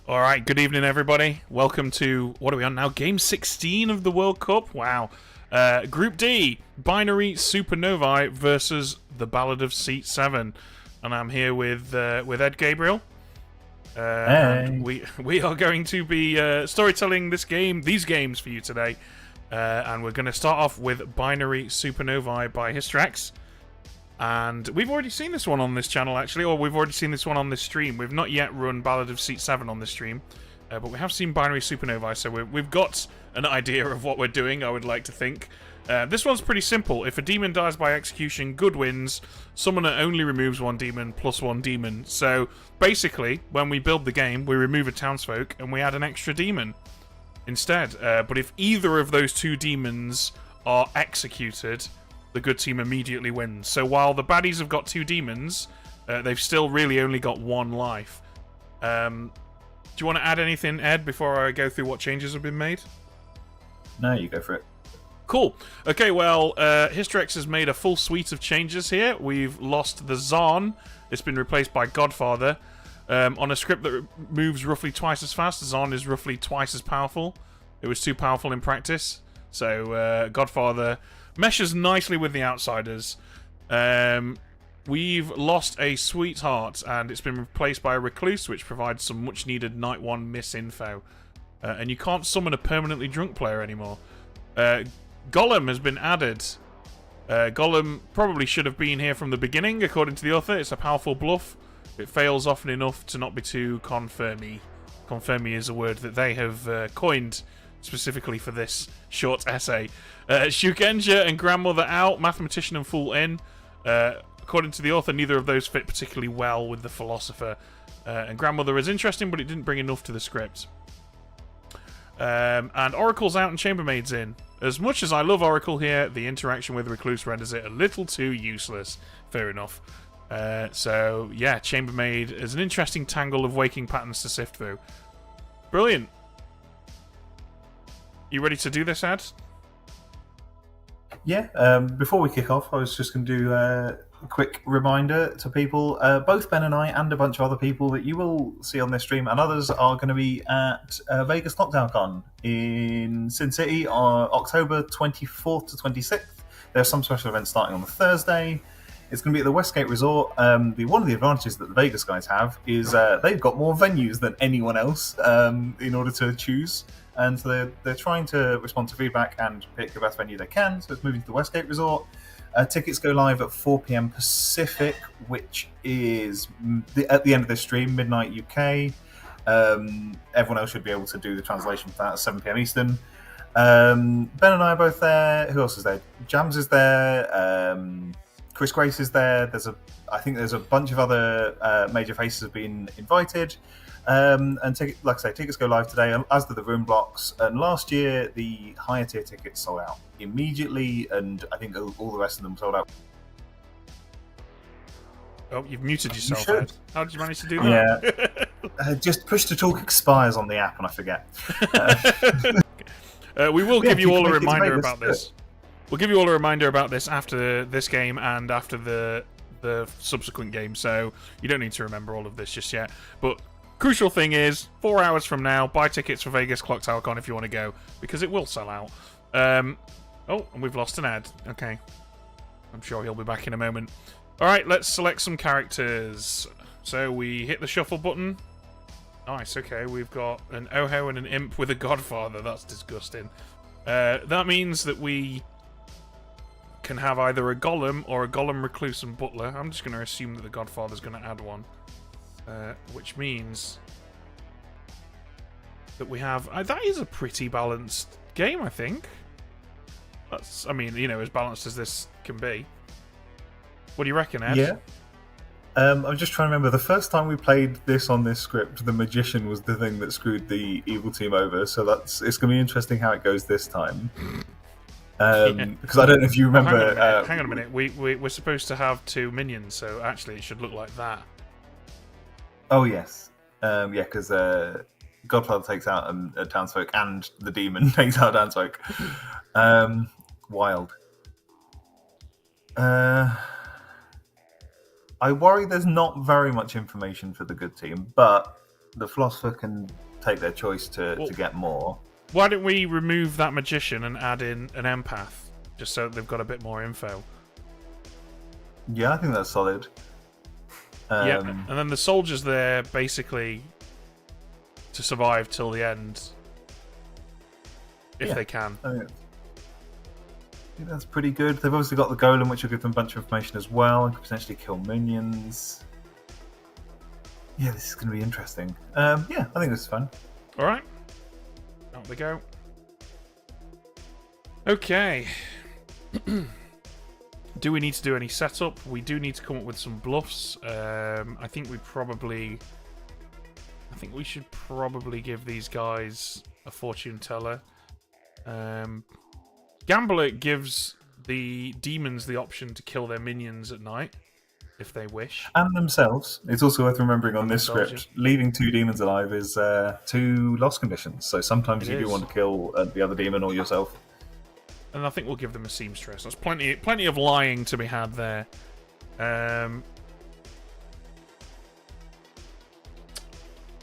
All right, good evening, everybody. Welcome to, what are we on now? Game 16 of the World Cup? Wow. Group D, Binary Supernovae versus the Ballad of Seat 7. And I'm here with Ed Gabriel. And Hey. we are going to be storytelling these games for you today. And we're going to start off with Binary Supernovae by Hysterex. And we've already seen this one on this channel, actually, or we've already seen this one on this stream. We've not yet run Ballad of Seat 7 on this stream, but we have seen Binary Supernovae, so we've got an idea of what we're doing, I would like to think. This one's pretty simple. If a demon dies by execution, good wins. Summoner only removes one demon, plus one demon. So, basically, when we build the game, we remove a townsfolk, and we add an extra demon instead. But if either of those two demons are executed, the good team immediately wins. So while the baddies have got two demons, they've still really only got one life. Do you want to add anything, Ed, before I go through what changes have been made? No, you go for it. Cool. Okay, well, Hysterex has made a full suite of changes here. We've lost the Zarn. It's been replaced by Godfather. On a script that moves roughly twice as fast, Zarn is roughly twice as powerful. It was too powerful in practice. So Godfather meshes nicely with the outsiders. We've lost a Sweetheart, and it's been replaced by a Recluse, which provides some much-needed Night 1 misinfo. And you can't summon a permanently drunk player anymore. Golem has been added. Golem probably should have been here from the beginning, according to the author. It's a powerful bluff. It fails often enough to not be too confirmy. Confirmy is a word that they have coined specifically for this short essay. Shugenja and Grandmother out, Mathematician and Fool in. According to the author, neither of those fit particularly well with the Philosopher. And Grandmother is interesting, but it didn't bring enough to the script. And Oracle's out and Chambermaid's in. As much as I love Oracle here, the interaction with Recluse renders it a little too useless. Fair enough. So, yeah, Chambermaid is an interesting tangle of waking patterns to sift through. Brilliant. You ready to do this, Ad? Yeah, before we kick off, I was just going to do a quick reminder to people, both Ben and I and a bunch of other people that you will see on this stream and others are going to be at Vegas ClocktowerCon in Sin City on October 24th to 26th. There are some special events starting on the Thursday. It's going to be at the Westgate Resort. One of the advantages that the Vegas guys have is they've got more venues than anyone else in order to choose. And so they're trying to respond to feedback and pick the best venue they can. So it's moving to the Westgate Resort. Tickets go live at 4 p.m. Pacific, which is at the end of this stream, midnight UK. Everyone else should be able to do the translation for that at 7 p.m. Eastern. Ben and I are both there. Who else is there? Jams is there. Chris Grace is there. I think there's a bunch of other major faces have been invited. And like I say, tickets go live today, as do the room blocks. And last year, the higher tier tickets sold out immediately, and I think all the rest of them sold out. Oh, you've muted yourself, You Ed. How did you manage to do that? Yeah. Just push to talk expires on the app, and I forget. We will give you all a can make it to reminder Vegas. about this. We'll give you all a reminder about this after this game and after the subsequent game, so you don't need to remember all of this just yet. But crucial thing is, 4 hours from now, buy tickets for Vegas ClocktowerCon if you want to go, because it will sell out. Oh, and we've lost an ad. Okay. I'm sure he'll be back in a moment. Alright, let's select some characters. So we hit the shuffle button. Nice, okay. We've got an Oho and an Imp with a Godfather. That's disgusting. That means that we can have either a Golem or a Golem, Recluse, and Butler. I'm just going to assume that the Godfather's going to add one. Which means that we have... that is a pretty balanced game, I think. That's, I mean, as balanced as this can be. What do you reckon, Ed? Yeah. I'm just trying to remember. The first time we played this on this script, the Magician was the thing that screwed the evil team over. So it's going to be interesting how it goes this time. Because I don't know if you remember... hang on a minute. We're supposed to have two minions, so actually it should look like that. Oh, yes. Yeah, because Godfather takes out a townsfolk and the demon takes out a townsfolk. Wild. I worry there's not very much information for the good team, but The philosopher can take their choice to get more. Why don't we remove that magician and add in an empath, just so they've got a bit more info? Yeah, I think that's solid. Yeah, and then the soldiers there basically to survive till the end, if they can. I think that's pretty good. They've obviously got the golem, which will give them a bunch of information as well, and could potentially kill minions. Yeah, this is going to be interesting. Yeah, I think this is fun. All right, out they go. Okay. Do we need to do any setup? We do need to come up with some bluffs. I think we should probably give these guys a fortune teller. Gambler gives the demons the option to kill their minions at night, if they wish. And themselves. It's also worth remembering on this script, leaving 2 demons alive is 2 loss conditions. So sometimes you do want to kill the other demon or yourself. And I think we'll give them a seamstress. There's plenty of lying to be had there.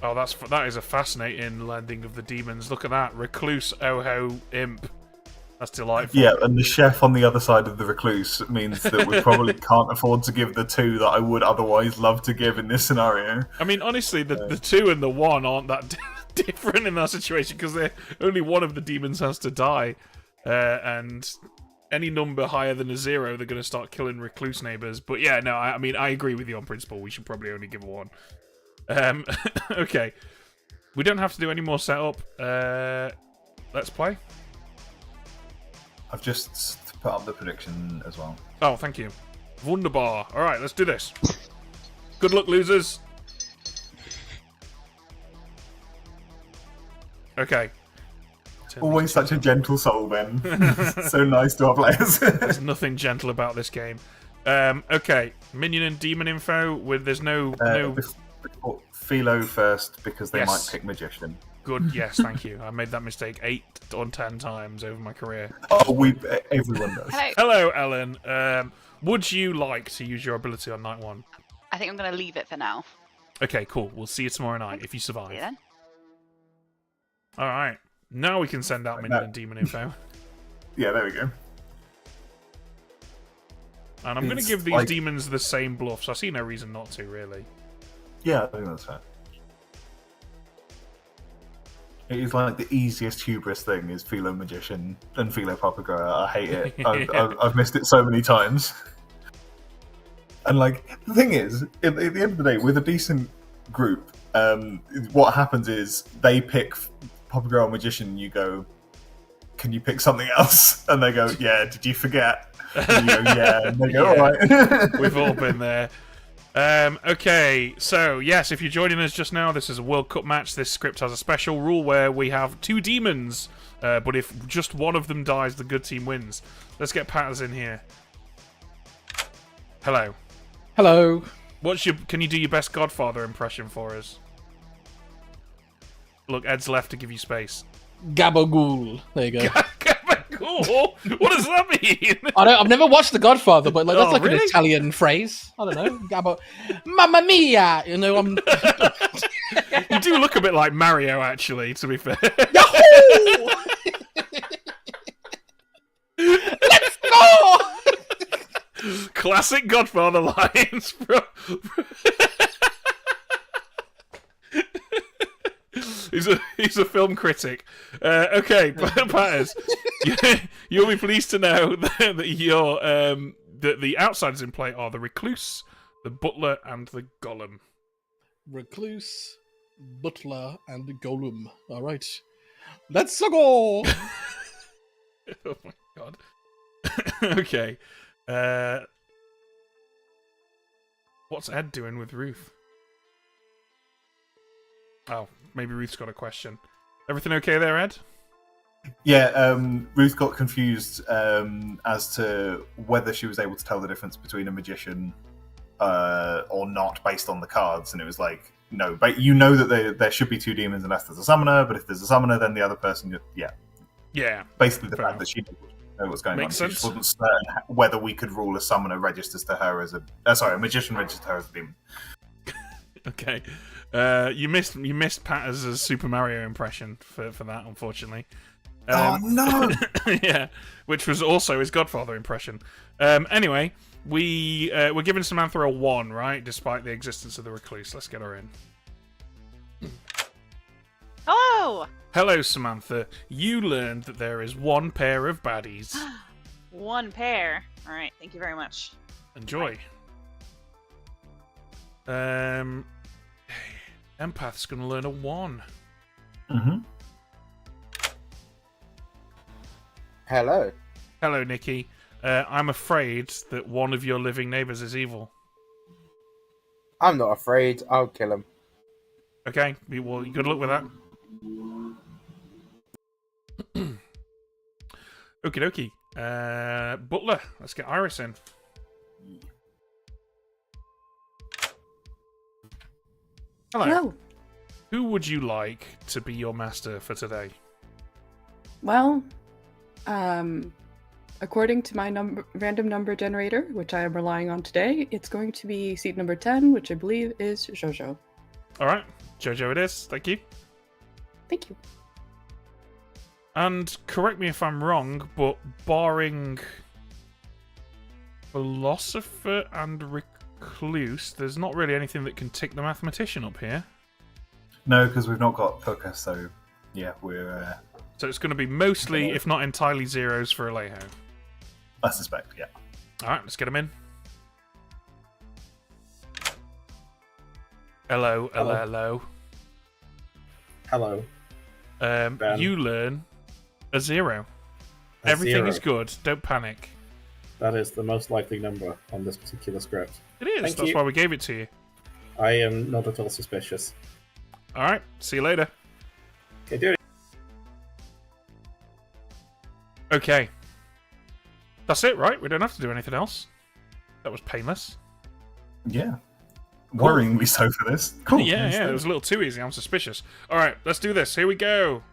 Oh, that is a fascinating landing of the demons. Look at that. Recluse, Oho, Imp. That's delightful. Yeah, and the chef on the other side of the recluse means that we probably can't afford to give the 2 that I would otherwise love to give in this scenario. I mean, honestly, the 2 and the 1 aren't that different in that situation, because only one of the demons has to die. And any number higher than a 0, they're going to start killing recluse neighbours. But yeah, no, I mean, I agree with you on principle. We should probably only give 1. Okay. We don't have to do any more setup. Let's play. I've just put up the prediction as well. Oh, thank you. Wunderbar. All right, let's do this. Good luck, losers. Okay. Always such a gentle soul, Ben. So nice to our players. There's nothing gentle about this game. Okay, minion and demon info. There's no. Philo first, because they might pick magician. Good, yes, thank you. I made that mistake 8 or 10 times over my career. Oh, everyone does. Hello, Ellen. Would you like to use your ability on night 1? I think I'm going to leave it for now. Okay, cool. We'll see you tomorrow night if you survive. See you then. All right. Now we can send out minion and demon info. Yeah, there we go. And I'm going to give these demons the same bluffs. I see no reason not to, really. Yeah, I think that's fair. It is like the easiest hubris thing is Philo Magician and Philo Papagoa. I hate it. I've missed it so many times. And like, the thing is, at the end of the day, with a decent group, what happens is they pick Papagoa Magician and you go, can you pick something else? And they go, yeah, did you forget? And you go, yeah. And they go, all right. We've all been there. Okay, so yes, if you're joining us just now, this is a World Cup match. This script has a special rule where we have 2 demons, but if just one of them dies, the good team wins. Let's get Patters in here. Hello. Hello. Can you do your best Godfather impression for us? Look, Ed's left to give you space. Gabagool. There you go. Gabagool? What does that mean? I've never watched The Godfather, but that's like really? an Italian phrase. I don't know. Gabo. Mamma mia! You know, I'm. You do look a bit like Mario, actually, to be fair. Yahoo! Let's go! Classic Godfather lines, bro. He's a film critic. Okay, Patters, you'll be pleased to know that that the outsiders in play are the Recluse, the Butler, and the Golem. Recluse, Butler, and the Golem. All right, let's go. Oh my god. Okay. What's Ed doing with Ruth? Oh, maybe Ruth's got a question. Everything okay there, Ed? Yeah, Ruth got confused as to whether she was able to tell the difference between a magician or not based on the cards, and it was like, no, but you know that there should be 2 demons unless there's a summoner, but if there's a summoner, then the other person, yeah. Basically, the fact that she didn't know what's going on. She just wasn't certain whether we could rule a summoner registers to her as a magician registers to her as a demon. Okay. You missed Patter's Super Mario impression for that, unfortunately. Oh no! Yeah, which was also his Godfather impression. Anyway, we're giving Samantha a 1, right? Despite the existence of the recluse. Let's get her in. Oh! Hello, Samantha. You learned that there is one pair of baddies. One pair. Alright, thank you very much. Enjoy. Empath's gonna learn a 1. Mm-hmm. Hello. Hello, Nikki. I'm afraid that one of your living neighbors is evil. I'm not afraid. I'll kill him. Okay, well, good luck with that. Okie dokie. Butler, let's get Iris in. Hello. Who would you like to be your master for today? Well, according to my random number generator, which I am relying on today, it's going to be seat number 10, which I believe is Jojo. Alright, Jojo it is. Thank you. Thank you. And correct me if I'm wrong, but barring Philosopher and Recluse, there's not really anything that can tick the Mathematician up here. No, because we've not got Hooker, so yeah, we're... So it's going to be mostly, if not entirely, zeros for Alejo. I suspect, yeah. Alright, let's get him in. Hello. Hello. Ben. You learn a 0. A Everything 0. is good. Don't panic. That is the most likely number on this particular script. It is. Thank That's you. why we gave it to you. I am not at all suspicious. Alright, see you later. Okay, dude. Okay. That's it, right? We don't have to do anything else. That was painless. Yeah. Worryingly so for this. Cool. Yeah, it was a little too easy. I'm suspicious. Alright, let's do this. Here we go.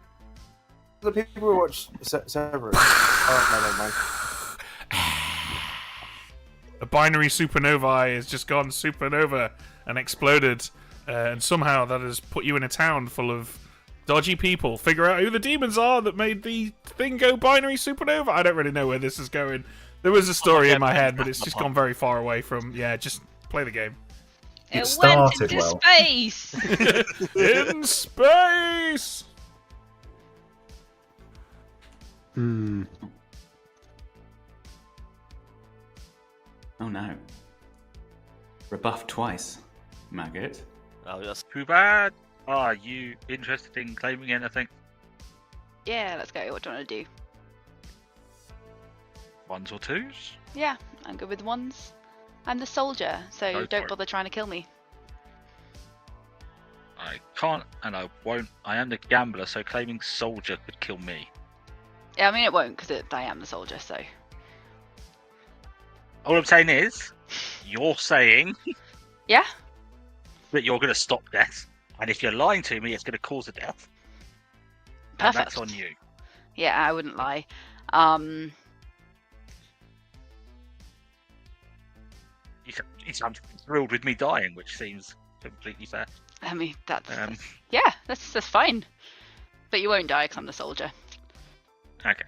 The people who watch Severance. Oh, no, never mind. A binary supernovae has just gone supernova and exploded. And somehow that has put you in a town full of dodgy people. Figure out who the demons are that made the thing go binary supernova. I don't really know where this is going. There was a story in my head, but it's just gone very far away from... Yeah, just play the game. It Went started into well. space! In space! Oh no. Rebuffed twice, maggot. Oh, that's too bad. Are you interested in claiming anything? Yeah, let's go. What do you want to do? 1s or 2s? Yeah, I'm good with 1s. I'm the soldier, so Go for don't it. bother trying to kill me. I can't and I won't. I am the gambler, so claiming soldier could kill me. Yeah, I mean it won't, because I am the soldier, so... All I'm saying is, you're saying Yeah? that you're going to stop death, and if you're lying to me, it's going to cause a death. And Perfect. that's on you. Yeah, I wouldn't lie. You sound thrilled with me dying, which seems completely fair. I mean, that's... Um, yeah, that's fine. But you won't die, because I'm the soldier. Okay.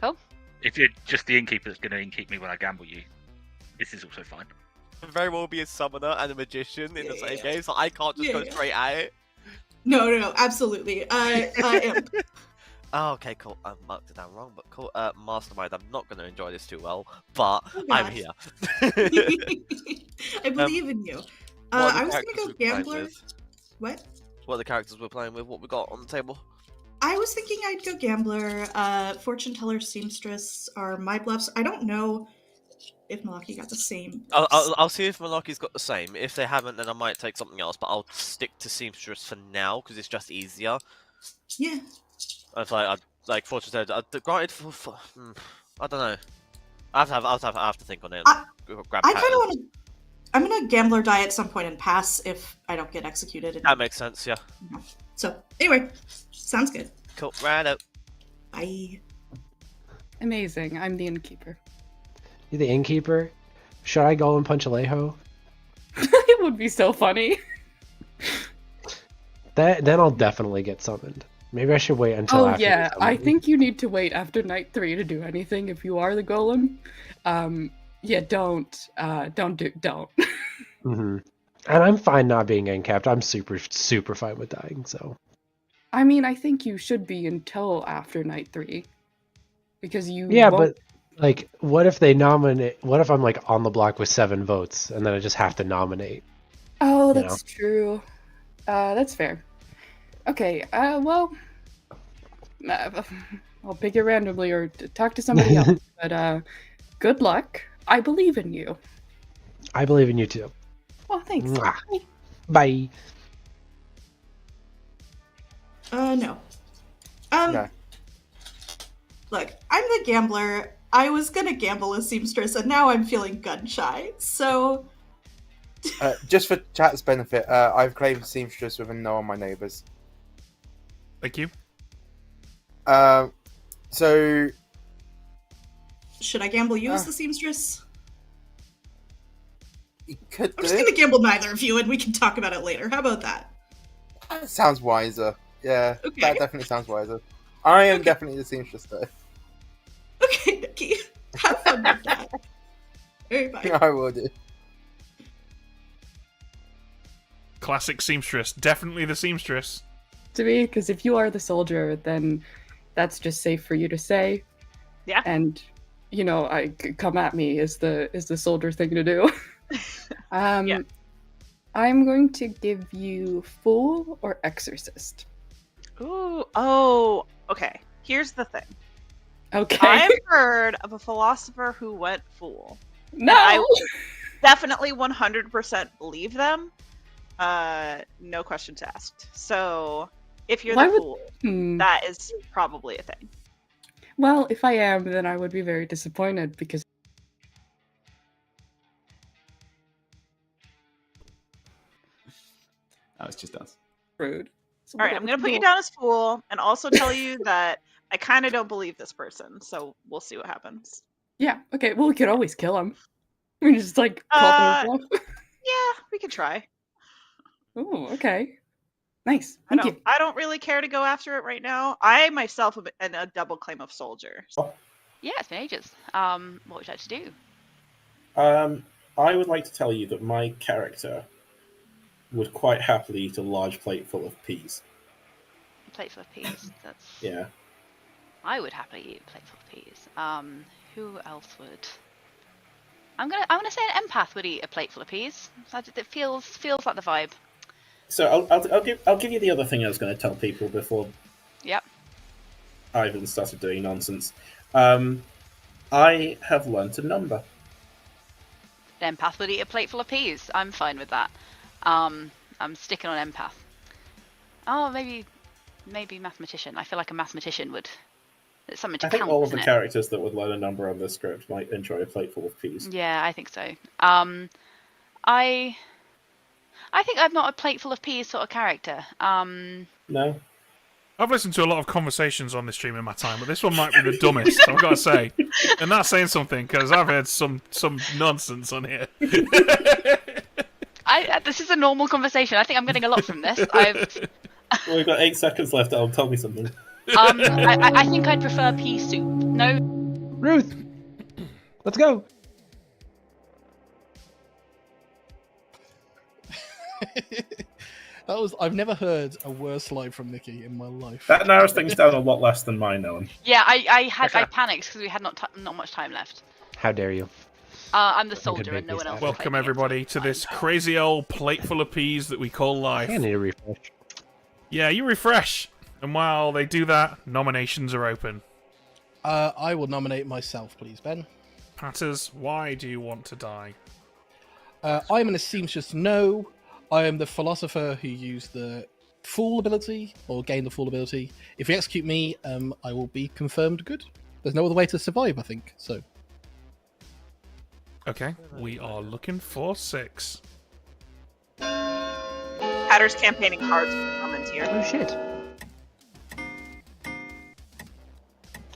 Cool. If you're just the innkeeper that's going to innkeep me when I gamble you, this is also fine. Very well be a summoner and a magician in the same game, so I can't just go Yeah. straight at it. No, absolutely. I am. Oh, okay, cool. I marked it down wrong, but cool. Mastermind, I'm not going to enjoy this too well, but Oh, I'm gosh. here. I believe in you. What are the I was gonna characters go we're playing gambler. with? What? What are the characters we're playing with? What we got on the table? I was thinking I'd go gambler. Fortune teller, seamstress are my bluffs. I don't know if Malaki got the same. I'll see if Malaki's got the same. If they haven't, then I might take something else, but I'll stick to seamstress for now because it's just easier. Yeah. If I like fortune teller, granted I don't know. I have to think on it. Grab I kind patterns. of want to. I'm gonna gambler die at some point and pass if I don't get executed. And, That makes sense, yeah. So anyway, sounds good. Cool. Right out. Bye. Amazing. I'm the innkeeper. You're the innkeeper? Should I go and punch Alejo? It would be so funny. Then I'll definitely get summoned. Maybe I should wait until Oh after. yeah, they I summon me. think you need to wait after night 3 to do anything if you are the golem. Yeah, don't. Mm-hmm. And I'm fine not being incapped. I'm super fine with dying. So. I mean, I think you should be until after night 3. Because you Yeah, won't... but like, what if they nominate? What if I'm like on the block with 7 votes, and then I just have to nominate? Oh, you that's true. That's fair. Okay, well... I'll pick it randomly or talk to somebody else. But, good luck. I believe in you. I believe in you too. Well, thanks. Mwah. Bye. No. No. Look, I'm the gambler. I was gonna gamble a seamstress, and now I'm feeling gun shy. So, Just for chat's benefit, I've claimed seamstress with a no on my neighbours. Thank you. So should I gamble you as the seamstress? you could I'm do just gonna gamble neither of you, and we can talk about it later. How about that? That sounds wiser. Yeah, Okay. that definitely sounds wiser. I am definitely the seamstress though. Okay, Nikki. Have fun with that. Alright, bye. I will do. Classic seamstress. Definitely the seamstress. To me, because if you are the soldier, then that's just safe for you to say. Yeah. And, you know, come at me is the soldier thing to do. Yeah. I'm going to give you Fool or Exorcist. Ooh, oh, okay. Here's the thing. Okay. I've heard of a philosopher who went fool. No! And I definitely 100% believe them. No questions asked. So, if you're Why the would- fool, that is probably a thing. Well, if I am, then I would be very disappointed because Oh, it's just us. rude. All right, I'm going to put you down as fool and also tell you that I kind of don't believe this person. So, we'll see what happens. Yeah, okay, well, we could always kill him. We just, like, call him off. Yeah, we could try. Oh, okay. Nice. Thank you. I don't really care to go after it right now. I myself am a double claim of soldier. Yeah, it's been ages. What would you like to do? I would like to tell you that my character would quite happily eat a large plate full of peas. A plate full of peas. That's. Yeah. I would happily eat a plate full of peas. Who else would? I'm gonna say an empath would eat a plate full of peas. It feels like the vibe. So I'll give you the other thing I was going to tell people before. Yep. Ivan started doing nonsense. I have learned to number. An empath would eat a plate full of peas. I'm fine with that. I'm sticking on empath. Oh, maybe mathematician. I feel like a mathematician would. It's something to I think count, all of the isn't it? characters that would learn a number on this script might enjoy a plate full of peas. Yeah, I think so. I think I'm not a plate full of peas sort of character. No. I've listened to a lot of conversations on this stream in my time, but this one might be the dumbest, I've got to say. And that's saying something, because I've heard some nonsense on here. This is a normal conversation. I think I'm getting a lot from this. Well, we've got 8 seconds left. Tell me something. I think I'd prefer pea soup. No. Ruth, let's go. I've never heard a worse lie from Nikki in my life. That narrows things down a lot less than mine, Ellen. Yeah, I panicked because we had not much time left. How dare you? I'm the soldier and no one else. Welcome everybody to this crazy old plate full of peas that we call life. I need a refresh. Yeah, you refresh. And while they do that, nominations are open. I will nominate myself, please, Ben. Patters, why do you want to die? I'm an seamstress. No, I am the philosopher who used the fool ability or gained the fool ability. If you execute me, I will be confirmed good. There's no other way to survive, I think. So. Okay, we are looking for 6. Hatter's campaigning cards for comment here. Oh shit.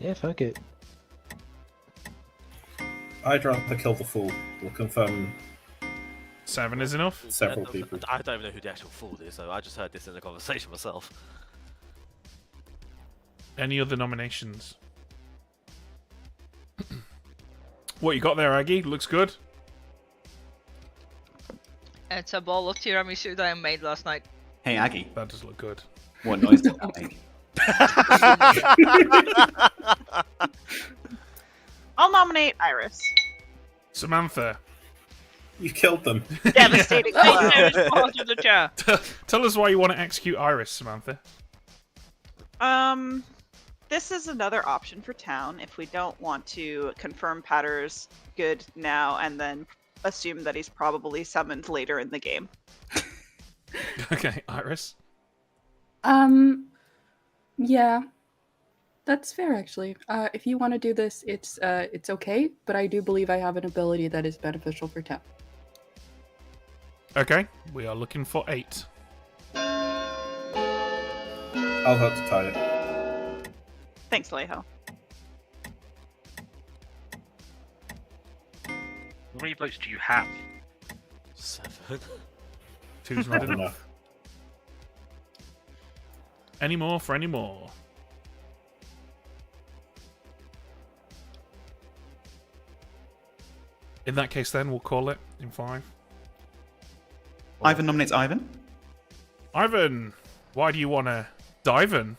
Yeah, fuck it. I'd rather kill the fool. We'll confirm 7 is enough. Several people. I don't even know who the actual fool is, so I just heard this in the conversation myself. Any other nominations? What you got there, Aggie? Looks good. It's a bowl of tiramisu that I made last night. Hey, Aggie. That does look good. What noise did that make? I'll nominate Iris. Samantha. You killed them. Devastating blow. To the chair. Tell us why you want to execute Iris, Samantha. This is another option for town if we don't want to confirm Patter's good now and then assume that he's probably summoned later in the game. Okay, Iris. Yeah, that's fair actually. If you want to do this, it's okay, but I do believe I have an ability that is beneficial for town. Okay, we are looking for 8. I'll have to tie it. Thanks, Leho. How many votes do you have? 7. 2's not enough. Any more for any more? In that case, then, we'll call it in 5. Ivan nominates Ivan. Ivan! Why do you want to dive in?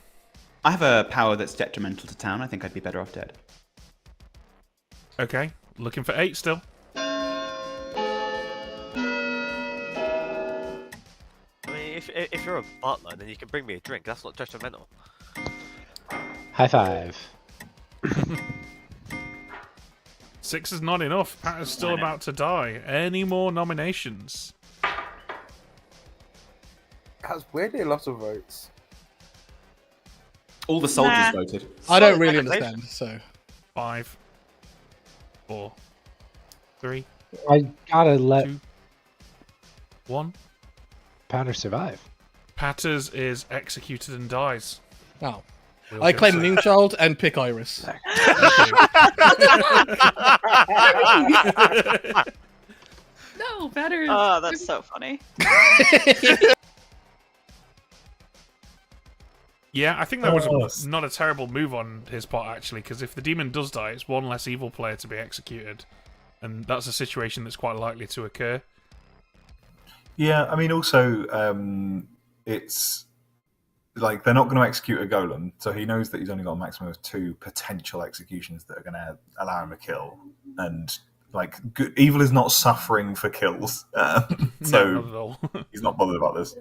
I have a power that's detrimental to town. I think I'd be better off dead. Okay, looking for 8 still. I mean, if you're a butler, then you can bring me a drink. That's not detrimental. High five. 6 is not enough. Pat is still about to die. Any more nominations? That's weirdly a lot of votes. All the soldiers voted. I don't really understand, so... 5, 4, 3. I gotta let 2, 1. Patter survive. Patters is executed and dies. Oh. We'll I get claim to- Moonchild and pick Iris. No, better. Oh, that's so funny. Yeah, I think that was not a terrible move on his part, actually, because if the demon does die, it's one less evil player to be executed. And that's a situation that's quite likely to occur. Yeah, I mean, also, it's like they're not going to execute a golem, so he knows that he's only got a maximum of 2 potential executions that are going to allow him a kill. And like, evil is not suffering for kills, so No, not at all. he's not bothered about this.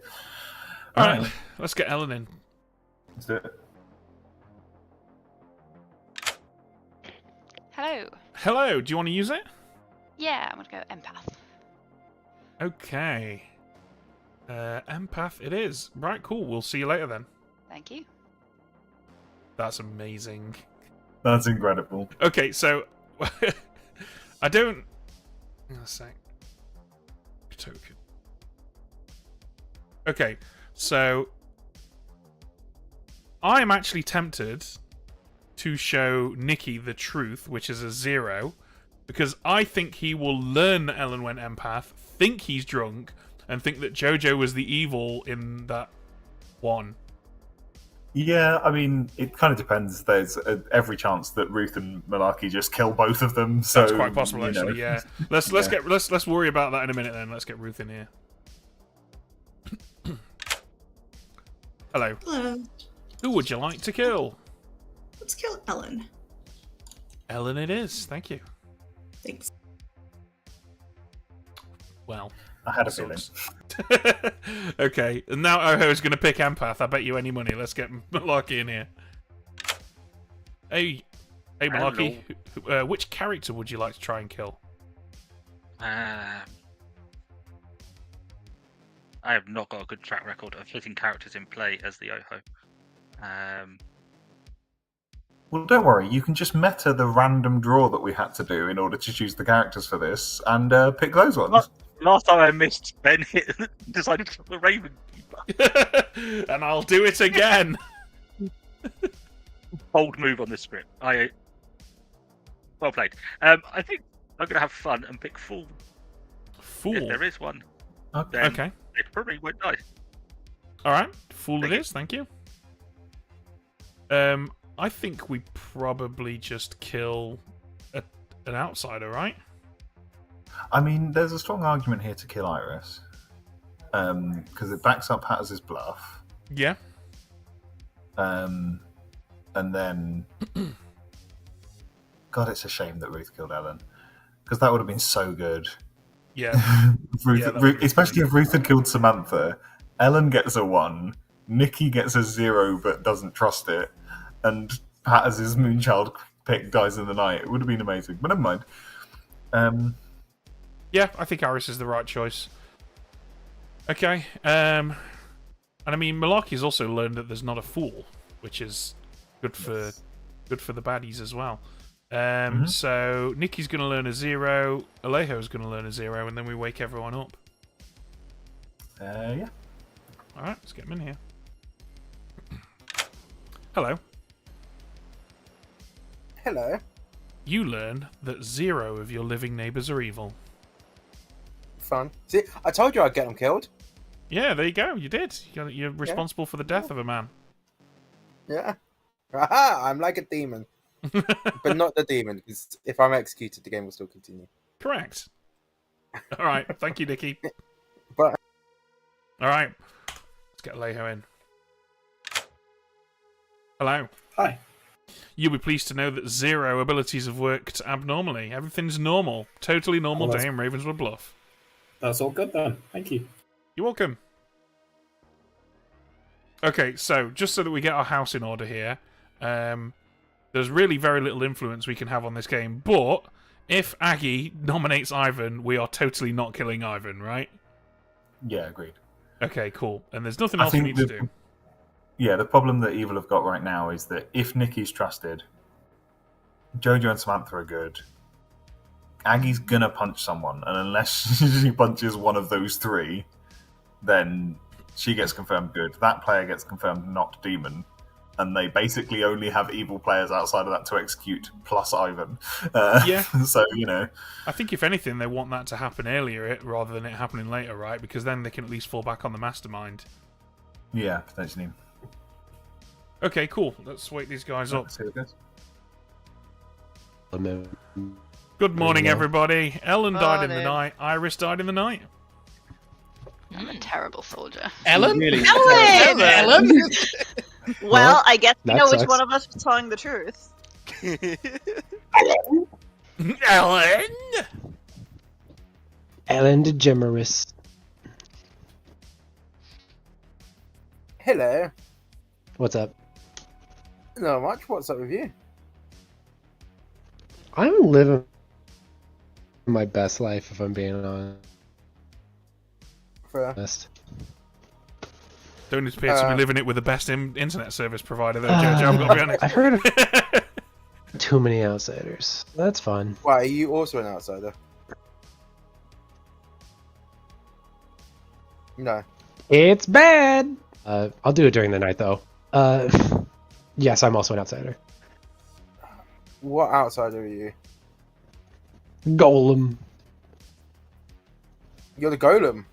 All right, let's get Ellen in. Let's do it. Hello. Hello, do you want to use it? Yeah, I'm gonna go empath. Okay. Empath it is. Right, cool. We'll see you later then. Thank you. That's amazing. That's incredible. Okay, so I don't. Hang on a sec. Token. Okay, so I'm actually tempted to show Nikki the truth, which is a 0, because I think he will learn that Ellen went empath, think he's drunk, and think that Jojo was the evil in that one. Yeah, I mean, it kind of depends. There's every chance that Ruth and Malarkey just kill both of them. So That's quite possible, you know. actually. Yeah. Let's worry about that in a minute. Then let's get Ruth in here. Hello. Hello. Who would you like to kill? Let's kill Ellen. Ellen, it is. Thank you. Thanks. I Well, had a feeling. Okay, and now Oho's going to pick empath. I bet you any money. Let's get Malarkey in here. Hey, Malarkey. Which character would you like to try and kill? I have not got a good track record of hitting characters in play as the Oho. Well, don't worry. You can just meta the random draw that we had to do in order to choose the characters for this, and pick those ones. Last time I missed, Ben decided to kill the Raven Keeper. And I'll do it again. Bold move on this script. Well played. I think I'm going to have fun and pick Fool. Fool. If there is one, Okay. then Okay. it probably won't die. All right. Fool it is. Thank you. I think we probably just kill an outsider, right? I mean, there's a strong argument here to kill Iris. Because it backs up Hatters' bluff. Yeah. And then... God, it's a shame that Ruth killed Ellen. Because that would have been so good. Yeah. Especially if Ruth had killed Samantha. Ellen gets a 1. Nikki gets a 0 but doesn't trust it. And Hatters' Moonchild pick dies in the night. It would have been amazing. But never mind. Yeah, I think Iris is the right choice. Okay. And I mean, Malarkey's also learned that there's not a fool, which is good for the baddies as well. So Nikki's going to learn a 0, Alejo's going to learn a 0, and then we wake everyone up. Yeah. All right, let's get them in here. Hello. Hello. You learn that 0 of your living neighbours are evil. Fun. See, I told you I'd get them killed. Yeah, there you go. You did. You're responsible for the death of a man. Yeah. Aha! I'm like a demon. But not the demon, because if I'm executed, the game will still continue. Correct. All right. Thank you, Nikki. But all right. Let's get Alejo in. Hello. Hi. You'll be pleased to know that 0 abilities have worked abnormally. Everything's normal. Totally normal day in Ravenswood Bluff. That's all good then. Thank you. You're welcome. Okay, so just so that we get our house in order here, there's really very little influence we can have on this game, but if Aggie nominates Ivan, we are totally not killing Ivan, right? Yeah, agreed. Okay, cool. And there's nothing else we need to do. Yeah, the problem that Evil have got right now is that if Nikki's trusted, Jojo and Samantha are good, Aggie's gonna punch someone, and unless she punches one of those 3, then she gets confirmed good. That player gets confirmed not demon, and they basically only have evil players outside of that to execute, plus Ivan. Yeah. So, you know. I think if anything, they want that to happen earlier rather than it happening later, right? Because then they can at least fall back on the mastermind. Yeah, potentially. Okay, cool. Let's wake these guys up. Good morning, everybody. Ellen died in the night. Iris died in the night. I'm a terrible soldier. Ellen? Really? Ellen! Well, I guess we that know which sucks. one of us was telling the truth. Ellen! Ellen DeGeneres. hello. What's up? Not much. What's up with you? I'm living my best life, if I'm being honest. Don't appear to be living it with the best internet service provider, though, Jojo. I've got to be honest. I've heard of too many outsiders. That's fun. Why, are you also an outsider? No. It's bad. I'll do it during the night, though. Yes, I'm also an outsider. What outsider are you? Golem. You're the golem.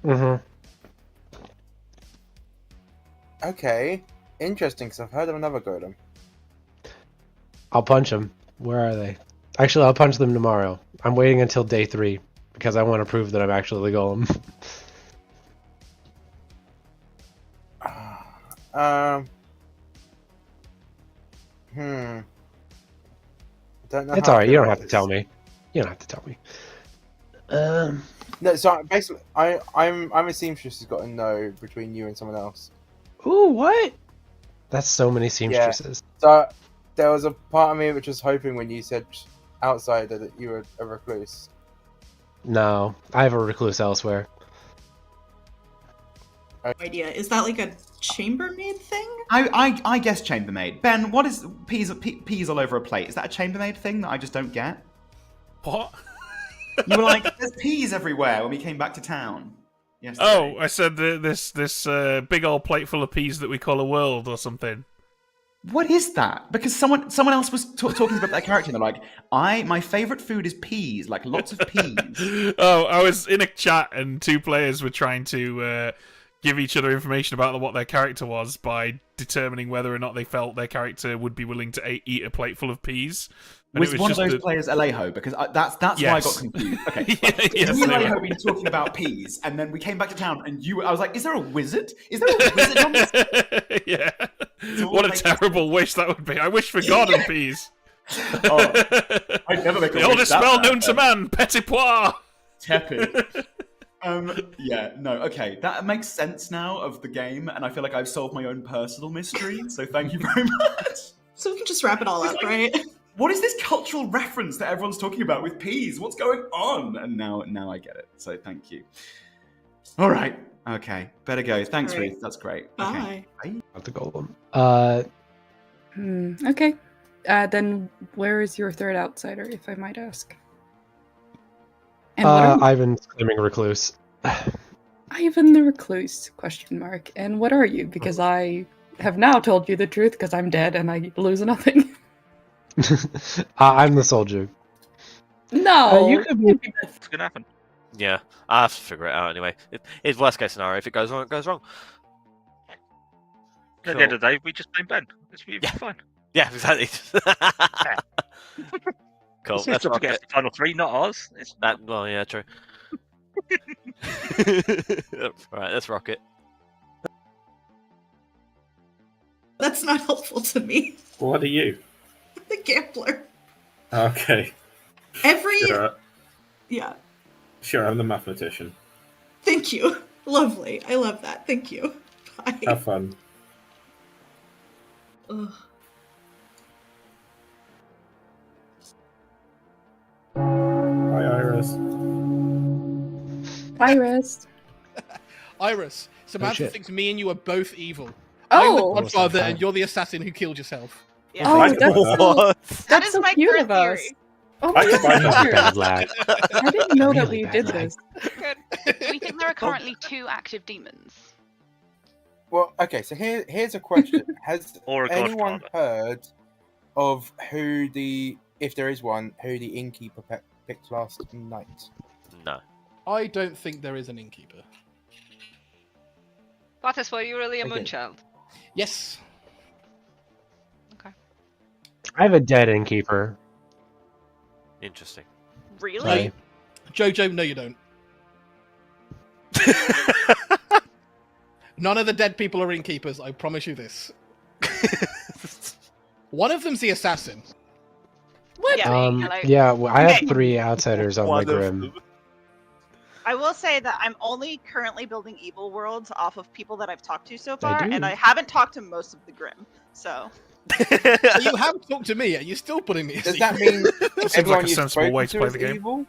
Mm-hmm. Okay. Interesting, because I've heard of another golem. I'll punch them. Where are they? Actually, I'll punch them tomorrow. I'm waiting until day 3 because I want to prove that I'm actually the golem. Don't know It's how I alright. feel You don't about have to this. tell me. You don't have to tell me. No, so basically, I'm a seamstress who's got a no between you and someone else. Ooh, what? That's so many seamstresses. So there was a part of me which was hoping when you said outsider that you were a recluse. No, I have a recluse elsewhere. Idea. Is that like a chambermaid thing? I guess chambermaid. Ben, what is peas all over a plate? Is that a chambermaid thing that I just don't get? What? You were like, there's peas everywhere when we came back to town. Yesterday. Oh, I said this big old plate full of peas that we call a world or something. What is that? Because someone else was talking about their character, and they're like, my favorite food is peas, like lots of peas. Oh, I was in a chat and two players were trying to give each other information about what their character was by determining whether or not they felt their character would be willing to eat a plate full of peas. And Was it was one of just those players Alejo? Because that's why I got confused. Okay, Yes, you and they Alejo were. been talking about peas, and then we came back to town, and I was like, "Is there a wizard? Is there a wizard on this?" Yeah. What a terrible wish that would be. I wish for garden peas. I'd never make a The wish oldest that spell bad, known to man, petit pois. Tepid. Yeah, no, okay. That makes sense now of the game, and I feel like I've solved my own personal mystery, so thank you very much. So we can just wrap it all up, right? What is this cultural reference that everyone's talking about with peas? What's going on? And now I get it, so thank you. All right, okay. Better go. Thanks, All right. Ruth. That's great. Bye. Okay. Not the golem. Okay. Then where is your third outsider, if I might ask? And what are Ivan Screaming Recluse. Ivan the Recluse? Question mark. And what are you? Because I have now told you the truth because I'm dead and I lose nothing. I'm the soldier. No, you could be. What's gonna happen? Yeah, I have to figure it out anyway. It's worst case scenario. If it goes wrong, it goes wrong. At the end of the day, we just blame Ben. It's fine. Yeah, exactly. Cool. It's his Let's job to rock get us it. to final 3, not ours. It's... Well, yeah, true. Right, let's rock it. That's not helpful to me. What are you? The gambler. Okay. Yeah. Sure, I'm the mathematician. Thank you. Lovely. I love that. Thank you. Bye. Have fun. Ugh. Hi, Iris. Iris. Iris, Samantha shit. thinks me and you are both evil. I'm Oh. the godfather and you're the assassin who killed yourself. Yeah. Oh, I that's can- so, That that's is so my cute current of us. theory. Oh my I can buy god, that. weird. Bad lag. I didn't know that Really we bad did lag. this. We think there are currently 2 active demons. Well, okay, so here's a question. Has Or a anyone godfather. heard of if there is one, who the innkeeper picked last night? No. I don't think there is an innkeeper. What were you really a Okay. moonchild? Yes. I have a dead innkeeper. Interesting. Really? Sorry. Jojo, no you don't. None of the dead people are innkeepers, I promise you this. One of them's the assassin. What? Yeah. Hello. Yeah, well, I have Okay. 3 outsiders on my One of Grim. them. I will say that I'm only currently building evil worlds off of people that I've talked to so far, do. and I haven't talked to most of the Grim. So You haven't talked to me yet, you're still putting me as Does evil. that mean like everyone a you've sensible way spoken to play is the game. evil?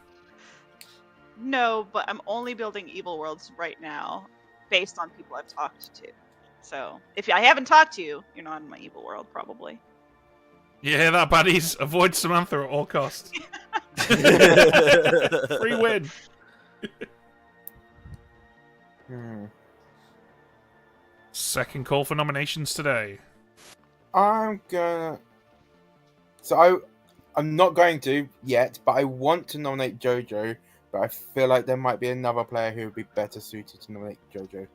no, but I'm only building evil worlds right now based on people I've talked to. So if I haven't talked to you, you're not in my evil world, probably. You hear that, baddies? Avoid Samantha at all costs. Free win. Second call for nominations today. I'm not going to yet, but I want to nominate Jojo. But I feel like there might be another player who would be better suited to nominate Jojo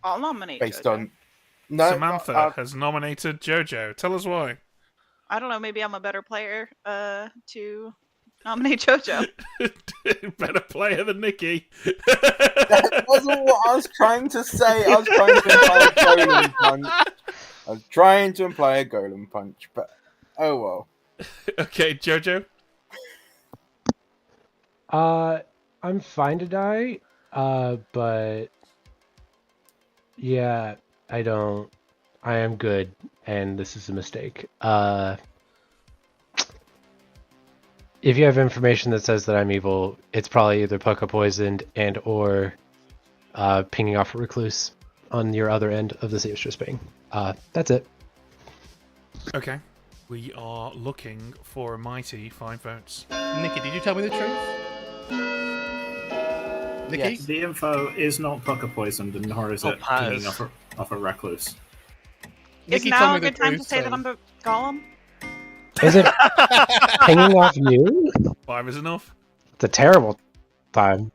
I'll nominate based Jojo. on. No, Samantha has nominated JoJo. Tell us why. I don't know, maybe I'm a better player to nominate JoJo. Better player than Nikki. that wasn't what I was trying to say. I was trying to imply a golem punch. I was trying to imply a golem punch, but oh well. Okay, JoJo. I'm fine to die. But yeah, I am good, and this is a mistake. If you have information that says that I'm evil, it's probably either Pucka poisoned and or pinging off a recluse on your other end of the seamstress ping. That's it. Okay. We are looking for a mighty 5 votes. Nikki, did you tell me the truth? Nikki? The info is not pucker poisoned, and nor is it pinging off a recluse. Nikki now told me a the good time to truth, say so- that I'm the golem? Is it pinging off you? 5 is enough. It's a terrible time.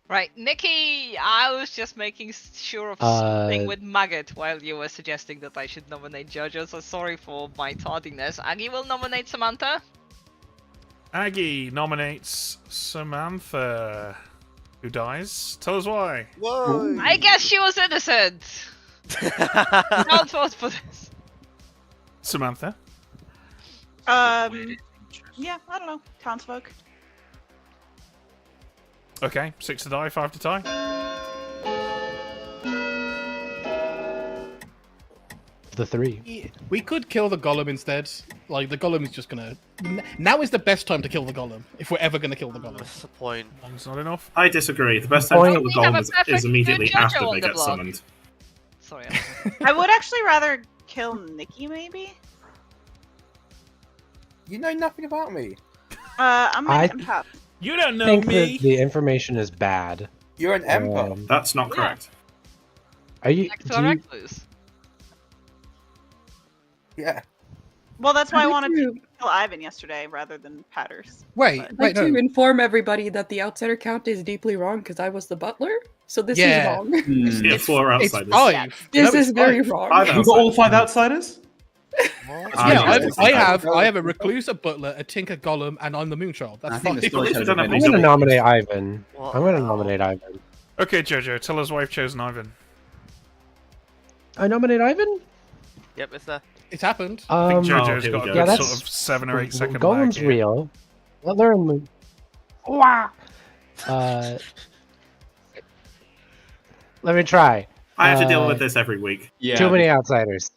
Right, Nikki, I was just making sure of Uh, something with Maggot while you were suggesting that I should nominate Jojo, so sorry for my tardiness. Aggie will nominate Samantha. Aggie nominates Samantha. Who dies? Tell us why. Whoa! I guess she was innocent! Don't vote for this. Samantha. Yeah, I don't know. Townsfolk. Okay, 6 to die, 5 to tie. The 3. We could kill the golem instead. Like, the golem is just gonna... Now is the best time to kill the golem, if we're ever gonna kill the golem. What's the point? It's not enough. I disagree. The best time to kill the We have golem a is perfect immediately good Jojo after on they the get block. summoned. Sorry. I would actually rather kill Nikki, maybe. You know nothing about me. I'm I- an empath. You don't I know think me. that the information is bad. You're an empath. That's not correct. Are you? Next do to you- recluse. Yeah. Well, that's why I I'd wanted like to kill Ivan yesterday rather than Patters. Wait, I'd wait, like no. to inform everybody that the outsider count is deeply wrong because I was the butler. So this Yeah. is wrong. Yeah, 4 It's outsiders. 5. This No, is it's very 5. wrong. 5 You got all 5 outsiders? Yeah, That's I have a recluse, a butler, a tinker, golem, and I'm the moonchild. That's I think the 5. storyteller's don't have been I'm any gonna double- nominate Ivan. What? I'm gonna nominate Ivan. Okay, Jojo, tell us why you've chosen Ivan. I nominate Ivan. Yep, it's there. It's happened. I think Um, Jojo's here we got a go. good Yeah, sort that's- of 7 or 8 second lag Golem's here. real. Butler and Moon. Wah! Let me try. I have to deal Uh, with this every week. Yeah. Too many outsiders.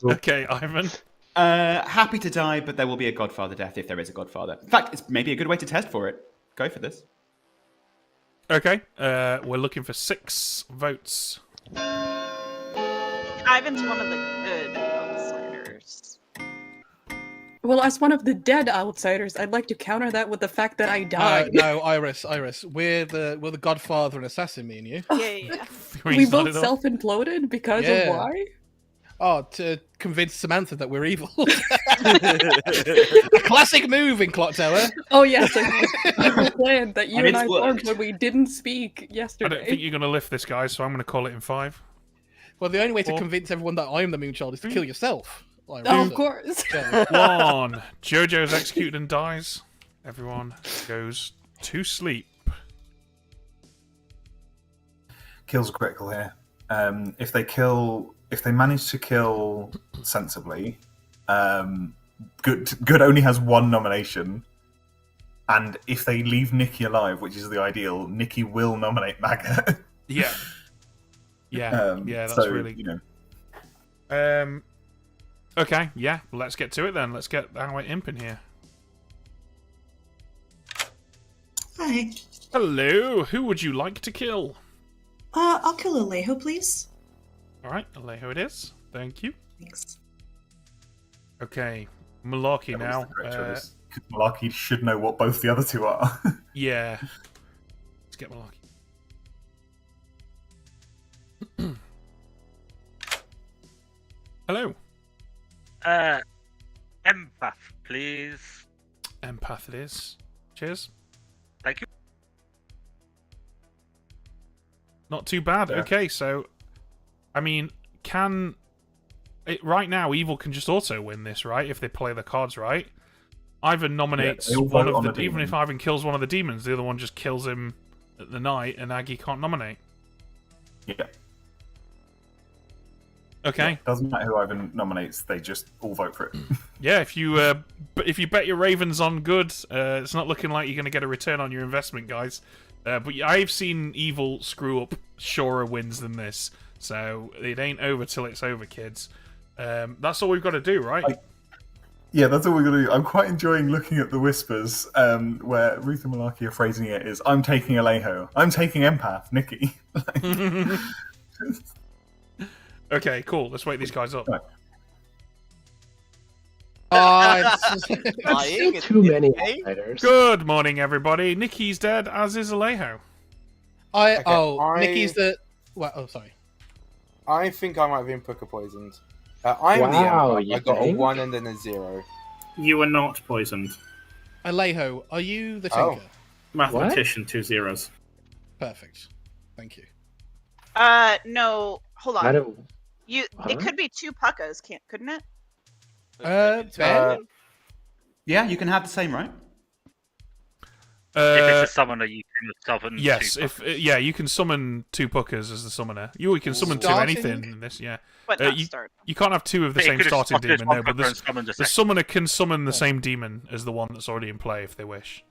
Okay, Ivan. Happy to die, but there will be a Godfather death if there is a Godfather. In fact, it's maybe a good way to test for it. Go for this. Okay, we're looking for 6 votes. Ivan's one of the good outsiders. Well, as one of the dead outsiders, I'd like to counter that with the fact that I died. No, Iris. We're the Godfather and assassin, me and you. Yeah. We both self-imploded because Yeah. of why? Oh, to convince Samantha that we're evil. A classic move in Clock Tower. Oh yes, a plan that you And and it's I formed worked. when we didn't speak I yesterday. don't think you're going to lift this, guys, so I'm going to call it in 5. Well, the only way to 4. convince everyone that I'm the moonchild is to kill yourself. Iris. Oh, of course. So- 1. Jojo's executed and dies. Everyone goes to sleep. Kills are critical here. If they manage to kill sensibly, good only has 1 nomination, and if they leave Nikki alive, which is the ideal, Nikki will nominate Maggot. Yeah. Yeah, that's so, really... you know. Okay, yeah, let's get to it then. Let's get our imp in here. Hi. Hello, who would you like to kill? I'll kill Alejo, please. Alright, Alejo it is. Thank you. Thanks. Okay, Malarkey That was now. the correct choice. 'Cause Malarkey should know what both the other 2 are. Yeah. Let's get Malarkey. Hello. Empath, please. Empath it is. Cheers. Thank you. Not too bad. Yeah. Okay, so I mean, right now Evil can just auto win this, right? If they play the cards right. Ivan nominates they all one vote of on the a even demon. if Ivan kills one of the demons, the other one just kills him at the night and Aggie can't nominate. Yeah. Okay. Doesn't matter who Ivan nominates; they just all vote for it. Yeah, if you bet your Ravens on good, it's not looking like you're going to get a return on your investment, guys. But I've seen Evil screw up surer wins than this, so it ain't over till it's over, kids. That's all we've got to do, right? Yeah, that's all we're gonna do. I'm quite enjoying looking at the whispers, where Ruth and Malarkey are phrasing it is, "I'm taking Alejo. I'm taking Empath, Nikki." Okay, cool. Let's wake these guys up. Right. Too many outsiders. Good morning, everybody. Nikki's dead, as is Alejo. Nikki's the. Well, oh, sorry. I think I might have been Puka poisoned. I'm Wow, the you empath. I got a think? 1 and then a 0. You were not poisoned. Alejo, are you the Oh. tinker? Mathematician, 2 zeros. Perfect. Thank you. No, hold I on. don't. It Huh? could be 2 puckas, couldn't it? Ben? Yeah, you can have the same, right? If it's a summoner, you can summon. Yes, two if you can summon 2 puckers as the summoner. You can summon 2 Starting? anything in this, yeah. But not you, start. you can't have 2 of the But you same could have starting started as demon, one no, but pucker and summoned a the second. summoner can summon the same demon as the one that's already in play if they wish.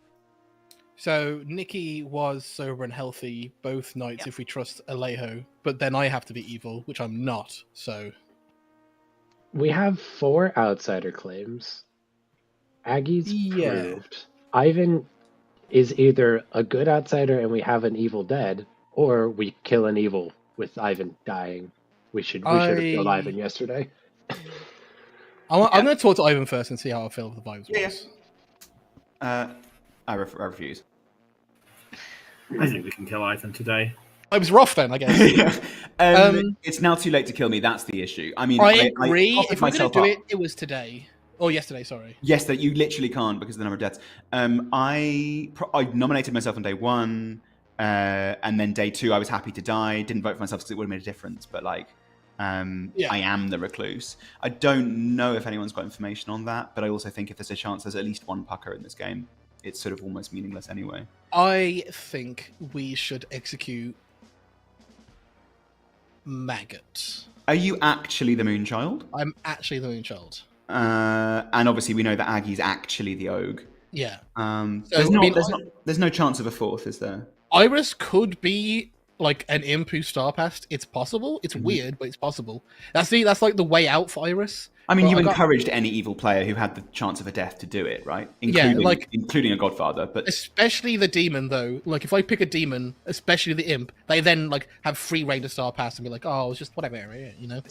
So Nikki was sober and healthy both nights if we trust Alejo, but then I have to be evil, which I'm not. So We have 4 outsider claims. Aggie's Yeah. proved. Ivan is either a good outsider and we have an evil dead, or we kill an evil with Ivan dying. We should have killed Ivan yesterday. I'm going to talk to Ivan first and see how I feel with the vibes. Yeah. I refuse. I think we can kill Ivan today. I was rough then, I guess. It's now too late to kill me. That's the issue. I mean, I agree. offered If we're going myself to do up. it, it was today. Oh, yesterday, sorry. Yes, that you literally can't because of the number of deaths. I nominated myself on day 1, and then day 2 I was happy to die. Didn't vote for myself because it would have made a difference. But I am the recluse. I don't know if anyone's got information on that, but I also think if there's a chance there's at least 1 pucker in this game, it's sort of almost meaningless anyway. I think we should execute Maggot. Are you actually the Moonchild? I'm actually the Moonchild. And obviously we know that Aggie's actually the Ogue. Yeah. There's no chance of a 4th, is there? Iris could be like an imp who star passed. It's possible. It's weird, but it's possible. That's like the way out for Iris. I mean, But you encouraged any evil player who had the chance of a death to do it, right? Including a Godfather, but especially the demon though. Like if I pick a demon, especially the imp, they then like have free reign to star pass and be like, oh, it's just whatever, you know.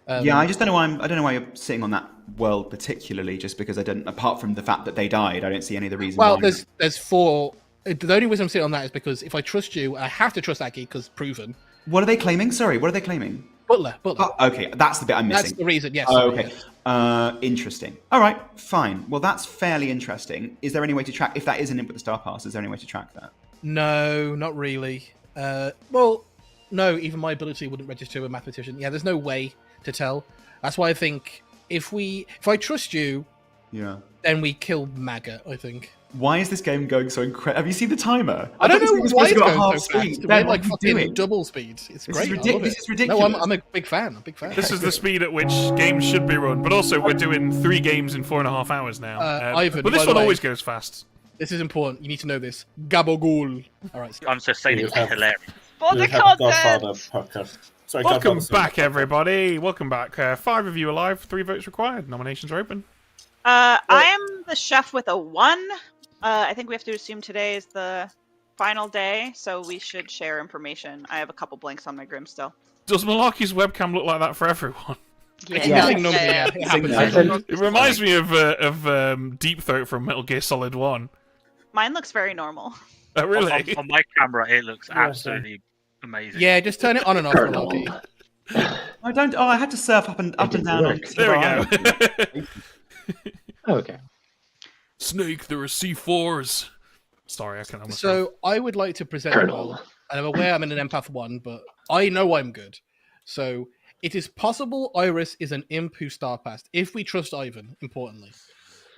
Yeah, I just don't know why I don't know why you're sitting on that world particularly. Just because I don't, apart from the fact that they died, I don't see any of the reason. Well, why there's 4. The only reason I'm sitting on that is because if I trust you, I have to trust Aggie because proven. What are they claiming? Sorry, what are they claiming? Butler. Oh, okay, that's the bit I'm missing. That's the reason. Yes. Oh, okay. Interesting. All right, fine. Well, that's fairly interesting. Is there any way to track if that is an imp with the star pass? Is there any way to track that? No, not really. Well, no. Even my ability wouldn't register a mathematician. Yeah, there's no way to tell. That's why I think if I trust you, then we kill Maggot. I think. Why is this game going so incredible? Have you seen the timer? I don't know why it's going so fast. Speed. We're like fucking double speed. It's This great. This is ridiculous. No, I'm a big fan. This is the speed at which games should be run, but also we're doing 3 games in 4.5 hours now. Ivan, but this by one the way, always goes fast. This is important. You need to know this. Gabagool. All right. I'm just saying it's hilarious. For the content. Welcome back, everybody. Welcome back. 5 of you alive. 3 votes required. Nominations are open. I am the chef with a 1. I think we have to assume today is the final day, so we should share information. I have a couple blanks on my Grim still. Does Malarkey's webcam look like that for everyone? Yeah. It reminds me of Deep Throat from Metal Gear Solid 1. Mine looks very normal. Oh, really? On my camera, it looks absolutely amazing. Yeah, just turn it on and off. Malarkey. I don't. Oh, I had to surf up and down. There we go. Okay. Snake, there are C4s. Sorry, I can't. So I would like to present the world, and I'm aware I'm in an empath 1, but I know I'm good. So it is possible Iris is an imp who star passed, if we trust Ivan, importantly.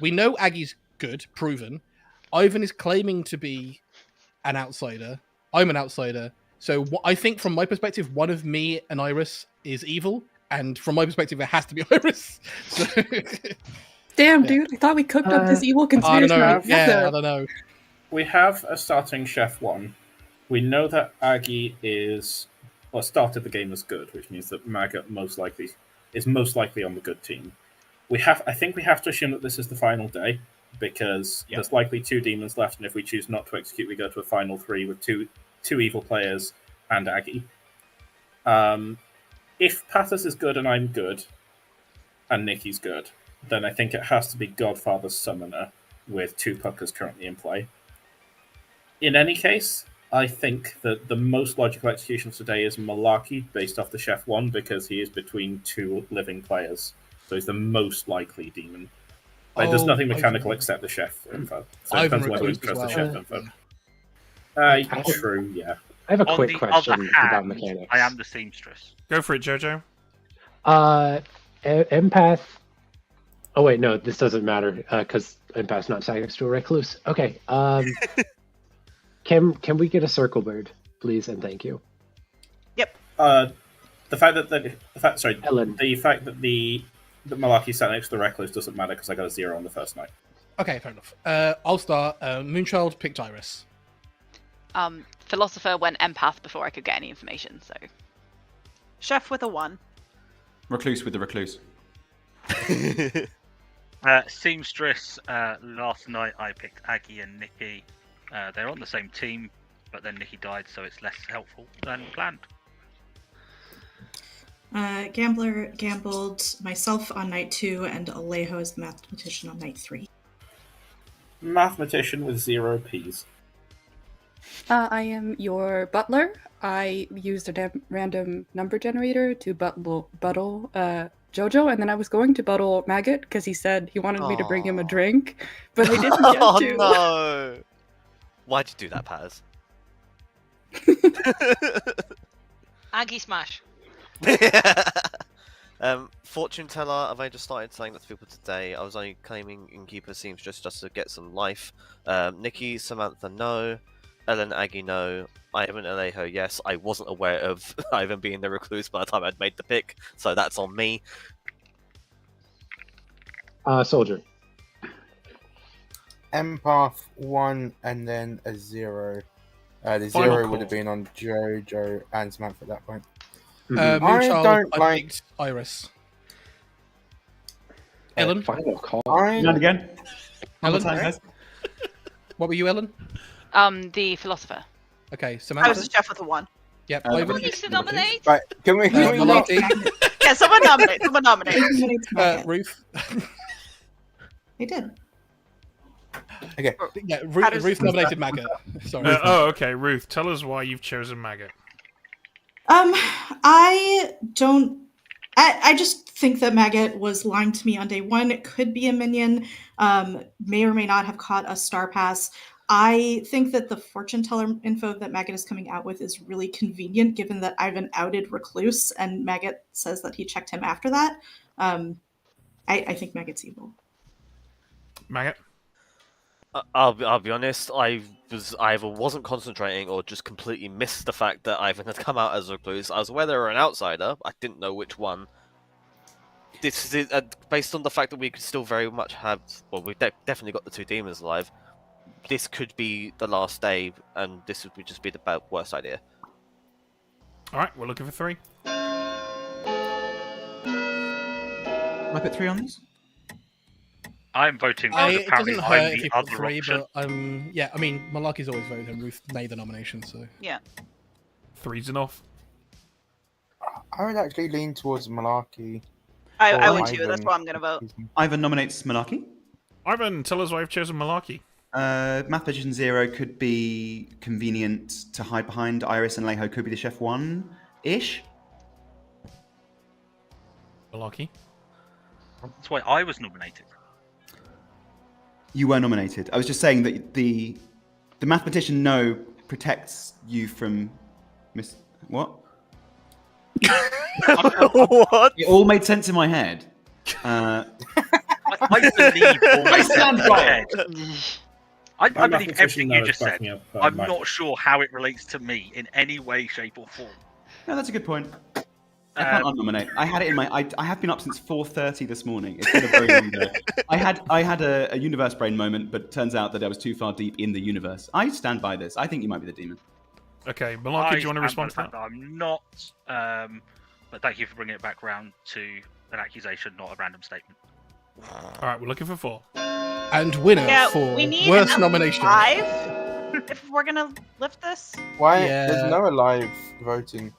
We know Aggie's good, proven. Ivan is claiming to be an outsider. I'm an outsider. So I think from my perspective, one of me and Iris is evil, and from my perspective, it has to be Iris. So... Damn, dude! I thought we cooked up this evil conspiracy. I don't know. We have a starting chef 1. We know that Aggie started the game as good, which means that Maggot is most likely on the good team. I think we have to assume that this is the final day because there's likely 2 demons left, and if we choose not to execute, we go to a final 3 with two evil players and Aggie. If Pathos is good and I'm good, and Nikki's good, then I think it has to be Godfather's Summoner with 2 puckers currently in play. In any case, I think that the most logical execution of today is Malarkey, based off the Chef 1, because he is between two living players. So he's the most likely demon. Like, there's nothing mechanical except the Chef info. So it depends whether we trust the Chef info. True, yeah. I have a On quick the question other about hand, mechanics. I am the seamstress. Go for it, Jojo. Empath. Oh wait, no, this doesn't matter because Empath's not sat next to a recluse. Okay. Can we get a circle bird, please, and thank you. Yep. The fact that the fact that Malarkey sat next to the recluse doesn't matter because I got a 0 on the first night. Okay, fair enough. I'll start. Moonchild picked Iris. Philosopher went empath before I could get any information, so. Chef with a 1. Recluse with the recluse. Seamstress, last night I picked Aggie and Nikki. They're on the same team, but then Nikki died, so it's less helpful than planned. Gambler gambled myself on night 2 and Alejo as the mathematician on night 3. Mathematician with 0 Ps. I am your butler. I used a random number generator to buttle Jojo, and then I was going to buttle Maggot because he said he wanted me to bring him a drink, but I didn't get to. No! Why'd you do that, Paz? Aggie smash. Fortune teller, I've only just started saying that to people today. I was only claiming Innkeeper Seamstress just to get some life. Nikki, Samantha, no. Ellen, Aggie, no. Ivan, Alejo, yes. I wasn't aware of Ivan being the recluse by the time I'd made the pick, so that's on me. Soldier. Empath 1 and then a 0. The Final 0 call. would have been on Jojo and Samantha at that point. Moonchild, I picked Iris. Ellen? Final call. Not again. Ellen? Time, guys. What were you, Ellen? The philosopher. Okay, I Samantha? was a chef with a 1. Yep. Who Ivan? needs to nominate? Right, can we Malarkey? Yeah, someone nominate. Someone nominate. Ruth? I did. Okay. Yeah, How does- Ruth nominated Maggot. Sorry. Okay, Ruth, tell us why you've chosen Maggot. I don't. I just think that Maggot was lying to me on day 1. It could be a minion. May or may not have caught a star pass. I think that the fortune teller info that Maggot is coming out with is really convenient, given that Ivan outed Recluse, and Maggot says that he checked him after that. I think Maggot's evil. Maggot? I'll be honest. I either wasn't concentrating or just completely missed the fact that Ivan had come out as a recluse. I was aware they were an outsider. I didn't know which one. This is based on the fact that we could still very much have. Well, we've definitely got the 2 demons alive. This could be the last day, and this would just be the worst idea. All right, we're looking for 3. Can I put 3 on this? I'm voting for It apparently doesn't hurt I'm if the you put other 3, option. but yeah, I mean, Malarkey's always voted, and Ruth made the nomination, so. Yeah. 3's enough. I would actually lean towards Malarkey. I or would too. That's Ivan. why I'm going to vote. Ivan nominates Malarkey. Ivan, tell us why you've chosen Malarkey. Mathematician 0 could be convenient to hide behind. Iris and Alejo could be the Chef 1-ish. Malarkey? That's why I was nominated. You were nominated. I was just saying that the mathematician no protects you from what? What? It all made sense in my head. I believe all my stand sense by ahead. I believe mathematician everything you knows just said. backing up, I'm Mike. not sure how it relates to me in any way, shape, or form. No, that's a good point. I can't unnominate. I had it in my. I have been up since 4:30 this morning. It's been a very long day. I had a universe brain moment, but turns out that I was too far deep in the universe. I stand by this. I think you might be the demon. Okay, Malarkey, do you want to respond to that? that? I'm not. But thank you for bringing it back round to an accusation, not a random statement. All right, we're looking for 4. And winner Yeah, for we need worst a nomination. 5 if we're going to lift this. Why? Yeah. There's no alive voting.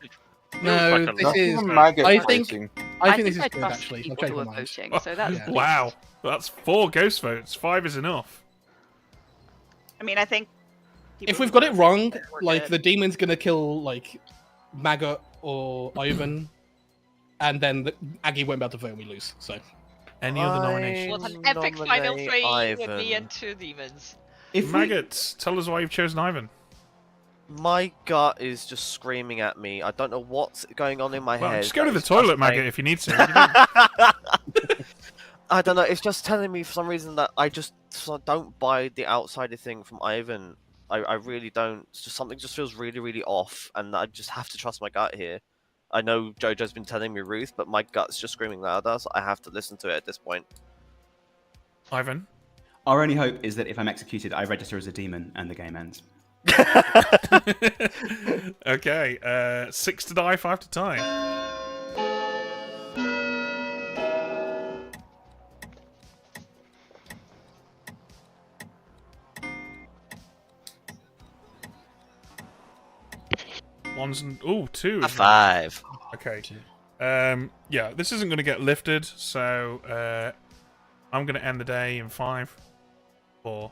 No, Like a this Not is. even Maggot I think. voting. I think this is I good trust actually. I've people changed who my are mind. voting, so that's Yeah. Wow, that's 4 ghost votes. 5 is enough. I mean, I think If we've got it wrong, like the demon's gonna kill like Maggot or Ivan, and then Aggie won't be able to vote and we lose. So, any other nominations? What an epic final nominate three with Ivan. me and 2 demons. Maggots, tell us why you've chosen Ivan. My gut is just screaming at me. I don't know what's going on in my Well, head. just go to but the it's toilet, just Maggot, saying- if you need to. You don't- I don't know. It's just telling me for some reason that I just don't buy the outsider thing from Ivan. I really don't. It's just something just feels really, really off, and I just have to trust my gut here. I know Jojo's been telling me Ruth, but my gut's just screaming louder, so I have to listen to it at this point. Ivan? Our only hope is that if I'm executed, I register as a demon and the game ends. Okay, 6 to die, 5 to tie. One's and two. A 5. Okay. Yeah, this isn't going to get lifted, so I'm going to end the day in 5, 4.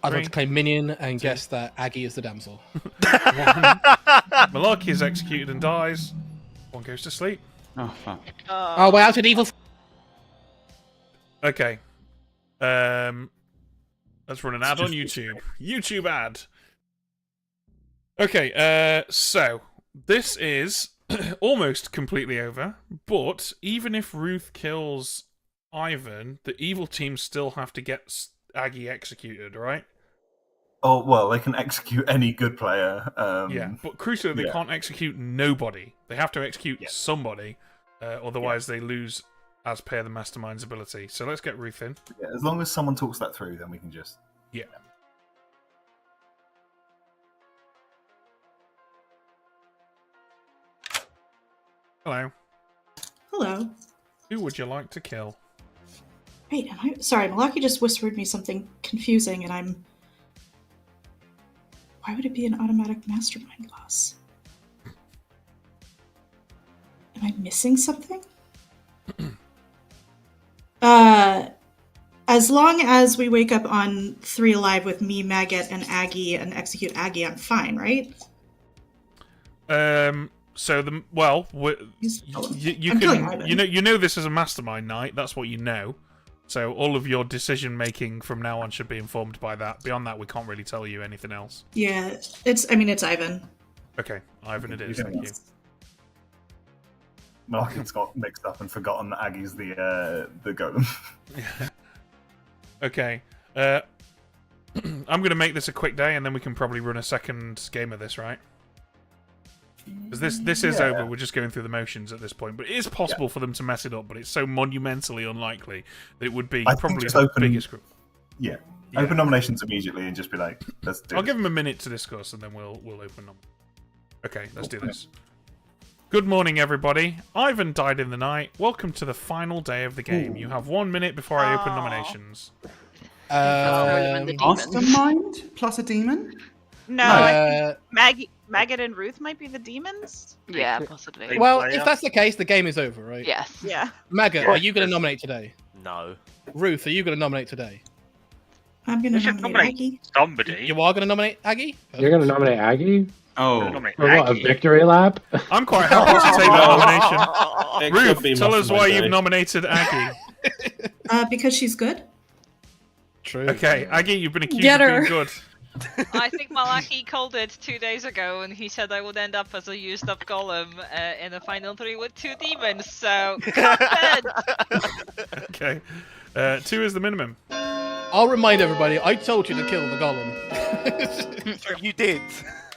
I'd like to claim minion and guess that Aggie is the damsel. Malarkey is executed and dies. One goes to sleep. Oh fuck. Oh, we're out at evil. Okay. Let's run an ad on YouTube. YouTube ad. Okay, so this is almost completely over, but even if Ruth kills Ivan, the evil team still have to get Aggie executed, right? Oh, well, they can execute any good player. Yeah, but crucially, they can't execute nobody. They have to execute somebody, otherwise they lose as per the mastermind's ability. So let's get Ruth in. Yeah, as long as someone talks that through, then we can just... Yeah. Hello. Hello. Who would you like to kill? Wait, sorry, Malaki just whispered me something confusing, and I'm... Why would it be an automatic mastermind class? Am I missing something? As long as we wake up on 3 alive with me, Maggot, and Aggie, and execute Aggie, I'm fine, right? So you can you know this is a mastermind night. That's what you know. So all of your decision making from now on should be informed by that. Beyond that, we can't really tell you anything else. Yeah, it's Ivan. Okay, Ivan, it is. Thank you. Market's got mixed up and forgotten that Aggie's the golem. Okay. I'm going to make this a quick day, and then we can probably run a second game of this, right? Because this is over. We're just going through the motions at this point. But it is possible for them to mess it up, but it's so monumentally unlikely that it would be probably the biggest group. Yeah. Open nominations immediately and just be like, let's do I'll this. give them a minute to discuss, and then we'll open them. Okay, let's do this. Good morning, everybody. Ivan died in the night. Welcome to the final day of the game. You have 1 minute before I open nominations. Mastermind plus a demon? No, I think Maggot and Ruth might be the demons. Yeah, possibly. Well, if that's the case, the game is over, right? Yes. Yeah. Maggot, are you going to nominate today? No. Ruth, are you going to nominate today? I'm going to nominate Aggie. Somebody. You are going to nominate Aggie? You're going to nominate Aggie? Oh. For what, a victory lap? I'm quite happy to take that It nomination. could be Ruth, tell us why Mastermind you've Day. nominated Aggie. Because she's good. True. Okay, Aggie, you've been accused Get of her. being good. I think Malaki called it 2 days ago, and he said I would end up as a used-up golem in a final 3 with 2 demons. So, confident. Okay, 2 is the minimum. I'll remind everybody, I told you to kill the golem. You did.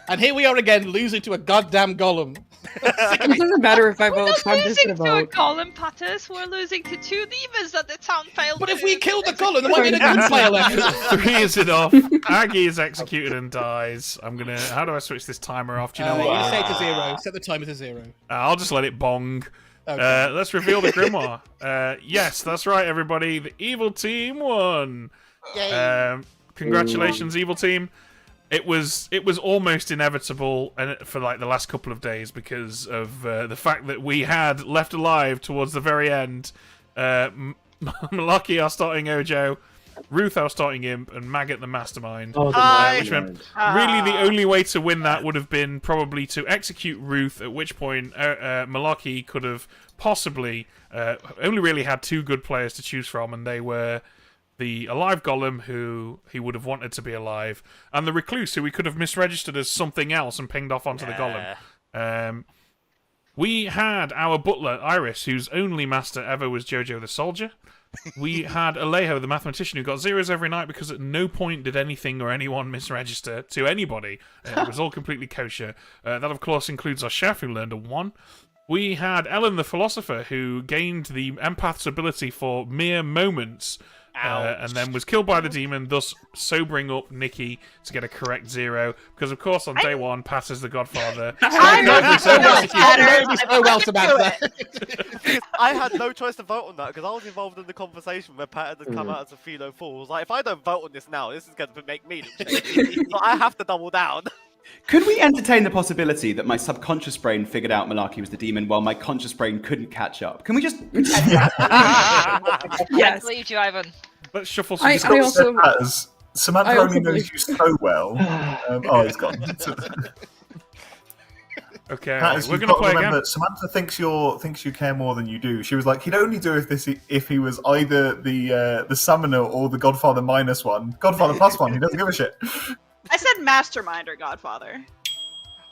And here we are again, losing to a goddamn golem. It doesn't matter if I vote. We're I'm just losing gonna to a vote. golem, Patters. We're losing to 2 demons that the town failed. But if we kill the golem, there might be a good player left. 3 is enough. Aggie is executed and dies. I'm gonna. How do I switch this timer off? Do you know what? You set it to 0. Set the timer to 0. I'll just let it bong. Okay. Let's reveal the grimoire. Yes, that's right, everybody. The evil team won. Congratulations, evil team. It was almost inevitable for like the last couple of days because of the fact that we had left alive towards the very end Malaki, our starting Ojo, Ruth our starting imp, and Maggot the mastermind. Oh, which meant really the only way to win that would have been probably to execute Ruth, at which point Malaki could have possibly only really had 2 good players to choose from, and they were the alive golem, who he would have wanted to be alive, and the recluse, who we could have misregistered as something else and pinged off onto the golem. We had our butler, Iris, whose only master ever was Jojo the soldier. We had Alejo, the mathematician, who got 0s every night because at no point did anything or anyone misregister to anybody. It was all completely kosher. That, of course, includes our chef, who learned a 1. We had Ellen, the philosopher, who gained the empath's ability for mere moments, and then was killed by the demon, thus sobering up Nikki to get a correct 0. Because, of course, on day 1, Pat is the godfather. I had no choice to vote on that because I was involved in the conversation where Pat had come out as a Philo fool. I was like, if I don't vote on this now, this is going to make me look shady. So I have to double down. Could we entertain the possibility that my subconscious brain figured out Malaki was the demon while my conscious brain couldn't catch up? Can we just pretend that? Yes. I believe you, Ivan. Let's shuffle some. I also... Samantha only knows you so well. He's gone. Okay, we're going to play again. Samantha thinks you care more than you do. She was like, he'd only do if he was either the summoner or the Godfather -1. Godfather +1, he doesn't give a shit. I said mastermind or godfather.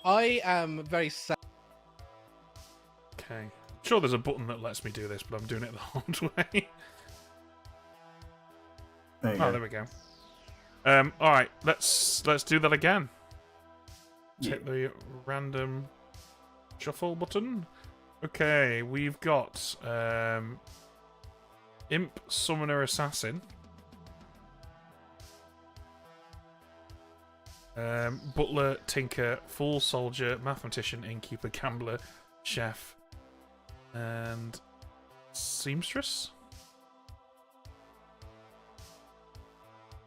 I am very sad. Okay. I'm sure there's a button that lets me do this, but I'm doing it the hard way. There we go. Alright, let's do that again. Hit the random shuffle button. Okay, we've got Imp, Summoner, Assassin. Butler, Tinker, Fool, Soldier, Mathematician, Innkeeper, Gambler, Chef, and Seamstress.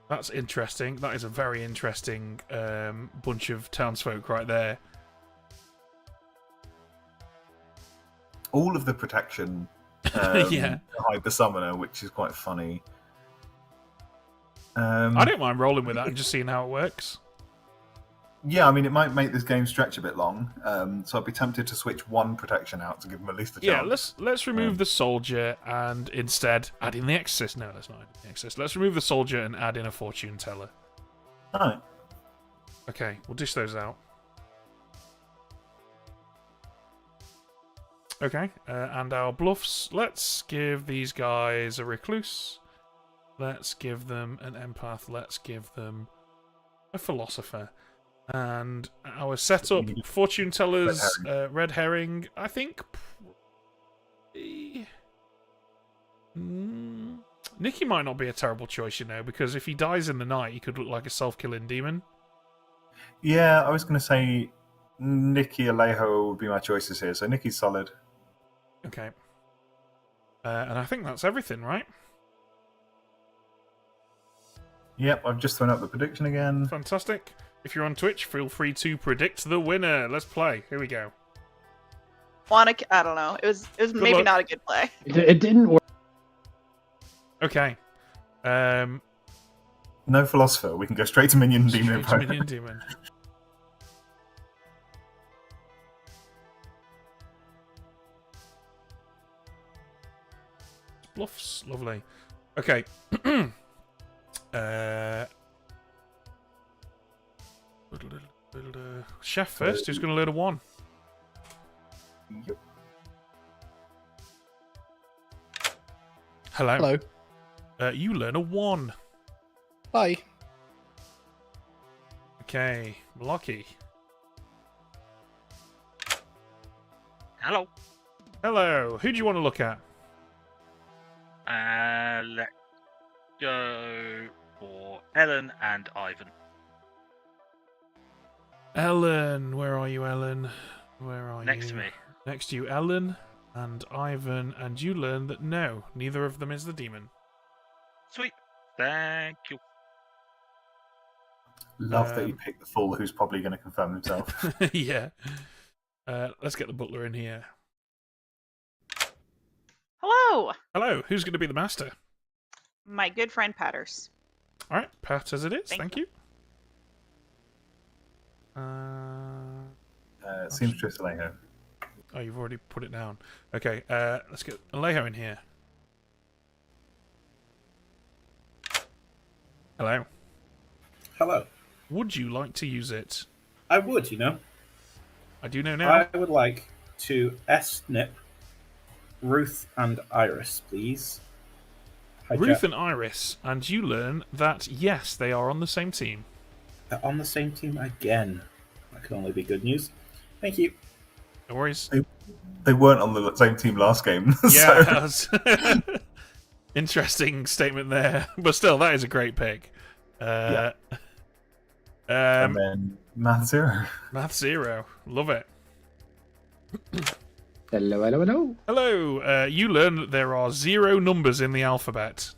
That's interesting. That is a very interesting bunch of townsfolk right there. All of the protection behind the summoner, which is quite funny. I don't mind rolling with that and just seeing how it works. Yeah, I mean, it might make this game stretch a bit long, so I'd be tempted to switch 1 protection out to give him at least a chance. Yeah, let's remove the soldier and instead add in the exorcist. No, that's not the exorcist. Let's remove the soldier and add in a fortune teller. Alright. Okay, we'll dish those out. Okay, and our bluffs. Let's give these guys a recluse. Let's give them an empath. Let's give them a philosopher. And our setup, fortune tellers, red herring. I think Nikki might not be a terrible choice, because if he dies in the night, he could look like a self-killing demon. Yeah, I was going to say Nikki, Alejo would be my choices here, so Nikki's solid. Okay. And I think that's everything, right? Yep, I've just thrown up the prediction again. Fantastic. If you're on Twitch, feel free to predict the winner. Let's play. Here we go. I don't know. It was maybe not a good play. It didn't work. Okay. No philosopher. We can go straight to Minion Demon. Straight to Minion Demon. Bluffs. Lovely. Okay. Chef first. Who's going to learn a 1? Yep. Hello. You learn a 1. Bye. Okay, Lucky. Hello. Hello. Who do you want to look at? Let's go for Ellen and Ivan. Ellen, where are you, Ellen? Where are you? Next to me. Next to you, Ellen and Ivan, and you learn that no, neither of them is the demon. Sweet. Thank you. Love that you picked the fool who's probably going to confirm himself. Yeah. Let's get the butler in here. Hello. Hello. Who's going to be the master? My good friend Patters. All right, Pat as it is. Thank Thank you. Seamstress Alejo. Oh, you've already put it down. Okay, let's get Alejo in here. Hello. Hello. Would you like to use it? I would, you know. I do know now. I would like to snip Ruth and Iris, please. Hi, Ruth Jeff. and Iris, and you learn that, yes, they are on the same team. They're on the same team again. That can only be good news. Thank you. No worries. They weren't on the same team last game. Yeah, so. that was interesting statement there. But still, that is a great pick. And then Math Zero. Math Zero. Love it. Hello, hello, hello. Hello. You learn that there are 0 numbers in the alphabet.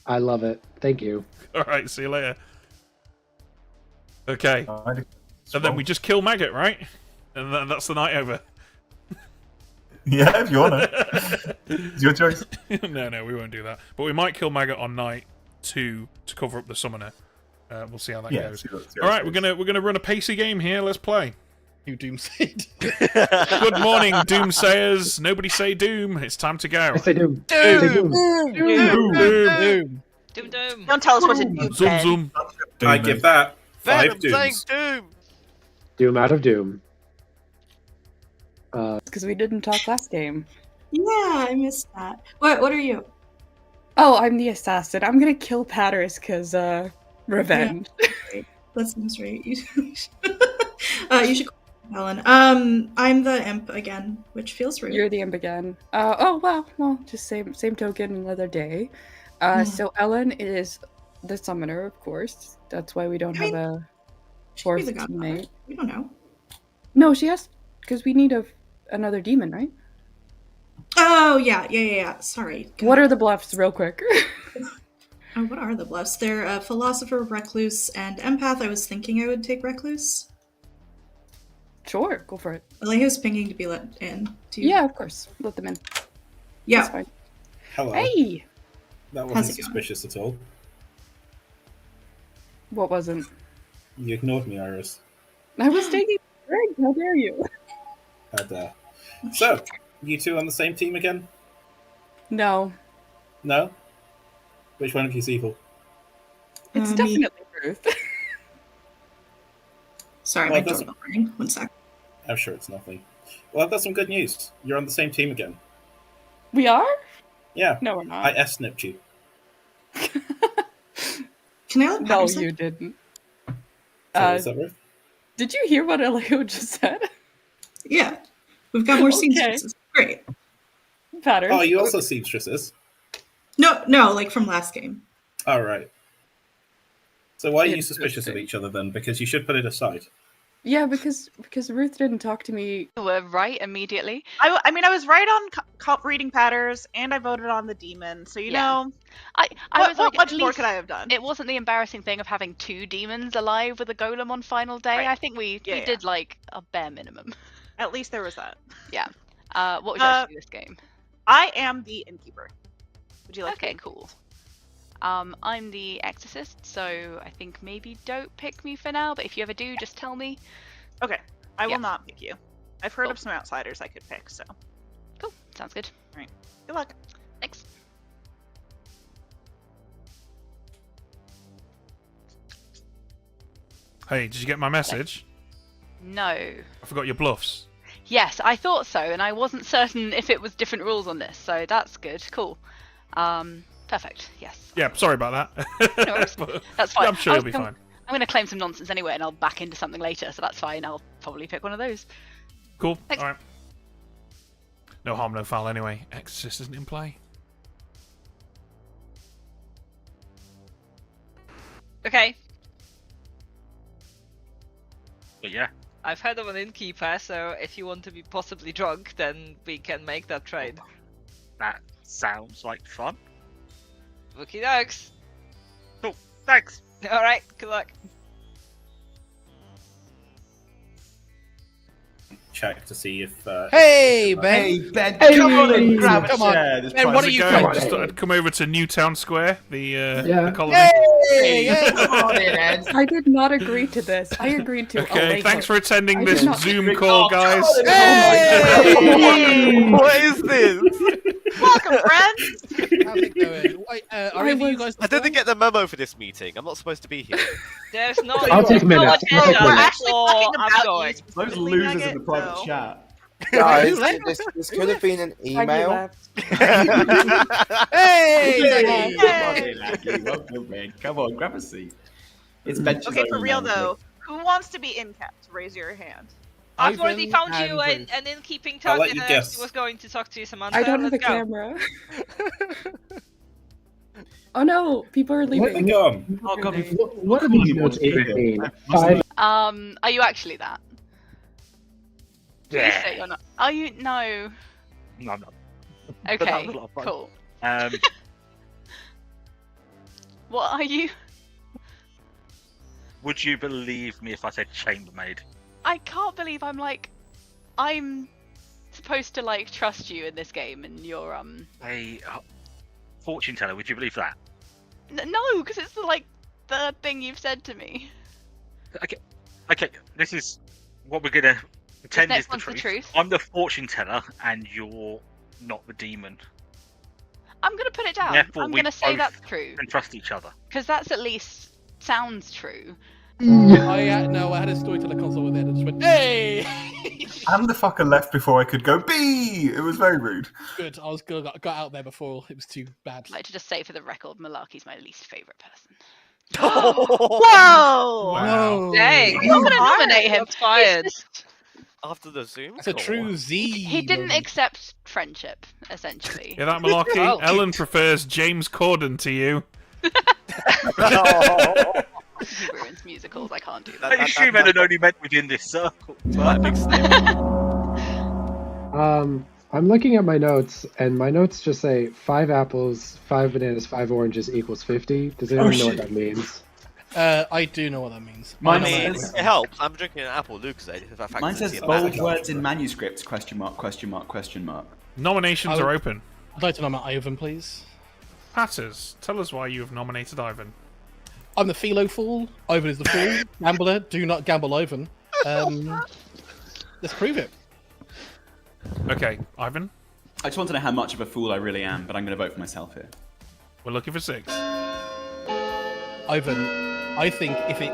I love it. Thank you. All right, see you later. Okay. And then we just kill Maggot, right? And then that's the night over. Yeah, if you want to. It's your choice. No, we won't do that. But we might kill Maggot on night 2 to cover up the summoner. We'll see how that goes. See All right, we're gonna run a pacey game here. Let's play. You doomsayed. Good morning, doomsayers. Nobody say doom. It's time to go. I say doom. Doom. Doom. Doom. Don't tell us what to do. Zoom, Ben. zoom. I give that 5 Venom saying dooms. doom. Doom out of doom. Because we didn't talk last game. Yeah, I missed that. What are you? Oh, I'm the assassin. I'm gonna kill Patters because revenge. That seems right. You should call Helen. I'm the imp again, which feels rude. You're the imp again. Oh well, just same token, another day. So Ellen is the summoner, of course. That's why we don't have a fourth the godmother. teammate. We don't know. No, she has because we need another demon, right? Oh yeah. Sorry. What are the bluffs, real quick? Oh, what are the bluffs? They're a philosopher, recluse, and empath. I was thinking I would take recluse. Sure, go for it. Alejo's pinging to be let in. Yeah, of course. Let them in. Yeah. That's fine. Hello. Hey! That How's wasn't it going? suspicious at all. What wasn't? You ignored me, Iris. I was taking a drink. How dare you? How dare. So, you two on the same team again? No. No? Which one of you is evil? It's Me. definitely Ruth. Sorry, Well, my doorbell rang. 1 sec. I'm sure it's nothing. Well, I've got some good news. You're on the same team again. We are? Yeah. No, we're not. I S-snipped you. Can I let No, Patterson? you didn't. So is that Ruth? Did you hear what Alejo just said? Yeah. We've got more Okay. seamstresses. Great. Pattern. Oh, you also seamstresses? No, like from last game. All right. So why are you Interesting. suspicious of each other then? Because you should put it aside. Yeah, because Ruth didn't talk to me. You were right immediately. I mean, I was right on reading Patters, and I voted on the demon. So you Yeah. know, I what, was like, much at more least could I have done? It wasn't the embarrassing thing of having 2 demons alive with a golem on final day. Right. I think we Yeah. did like a bare minimum. At least there was that. Yeah. What would you like to do this game? I am the innkeeper. Would you like? Okay, cool. I'm the exorcist, so I think maybe don't pick me for now. But if you ever do, just tell me. Okay, I Yeah. will not pick you. I've heard Cool. of some outsiders I could pick, so Cool. Sounds good. all right. Good luck. Thanks. Hey, did you get my message? No. I forgot your bluffs. Yes, I thought so, and I wasn't certain if it was different rules on this, so that's good. Cool. Perfect. Yes. Yeah, sorry about that. No worries. But- That's fine. Yeah, I'm sure I you'll was be gonna- fine. I'm going to claim some nonsense anyway, and I'll back into something later, so that's fine. I'll probably pick one of those. Cool. Thanks. All right. No harm, no foul anyway. Exorcist isn't in play. Okay. But yeah. I've heard of an innkeeper, so if you want to be possibly drunk, then we can make that trade. That sounds like fun. Wookie dokes. Cool. Thanks. Alright, good luck. check to see if. Hey, Ben! Hey, Ben! Hey! Come on and grab a Come on. chair. This Ben, prize what is are you going. doing? Just thought I'd come over to Newtown Square, the colony. Hey! Yeah. Come on in, Ed. I did not agree to this. I agreed to. Okay, thanks for attending I this did not- Zoom call, guys. Hey! What is this? Welcome, friends. How's it going? Wait, are either you guys? I didn't get the memo for this meeting. I'm not supposed to be here. There's no. I'll take minutes. no I'll take agenda, We're minutes. actually so talking I'm about going. you Those specifically, losers Nugget, in the private so- chat. Guys, Who left? this could have been an Maggie email. left. Hey! Hey, come on Hey. in, Aggie. Welcome, Ben. Come on, grab a seat. It's benches Okay, for only real now, though, who wants to be in caps? Raise your hand. I've already Ivan found you and and in keeping I'll talk, let and you I guess. actually was going to talk to you, Samantha. I don't have a Let's go. camera. Oh no, people are leaving. Gone. Oh, God, we've- What do these notes even mean? Are you actually that? Please Yeah. say you're not. Are you? No. No, I'm not. Okay, that was a lot of fun. cool. What are you? Would you believe me if I said chambermaid? I can't believe I'm supposed to like trust you in this game, and you're A fortune teller? Would you believe that? no, because it's the third thing you've said to me. Okay. This is what we're gonna pretend next is the one's the truth. truth. I'm the fortune teller, and you're not the demon. I'm gonna put it down. Therefore, I'm we gonna say both that's true can trust each other. because that's at least sounds true. I had a storyteller console with Ed and just went, hey! And the fucker left before I could go B. It was very rude. Good, I was good. I got out there before it was too bad. I'd like to just say for the record, Malarkey's my least favorite person. Whoa! Wow. Dang, I'm not gonna nominate him. Shots fired. It's just- After the Zoom It's a call. true Z. he didn't moment. accept friendship, essentially. Yeah, that malarkey. Well, Ellen prefers James Corden to you. He ruins musicals. I can't do That- that. I assume Ellen only meant within this circle. Well, that makes sense. I'm looking at my notes, and my notes just say 5 apples, 5 bananas, 5 oranges equals 50. Does anyone know what that means? I do know what that means. Mine I mean, says- it helps. I'm drinking an apple Lucozade. If I factor Mine in says the bold amount. words in manuscripts, question mark, question mark, question mark. Nominations Oh. are open. I'd like to nominate Ivan, please. Patters, tell us why you have nominated Ivan. I'm the philo fool. Ivan is the fool. Gambler, do not gamble, Ivan. Let's prove it. Okay, Ivan, I just want to know how much of a fool I really am, but I'm going to vote for myself here. we're looking for 6. Ivan, I think if it,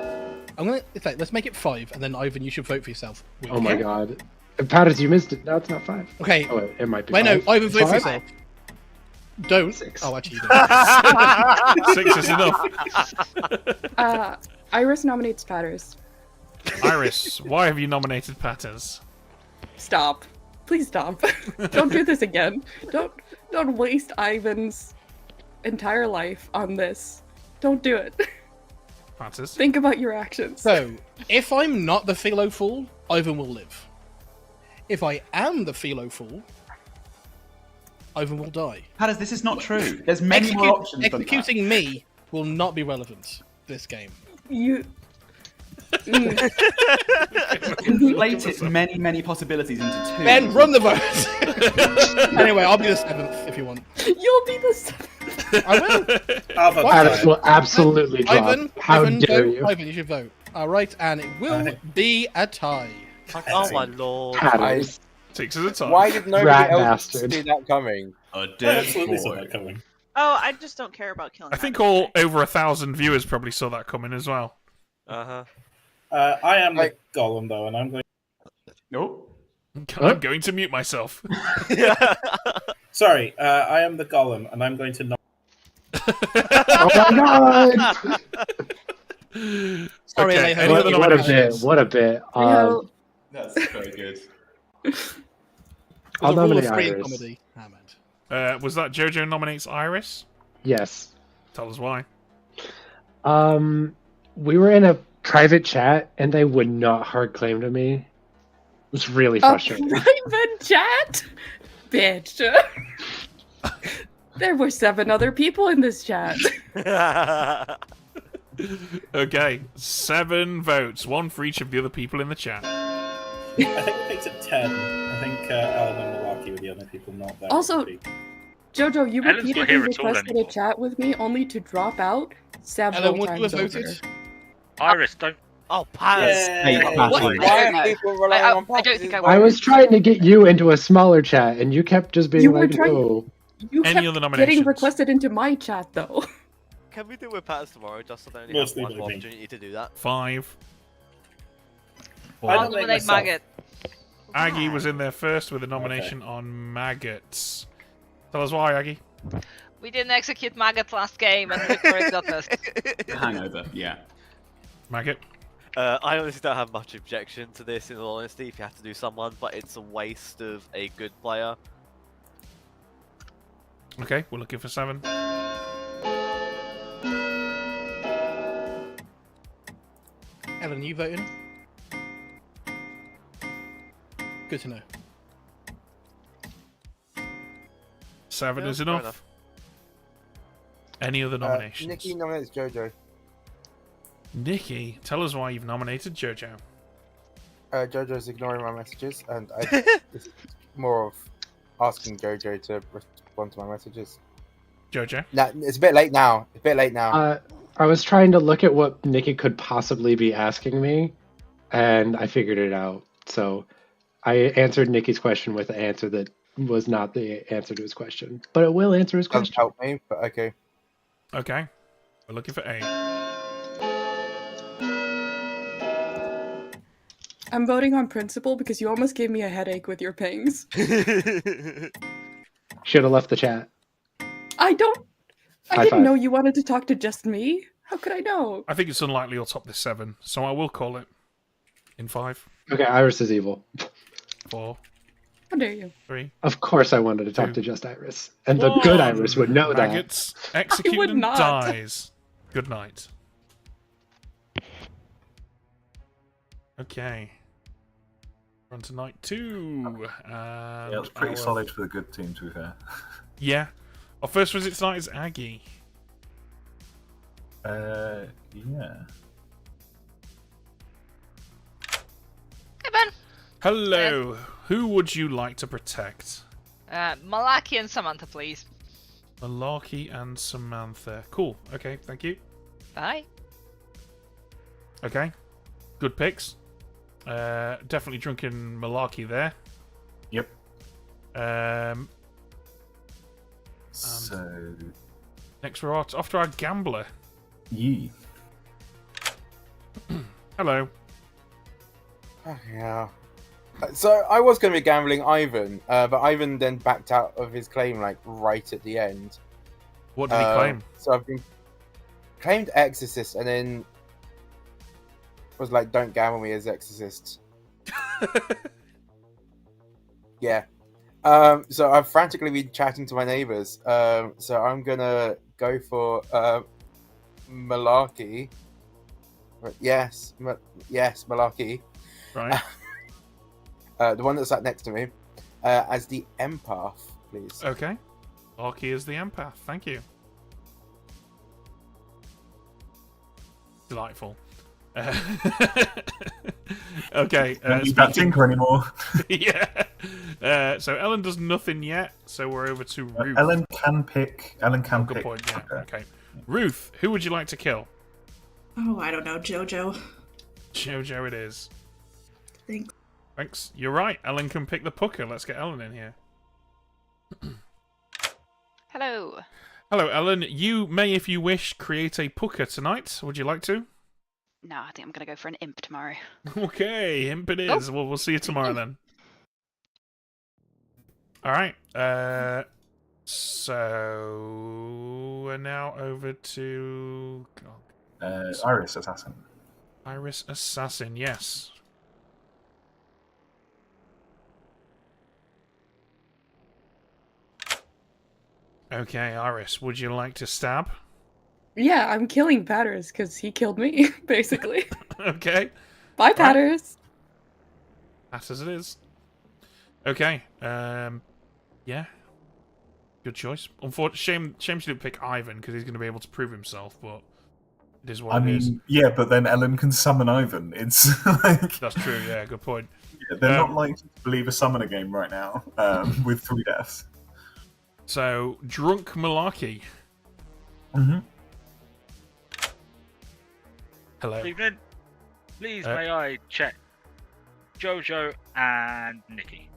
let's make it 5, and then Ivan, you should vote for yourself. Oh my god. Patters, you missed it. No, it's not 5. Okay. Oh, it might be Wait, no, 5. Ivan, It's vote for 5? yourself. Don't. 6. Oh, actually, you don't. 6 is enough. Iris nominates Patters. Iris, why have you nominated Patters? Stop. Please stop. Don't do this again. Don't waste Ivan's entire life on this. Don't do it. Patters? Think about your actions. So, if I'm not the philo fool, Ivan will live. If I am the philo fool, Ivan will die. Patters, this is not true. There's many more options than that. Executing me will not be relevant this game. You. Conflated many, many possibilities into 2. Ben, run the vote! Anyway, I'll be the 7th if you want. You'll be the 7th. I will. Patters will absolutely drop. Ivan, How Ivan, dare vote. you? Ivan, you should vote. Alright, and it will be a tie. Oh my lord. Patters. 6 is a tie. Why did nobody Rat else bastard. see that coming? A I dead absolutely saw boy. that coming. Oh, I just don't care about killing. I think that all guy. over 1,000 viewers probably saw that coming as well. Uh-huh. I am the golem though, and I'm going. Nope. I'm going to mute myself. Sorry, I am the golem, and I'm going to. Oh my god! Sorry, Okay, Alejo. any other What a nominations? bit. What a bit. No. That's very good. I'll There's a rule of nominate 3 in Iris. comedy. Damn it. Was that Jojo nominates Iris? Yes. Tell us why. We were in a private chat and they would not hard claim to me. It was really frustrating. Private chat? Bitch. There were 7 other people in this chat. Okay, 7 votes, 1 for each of the other people in the chat. I think we picked at 10. I think Alan and Milwaukee were the only people not there. Also, Jojo, you Ellen's not repeatedly here at all requested a anymore. chat with me only to drop out several Ellen, would you have times voted? over. Iris, don't. Oh, Paz! Hey, What? Natalie. Why don't know. are people relying on I don't think I I will. was trying to get you into a smaller chat, and you kept just being You were like, trying- "No." You Any kept other getting nominations? requested into my chat, though. Can we do with Paz tomorrow, just so they only Mostly have one by me. opportunity to do that? 5. I I'll nominate nominate myself. Maggot. Aggie was in there first with a nomination on maggots. Tell us why, Aggie. We didn't execute Maggot last game and Victoria got us. Hangover, yeah. Maggot. I honestly don't have much objection to this, in all honesty, if you have to do someone, but it's a waste of a good player. Okay, we're looking for 7. Ellen, you voting? Good to know. 7 Yeah, is fair enough. enough. Any other nominations? Nikki nominates Jojo. Nikki, tell us why you've nominated Jojo. Jojo's ignoring my messages, and this is more of asking Jojo to respond to my messages. Jojo? Nah, it's a bit late now. It's a bit late now. I was trying to look at what Nikki could possibly be asking me, and I figured it out. So I answered Nikki's question with an answer that was not the answer to his question, but it will answer his Doesn't question. help me, but okay. Okay. We're looking for A. I'm voting on principle because you almost gave me a headache with your pings. Should have left the chat. I High didn't five. know you wanted to talk to just me. How could I know? I think it's unlikely you'll top this 7, so I will call it in 5, Okay, Iris is evil. 4, How dare you? 3. Of course I wanted to talk Two. to just Iris. And the good One. Iris would know that. Maggots executed would and not. dies. Good night. Okay. We're on to night 2. Yeah, it was pretty solid for the good team, to be fair. Yeah. Our first visit tonight is Aggie. Yeah. Hey, Ben. Hello. Who would you like to protect? Malaki and Samantha, please. Malarkey and Samantha. Cool. Okay, thank you. Bye. Okay. Good picks. Definitely drunken Malarkey there. Yep. So next we're off to our gambler. Yee. Hello. Yeah. So I was going to be gambling Ivan, but Ivan then backed out of his claim like right at the end. What did he claim? So I've been claimed Exorcist, and then was like, "Don't gamble me as Exorcist." Yeah. So I've frantically been chatting to my neighbors. So I'm gonna go for Malarkey. Yes, Malarkey. Right. The one that sat next to me, as the empath, please. Okay. Malarkey is the empath. Thank you. Delightful. Okay. Don't need that tinker anymore. Yeah. So Ellen does nothing yet. So we're over to Ruth. Ellen can pick. Good pick. point. Yeah. Okay. Ruth, who would you like to kill? Oh, I don't know, Jojo. Jojo, it is. Thanks. Thanks. You're right. Ellen can pick the pucker. Let's get Ellen in here. Hello. Hello, Ellen. You may, if you wish, create a pucker tonight. Would you like to? No, I think I'm going to go for an imp tomorrow. Okay, imp it is. Well, we'll see you tomorrow then. All right. So we're now over to Iris Assassin. Iris Assassin. Yes. Okay, Iris. Would you like to stab? Yeah, I'm killing Patters because he killed me, basically. Okay. Bye, Patters. That's as it is. Okay. Yeah. Good choice. Unfortunately, shame she didn't pick Ivan because he's going to be able to prove himself. But It is what it is. Yeah, but then Ellen can summon Ivan. It's like That's true. Yeah, good point. Yeah, they're not likely to believe a summoner game right now with 3 deaths. So, Drunk Malarkey. Mm-hmm. Hello. Good evening. Please, may I check Jojo and Nikki?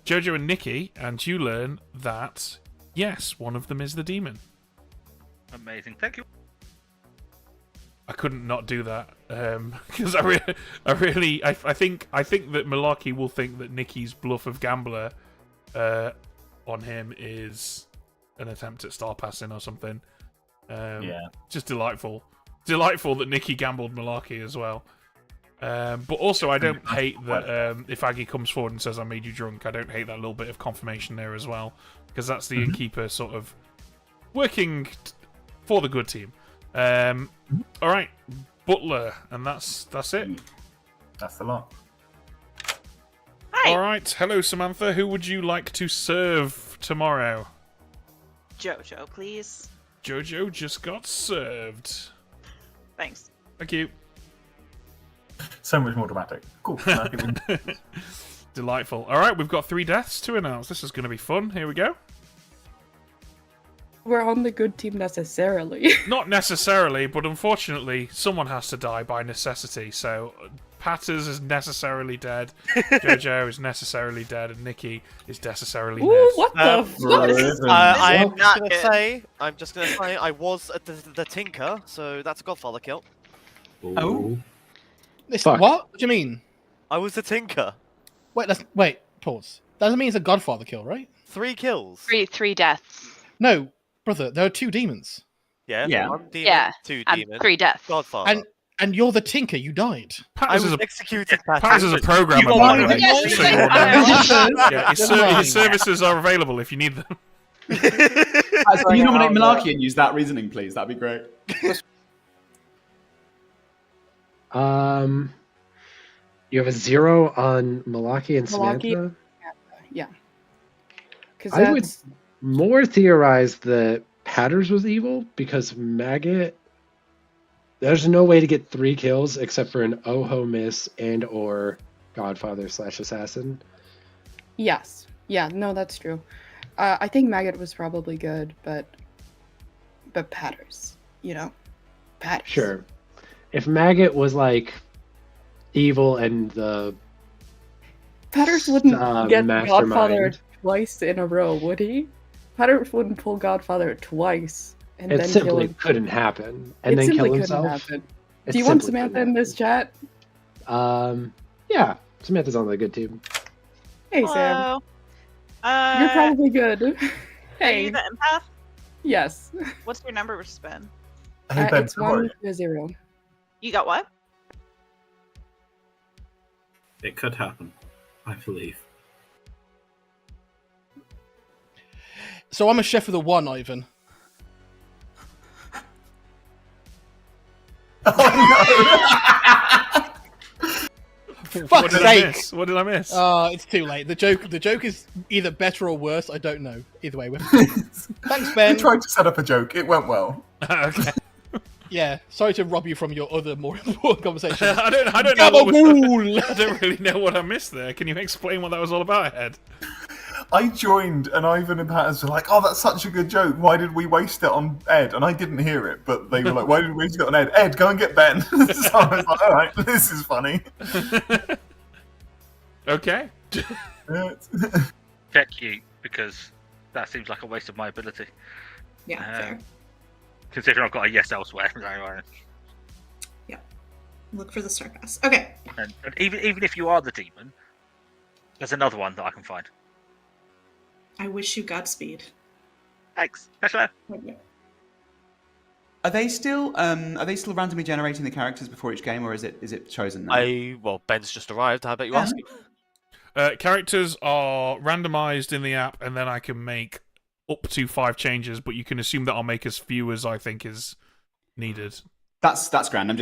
Jojo and Nikki, and you learn that, yes, one of them is the demon. Amazing. Thank you. I couldn't not do that because I think that Malarkey will think that Nikki's bluff of gambler on him is an attempt at star passing or something. Just delightful that Nikki gambled Malarkey as well. But also, I don't hate that if Aggie comes forward and says I made you drunk. I don't hate that little bit of confirmation there as well, because that's the innkeeper sort of working for the good team. All right, Butler, and that's it. That's the lot. Hi. All right, hello Samantha. Who would you like to serve tomorrow? Jojo, please. Jojo just got served. Thanks. Thank you. So much more dramatic. Cool. Delightful. All right, we've got 3 deaths to announce. This is going to be fun. Here we go. We're on the good team necessarily. Not necessarily, but unfortunately, someone has to die by necessity. So, Patters is necessarily dead, Jojo is necessarily dead, and Nikki is necessarily dead. What the I'm just gonna say, I was the Tinker, so that's a Godfather kill. Oh. Listen, what? What do you mean? I was the Tinker. Wait, pause. That doesn't mean it's a Godfather kill, right? 3 kills. Three deaths. No, brother, there are 2 demons. Yeah. 1 demon, Yeah, 2 and demons. 3 deaths. Godfather. And you're the Tinker, you died. I was executed. Patters is a programmer, by the way. So his services are available if you need them. Can you nominate Malarkey and use that reasoning, please? That'd be great. You have a 0 on Malarkey and Samantha? Yeah. I would more theorize that Patters was evil because Maggot. There's no way to get 3 kills except for an Oho miss and or Godfather/Assassin. Yes. Yeah, no, that's true. I think Maggot was probably good, but Patters, Patters. Sure. If Maggot was like evil and the Patters wouldn't get mastermind. Godfather twice in a row, would he? Patters wouldn't pull Godfather twice and it then simply kill him. couldn't happen. And It then simply kill couldn't himself. happen. It Do you want simply Samantha in this chat? Yeah, Samantha's on the good team. Hey, Sam. Hello. You're probably good. Are Hey. you the empath? Yes. What's your number, Ben? It's 1 to 0. You got what? It could happen, I believe. So I'm a chef with a 1, Ivan. What did I miss? What did I miss? It's too late. The joke is either better or worse. I don't know. Either way, thanks, Ben. I tried to set up a joke. It went well. Okay. Yeah, sorry to rob you from your other more important conversation. I don't know. I don't really know what I missed there. Can you explain what that was all about, Ed? I joined, and Ivan and Patters were like, "Oh, that's such a good joke. Why did we waste it on Ed?" And I didn't hear it, but they were like, "Why did we waste it on Ed? Ed, go and get Ben." So I was like, "All right, this is funny." Okay. Check you, because that seems like a waste of my ability. Yeah, fair. Considering I've got a yes elsewhere. Yeah. Look for the star pass. Okay. And even if you are the demon, there's another one that I can find. I wish you Godspeed. Thanks. That's right. Are they still randomly generating the characters before each game, or is it chosen now? Well, Ben's just arrived. How about you ask him? Characters are randomized in the app, and then I can make up to 5 changes, but you can assume that I'll make as few as I think is needed. That's grand. I'm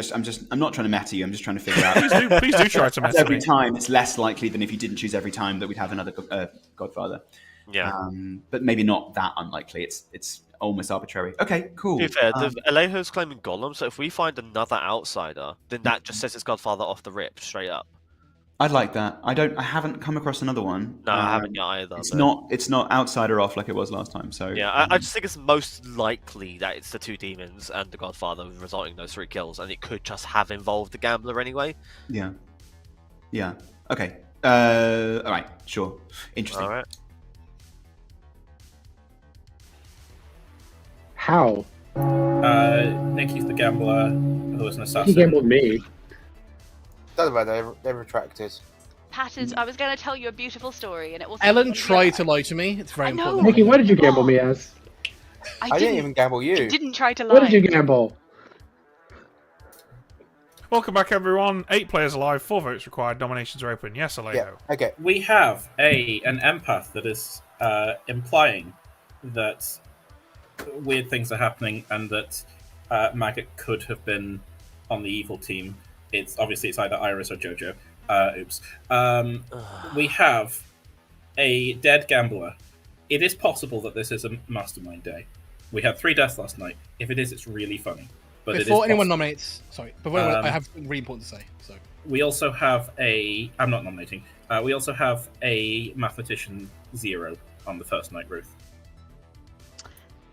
not trying to meta you. I'm just trying to figure out. please do try to meta every me. time. It's less likely than if you didn't choose every time that we'd have another Godfather. Yeah. But maybe not that unlikely. It's almost arbitrary. Okay, cool. To be fair, Alejo's claiming Gollum, so if we find another outsider, then that just sets his Godfather off the rip, straight up. I'd like that. I haven't come across another one. No, I haven't yet either. It's not outsider off like it was last time. So yeah, I just think it's most likely that it's the 2 demons and the Godfather resulting in those 3 kills, and it could just have involved the gambler anyway. Yeah. Yeah. Okay. All right. Sure. Interesting. All right. How? Nicky's the gambler who was an assassin. He gambled me. Doesn't matter. They're retracted. Patters, I was going to tell you a beautiful story, and it also. Ellen tried to lie to me. It's very important. Nikki, what did you gamble me as? I didn't even gamble you. I didn't try to lie. What did you gamble? Welcome back, everyone. 8 players alive, 4 votes required. Nominations are open. Yes, Alejo. Yeah. Okay. We have an empath that is implying that weird things are happening and that Maggot could have been on the evil team. It's either Iris or Jojo. Oops. We have a dead gambler. It is possible that this is a mastermind day. We had 3 deaths last night. If it is, it's really funny. But before anyone nominates, I have something really important to say. So we also have I'm not nominating. We also have a mathematician 0 on the first night, Ruth.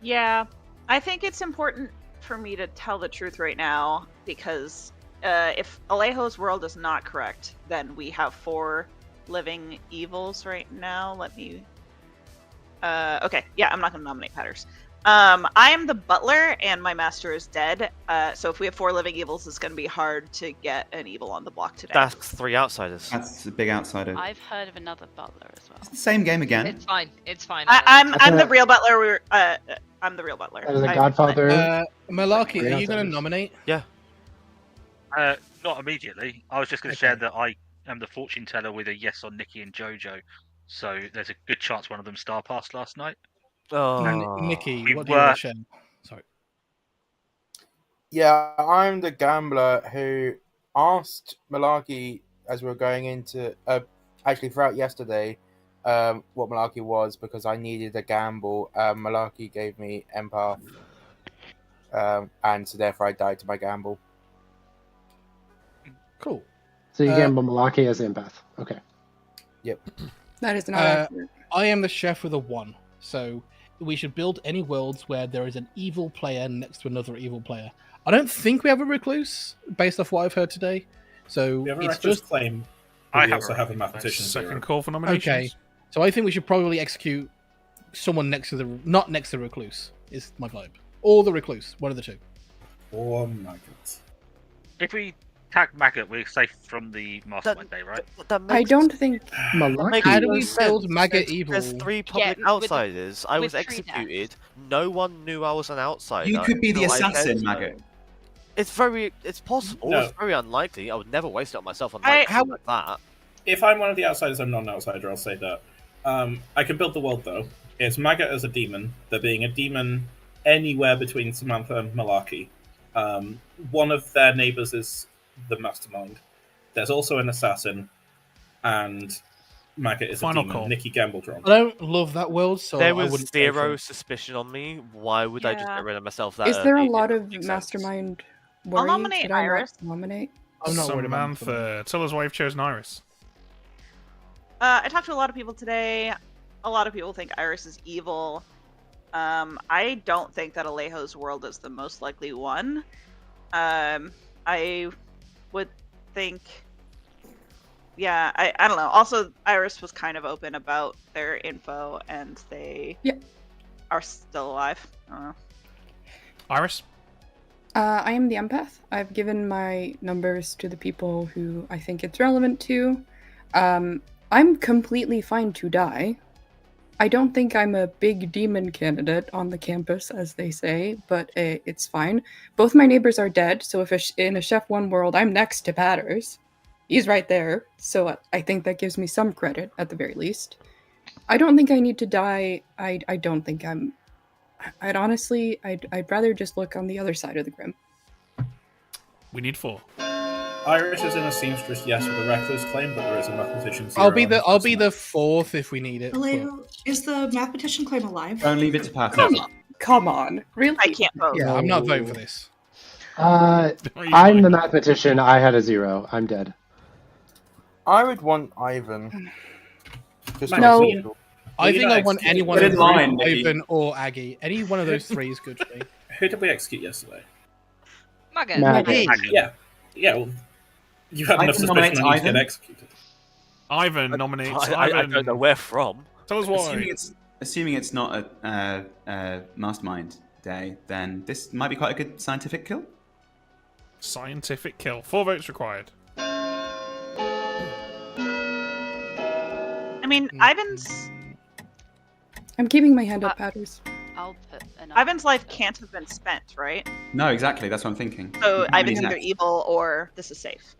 Yeah, I think it's important for me to tell the truth right now because if Alejo's world is not correct, then we have 4 living evils right now. Let me. Okay, yeah, I'm not going to nominate Patters. I am the butler, and my master is dead. So if we have 4 living evils, it's going to be hard to get an evil on the block today. That's 3 outsiders. That's a big outsider. I've heard of another butler as well. It's the same game again. It's fine. It's fine. I'm the real butler. I'm the real butler. That is a Godfather. Malarkey, are you going to nominate? Yeah. Not immediately. I was just going to share that I am the fortune teller with a yes on Nikki and Jojo. So there's a good chance one of them star passed last night. Oh. Nikki, what do you want to share? Sorry. Yeah, I'm the gambler who asked Malarkey as we were going into actually throughout yesterday what Malarkey was because I needed a gamble. Malarkey gave me empath, and so therefore I died to my gamble. Cool. So you gamble Malarkey as empath. Okay. Yep. That is not accurate. I am the chef with a 1. So we should build any worlds where there is an evil player next to another evil player. I don't think we have a recluse, based off what I've heard today. So We have a it's reckless just claim. I We have also a have a reckless mathematician Second 0. call for nominations. okay. So I think we should probably execute someone next to not next to the recluse. Is my vibe, or the recluse, one of the 2. Oh my god. If we tag Maggot, we're safe from the mastermind day, right? I don't think. Malarkey. How do we Makes build sense. Maggot evil? There's 3 public with the- outsiders. I with was 3 executed. No one knew I was an outsider. You could be the until I assassin, said so. Maggot. It's possible. No. It's very unlikely. I would never waste it on myself on I- like that. If I'm one of the outsiders, I'm not an outsider, I'll say that. I can build the world, though. It's Maggot as a demon. There being a demon anywhere between Samantha and Malarkey. One of their neighbours is the mastermind. There's also an assassin, and Maggot is Final a demon. call. Nikki gambled wrong. I don't love that world, so There I was wouldn't go for 0 it. suspicion on me. Why would I just Yeah. get rid of myself that Is there a early? It lot doesn't of make sense. mastermind I'll worry? nominate Should I not Iris. nominate? I'm not worried about Samantha, tell us why you've chosen Iris. I talked to a lot of people today. A lot of people think Iris is evil. I don't think that Alejo's world is the most likely one. I would think, yeah, I don't know. Also, Iris was kind of open about their info, and they are still alive. I don't know. Iris? I am the empath. I've given my numbers to the people who I think it's relevant to. I'm completely fine to die. I don't think I'm a big demon candidate on the campus, as they say, but it's fine. Both my neighbors are dead, so if in a Chef 1 world, I'm next to Patters. He's right there, so I think that gives me some credit, at the very least. I don't think I need to die. I don't think I'm... I'd rather just look on the other side of the grim. We need 4. Irish is in a seamstress, yes, with a reckless claim, but there is a mathematician 0. I'll be the 4th if we need it. Alejo, is the mathematician claim alive? Don't leave it to Patters. Come on, really? I can't vote. Yeah, I'm not voting for this. I'm the mathematician. I had a 0. I'm dead. I would want Ivan. Just No. I think I want execute? anyone Get in of line, Nikki. Ivan or Aggie. Any one of those three is good for me. Who did we execute yesterday? Maggot. Maggot. Yeah. Yeah, well, you have enough Ivan suspicion nominates I need to get Ivan? executed. Ivan nominates I Ivan. don't know where from. Tell us why. Assuming it's not a mastermind day, then this might be quite a good scientific kill. Scientific kill. 4 votes required. I mean, Ivan's I'm keeping my hand up, Patters. I'll put an Ivan's life can't have been spent, right? No, exactly. That's what I'm thinking. So Ivan's Exactly. either evil or this is safe.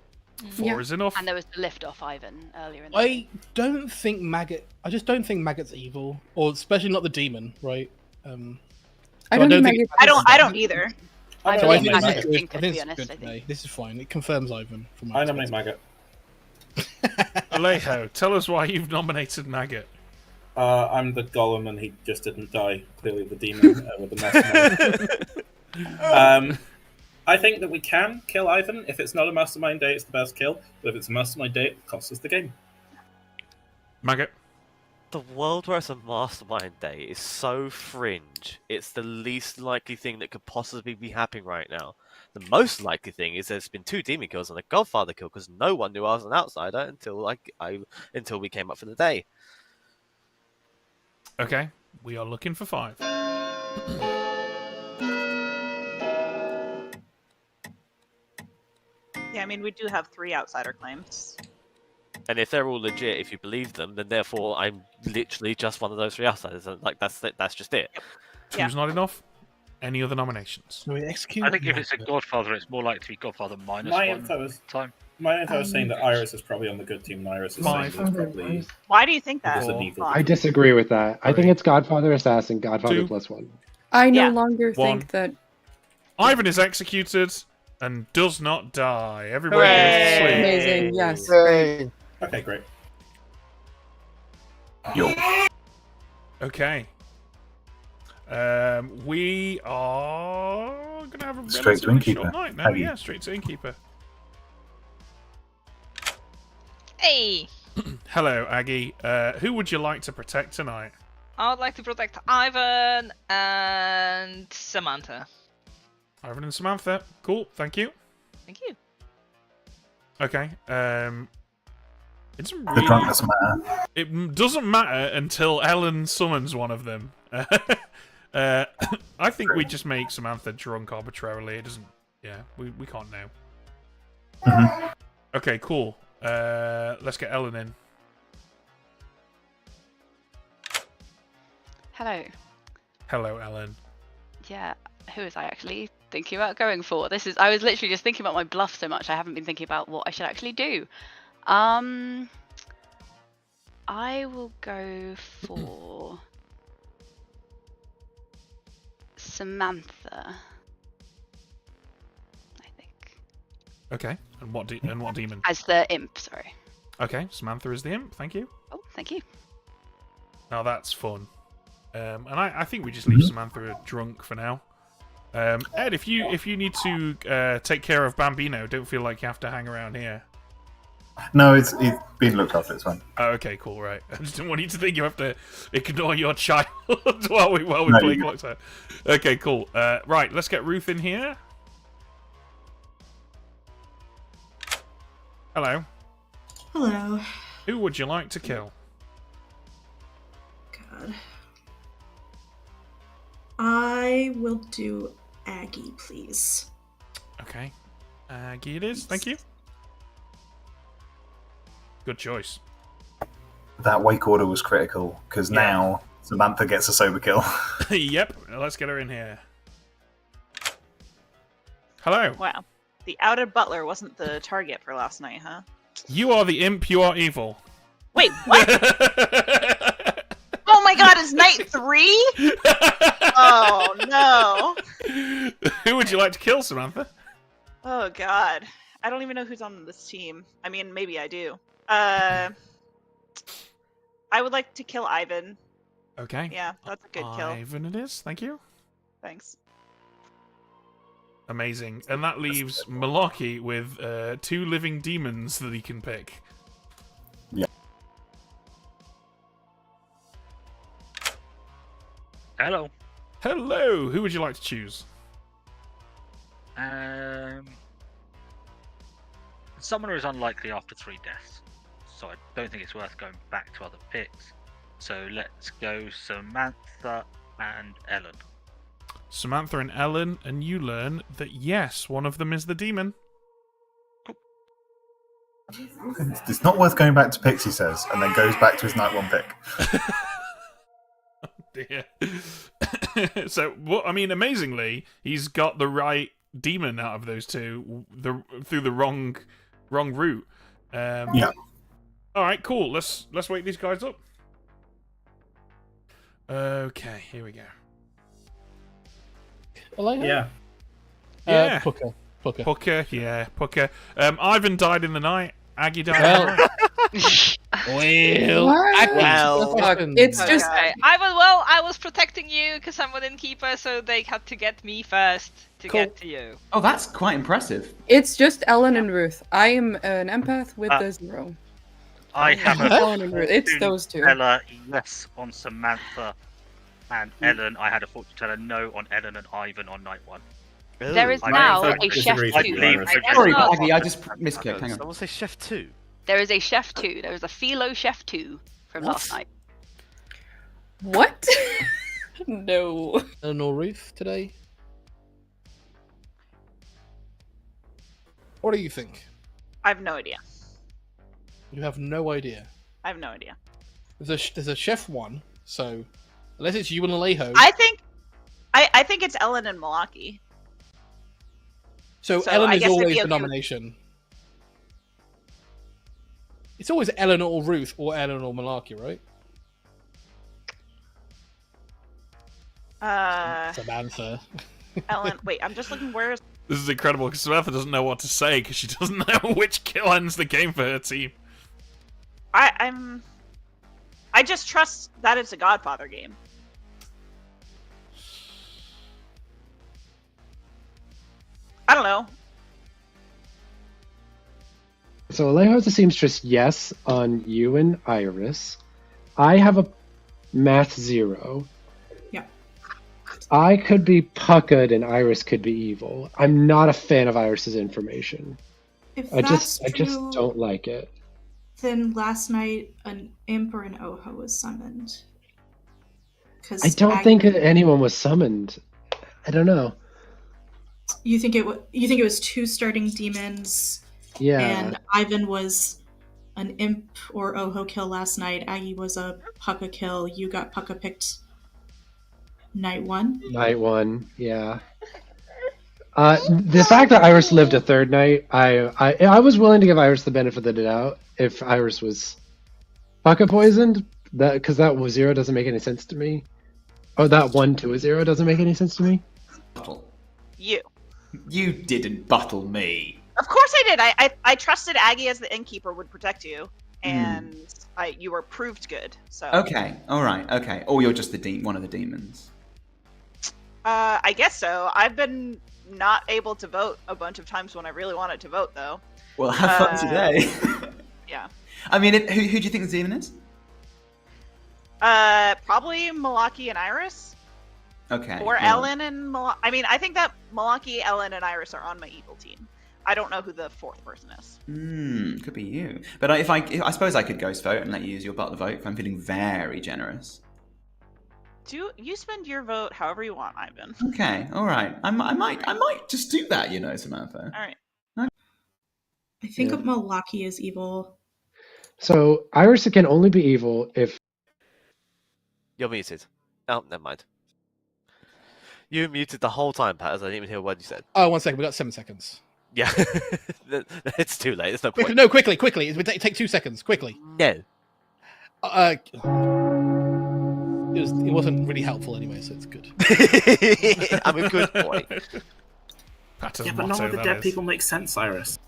4 is enough. And there was the lift off Ivan earlier in the I don't think Maggot. I just don't think Maggot's evil, or especially not the demon, right? I don't think think Maggot- I don't either. I So I nominate think this Maggot. is good. Think, I to think be it's honest, good I for think. me. This is fine. It confirms Ivan from my I nominate Maggot. Alejo, tell us why you've nominated Maggot. I'm the golem and he just didn't die. Clearly the demon with the mastermind. I think that we can kill Ivan. If it's not a mastermind day, it's the best kill. But if it's a mastermind day, it costs us the game. Maggot. The world where it's a mastermind day is so fringe. It's the least likely thing that could possibly be happening right now. The most likely thing is there's been 2 demon kills and a Godfather kill because no one knew I was an outsider until until we came up for the day. Okay, we are looking for 5. Yeah, I mean, we do have 3 outsider claims. And if they're all legit, if you believe them, then therefore I'm literally just one of those 3 outsiders. Like that's just it. Two's not enough. Any other nominations? So we execute. I think if it's a Godfather, it's more likely to be Godfather minus My 1 info is time. my info is saying that Iris is probably on the good team and Iris is saying 5. that it's probably Why do you think that? it's an evil. I disagree with that. I think 3. it's Godfather Assassin, Godfather 2. +1. I no Yeah. longer 1. think that. Ivan is executed and does not die. Everybody goes Hooray! to sleep. Amazing, yes. Hooray. Okay, great. Yo. Okay. We are gonna have a Straight to relatively Innkeeper. short night now. Heavy. Yeah, straight to Innkeeper. Hey! Hello, Aggie. Who would you like to protect tonight? I would like to protect Ivan and Samantha. Ivan and Samantha. Cool, thank you. Thank you. Okay. It doesn't The drunk doesn't matter. It doesn't matter until Ellen summons one of them. I think we just make Samantha drunk arbitrarily. It doesn't. Yeah, we can't know. Mhm. Okay, cool. Let's get Ellen in. Hello. Hello, Ellen. Yeah, who was I actually thinking about going for? I was literally just thinking about my bluff so much I haven't been thinking about what I should actually do. I will go for Samantha. I think. Okay, and what demon? As the imp, sorry. Okay, Samantha is the imp. Thank you. Oh, thank you. Now that's fun. And I think we just leave Samantha drunk for now. Ed, if you need to take care of Bambino, don't feel like you have to hang around here. No, it's been looked after. It's fine. Oh, okay, cool, right. I just didn't want you to think you have to ignore your child while we No, play you- clocks out. Okay, cool. Right, let's get Ruth in here. Hello. Hello. Who would you like to kill? God. I will do Aggie, please. Okay. Aggie it is. Thank you. Good choice. That wake order was critical because now Samantha gets a sober kill. Yep. Let's get her in here. Hello. Wow. The outed butler wasn't the target for last night, huh? You are the imp. You are evil. Wait, what? Oh my god, it's night 3? Oh no. Who would you like to kill, Samantha? Oh god. I don't even know who's on this team. I mean, maybe I do. I would like to kill Ivan. Okay. Yeah, that's a good kill. Ivan it is. Thank you. Thanks. Amazing. And that leaves Malarkey with 2 living demons that he can pick. Yeah. Hello. Hello. Who would you like to choose? Summoner is unlikely after 3 deaths, so I don't think it's worth going back to other picks. So let's go Samantha and Ellen. Samantha and Ellen, and you learn that yes, one of them is the demon. It's not worth going back to picks, he says, and then goes back to his night 1 pick. Dear. So, I mean, amazingly, he's got the right demon out of those two through the wrong route. Yeah. All right, cool. Let's wake these guys up. Okay, here we go. Yeah. Yeah. Pucker. Yeah, Pucker. Ivan died in the night. Aggie died in the night. It's just I was protecting you because I'm an innkeeper, so they had to get me first to get to you. Oh, that's quite impressive. It's just Ellen and Ruth. I am an empath with the 0. I have a Ellen and Ruth. It's those two. Teller yes on Samantha and Ellen. I had a fortune teller no on Ellen and Ivan on night 1. There is now a chef 2. Sorry, Aggie, I just misclicked. Hang on. Someone say chef 2. There is a chef 2. There is a philo chef 2 from last night. What? No. Eleanor Ruth today. What do you think? I have no idea. You have no idea. I have no idea. There's a chef 1, so unless it's you and Alejo. I think it's Ellen and Malaki. So Ellen is always the nomination. It's always Ellen or Ruth or Ellen or Malarkey, right? Samantha. Ellen. Wait, I'm just looking. Where is? This is incredible because Samantha doesn't know what to say because she doesn't know which kill ends the game for her team. I just trust that it's a Godfather game. I don't know. So Alejo's a seamstress, yes, on you and Iris. I have a math 0. Yeah. I could be pucked and Iris could be evil. I'm not a fan of Iris's information. If I that's just true, don't like it. Then last night an imp or an Oho was summoned. I don't think anyone was summoned. I don't know. You think it was 2 starting demons? Yeah. And Ivan was an imp or Oho kill last night. Aggie was a Pucka kill. You got Pucka picked night 1. Night 1, yeah. The fact that Iris lived a 3rd night, I was willing to give Iris the benefit of the doubt if Iris was Pucka poisoned, because that 0 doesn't make any sense to me. Oh, that 1 to a 0 doesn't make any sense to me. You didn't buttle me. Of course I did. I trusted Aggie as the innkeeper would protect you, and you were proved good. So Okay, all right, okay. Or you're just one of the demons. I guess so. I've been not able to vote a bunch of times when I really wanted to vote, though. Well, have fun today. Yeah. I mean, who do you think the demon is? Probably Malaki and Iris. Okay. Or Ellen and Malaki. I mean, I think that Malaki, Ellen, and Iris are on my evil team. I don't know who the 4th person is. Could be you. But I suppose I could ghost vote and let you use your butler vote if I'm feeling very generous. You spend your vote however you want, Ivan. Okay, all right. I might just do that, Samantha. All right. I think Malaki is evil. So Iris can only be evil if You're muted. Oh, never mind. You muted the whole time, Pat, as I didn't even hear what you said. Oh, 1 second. We got 7 seconds. Yeah. It's too late. There's no point. No, quickly. It would take 2 seconds. Quickly. No. It wasn't really helpful anyway, so it's good. I'm a good boy. Yeah, but none of the dead people make sense, Iris.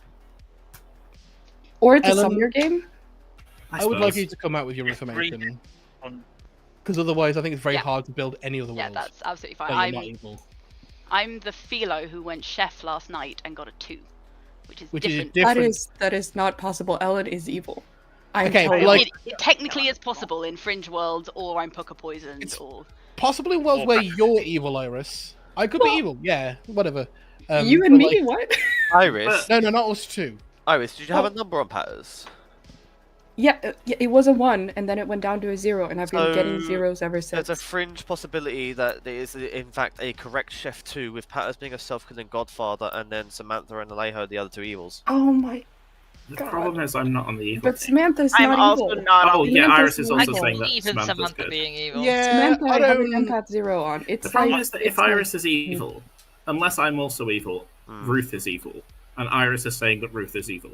Or it's Ellen, a summoner game? I would like you to come out with your information. because otherwise I think it's very Yeah. hard to build any other Yeah, world. that's absolutely fine. where you're not evil. I'm the Philo who went chef last night and got a 2, which is different. That is not possible. Ellen is evil. I'm Okay, telling but like It technically is possible in Fringe worlds, or I'm Pucker poisoned, or possibly worlds where you're evil, Iris. I could be evil, yeah, whatever. you and but, me, like- what? Iris. No, not us two. Iris, did you have a number on Patters? Yeah, it was a 1, and then it went down to a 0, and I've been getting zeros ever since. There's a fringe possibility that there is, in fact, a correct Chef 2 with Patters being a self-killing godfather, and then Samantha and Alejo, the other 2 evils. Oh my The god. problem is I'm not on the evil But team. Samantha's I'm not also evil. not Oh, on yeah, Samantha's Iris is not also evil. saying that Even Samantha's Samantha good. being evil. Yeah, Samantha, I have an don't- empath 0 on. It's The problem like, is that it's if Iris like- is evil, unless I'm also evil, Ruth is evil. And Iris is saying that Ruth is evil.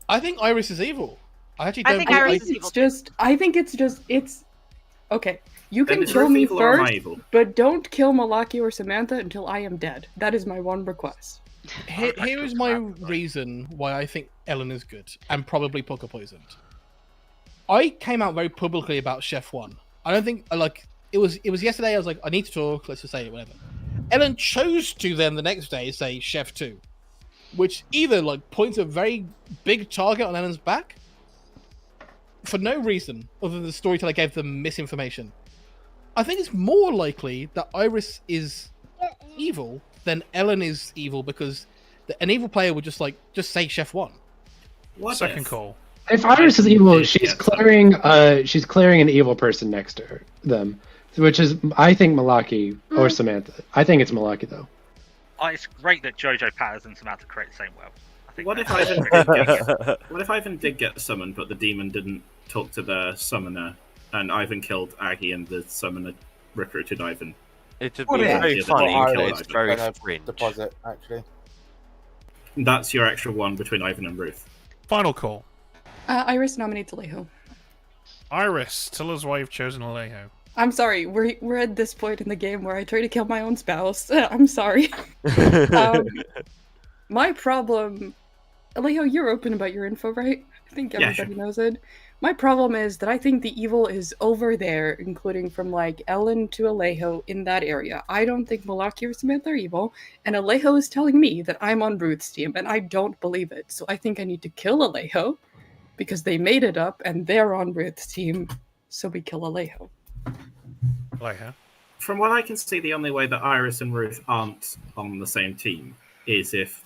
I think Iris is evil. I actually I don't think think Iris I is think evil it's just. I think it's. Okay, you Then can is kill Ruth me evil or am I first, evil? but don't kill Malaki or Samantha until I am dead. That is my one request. Here is my reason why I think Ellen is good and probably Pucker poisoned. I came out very publicly about Chef 1. I don't think like it was yesterday. I was like, I need to talk. Let's just say it, whatever. Ellen chose to then the next day say Chef 2, which either like points a very big target on Ellen's back for no reason other than the storyteller gave them misinformation. I think it's more likely that Iris is evil than Ellen is evil because an evil player would just say Chef 1. Second call. If Iris is evil, she's clearing an evil person next to them, which is I think Malaki or Samantha. I think it's Malaki though. It's great that Jojo, Patters, and Samantha create the same world. I think What if Ivan did get summoned, but the demon didn't talk to the summoner, and Ivan killed Aggie, and the summoner recruited Ivan? It would What be if- very Yeah, funny, the but demon it's killed very Ivan. fringe. Deposit, actually. That's your extra 1 between Ivan and Ruth. Final call. Iris nominates Alejo. Iris, tell us why you've chosen Alejo. I'm sorry. We're at this point in the game where I try to kill my own spouse. I'm sorry. My problem, Alejo, you're open about your info, right? I think Yeah, everybody sure. knows it. My problem is that I think the evil is over there, including from like Ellen to Alejo in that area. I don't think Malaki or Samantha are evil, and Alejo is telling me that I'm on Ruth's team, and I don't believe it. So I think I need to kill Alejo because they made it up and they're on Ruth's team. So we kill Alejo. Alejo. From what I can see, the only way that Iris and Ruth aren't on the same team is if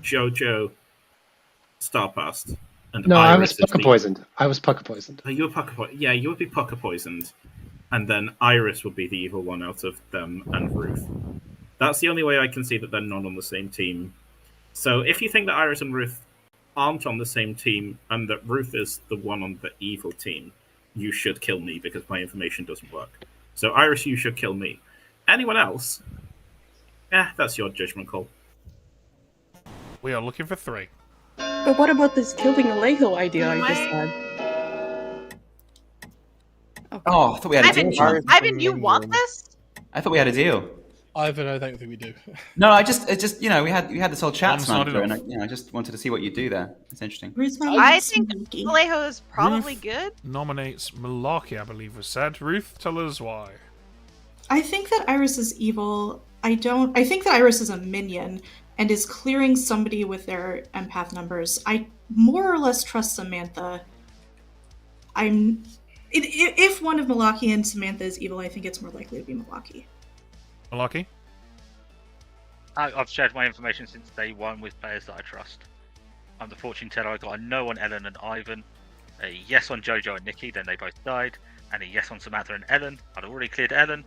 Jojo Starpast and No, I was Iris is Pucker the- poisoned. I was Pucker poisoned. Oh, you were Pucker poisoned. Yeah, you would be Pucker poisoned, and then Iris would be the evil one out of them and Ruth. That's the only way I can see that they're not on the same team. So if you think that Iris and Ruth aren't on the same team and that Ruth is the one on the evil team, you should kill me because my information doesn't work. So Iris, you should kill me. Anyone else? That's your judgment call. We are looking for 3. But what about this killing Alejo idea I just had? Oh, I thought we had a deal. Sean. Ivan, you want this? I thought we had a deal. Ivan, I don't think we do. No, it's just we had this whole chat, One's not Samantha, and enough. I just wanted to see what you do there. It's interesting. I think Alejo is probably Ruth good. Nominates Malaki, I believe was said. Ruth, tell us why. I think that Iris is evil. I think that Iris is a minion and is clearing somebody with their empath numbers. I more or less trust Samantha. If one of Malaki and Samantha is evil, I think it's more likely to be Malaki. Malaki? I've shared my information since day 1 with players that I trust. I'm the fortune teller. I got a no on Ellen and Ivan, a yes on Jojo and Nikki, then they both died, and a yes on Samantha and Ellen. I'd already cleared Ellen.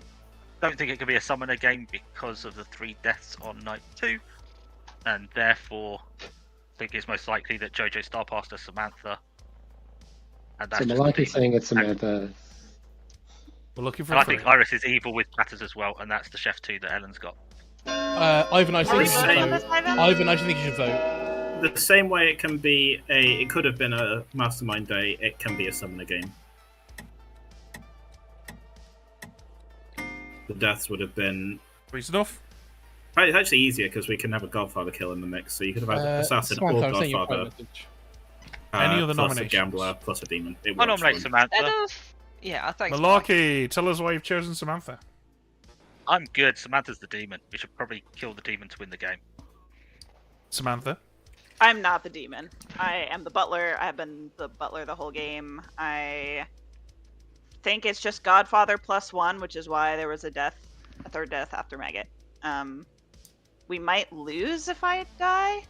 Don't think it could be a summoner game because of the 3 deaths on night 2, and therefore think it's most likely that Jojo Starpast is Samantha. And So that's just Malaki's me. saying it's Samantha. We're looking for And I 3. think Iris is evil with Patters as well, and that's the Chef 2 that Ellen's got. Ivan, I Are think we you should voting on vote. this, Ivan? Ivan, I think you should vote. The same way it can be it could have been a mastermind day, it can be a summoner game. The deaths would have been... Reason enough? Right, it's actually easier because we can have a Godfather kill in the mix, so you could have had Assassin or Samantha, I'm saying your Godfather. private message. Any other plus nominations? a Gambler, plus a Demon. It I works nominate for him. Samantha. Yeah, thanks. Malarkey, tell us why you've chosen Samantha. I'm good. Samantha's the demon. We should probably kill the demon to win the game. Samantha? I'm not the demon. I am the butler. I have been the butler the whole game. I think it's just Godfather +1, which is why there was a third death after Maggot. We might lose if I die.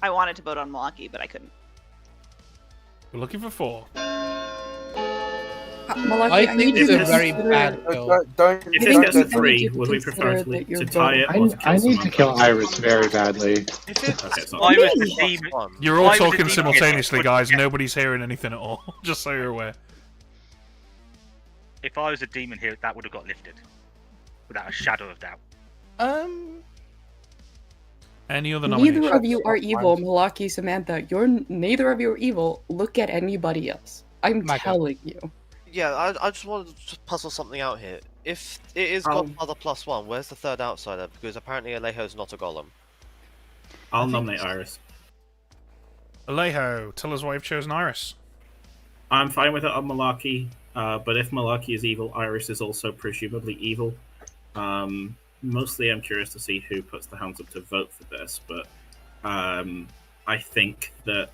I wanted to vote on Milwaukee, but I couldn't. We're looking for 4. Malaki, I think need it's you a to very consider- bad kill. If this gets a 3, would we prefer consider that to you're tie it voting- or to kill I need to Samantha? kill Iris very badly. Okay, it's not I was me. the demon. You're all I was the talking demon simultaneously, here. guys. Nobody's hearing anything at all. Just so you're aware. If I was a demon here, that would have got lifted. Without a shadow of doubt. Any other nominations? Neither of you are evil, Malaki, Samantha. Neither of you are evil. Look at anybody else. I'm telling you. Yeah, I just wanted to puzzle something out here. If it is Godfather +1, where's the third outsider? Because apparently Alejo's not a golem. I'll nominate Iris. Alejo, tell us why you've chosen Iris. I'm fine with it on Malarkey, but if Malarkey is evil, Iris is also presumably evil. Mostly I'm curious to see who puts the hands up to vote for this, but I think that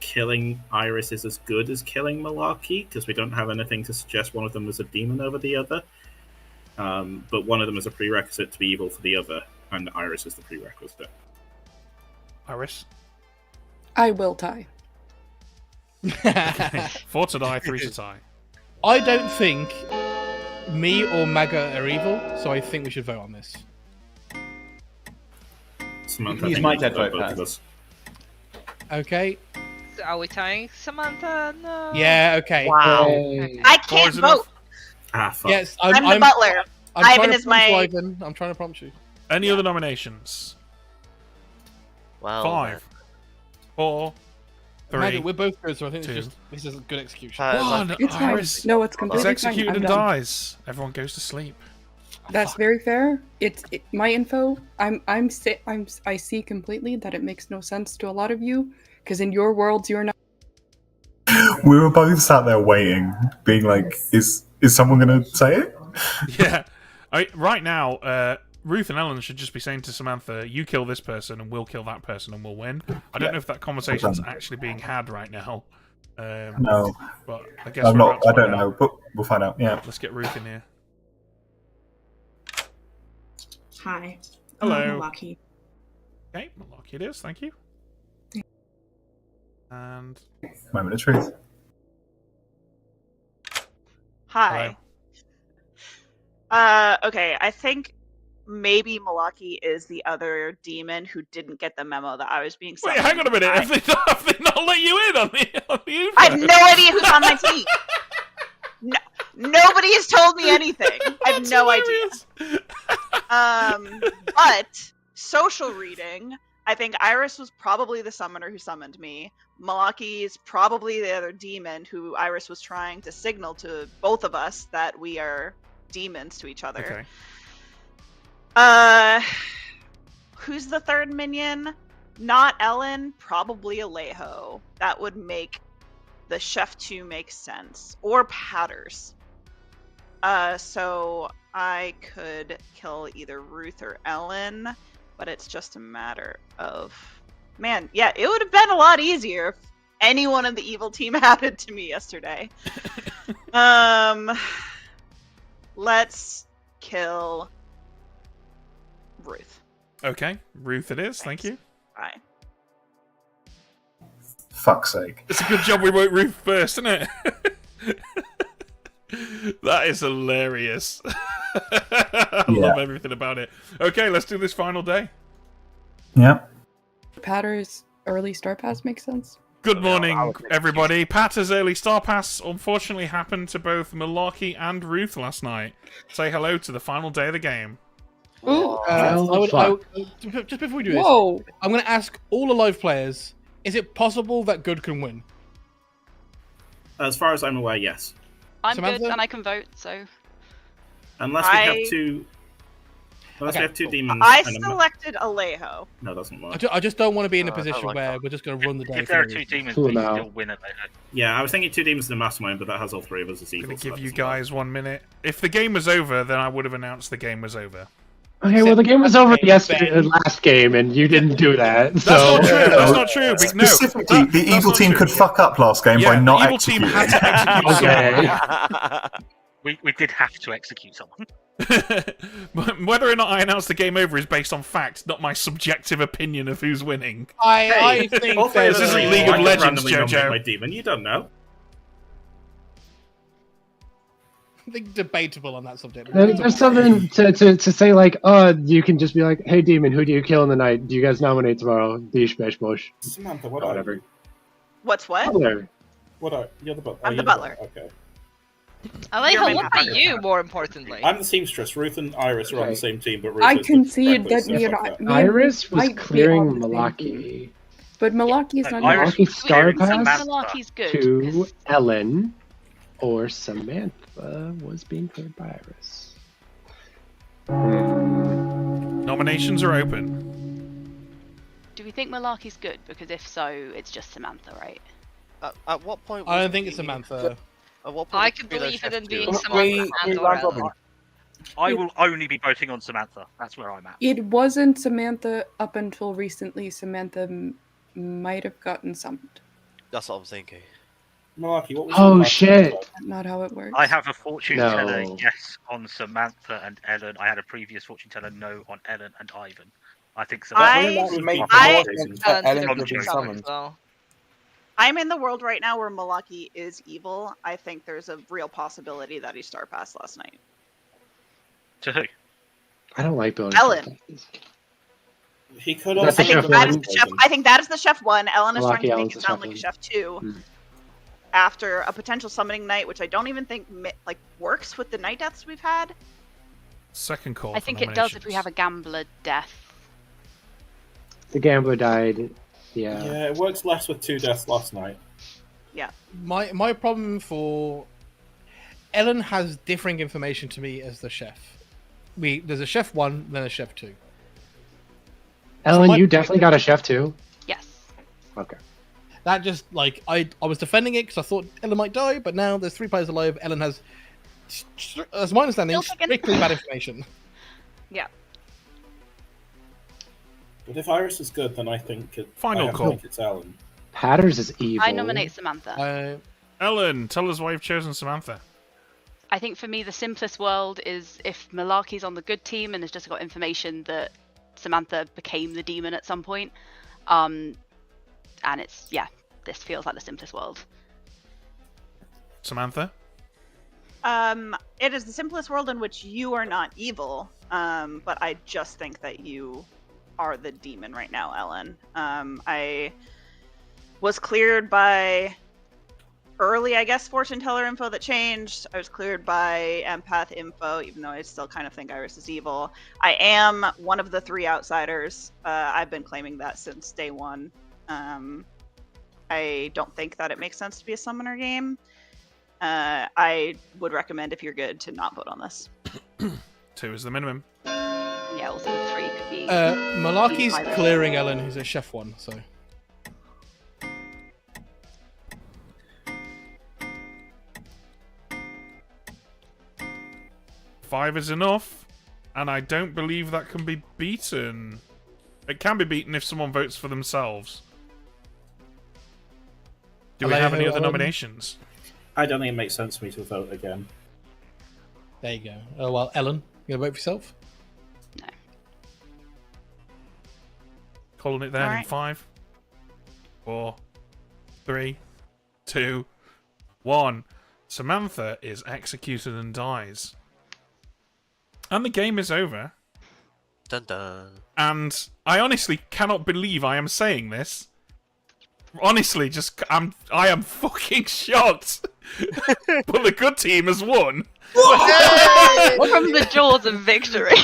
killing Iris is as good as killing Malarkey, because we don't have anything to suggest one of them is a demon over the other. But one of them is a prerequisite to be evil for the other, and Iris is the prerequisite. Iris? I will tie. 4 to die, 3 to tie. I don't think me or Maga are evil, so I think we should vote on this. Samantha, He's I think my we dead should vote, both Pat. of us. Okay. So are we tying Samantha? No. Yeah, okay. Wow. Okay. I can't vote. Ah, fuck. Yes, I'm the butler. I'm Ivan trying to is prompt you, my. Ivan. I'm trying to prompt you. Any other nominations? Wow. 5, 4, 3. Maga, we're both good, so I think 2. this is a good execution. One, It's fine. Iris No, it's is completely fine. executed I'm and done. dies. Everyone goes to sleep. That's very fair. My info. I see completely that it makes no sense to a lot of you because in your worlds you're not. We were both sat there waiting, being like, "Is someone going to say it?" Yeah. Right now, Ruth and Ellen should just be saying to Samantha, "You kill this person, and we'll kill that person, and we'll win." I don't know if that conversation's actually being had right now. No, but I guess I'm we're not. about to I don't find out. know, but we'll find out. Yeah. Let's get Ruth in here. Hi. Hello. Milwaukee. Okay, Milwaukee it is. Thank you. And Moment of truth. Hi. Okay, I think maybe Milwaukee is the other demon who didn't get the memo that I was being wait, summoned. hang on a minute. Have they not let you in on the info? I have no idea who's on my team. No, nobody has told me anything. I have no idea. But social reading, I think Iris was probably the summoner who summoned me. Milwaukee is probably the other demon who Iris was trying to signal to both of us that we are demons to each other. Okay. Who's the third minion? Not Ellen, probably Alejo. That would make the Chef 2 make sense. Or Patters. So I could kill either Ruth or Ellen, but it's just a matter of... Man, yeah, it would have been a lot easier if anyone in the evil team added to me yesterday. Let's kill Ruth. Okay, Ruth it is. Thank you. Bye. Fuck's sake. It's a good job we wrote Ruth first, isn't it? That is hilarious. I love everything about it. Okay, let's do this final day. Yeah. Patter's early star pass makes sense. Good morning, everybody. Patter's early star pass unfortunately happened to both Milwaukee and Ruth last night. Say hello to the final day of the game. Ooh. Just before we do this, Whoa. I'm going to ask all the live players, is it possible that good can win? As far as I'm aware, yes. I'm Samantha? good and I can vote, so. Unless we have two... Unless we have two demons. I selected Alejo. No, doesn't work. I just don't want to be in a I position like where that. we're just going to run the day. If there are two demons, we still win it. Yeah, I was thinking two demons in a mastermind, but that has all three of us as I'm evil. going to so give that you doesn't work. guys 1 minute. If the game was over, then I would have announced the game was over. Okay, well, the game was over last game, and you didn't do that. That's So not true. That's not true. No, Specifically, the evil team could fuck up last game by not evil team executing. had to execute we did have to execute someone. someone. Whether or not I announce the game over is based on fact, not my subjective opinion of who's winning. I think all three of this us isn't are League evil. of I could Legends, randomly nominate Jojo. my demon. You don't know. I think debatable on that subject. there's something to say, like, oh, you can just be like, hey, demon, who do you kill in the night? Do you guys nominate tomorrow? Dish, bash, bosh. Samantha, what Whatever. What's what? Butler. What are you're the butler? I'm the butler. Okay. Alejo, what are you, more importantly? I'm the seamstress. Ruth and Iris are on the same team, but Ruth I is the concede that recluse, so you're fuck not. that. me and Iris was Mike, we clearing are the same Malaki team. But Malaki's not. Malaki Star Pass Malaki's good. to Ellen, or Samantha was being cleared by Iris. Nominations are open. Do we think Malaki's good? Because if so, it's just Samantha, right? At what point? I don't think it's Samantha. At what point I would could Philo believe it Chef in do being it? Samantha and or Ellen. I will only be voting on Samantha. That's where I'm at. It wasn't Samantha up until recently. Samantha might have gotten summoned. That's what I'm thinking. Malaki, what was Oh, your last shit. one? Not how it works. I have a fortune No. teller yes on Samantha and Ellen. I had a previous fortune teller no on Ellen and Ivan. I think Samantha would be Ellen from Joe. well. I'm in the world right now where Malaki is evil. I think there's a real possibility that he star passed last night. To who? I don't like bonus. Ellen. He could That's also the chef That is one. the chef. I think that is the chef one. Ellen is Malaki trying to make Ellen's it the sound chef like a one. chef two. Hmm. After a potential summoning night, which I don't even think like works with the night deaths we've had. Second call. I think it does if we have a gambler death. The gambler died. Yeah. Yeah, it works less with two deaths last night. Yeah. My problem for Ellen has differing information to me as the chef. There's a chef 1, then a chef 2. Ellen, So you definitely got a chef too? Yes. Okay. That just like I was defending it because I thought Ellen might die, but now there's 3 players alive. Ellen has, as my understanding, Still taken. strictly bad information. Yeah. But if Iris is good, then I think Final I have to call. think it's Ellen. Patters is evil. I nominate Samantha. Ellen, tell us why you've chosen Samantha. I think for me the simplest world is if Malaki's on the good team and has just got information that Samantha became the demon at some point. And it's this feels like the simplest world. Samantha? It is the simplest world in which you are not evil. But I just think that you are the demon right now, Ellen. I was cleared by early, I guess, fortune teller info that changed. I was cleared by empath info, even though I still kind of think Iris is evil. I am one of the 3 outsiders. I've been claiming that since day 1. I don't think that it makes sense to be a summoner game. I would recommend, if you're good, to not vote on this. 2 is the minimum. Yeah, also 3 could be. Malaki's either. clearing Ellen, who's a chef 1. So 5 is enough, and I don't believe that can be beaten. It can be beaten if someone votes for themselves. Do we have any other nominations? I don't think it makes sense for me to vote again. there you go. Oh well, Ellen, you gonna vote for yourself? Calling it then in Alright. 5, 4, 3, 2, 1. Samantha is executed and dies. And the game is over. Dun dun. And I honestly cannot believe I am saying this. Honestly, I am fucking shocked. But the good team has won. From the jaws of victory.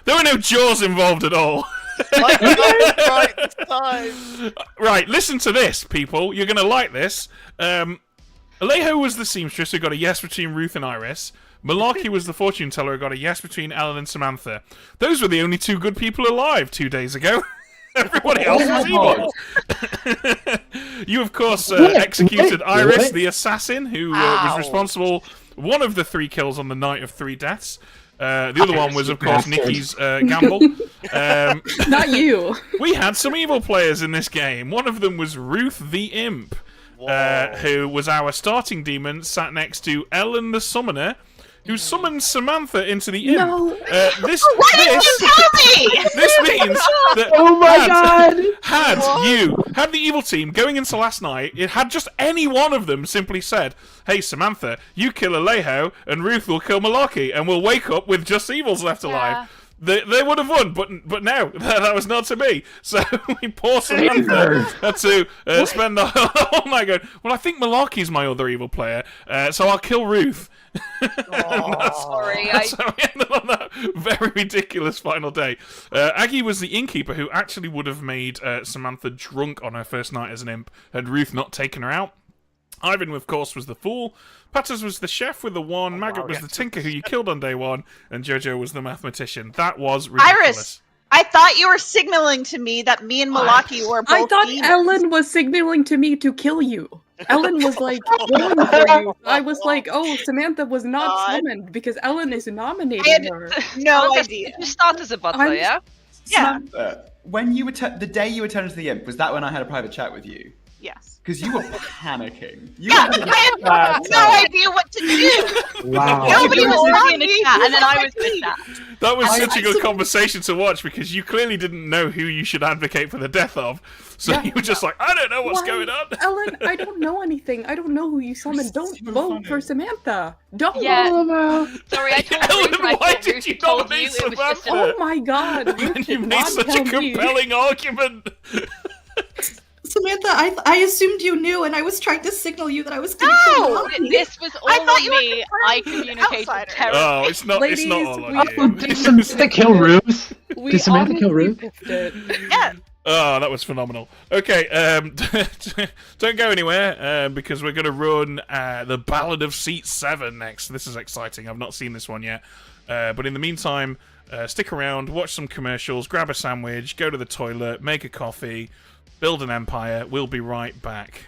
There were no jaws involved at all. Right this time. Right, listen to this, people. You're gonna like this. Alejo was the seamstress who got a yes between Ruth and Iris. Malarkey was the fortune teller who got a yes between Ellen and Samantha. Those were the only two good people alive 2 days ago. Everybody else was evil. You, of course, executed Iris, the assassin, who was responsible one of the 3 kills on the night of 3 deaths. The other one was, of course, Nikki's gamble. Not you. We had some evil players in this game. One of them was Ruth the Imp, who was our starting demon, sat next to Ellen the Summoner, who summoned Samantha into the imp. No. This Tell me! means that Oh my god! had the evil team going into last night, it had just any one of them simply said, "Hey Samantha, you kill Alejo, and Ruth will kill Malarkey, and we'll wake up with just evils left alive." They would have won, but no, that was not to be. So poor Samantha had to spend the oh my god. Well, I think Malarkey's my other evil player, so I'll kill Ruth. Sorry, That's how we ended on that very ridiculous final day. Aggie was the innkeeper who actually would have made Samantha drunk on her first night as an imp had Ruth not taken her out. Ivan, of course, was the fool. Patters was the chef with the 1. Maggot was the tinker who you killed on day 1. And Jojo was the mathematician. That was ridiculous. Iris, I thought you were signaling to me that me and Malarkey were both I thought demons. Ellen was signaling to me to kill you. Ellen was like, going for you. I was like, oh, Samantha was not summoned because Ellen is nominating her. No idea. Did you start as a butler, yeah? Yeah. When you were the day you were turned into the imp, was that when I had a private chat with you? Yes. Because you were panicking. I had no idea what to do. Wow. Nobody was in telling the me. chat, and then I was in the chat. That was such a good conversation to watch because you clearly didn't know who you should advocate for the death of. So you were just like, I don't know what's going on. Ellen, I don't know anything. I don't know who you summoned. Don't vote for Samantha. Don't Yeah. vote. Sorry, I told Ellen, Ruth, and I why thought did Ruth you told nominate you it was just Samantha? Oh my god. Ruth And you did made not such a tell me. compelling argument. Samantha, I assumed you knew, and I was trying to signal you that I was going to No! kill you. This was all I thought on you were me. confirmed I communicated outsider. terribly. Oh, it's not Ladies, all on we- you. Did Samantha kill Ruth? We Did Samantha kill Ruth? obviously picked it. Yeah. Oh, that was phenomenal. Okay, don't go anywhere because we're going to run the Ballad of Seat 7 next. This is exciting. I've not seen this one yet. But in the meantime, stick around, watch some commercials, grab a sandwich, go to the toilet, make a coffee, build an empire. We'll be right back.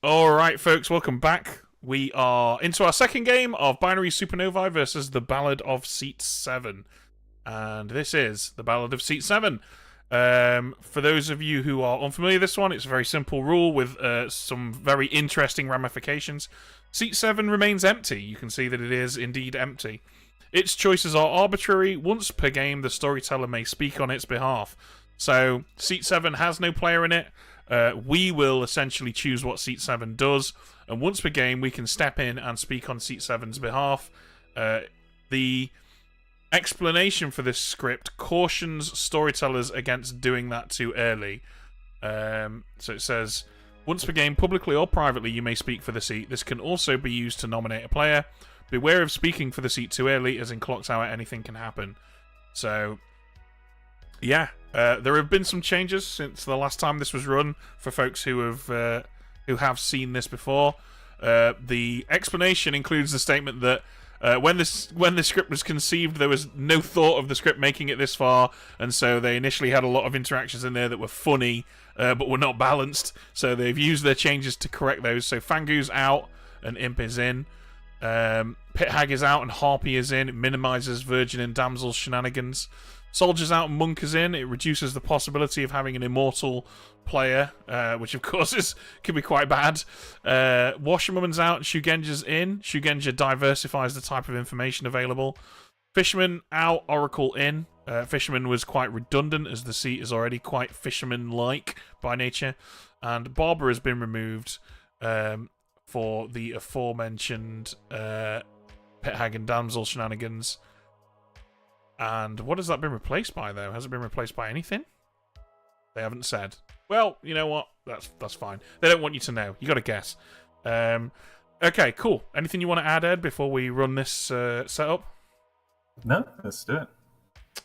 All right, folks, welcome back. We are into our second game of Binary Supernovae versus the Ballad of Seat 7. And this is the Ballad of Seat 7. For those of you who are unfamiliar with this one, it's a very simple rule with some very interesting ramifications. Seat 7 remains empty. You can see that it is indeed empty. Its choices are arbitrary. Once per game, the storyteller may speak on its behalf. So, Seat 7 has no player in it. We will essentially choose what Seat 7 does, and once per game, we can step in and speak on Seat 7's behalf. The explanation for this script cautions storytellers against doing that too early. So it says, once per game, publicly or privately, you may speak for the seat. This can also be used to nominate a player. Beware of speaking for the seat too early, as in Clock Tower, anything can happen. So, yeah, there have been some changes since the last time this was run for folks who have seen this before. The explanation includes the statement that when the script was conceived, there was no thought of the script making it this far, and so they initially had a lot of interactions in there that were funny, but were not balanced. So they've used their changes to correct those. So Fangu's out and Imp is in. Pit Hag is out and Harpy is in. It minimises Virgin and Damsel shenanigans. Soldier's out and Monk is in. It reduces the possibility of having an immortal player, which of course can be quite bad. Washerwoman's out and Shugenja's in. Shugenja diversifies the type of information available. Fisherman out, Oracle in. Fisherman was quite redundant as the seat is already quite fisherman-like by nature. And Barbara has been removed for the aforementioned Pit Hag and Damsel shenanigans. And what has that been replaced by, though? Has it been replaced by anything? They haven't said. Well, you know what? That's fine. They don't want you to know. You got to guess. Okay, cool. Anything you want to add, Ed, before we run this setup? No, let's do it.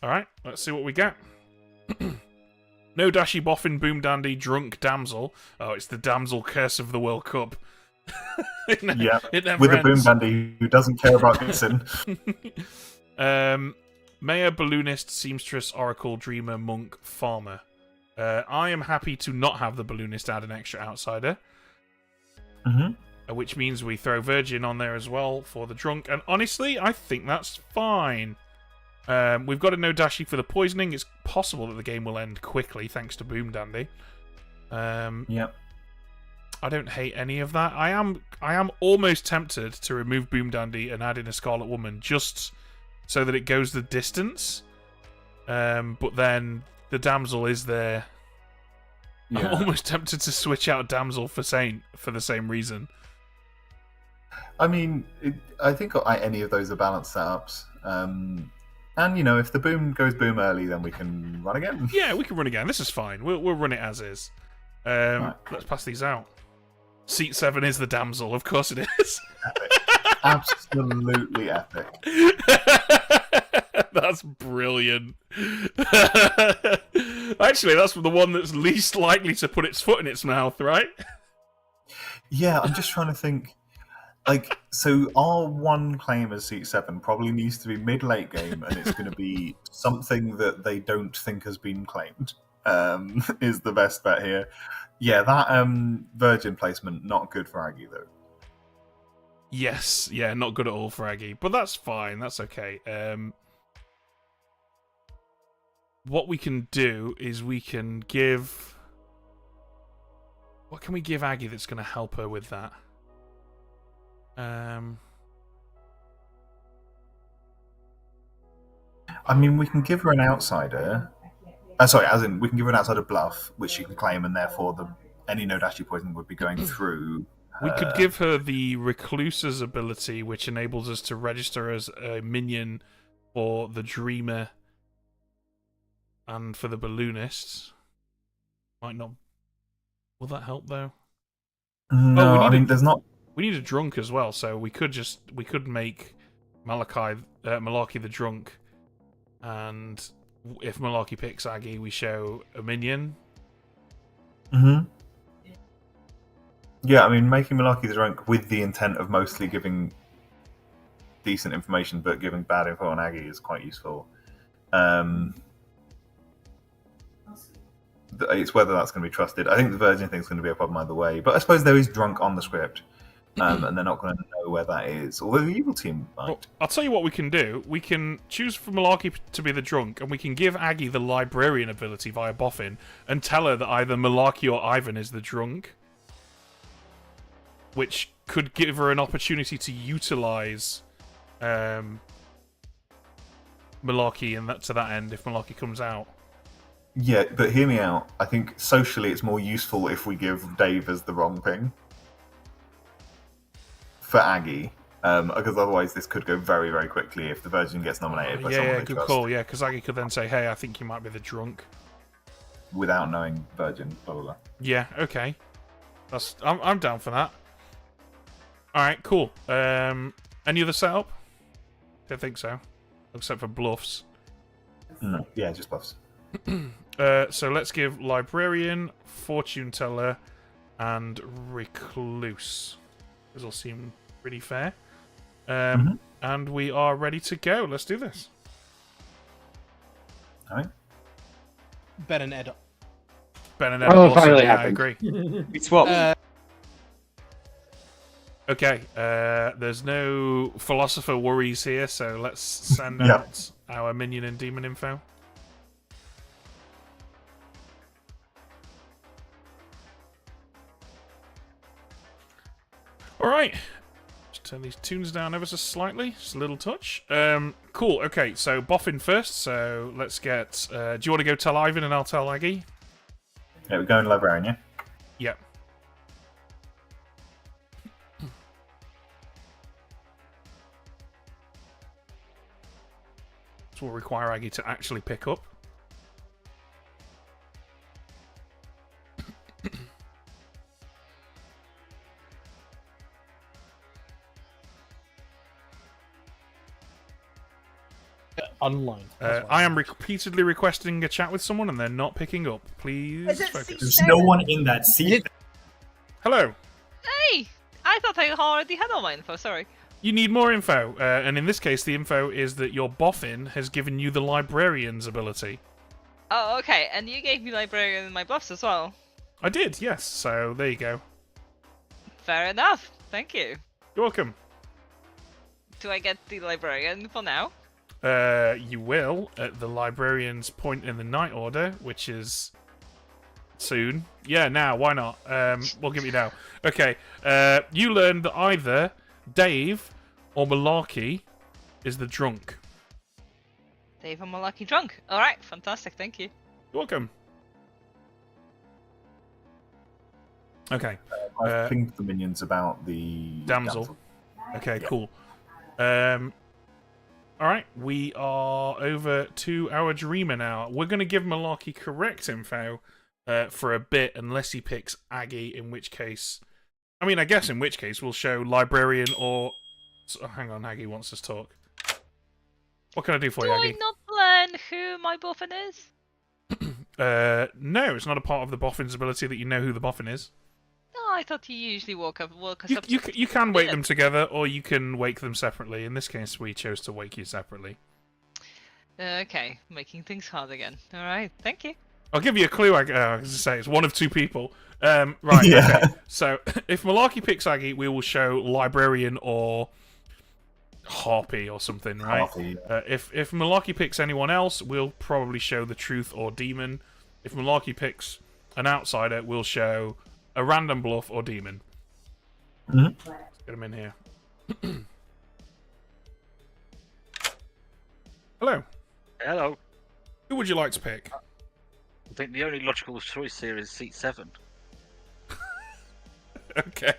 All right, let's see what we get. No Dashy Boffin Boom Dandy Drunk Damsel. Oh, it's the Damsel Curse of the World Cup. It never with ends. a Boom Dandy who doesn't care about Nixon. Mayor, Balloonist, Seamstress, Oracle, Dreamer, Monk, Farmer. I am happy to not have the Balloonist add an extra outsider. Which means we throw Virgin on there as well for the Drunk. And honestly, I think that's fine. We've got a No Dashi for the Poisoning. It's possible that the game will end quickly thanks to Boom Dandy. Yep. I don't hate any of that. I am almost tempted to remove Boom Dandy and add in a Scarlet Woman just so that it goes the distance. But then the Damsel is there. Yeah. I'm almost tempted to switch out Damsel for Saint for the same reason. I mean, I think any of those are balanced setups. And, you know, if the boom goes boom early, then we can run again. Yeah, we can run again. This is fine. We'll run it as is. Right. Let's pass these out. Seat 7 is the Damsel. Of course it is. Epic. Absolutely epic. That's brilliant. Actually, that's the one that's least likely to put its foot in its mouth, right? Yeah, I'm just trying to think. Like, so our one claim as Seat 7 probably needs to be mid-late game, and it's going to be something that they don't think has been claimed, is the best bet here. Yeah, that Virgin placement, not good for Aggie, though. Yes, yeah, not good at all for Aggie, but that's fine, that's okay. What we can do is we can give... What can we give Aggie that's going to help her with that? I mean, we can give her an outsider. Sorry, as in, we can give her an outsider bluff, which she can claim, and therefore any no dashi poison would be going through. We could give her the Recluse's ability, which enables us to register as a minion for the Dreamer and for the Balloonist. Might not. Will that help though? No, I mean, there's not. We need a drunk as well, so we could make Malarkey the drunk, and if Malarkey picks Aggie, we show a minion. Yeah, I mean, making Malarkey the drunk with the intent of mostly giving decent information, but giving bad info on Aggie is quite useful. it's whether that's going to be trusted. I think the Virgin thing's going to be a problem either way. But I suppose there is drunk on the script, and they're not going to know where that is. Although the evil team might. Well, I'll tell you what we can do. We can choose for Malarkey to be the drunk, and we can give Aggie the librarian ability via Boffin, and tell her that either Malarkey or Ivan is the drunk, which could give her an opportunity to utilize Malarkey to that end if Malarkey comes out. Yeah, but hear me out. I think socially it's more useful if we give Dave as the wrong thing for Aggie, because otherwise this could go very, very quickly if the Virgin gets nominated by someone they good trust. call. Yeah, because Aggie could then say, "Hey, I think you might be the drunk," without knowing Virgin. Blah blah blah. Yeah. Okay. I'm down for that. All right. Cool. Any other setup? Don't think so, except for bluffs. No. Yeah, just bluffs. So let's give Librarian, Fortune Teller, and Recluse. Those all seem pretty fair. And we are ready to go. Let's do this. All right. Ben and Ed. Ben and Ed. Oh, awesome. finally Yeah, I happened. agree. We swapped. Okay. There's no philosopher worries here, so let's send out our minion and demon info. Alright. Just turn these tunes down ever so slightly. Just a little touch. Cool. Okay, so Boffin first. So let's get... do you want to go tell Ivan and I'll tell Aggie? Yeah, we're going Librarian, yeah? Yep. This will require Aggie to actually pick up. Online. I am repeatedly requesting a chat with someone and they're not picking up. Please focus. There's no one in that seat. Hello. Hey! I thought I already had all my info, sorry. You need more info, and in this case, the info is that your Boffin has given you the Librarian's ability. Oh, okay, and you gave me Librarian in my bluffs as well. I did, yes, so there you go. Fair enough, thank you. You're welcome. Do I get the Librarian for now? You will at the Librarian's point in the night order, which is soon. Yeah, now, why not? We'll give you now. Okay, you learned that either Dave or Malarkey is the drunk. Dave and Malarkey drunk. Alright, fantastic, thank you. You're welcome. Okay. I pinged the minions about the damsel. Okay, cool. Alright, we are over to our Dreamer now. We're going to give Malarkey correct info for a bit, unless he picks Aggie, in which case... I mean, I guess in which case we'll show Librarian or... Oh, hang on, Aggie wants to talk. What can I do for you, Aggie? Do I not learn who my Boffin is? No, it's not a part of the Boffin's ability that you know who the Boffin is. No, I thought you usually woke us up. You can wake them together, or you can wake them separately. In this case, we chose to wake you separately. Okay, making things hard again. Alright, thank you. I'll give you a clue. I was going to say, it's one of two people. Right, okay. So, if Malarkey picks Aggie, we will show Librarian or Harpy or something, right? Harpy, yeah. If Malarkey picks anyone else, we'll probably show the Truth or Demon. If Malarkey picks an outsider, we'll show a random bluff or demon. Let's get him in here. Hello. Hello. Who would you like to pick? I think the only logical choice here is seat 7. Okay.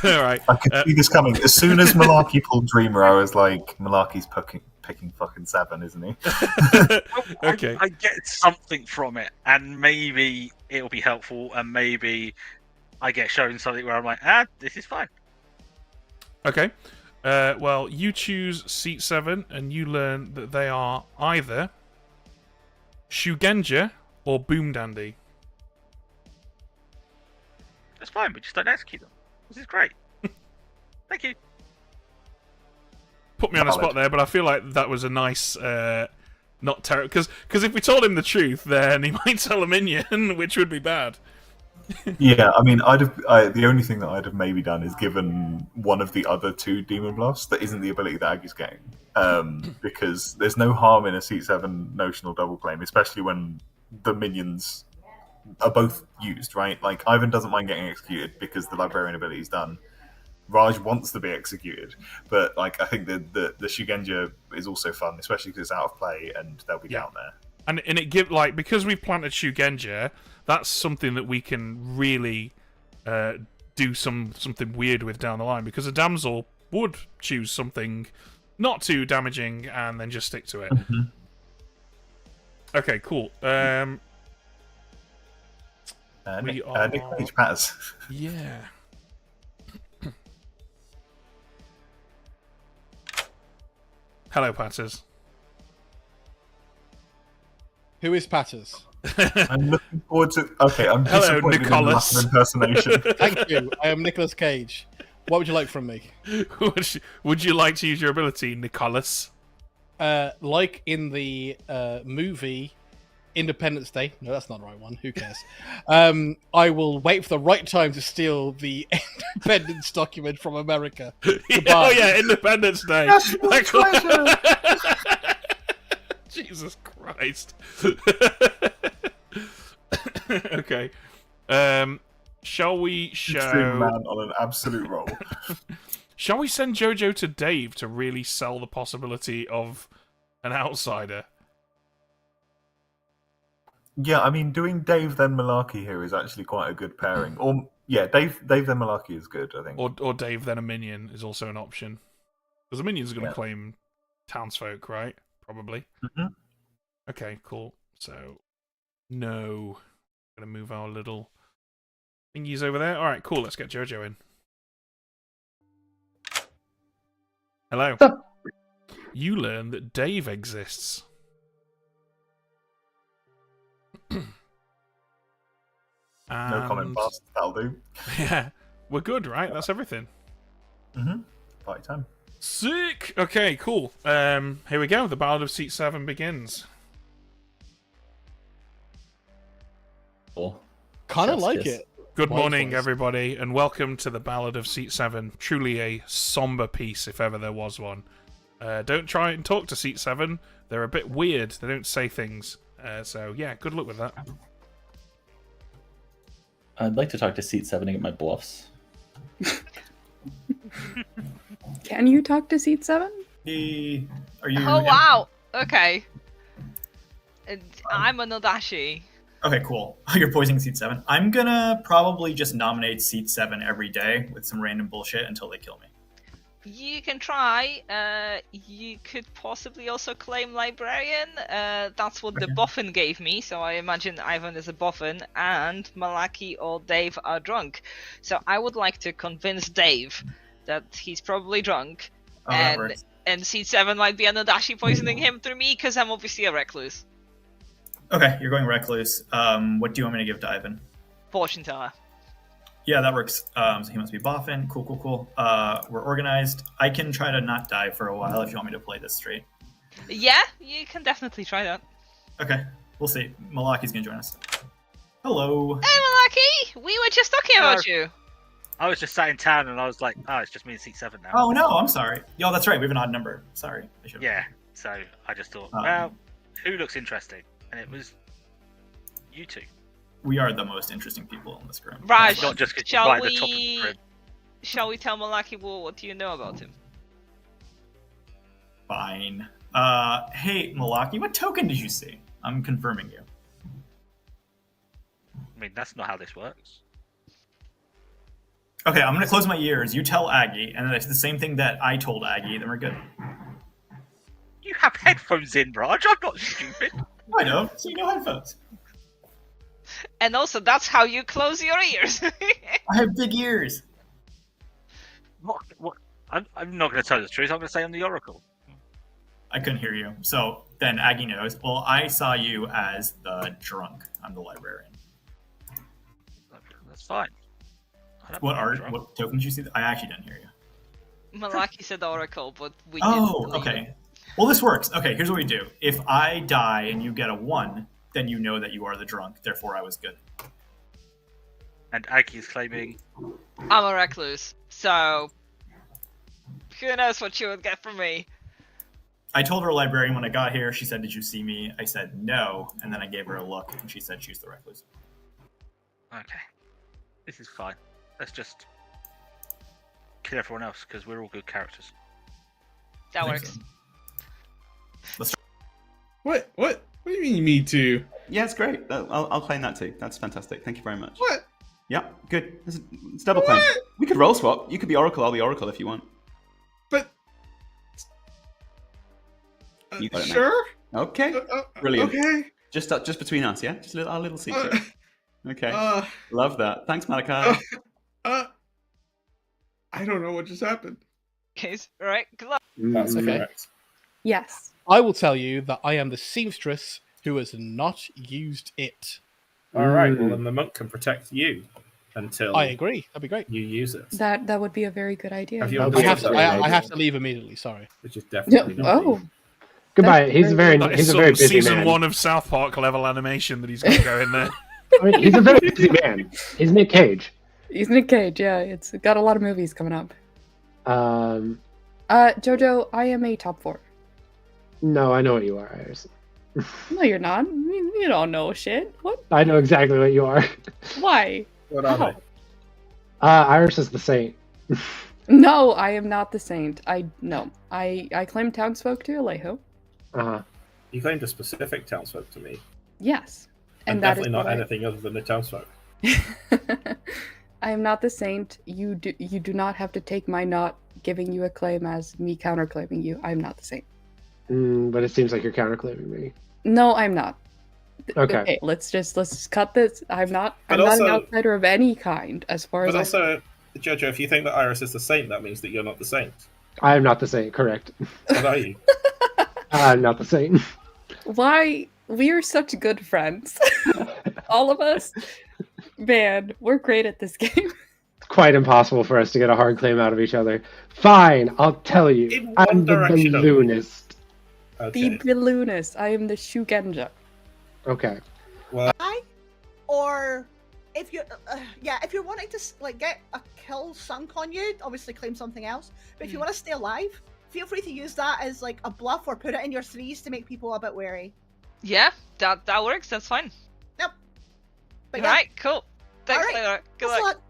Alright. I could see this coming. As soon as Malarkey pulled Dreamer, I was like, Malarkey's picking fucking 7, isn't he? Okay. I get something from it, and maybe it'll be helpful, and maybe I get shown something where I'm like, this is fine. Okay. Well, you choose seat 7, and you learn that they are either Shugenja or Boom Dandy. That's fine, but just don't execute them. This is great. Thank you. Put me on the spot there, but I feel like that was a nice not terrible. Because if we told him the truth, then he might tell a minion, which would be bad. Yeah, I mean, the only thing that I'd have maybe done is given one of the other 2 Demon Blasts that isn't the ability that Aggie's getting. Because there's no harm in a Seat 7 notional double claim, especially when the minions are both used, right? Like, Ivan doesn't mind getting executed because the Librarian ability is done. Raj wants to be executed, but like I think the Shugenja is also fun, especially because it's out of play and they'll be down there. And it because we've planted Shugenja, that's something that we can really do something weird with down the line, because a damsel would choose something not too damaging and then just stick to it. Mm-hmm. Okay, cool. Nick Page Patters. Yeah. Hello, Patters. Who is Patters? I'm looking forward to. Okay, I'm Hello, disappointed Nicholas. in the impersonation. Thank you. I am Nicolas Cage. What would you like from me? Would you like to use your ability, Nicholas? Like in the movie Independence Day. No, that's not the right one. Who cares? I will wait for the right time to steal the independence document from America. Oh yeah, Independence Day. That's my pleasure. Jesus Christ. Okay. Shall we show... Extreme man on an absolute roll. Shall we send Jojo to Dave to really sell the possibility of an outsider? Yeah, I mean, doing Dave then Malarkey here is actually quite a good pairing. Or yeah, Dave then Malarkey is good, I think. Or Dave then a minion is also an option. Because the minions are going to claim townsfolk, right? Probably. Mm-hmm. Okay, cool. So, no. Going to move our little thingies over there. Alright, cool. Let's get Jojo in. Hello. You learn that Dave exists. No comment past. That'll do. Yeah. We're good, right? That's everything. Mm-hmm. Party time. Sick! Okay, cool. Here we go. The Ballad of Seat 7 begins. Cool. Kind of like it. Good morning, everybody, and welcome to the Ballad of Seat 7. Truly a somber piece, if ever there was one. Don't try and talk to Seat 7. They're a bit weird. They don't say things. So, yeah, good luck with that. I'd like to talk to Seat 7 and get my bluffs. Can you talk to Seat 7? Are you? Oh wow! Okay. I'm a Nodashi. Okay, cool. You're poisoning Seat 7. I'm gonna probably just nominate Seat 7 every day with some random bullshit until they kill me. You can try. You could possibly also claim Librarian. That's what the boffin gave me, so I imagine Ivan is a boffin, and Malaki or Dave are drunk. So I would like to convince Dave that he's probably drunk, and Seat 7 might be a Nodashi poisoning him through me, because I'm obviously a recluse. Okay, you're going recluse. What do you want me to give to Ivan? Fortune teller. Yeah, that works. So he must be boffin. Cool. We're organized. I can try to not die for a while if you want me to play this straight. Yeah, you can definitely try that. Okay, we'll see. Malaki's gonna join us. Hello. Hey, Malaki! We were just talking about you. I was just sat in town and I was like, oh, it's just me and Seat 7 now. Oh, no, I'm sorry. Yo, that's right. We have an odd number. Sorry. Yeah, so I just thought, well, who looks interesting? And it was you two. We are the most interesting people in this room. Raj, not just shall right at the top of the grid. Shall we tell Malaki what do you know about him? Fine. Hey, Malaki, what token did you see? I'm confirming you. I mean, that's not how this works. Okay, I'm gonna close my ears. You tell Aggie, and then it's the same thing that I told Aggie, then we're good. You have headphones in, Raj. I'm not stupid. I know. So you know headphones. And also, that's how you close your ears. I have big ears. What? I'm not going to tell you the truth. I'm going to say I'm the Oracle. I couldn't hear you. So then Aggie knows. Well, I saw you as the drunk. I'm the librarian. That's fine. What token did you see? I actually didn't hear you. Malaki said Oracle, but we Oh, didn't believe okay. it. Well, this works. Okay, here's what we do. If I die and you get a 1, then you know that you are the drunk. Therefore, I was good. And Aggie is claiming... I'm a recluse, so... Who knows what you would get from me? I told her librarian when I got here. She said, "Did you see me?" I said, "No." And then I gave her a look, and she said she's the recluse. Okay. This is fine. Let's just kill everyone else, because we're all good characters. That works. So. What do you mean, me too? Yeah, it's great. I'll claim that too. That's fantastic. Thank you very much. What? Yeah, good. It's double claim. We could roll swap. You could be Oracle, I'll be Oracle if you want. But... You got it, mate. Sure? Okay. Brilliant. Okay. Just between us, yeah? Just our little secret. Okay. Love that. Thanks, Malachi. I don't know what just happened. Case, right? Good luck. That's Okay. correct. Yes. I will tell you that I am the seamstress who has not used it. All right. Well, then the monk can protect you until I agree. That'd be great. you use it. That would be a very good idea. Have you I understood have, that? I have to leave immediately. Sorry. Which is definitely not. Oh. Goodbye. He's a very That is busy season man. 1 of South Park level animation that he's going to go in there. I mean, he's a very busy man. He's Nick Cage. He's Nick Cage, yeah. It's got a lot of movies coming up. Jojo, I am a top 4. No, I know what you are, Iris. No, you're not. You don't know shit. What? I know exactly what you are. Why? What are they? Iris is the saint. No, I am not the saint. I claim townsfolk to Alejo. You claimed a specific townsfolk to me. Yes. And that definitely is not anything other than a townsfolk. I am not the saint. You do not have to take my not giving you a claim as me counterclaiming you. I'm not the saint. But it seems like you're counterclaiming me. No, I'm not. Okay. Let's just cut this. I'm not But an also- outsider of any kind as far as But I also, Jojo, if you think that Iris is the saint, that means that you're not the saint. I am not the saint, correct. What are you? I'm not the saint. Why we are such good friends. All of us. Man, we're great at this game. Quite impossible for us to get a hard claim out of each other. Fine, I'll tell you. In I'm one the direction only. balloonist. The balloonist. I am the Shugenja. Okay. Well, Or if you, if you're wanting to get a kill sunk on you, obviously claim something else. But if you want to stay alive, feel free to use that as like a bluff or put it in your 3s to make people a bit wary. Yeah, that works. That's fine. Yep. But All right, cool. Thanks, All right. Layla. Good Good luck. luck.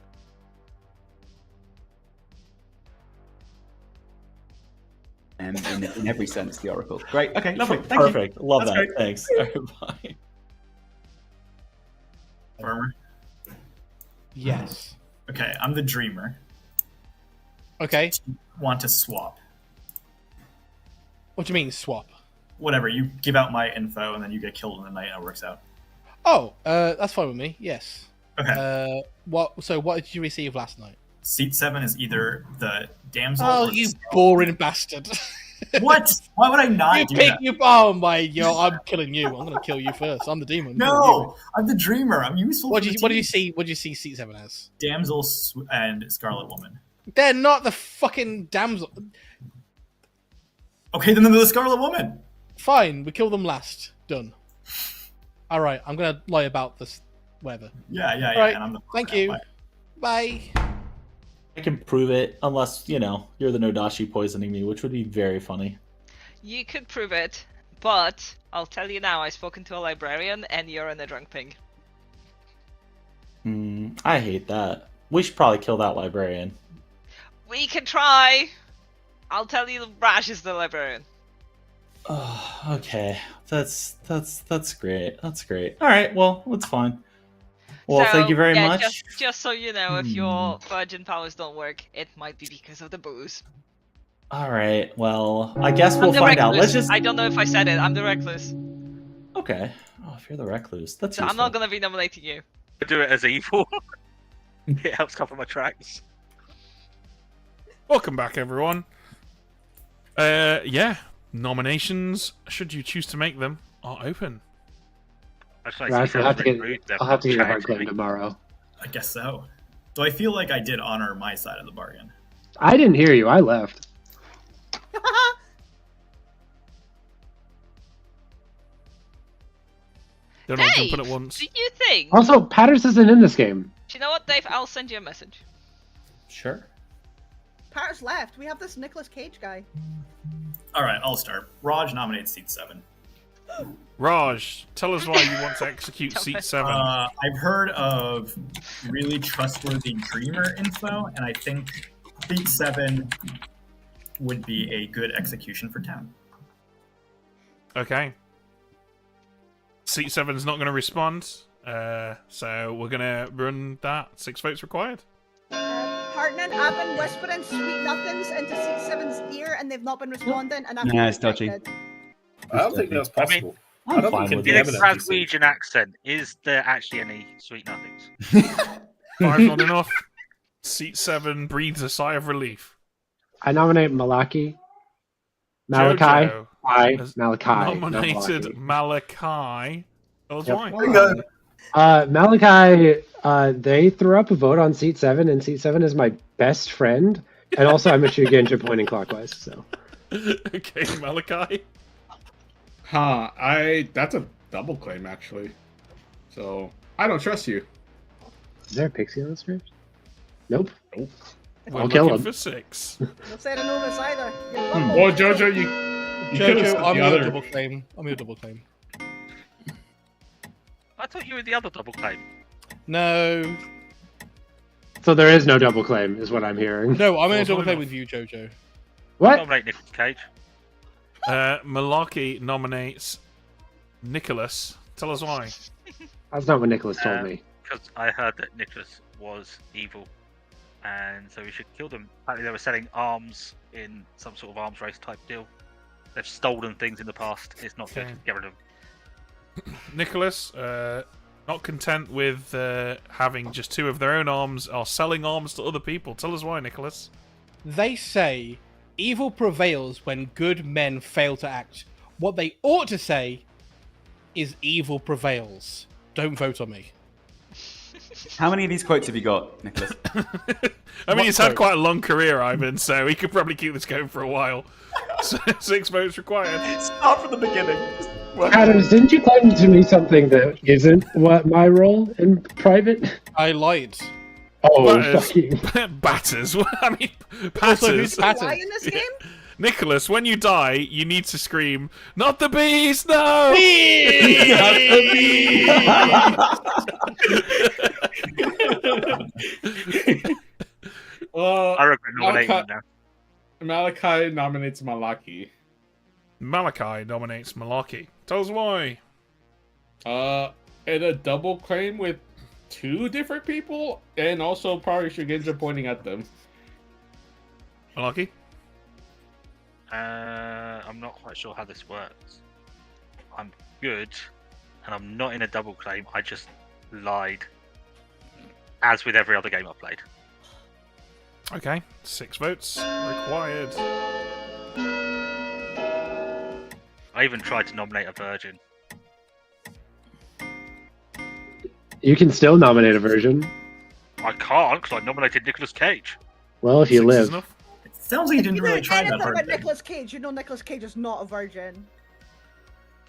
In every sense, the Oracle. Great. Okay, lovely. Thank Perfect. you. Love That's that. great. Thanks. Bye. Farmer. Yes. Okay, I'm the dreamer. Okay. Want to swap? What do you mean swap? Whatever. You give out my info, and then you get killed in the night, and it works out. Oh, that's fine with me. Yes. Okay. What did you receive last night? Seat 7 is either the damsel. Oh, or you the boring bastard! What? Why would I not You do pick that? you. Oh my! I'm killing you. I'm gonna kill you first. I'm the demon. No, I'm the dreamer. I'm useful. What for do you the What do team. you see? What do you see? Seat 7 as? Damsel and Scarlet Woman. They're not the fucking damsel. Okay, then they're the Scarlet Woman. Fine, we kill them last. Done. All right, I'm gonna lie about this. Whatever. Yeah. All right. And I'm the Thank you. Bye. I can prove it, unless, you're the Nodashi poisoning me, which would be very funny. You could prove it, but I'll tell you now, I've spoken to a librarian and you're in a drunk pig. I hate that. We should probably kill that librarian. We can try! I'll tell you Rash is the librarian. Oh, okay. That's great. That's great. All right, well, that's fine. Well, So, thank you very yeah, much. Just so you know, if your virgin powers don't work, it might be because of the booze. All right, well, I guess I'm we'll the find out. Let's recluse. just... I don't know if I said it, I'm the recluse. Okay. Oh, if you're the recluse, that's So I'm useful. not gonna be nominating you. I do it as evil. It helps cover my tracks. Welcome back, everyone. Nominations, should you choose to make them, are open. I'll have to get a hard claim tomorrow. I guess so. Though I feel like I did honor my side of the bargain. I didn't hear you. I left. They're not Dave, jumping at once. do you think? Also, Patters isn't in this game. Do you know what, Dave? I'll send you a message. Sure. Patter's left. We have this Nicolas Cage guy. All right, I'll start. Raj nominates seat 7. Raj, tell us why you want to execute seat 7. I've heard of really trustworthy dreamer info, and I think seat 7 would be a good execution for town. Okay. Seat 7's not going to respond, so we're going to run that. 6 votes required. Partner, I've been whispering sweet nothings into seat 7's ear, and they've not been responding, and I've Yeah, it's dodgy. I don't think that's possible. I'm I don't fine think with in it. the In a evidence. Glaswegian accent, is there actually any sweet nothings? 5's not enough. Seat 7 breathes a sigh of relief. I nominate Malachi. Jojo Malachi. has Malachi. nominated Malachi. Tell us why. Malachi, they threw up a vote on seat 7, and seat 7 is my best friend. And also, I'm a Shugenja pointing clockwise, so. Okay, Malachi. That's a double claim, actually. So, I don't trust you. Is there a pixie on the script? Nope. We're I'll kill looking him. for 6. No say the Novus either. Well, Jojo, you could've said Jojo, I'm the your other. double claim. I'm your double claim. I thought you were the other double claim. No. So there is no double claim, is what I'm hearing. No, I'm in a Four's double not claim enough. with you, Jojo. What? Nominate Nicolas Cage. Malachi nominates Nicholas. Tell us why. That's not what Nicholas told me. Because I heard that Nicholas was evil, and so we should kill them. Apparently, they were selling arms in some sort of arms race type deal. They've stolen things in the past. It's not good. Okay. Get rid of them. Nicholas, not content with having just 2 of their own arms, are selling arms to other people. Tell us why, Nicholas. They say evil prevails when good men fail to act. What they ought to say is evil prevails. Don't vote on me. How many of these quotes have you got, Nicholas? I mean, he's had quite a long career, Ivan, so he could probably keep this going for a while. So 6 votes required. Start from the beginning. Adams, didn't you claim to me something that isn't what my role in private? I lied. Oh, Batters. fuck you. Batters. I mean, Also, who's Patters. Why in this game? Nicholas, when you die, you need to scream, "Not the bees, no!" I regret nominating him now. Malachi nominates Malaki. Malachi nominates Malachi. Tell us why. And a double claim with 2 different people, and also probably Shugenja pointing at them. Malachi? I'm not quite sure how this works. I'm good, and I'm not in a double claim. I just lied, as with every other game I've played. Okay, 6 votes required. I even tried to nominate a virgin. You can still nominate a version. I can't because I nominated Nicolas Cage. Well, if you 6 is live. enough. It sounds like you didn't really try that Anything hard. about then. Nicolas Cage, you know Nicolas Cage is not a virgin.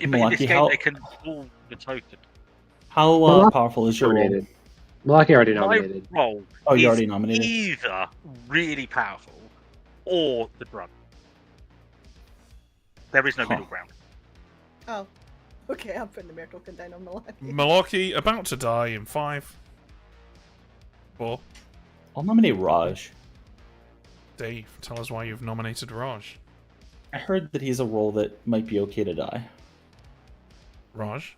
Yeah, but in this Malaki, game how- they can pull the token. How Malaki powerful is your role? Nominated. Malaki already My nominated. role Oh, you is already nominated? either really powerful or the drug. There is no middle ground. Oh. Okay, I'm putting the mirror token down on Malaki. Malachi about to die in 5, 4. I'll nominate Raj. Dave, tell us why you've nominated Raj. I heard that he's a role that might be okay to die. Raj?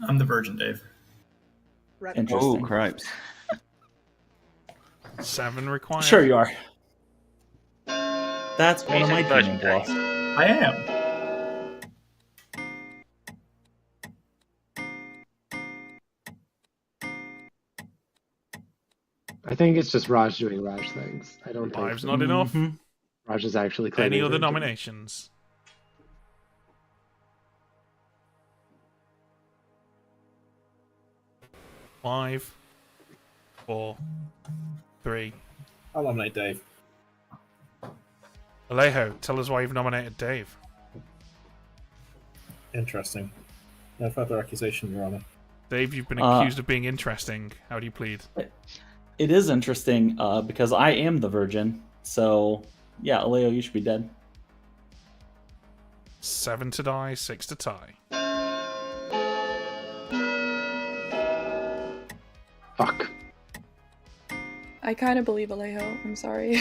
I'm the virgin, Dave. Right. Oh, Interesting. cripes. 7 required. Sure you are. That's one He's of my in version dreaming blocks. I am. I think it's just Raj doing Raj things. I don't think 5's not enough. Raj is actually claiming Any other virgin. nominations? Five, 4, 3. I'll nominate Dave. Alejo, tell us why you've nominated Dave. Interesting. No further accusation, Your Honor. Dave, you've been accused of being interesting. How do you plead? It is interesting because I am the virgin. So, yeah, Alejo, you should be dead. 7 to die, 6 to tie. Fuck. I kind of believe Alejo. I'm sorry.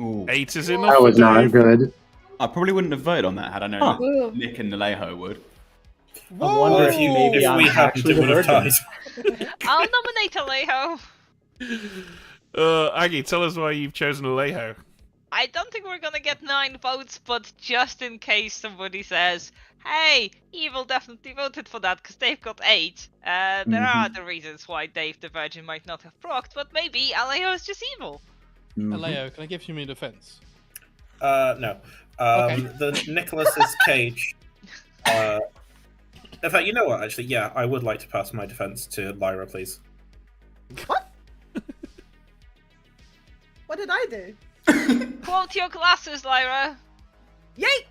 Ooh. 8 is enough. That was not good. I probably wouldn't have voted on that had I known Huh. that Nick and Alejo would. I wonder if maybe if I'm we hadn't, actually it the would have virgin. tied. I'll nominate Alejo. Aggie, tell us why you've chosen Alejo. I don't think we're gonna get 9 votes, but just in case somebody says, hey, Evil definitely voted for that because they've got 8. There are other reasons why Dave the Virgin might not have procced, but maybe Alejo is just evil. Alejo, can I give you my defense? No. The Nicholas's Cage. In fact, you know what? Actually, yeah, I would like to pass my defense to Lyra, please. What did I do? Quote your glasses, Lyra. Yay!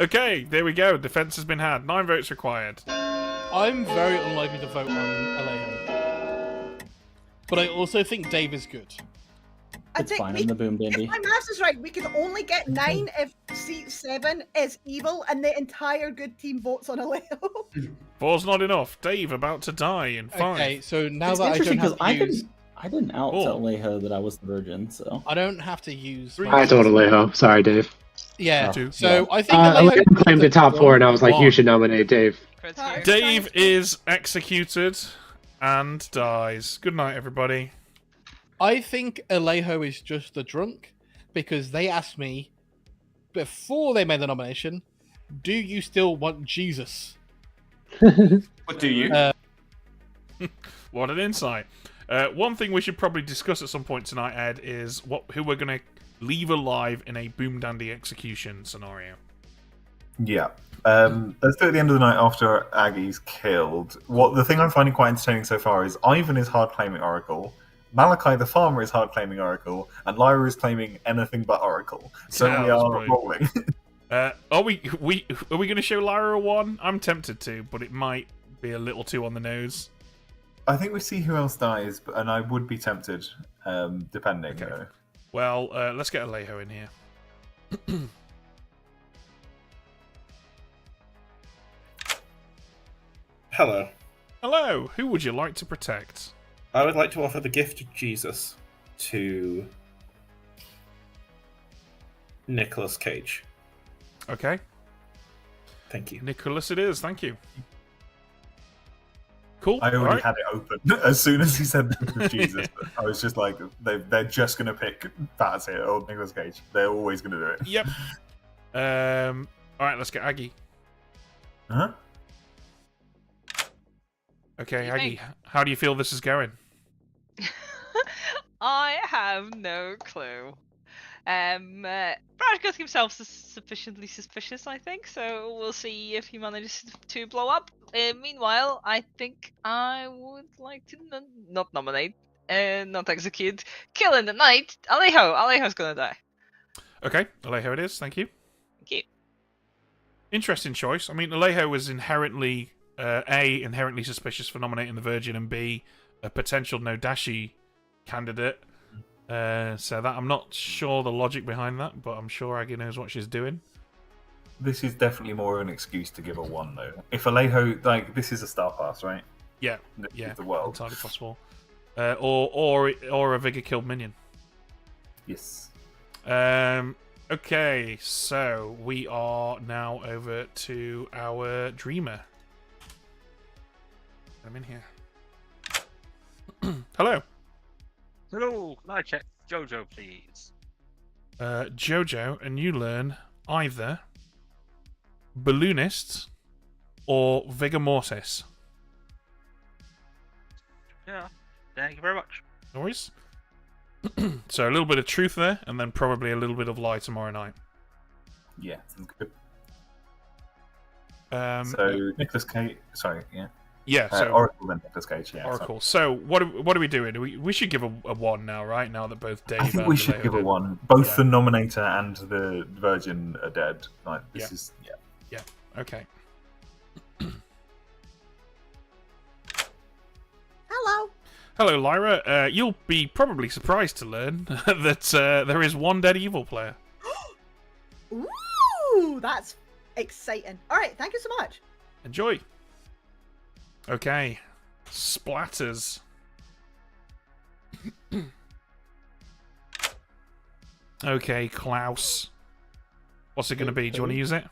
Okay, there we go. Defense has been had. 9 votes required. I'm very unlikely to vote on Alejo. But I also think Dave is good. It's fine, I'm the boom dandy. If my maths is right, we can only get 9 if seat 7 is evil and the entire good team votes on Alejo. 4's not enough. Dave about to die in 5. Okay, so now It's that I interesting don't have to use... I didn't out tell Alejo that I was the virgin, so... I don't have to use... I told Alejo. Sorry, Dave. Yeah, Oh, so yeah. I think Alejo claimed the top 4, and I was like, you should nominate Dave. Dave is executed and dies. Good night, everybody. I think Alejo is just the drunk because they asked me before they made the nomination, do you still want Jesus? What do you? What an insight. One thing we should probably discuss at some point tonight, Ed, is who we're going to leave alive in a Boom Dandy execution scenario. Yeah. Let's do it at the end of the night after Aggie's killed. The thing I'm finding quite entertaining so far is Ivan is hard claiming Oracle, Malachi the farmer is hard claiming Oracle, and Lyra is claiming anything but Oracle. So Yeah, we that's are brilliant. rolling. Are we going to show Lyra a 1? I'm tempted to, but it might be a little too on the nose. I think we see who else dies, and I would be tempted, depending. Okay. Though. Well, let's get Alejo in here. Hello. Hello. Who would you like to protect? I would like to offer the gift of Jesus to Nicolas Cage. Okay. Thank you. Nicholas it is. Thank you. Cool. I already Alright. had it open as soon as he said the gift of Jesus. I was just like, they're just going to pick Bats here or Nicolas Cage. They're always going to do it. Yep. All right, let's get Aggie. Huh? Okay, Aggie, how do you feel this is going? I have no clue. Brad got himself sufficiently suspicious, I think, so we'll see if he manages to blow up. Meanwhile, I think I would like to not nominate, not execute, kill in the night. Alejo's gonna die. Okay, Alejo it is. Thank you. Thank you. Interesting choice. I mean, Alejo was inherently inherently suspicious for nominating the Virgin, and B, a potential Nodashi candidate. So that I'm not sure the logic behind that, but I'm sure Aggie knows what she's doing. This is definitely more of an excuse to give a 1, though. If Alejo, this is a star pass, right? Yeah, This yeah, is the world. entirely possible. Or a Vigor killed minion. Yes. Okay, so we are now over to our Dreamer. I'm in here. Hello. Hello, can I check Jojo, please? Jojo, and you learn either Balloonist or Vigor Mortis. Yeah, thank you very much. No worries. So a little bit of truth there, and then probably a little bit of lie tomorrow night. Yeah, sounds good. Um, So Nicolas Cage, sorry, yeah. Yeah, so Oracle and Nicolas Cage. Yeah, Oracle. So what are we doing? We should give a 1 now, right? Now that both Dave I think and we should Alejo give a did. 1. Both Yeah. the Nominator and the Virgin are dead. Like this Yeah. is Yeah. Okay. Hello. Hello, Lyra. You'll be probably surprised to learn that there is one dead evil player. Ooh, that's exciting. All right, thank you so much. Enjoy. Okay. Splatters. Okay, Klaus. What's it going to be? Do you want to use it?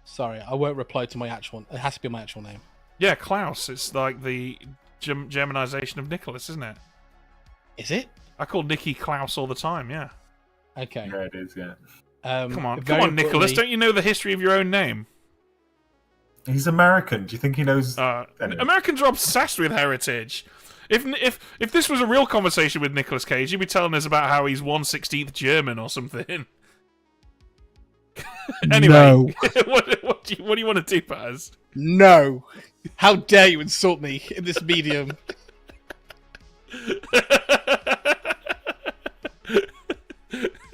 Sorry, I won't reply to my actual. It has to be my actual name. Yeah, Klaus. It's like the Germanization of Nicholas, isn't it? Is it? I call Nicky Klaus all the time. Yeah. Okay. Yeah, it is. Yeah. Come on, very Nicholas. importantly- Don't you know the history of your own name? He's American. Do you think he knows? Anyway. Americans are obsessed with heritage. If this was a real conversation with Nicolas Cage, he'd be telling us about how he's 1/16th German or something. Anyway, No. what do you want to do, Paz? No. How dare you insult me in this medium?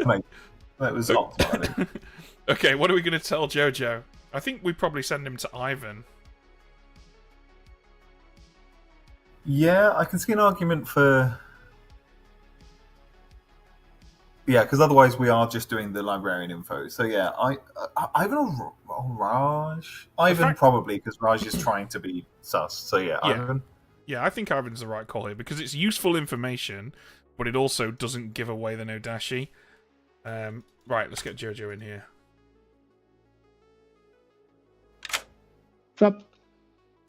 Mate, that was optimal. Okay, what are we going to tell Jojo? I think we probably send him to Ivan. Yeah, I can see an argument for. Yeah, because otherwise we are just doing the librarian info. So yeah, Ivan or Raj? Ivan probably, because Raj is trying to be sus. So yeah, Ivan. Yeah, I think Ivan's the right call here because it's useful information, but it also doesn't give away the Nodashi. Right, let's get Jojo in here. What's up?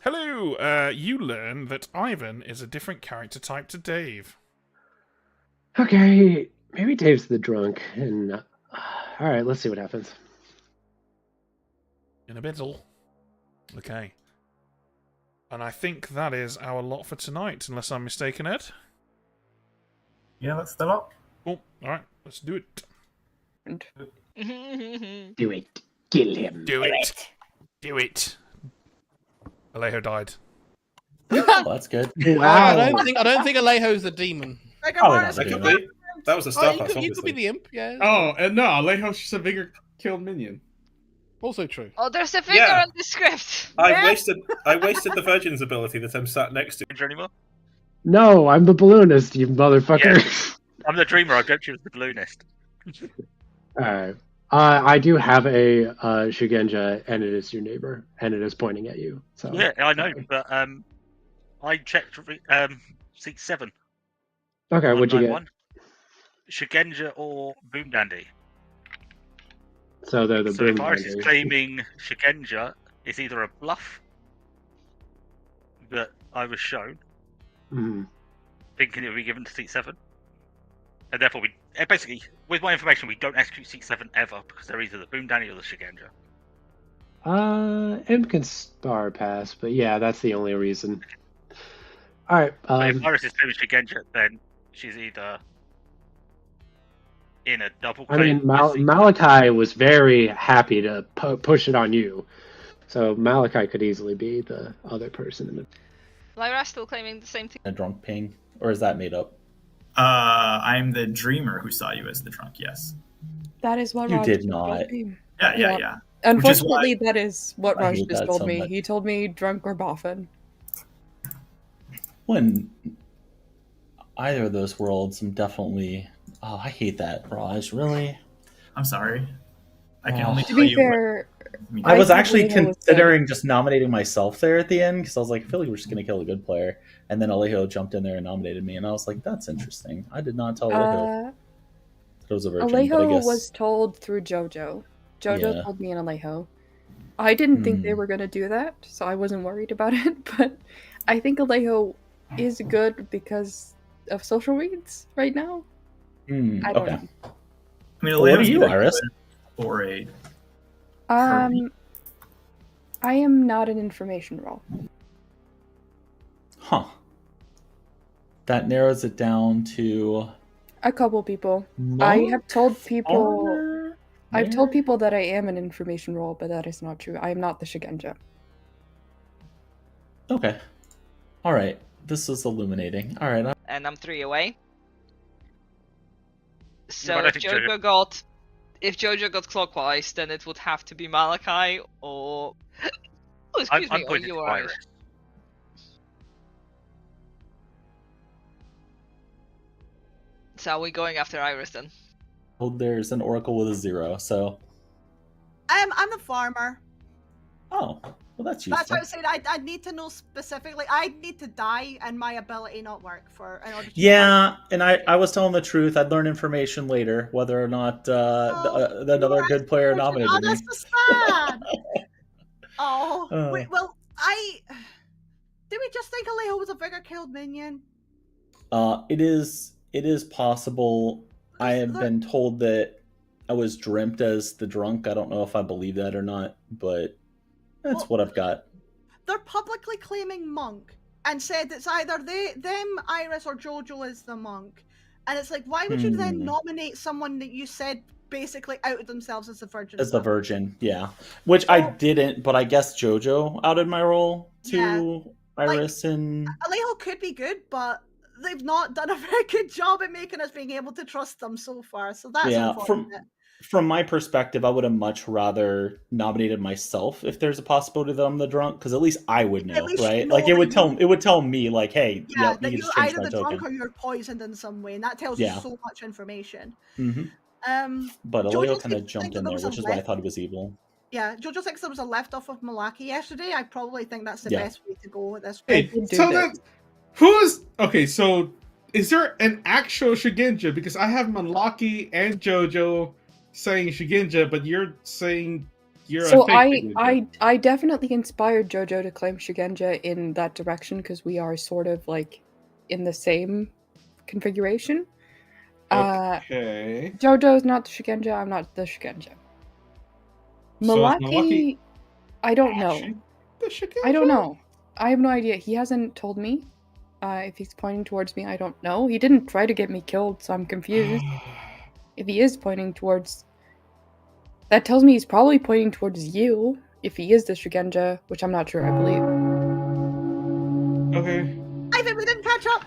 Hello. You learn that Ivan is a different character type to Dave. Okay, maybe Dave's the drunk, and all right, let's see what happens. In a biddle. Okay. And I think that is our lot for tonight, unless I'm mistaken, Ed. Yeah, that's the lot. Cool. All right, let's do it. Do it. Kill him. Do it. Do it. Alejo died. Oh, that's good. I don't think Alejo's a demon. That could be. That was a star pass, You could be the imp, yeah. Oh, and no, Alejo's just a vigor killed minion. Also true. Oh, there's a figure on the script. I wasted the Virgin's ability that I'm sat next to. Anymore? No, I'm the balloonist, you motherfucker. Yeah. I'm the dreamer. I dreamt you was the balloonist. Alright. I do have a Shugenja, and it is your neighbor, and it is pointing at you. So Yeah, I know, but I checked seat 7. Okay, what'd you get? 191. Shigenja or Boom Dandy. So they're the So boom if Iris is dandy. claiming Shigenja is either a bluff that I was shown, Mhm. thinking it would be given to seat 7, and therefore we basically, with my information, we don't execute seat 7 ever because they're either the Boom Dandy or the Shigenja. Imp can star pass, but yeah, that's the only reason. Alright, But if Iris is claiming Shigenja, then she's either in a double I claim. mean, Malachi was very happy to push it on you. So Malachi could easily be the other person in the... Lyra's still claiming the same thing. A drunk ping, or is that made up? I'm the dreamer who saw you as the drunk. Yes. That is what You Raj did just not. told me. Yeah. Unfortunately, that is what I Raj hate just that told so me. much. He told me drunk or boffin. When either of those worlds, I'm definitely. Oh, I hate that, Raj. Really? I'm sorry. I can Oh. only To tell be you. fair, I was think actually Alejo was considering just nominating myself there at the end because I was like, I feel like we're just gonna kill a good player, and then Alejo jumped in there and nominated me, and I was like, that's interesting. I did not tell Alejo that it was a virgin, but I Alejo guess was told through Jojo. Jojo Yeah. told me and Alejo. I didn't think they Hmm. were going to do that, so I wasn't worried about it, but I think Alejo is good because of social reads right now. I don't okay. know. I mean, Well, what are Alejo's you, very Iris? good for a. I am not an information role. Huh. That narrows it down to A couple people. I have told people. I've told people that I am an information role, but that is not true. I am not the Shigenja. Okay. All right, this is illuminating. All right. And I'm 3 away. So but I if think Jojo got clockwise, then it would have to be Malachi or oh, excuse I'm me, or pointing you to are. Iris. So are we going after Iris then? Oh, there's an oracle with a 0. So. I'm the farmer. Oh, well, that's useful. That's what I said. I need to know specifically. I need to die and my ability not work in order to. Yeah, and I was telling the truth. I'd learn information later whether or not another good player nominated me. That's so sad. Wait, well, did we just think Alejo was a vigor killed minion? It is possible. I have been told that I was dreamt as the drunk. I don't know if I believe that or not, but that's what I've got. They're publicly claiming monk and said it's either them, Iris, or Jojo is the monk. And it's like, why would you then nominate someone that you said basically outed themselves as the virgin? As the virgin, yeah. Which I didn't, but I guess Jojo outed my role to Iris and... Alejo could be good, but they've not done a very good job at making us being able to trust them so far. So that's unfortunate. From my perspective, I would have much rather nominated myself if there's a possibility that I'm the drunk, because at least I would know, right? Like it would tell me, like, hey, that you you're just changed either my the token. drunk or you're poisoned in some way, and that tells you so much information. Mm-hmm. But Alejo kind of jumped in there, which is why I thought he was evil. Yeah, Jojo thinks there was a left off of Malaki yesterday. I probably think that's the best way to go at this point. Hey, so that who's okay? So is there an actual Shugenja? Because I have Malaki and Jojo saying Shugenja, but you're saying you're so a fake Shugenja. I definitely inspired Jojo to claim Shugenja in that direction because we are sort of like in the same configuration. Okay. Jojo's not the Shugenja, I'm not the Shugenja. Malaki, I don't know. I don't know. I have no idea. He hasn't told me. If he's pointing towards me, I don't know. He didn't try to get me killed, so I'm confused. If he is pointing towards... That tells me he's probably pointing towards you, if he is the Shugenja, which I'm not sure, I believe. Okay. I think we didn't catch up!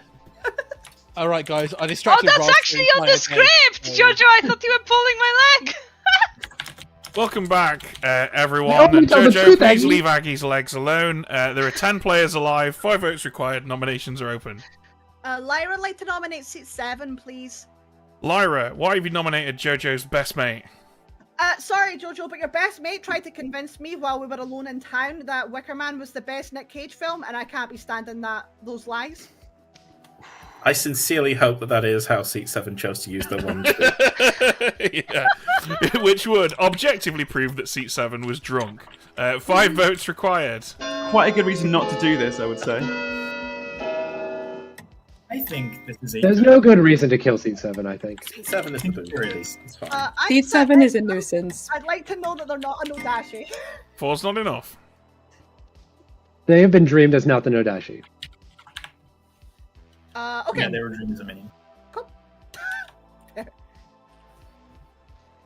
Alright, guys, I distracted that's Ross actually on the script! Jojo, I thought you were pulling my leg! Welcome back, everyone. Jojo, Jojo, please leave Aggie's legs alone. There are 10 players alive, 5 votes required, nominations are open. Lyra would like to nominate seat 7, please. Lyra, why have you nominated Jojo's best mate? Sorry, Jojo, but your best mate tried to convince me while we were alone in town that Wicker Man was the best Nick Cage film, and I can't be standing those lies. I sincerely hope that is how Seat 7 chose to use their one. Yeah. Which would objectively prove that Seat 7 was drunk. 5 votes required. Quite a good reason not to do this, I would say. I think this is a... There's no good reason to kill Seat 7, I think. Seat 7 is the boom. It's fine. Seat 7 is a nuisance. I'd like to know that they're not a Nodashi. 4's not enough. They have been dreamed as not the Nodashi. Okay. Yeah, they were dreams of minion. Cool.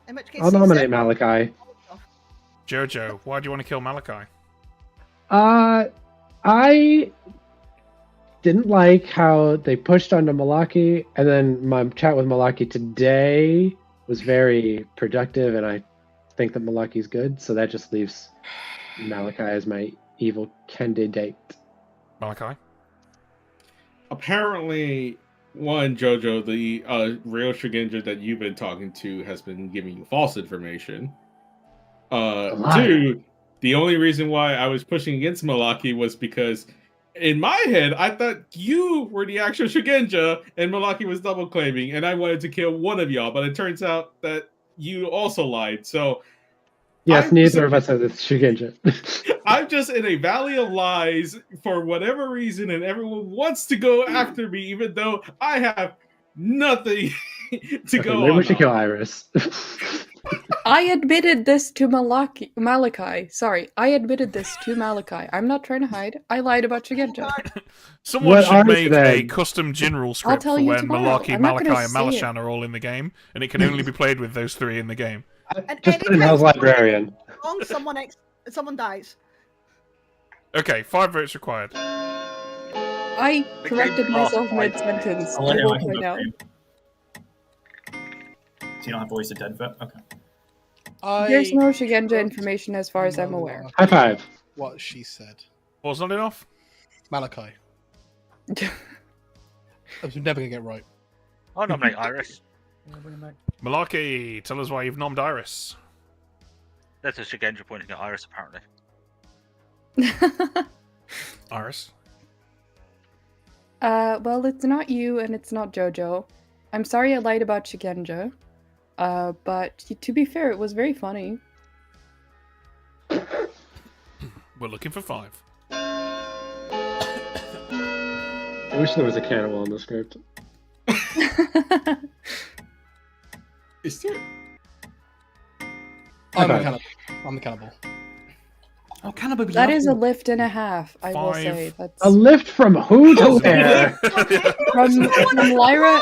In which case, I'll nominate Malachi. Jojo, why do you want to kill Malachi? I didn't like how they pushed onto Malaki, and then my chat with Malaki today was very productive, and I think that Malaki's good, so that just leaves Malachi as my evil candidate. Malachi? Apparently, Jojo, the real Shugenja that you've been talking to has been giving you false information. 2, the only reason why I was pushing against Malaki was because in my head, I thought you were the actual Shugenja and Malaki was double claiming, and I wanted to kill one of y'all, but it turns out that you also lied, so... Yes, neither of us are the Shugenja. I'm just in a valley of lies for whatever reason, and everyone wants to go after me, even though I have nothing to go on. Maybe we should kill Iris. I admitted this to Malachi. Sorry, I admitted this to Malachi. I'm not trying to hide. I lied about Shugenja. Someone should make a custom general script for when Malachi, Malachi, and Malashan are all in the game, and it can only be played with those 3 in the game. Just put in Hell's Librarian. Someone dies. Okay, 5 votes required. I corrected myself mid-sentence. I'll let I you will know. point out. So you don't have to waste a dead vote? Okay. There's no Shigenja information as far as I'm aware. High five. What she said. Was not enough? Malachi. I was never going to get right. I'll nominate Iris. Malarkey, tell us why you've nommed Iris. That's a Shigenja pointing at Iris, apparently. Iris? Well, it's not you and it's not Jojo. I'm sorry I lied about Shigenja. But to be fair, it was very funny. We're looking for 5. I wish there was a cannibal in the script. Is there? I'm the cannibal. Oh, cannibal. That is a lift and a half, I will 5. say. That's A lift from who to where? from Lyra.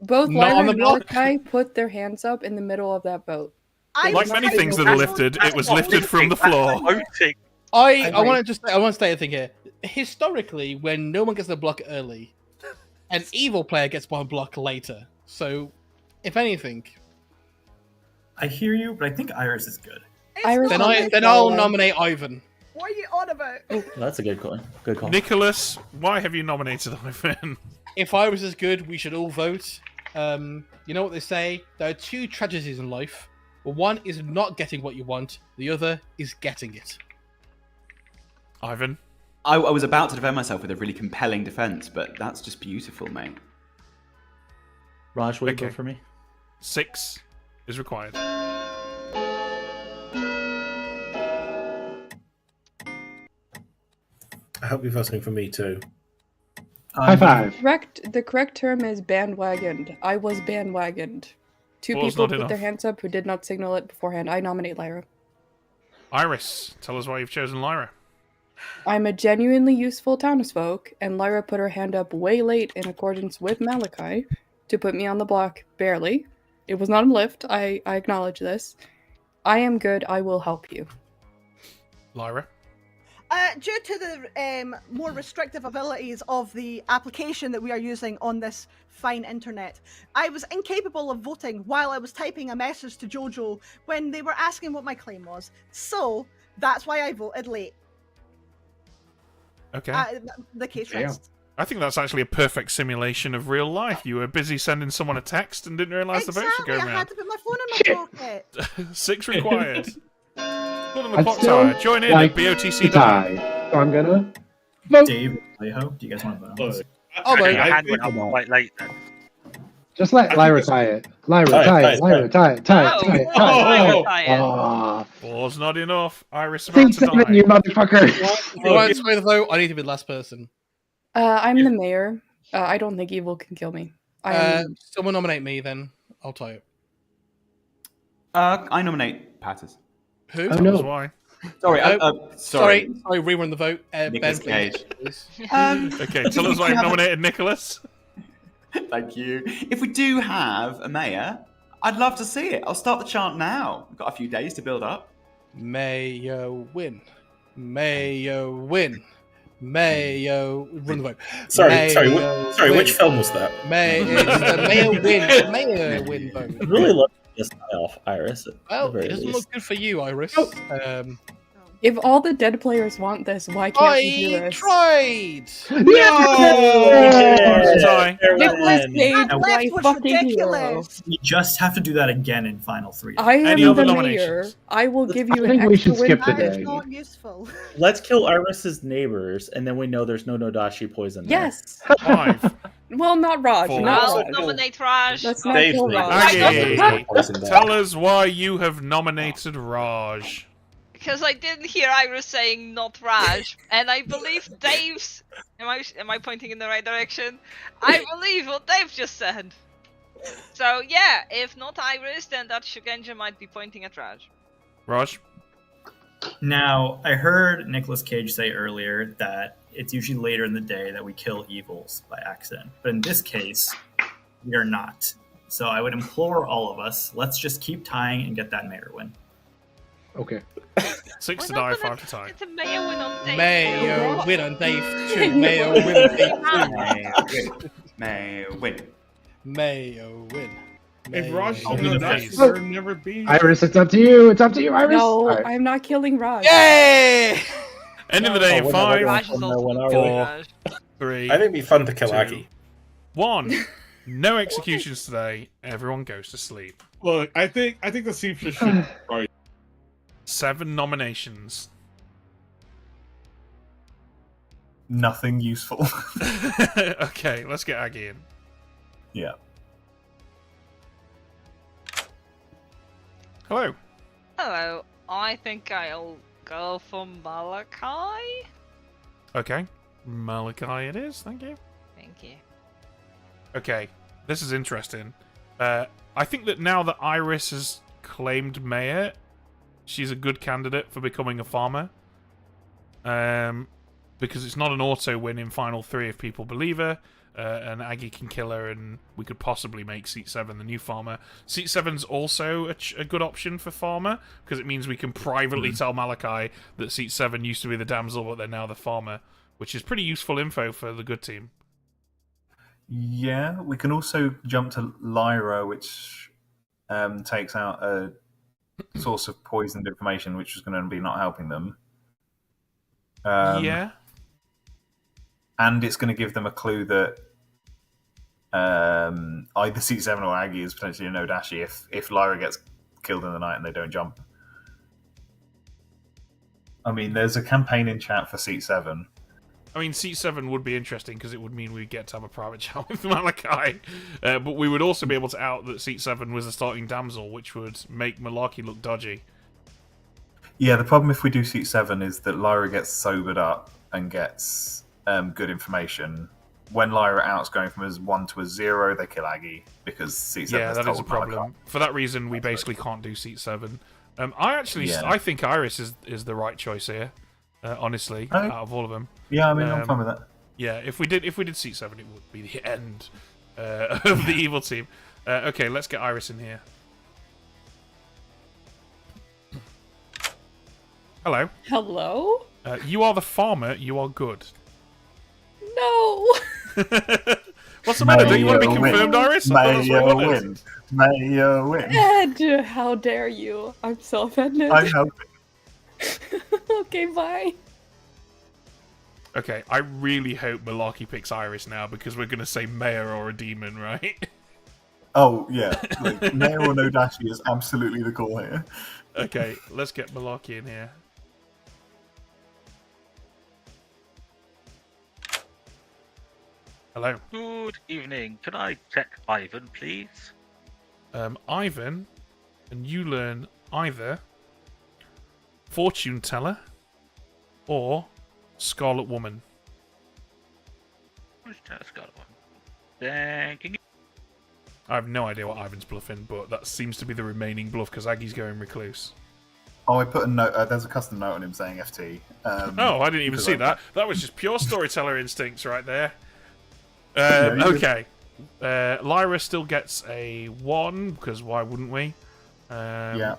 Both Not Lyra on the and block. Malachi put their hands up in the middle of that boat. Like many things that are lifted, it was lifted from the floor. I want to state a thing here. Historically, when no one gets a block early, an evil player gets one block later. So, if anything, I hear you, but I think Iris is good. then I'll nominate Ivan. What are you on about? That's a good call. Good call. Nicholas, why have you nominated Ivan? If Iris is good, we should all vote. You know what they say? There are 2 tragedies in life. Well, one is not getting what you want. The other is getting it. Ivan? I was about to defend myself with a really compelling defense, but that's just beautiful, mate. Raj, will you vote for me? 6 is required. I hope you're voting for me too. High five. The correct term is bandwagoned. I was bandwagoned. 2 Well, it's people not put their enough. hands up who did not signal it beforehand. I nominate Lyra. Iris, tell us why you've chosen Lyra. I'm a genuinely useful townsfolk, and Lyra put her hand up way late in accordance with Malachi to put me on the block, barely. It was not a lift, I acknowledge this. I am good, I will help you. Lyra? Due to the more restrictive abilities of the application that we are using on this fine internet, I was incapable of voting while I was typing a message to Jojo when they were asking what my claim was. So, that's why I voted late. Okay. The case Damn. rests. I think that's actually a perfect simulation of real life. You were busy sending someone a text and didn't realise the votes were Exactly, going I around. had to put my phone in my pocket. 6 required. Good on the I'd clock still tower. Join in like at BOTC. to tie. So I'm gonna vote. Dave, Alejo, do you guys want to vote? Your hand went up quite late then. Just let Lyra tie it. Lyra tie it. Lyra tie it. Tie it. Tie it. Tie it. Oh. Was not enough. Iris about to Seat 7, die. you motherfucker. If you want to sway the vote, I need to be the last person. I'm the mayor. I don't think evil can kill me. Someone nominate me, then I'll tie it. I nominate Patters. Who? Oh, no. That's why. Sorry, sorry. Rerun the vote. Nicolas Ben, Cage. please. Okay, tell us why you've nominated Nicholas. Thank you. If we do have a mayor, I'd love to see it. I'll start the chant now. We've got a few days to build up. Mayo win. Mayo win. Mayo run the vote. Sorry, which film was that? It's the Mayo win. Mayo win vote. I'd really love to just tie off Iris. Well, it doesn't look good for you, Iris. If all the dead players want this, why can't we do I this? tried. Nicholas Cage, That my left was fucking hero. ridiculous. We just have to do that again in Final 3. I am Any the other mayor. nominations? I will give you I an think we extra should skip win. the That is day. not useful. Let's kill Iris's neighbors, and then we know there's no Nodashi poison there. Yes. 5. Well, not Raj. 4. Not I'll Raj. nominate Raj. Let's not kill Raj. Aggie, tell us why you have nominated Raj. Because I didn't hear Iris saying not Raj, and I believe Dave's. Am I pointing in the right direction? I believe what Dave just said. So yeah, if not Iris, then that Shugenja might be pointing at Raj. Raj? Now, I heard Nicolas Cage say earlier that it's usually later in the day that we kill evils by accident. But in this case, we are not. So I would implore all of us, let's just keep tying and get that mayor win. Okay. 6 to die, 5 to tie. It's a Mayo win on day Mayo two. win on day 2. Mayo win on day 2. Mayo win. Mayo win. If Raj Mayo no win. dash, there would never be. Iris, it's up to you. It's up to you, Iris. No, All right. I'm not killing Raj. Yay! Ending the day in 5, Raj is also 4, 3. I think it'd be fun to kill 2, Aggie. 1. No executions today. Everyone goes to sleep. Look, I think the seamstress should. Right. 7 nominations. Nothing useful. Okay, let's get Aggie in. Yeah. Hello. Hello. I think I'll go for Malachi. Okay. Malachi it is, thank you. Thank you. Okay, this is interesting. I think that now that Iris has claimed Mayor, she's a good candidate for becoming a farmer. Because it's not an auto win in Final 3 if people believe her, and Aggie can kill her, and we could possibly make Seat 7 the new farmer. Seat 7's also a good option for farmer, because it means we can privately tell Malachi that Seat 7 used to be the damsel, but they're now the farmer, which is pretty useful info for the good team. Yeah, we can also jump to Lyra, which takes out a source of poisoned information, which is going to be not helping them. Yeah. And it's going to give them a clue that either Seat 7 or Aggie is potentially a no dashy if Lyra gets killed in the night and they don't jump. I mean, there's a campaign in chat for Seat 7. I mean, Seat 7 would be interesting because it would mean we'd get to have a private chat with Malachi. But we would also be able to out that Seat 7 was a starting damsel, which would make Malarkey look dodgy. Yeah, the problem if we do Seat 7 is that Lyra gets sobered up and gets good information. When Lyra out's going from a 1 to a 0, they kill Aggie because Seat 7 Yeah, has that is told a problem. Malachi. For that reason, we basically can't do Seat 7. I think Iris is the right choice here. Honestly, Okay. out of all of them. Yeah, I mean, I'm fine with that. Yeah, if we did Seat 7, it would be the end of the evil team. Okay, let's get Iris in here. Hello. Hello? You are the farmer. You are good. No. What's the matter? Don't you want to be confirmed, Iris? I thought that's what you wanted. Win. Mayo win. Ed, how dare you? I'm so offended. I know. Okay, bye. Okay, I really hope Malarkey picks Iris now because we're going to say mayor or a demon, right? Oh, yeah. Like, Mayo or no dashy is absolutely the call here. Okay, let's get Malarkey in here. Hello. Good evening. Can I check Ivan, please? Ivan, and you learn either Fortune Teller or Scarlet Woman. Scarlet Woman. Then can you... I have no idea what Ivan's bluffing, but that seems to be the remaining bluff because Aggie's going Recluse. Oh, I put a note. There's a custom note on him saying FT. Oh, I didn't even see that. That was just pure storyteller instincts right there. Yeah, okay. Lyra still gets a 1 because why wouldn't we? Yeah.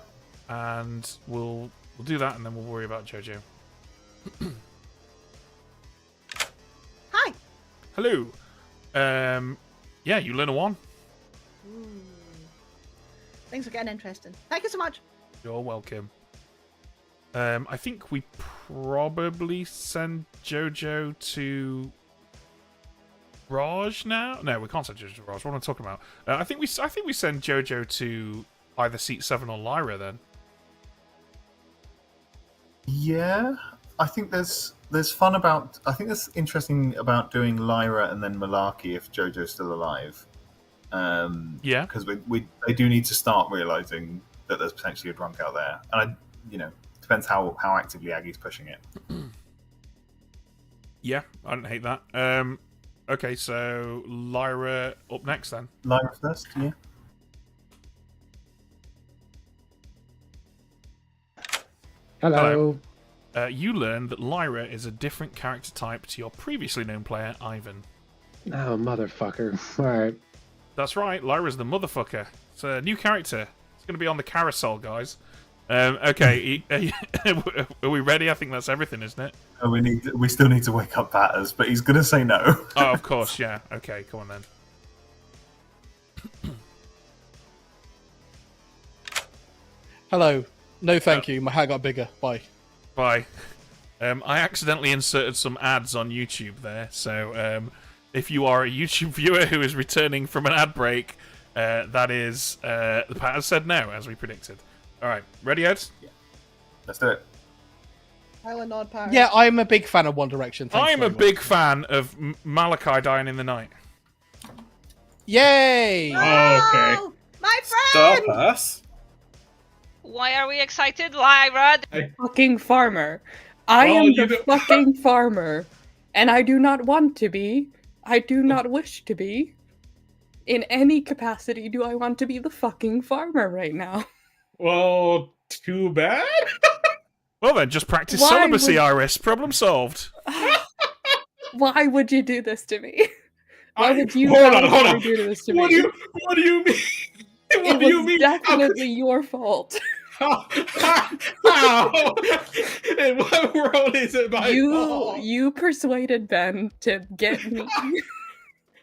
And we'll do that, and then we'll worry about JoJo. Hi. Hello. Yeah, you learn a 1. Things are getting interesting. Thank you so much. You're welcome. I think we probably send JoJo to Raj now. No, we can't send JoJo to Raj. What am I talking about? I think we send JoJo to either Seat 7 or Lyra then. Yeah, I think there's fun about. I think there's interesting about doing Lyra and then Malarkey if JoJo's still alive. Yeah, because they do need to start realizing that there's potentially a drunk out there, and depends how actively Aggie's pushing it. Yeah, I don't hate that. Okay, so Lyra up next then. Lyra first, yeah. Hello. You learn that Lyra is a different character type to your previously known player, Ivan. Oh, motherfucker. Alright. That's right, Lyra's the motherfucker. It's a new character. It's going to be on the carousel, guys. Okay, are we ready? I think that's everything, isn't it? Oh, we still need to wake up Batters, but he's gonna say no. Oh, of course, yeah. Okay, come on then. Hello. No, thank you. My hat got bigger. Bye. Bye. I accidentally inserted some ads on YouTube there, so if you are a YouTube viewer who is returning from an ad break, that is the Pat said no, as we predicted. All right, ready, Ed? Yeah. Let's do it. Island nod, Paris. Yeah, I'm a big fan of One Direction. I'm a big fan of Malachi dying in the night. Yay! Okay. My Star friend! Pass. Why are we excited, Lyra? Fucking farmer. I am the fucking farmer. And I do not want to be. I do not wish to be. In any capacity do I want to be the fucking farmer right now. Well, too bad. Well then, just practice celibacy, Iris. Problem solved. Why would you do this to me? Why would you Hold on. do this to What me? do you mean? It was definitely your fault. How? In what world is it my fault? You persuaded Ben to get me.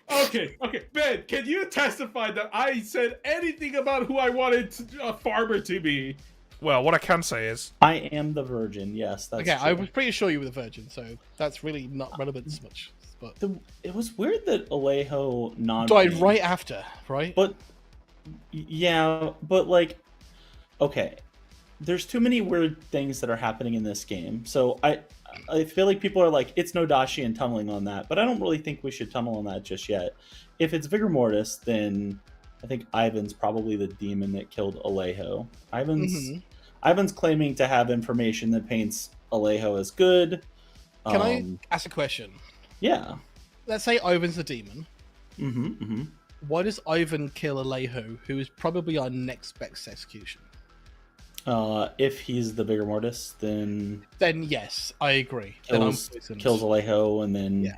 Okay, Ben, can you testify that I said anything about who I wanted a farmer to be? Well, what I can say is... I am the virgin, yes. That's okay, true. I was pretty sure you were the virgin, so that's really not relevant as much. But it was weird that Alejo died right after, right? But, yeah, but like, okay. There's too many weird things that are happening in this game. So I feel like people are like, it's Nodashi and tunnelling on that, but I don't really think we should tunnel on that just yet. If it's Vigor Mortis, then I think Ivan's probably the demon that killed Alejo. Ivan's claiming to have information that paints Alejo as good. Can I ask a question? Yeah. Let's say Ivan's the demon. Mm-hmm. Why does Ivan kill Alejo, who is probably our next best execution? If he's the Vigor Mortis, then yes, I agree. Kills Alejo, and then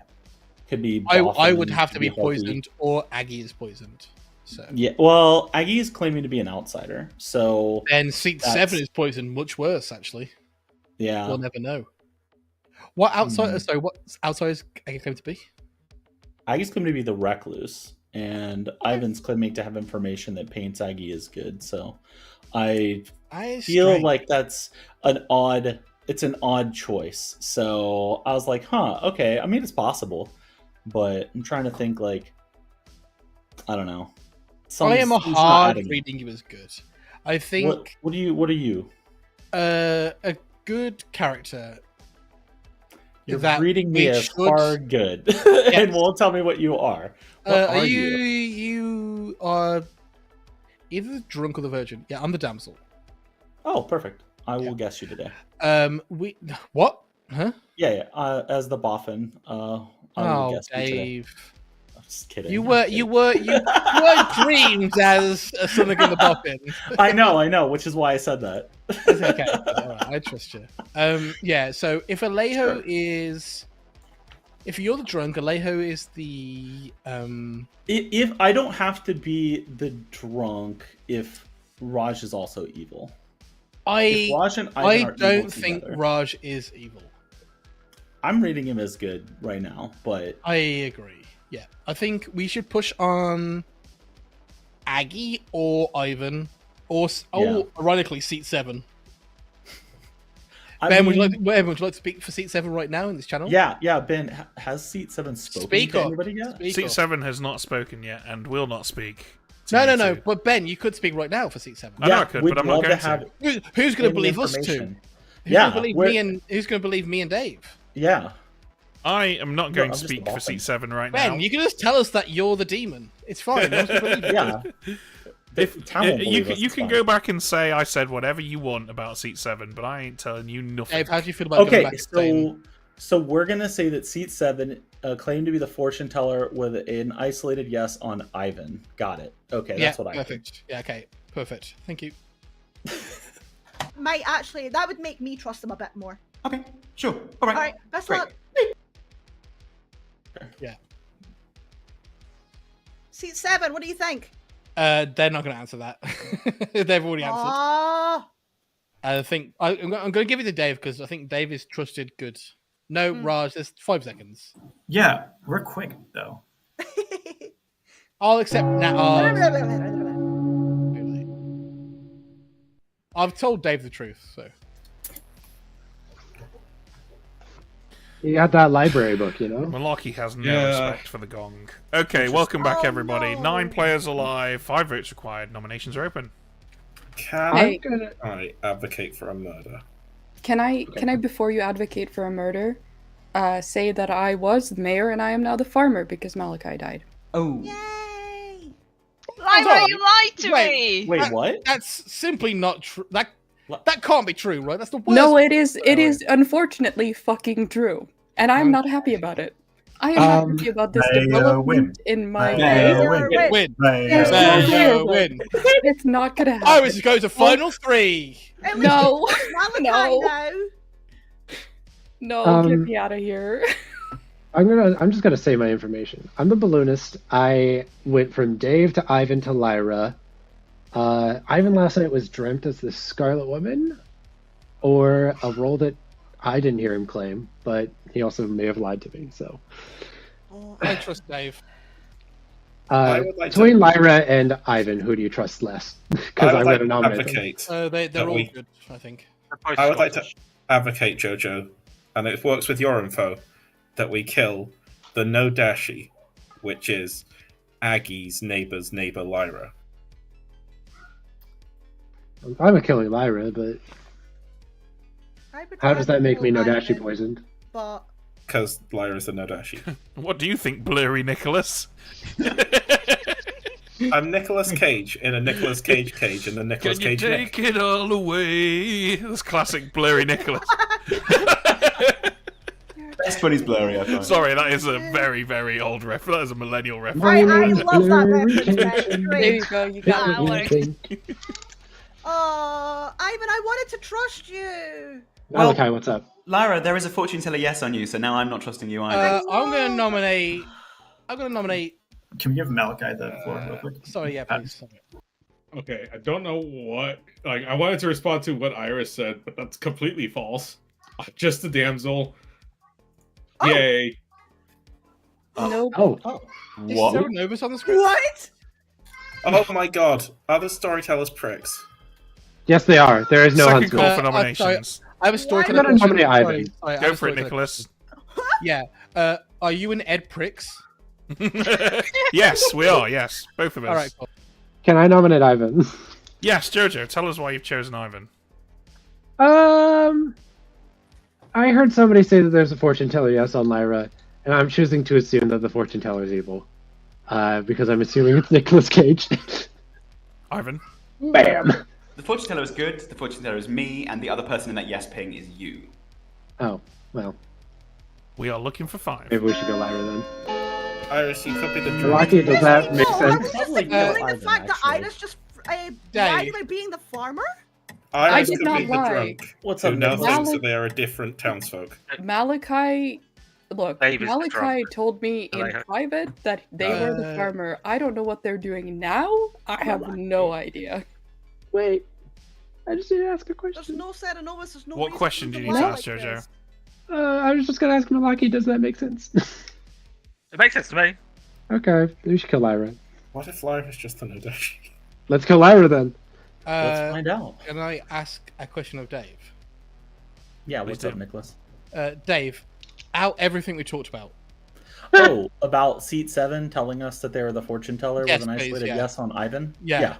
could be. I would have to be poisoned, or Aggie is poisoned. So yeah, well, Aggie is claiming to be an outsider, so then Seat 7 is poisoned, much worse actually. Yeah, we'll never know. What outsider? Sorry, what outsider is Aggie claiming to be? Aggie's claiming to be the Recluse, and Ivan's claiming to have information that paints Aggie as good. So I feel like that's an odd choice. So I was like, okay. I mean, it's possible, but I'm trying to think like, I don't know. I am a hard reading you as good. I think. What are you? A good character. You're reading me as hard good, and won't tell me what you are. What are you? You are either the drunk or the virgin. Yeah, I'm the damsel. Oh, perfect. I will guess you today. What? Huh? Yeah. As the boffin. I will guess you today. Dave. I'm just kidding. You were dreamed as something in the boffin. I know, which is why I said that. It's okay. All right, I trust you. Yeah. So if Alejo is, if you're the drunk, Alejo is the. If I don't have to be the drunk, if Raj is also evil. I don't think together, Raj is evil. I'm reading him as good right now, but I agree. Yeah, I think we should push on Aggie or Ivan, or ironically, Seat 7. Ben, would you like to speak for Seat 7 right now in this channel? Yeah. Ben, has Seat 7 spoken to anybody yet? Seat 7 has not spoken yet and will not speak. No. But Ben, you could speak right now for Seat 7. I know I could, but I'm not going to. Who's going to believe us two? Who's going to believe me and Dave? Yeah. I am not going to speak for Seat 7 right now. Ben, you can just tell us that you're the demon. It's fine. Yeah. You can go back and say I said whatever you want about Seat 7, but I ain't telling you nothing. Dave, how do you feel about going back and saying... So we're gonna say that Seat 7 claimed to be the fortune teller with an isolated yes on Ivan. Got it. Okay, that's what I perfect. Yeah, okay, perfect. Thank you. Might actually, that would make me trust them a bit more. Okay, sure. All right. Best luck. Yeah. Seat 7, what do you think? They're not going to answer that. They've already answered. I think I'm going to give it to Dave because I think Dave is trusted good. No, Raj, there's 5 seconds. Yeah, we're quick though. I'll accept now. I've told Dave the truth, so. You got that library book, you know? Malarkey has no Yeah. respect for the gong. Okay, welcome back, everybody. 9 players alive, 5 votes required. Nominations are open. Can Hey. I advocate for a murder? Can I before you advocate for a murder, say that I was the mayor and I am now the farmer because Malachi died. Oh. Lyra, you lied to me! Wait, what? That's simply not true. That can't be true, right? That's the worst. No, it is. It is unfortunately fucking true, and I'm not happy about it. I am not happy about this development in my Win. There's no way. It's not gonna happen. I was to go to final 3. No, Malachi no, get me out of here. I'm just gonna say my information. I'm the balloonist. I went from Dave to Ivan to Lyra. Ivan last night was dreamt as the Scarlet Woman, or a role that I didn't hear him claim, but he also may have lied to me. So I trust Dave. Between Lyra and Ivan, who do you trust less? Because I'm going to nominate them. They're all good, I think. I would like to advocate, Jojo, and it works with your info, that we kill the Nodashi, which is Aggie's neighbor's neighbor, Lyra. I'm killing Lyra, but how does that make me Nodashi poisoned? But Because Lyra's a Nodashi. What do you think, Blurry Nicholas? I'm Nicolas Cage in a Nicolas Cage cage in the Nicolas Can you Cage take it all away? That's classic Blurry Nicholas. Best when he's blurry, I find. Sorry, that is a very, very old reference. That is a millennial reference. I love that reference. Man. There you go. You got it. Ivan, I wanted to trust you. Malachi, what's up? Lyra, there is a fortune teller yes on you, so now I'm not trusting you either. I'm going to nominate. Can we give Malachi the floor real quick? Sorry, yeah, please. Okay, I don't know what. Like, I wanted to respond to what Iris said, but that's completely false. Just the damsel. Oh. Yay. Nope. Oh. Is there a Novus on the screen? What? Oh my god. Are the storytellers pricks? Yes, they are. There is no Second huntsman. call for nominations. I have a storyteller. I'm going to nominate Ivan. Go for it, Nicholas. Yeah. Are you an Ed Pricks? Yes, we are. Yes, both of us. All right. Cool. Can I nominate Ivan? Yes, Jojo, tell us why you've chosen Ivan. I heard somebody say that there's a fortune teller yes on Lyra, and I'm choosing to assume that the fortune teller is evil. Because I'm assuming it's Nicolas Cage. Ivan. Bam! The fortune teller is good, the fortune teller is me, and the other person in that yes ping is you. Oh, well. We are looking for 5. Maybe we should go Lyra then. Iris, you could be the Rocky, does that make I sense? was just ignoring the fact that Iris just lied by being the farmer. Iris did could not be the lie. drunk. What's who up, now Nicholas? thinks that they are a different townsfolk. Malachi, look, Dave is the Malachi drunk. told me in Hello. private that they were the farmer. I don't know what they're doing now. I have no idea. Wait, I just need to ask a question. There's no Serenovus, there's no What reason question for do them you to need to lie ask, like Jojo? this. I was just gonna ask Malaki, does that make sense? It makes sense to me. Okay, we should kill Lyra. What if Lyra's just a Nodashi? Let's kill Lyra then. Let's find out. Can I ask a question of Dave? Yeah, Please what's up, do. Nicholas? Dave, out everything we talked about. Oh, about Seat 7 telling us that they were the fortune teller Yes, with an please, isolated yeah. yes on Ivan? Yeah.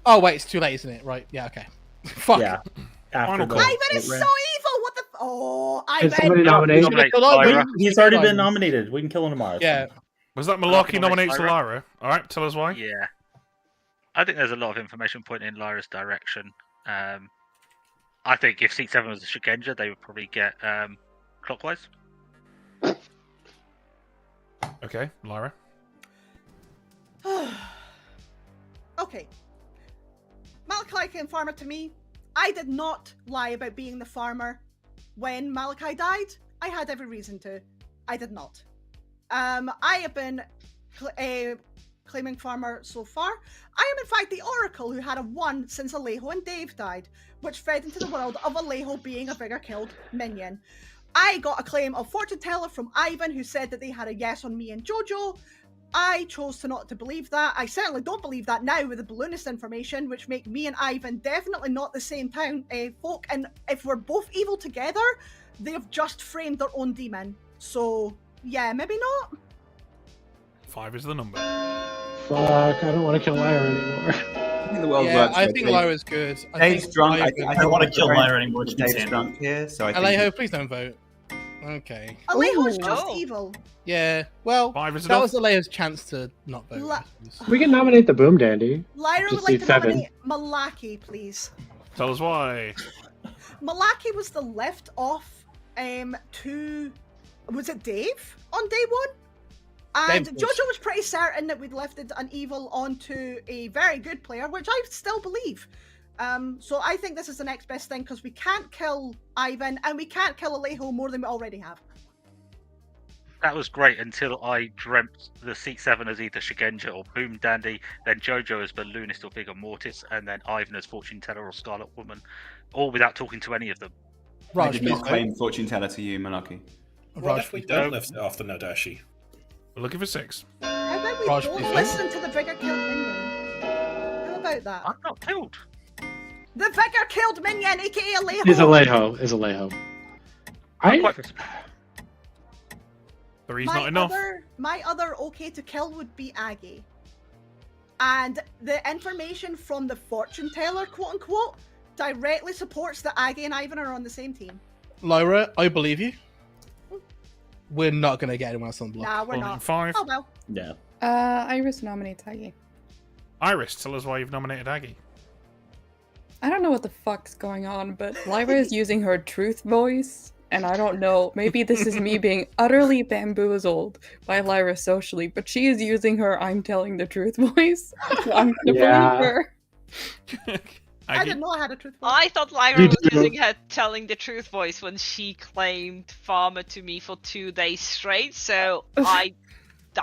Oh wait, it's too late, isn't it? Right? Yeah. Okay. Fuck. Yeah. After the Ivan is vote so ran. evil! What the Can Ivan! somebody nominate? He's already been nominated. We can kill him tomorrow. Yeah. Was that Malarkey nominate nominates Lyra? Lyra? Alright, tell us why. Yeah. I think there's a lot of information pointing in Lyra's direction. I think if Seat 7 was a Shigenja, they would probably get clockwise. Okay, Lyra. Okay. Malachi came farmer to me. I did not lie about being the farmer. When Malachi died, I had every reason to. I did not. I have been claiming farmer so far. I am in fact the Oracle who had a 1 since Alejo and Dave died, which fed into the world of Alejo being a vigor killed minion. I got a claim of fortune teller from Ivan, who said that they had a yes on me and Jojo. I chose to not to believe that. I certainly don't believe that now with the balloonist information, which make me and Ivan definitely not the same folk. And if we're both evil together, they've just framed their own demon. So yeah, maybe not. 5 is the number. Fuck, I don't want to kill Lyra anymore. I think the world Yeah, works. I think Lyra's good. Dave's drunk. I don't want to kill Lyra anymore. Dave's drunk here, so I think. Alejo, please don't vote. Okay. Alejo's just evil. Yeah, well, 5 is that enough. was Alejo's chance to not vote. We can nominate the Boom Dandy. Lyra Just would like need to 7. nominate Malaki, please. Tell us why. Malaki was the left off to, was it Dave on day 1? And Dave Jojo was. was pretty certain that we'd lifted an evil onto a very good player, which I still believe. So I think this is the next best thing, because we can't kill Ivan and we can't kill Alejo more than we already have. That was great until I dreamt the Seat 7 as either Shigenja or Boom Dandy, then Jojo as Balloonist or Vigor Mortis, and then Ivan as Fortune Teller or Scarlet Woman, all without talking to any of them. I did not claim fortune teller to you, Malaki. What if we don't lift it after Nodashi? We're looking for 6. How about we Raj, don't please. listen to the Vigor killed minion? How about that? I'm not killed. The Vigor killed minion, aka Alejo! Is Alejo. I'm quite 3's not enough. My other okay to kill would be Aggie. And the information from the fortune teller, quote unquote, directly supports that Aggie and Ivan are on the same team. Lyra, I believe you. We're not going to get anyone else on the block. Nah, we're not. 5. Oh well. Yeah. Iris nominates Aggie. Iris, tell us why you've nominated Aggie. I don't know what the fuck's going on, but Lyra is using her truth voice, and I don't know, maybe this is me being utterly bamboozled by Lyra socially, but she is using her I'm telling the truth voice. So I'm gonna Yeah. believe her. I didn't know I had a truth voice. I thought Lyra was using her telling the truth voice when she claimed Farmer to me for 2 days straight, so I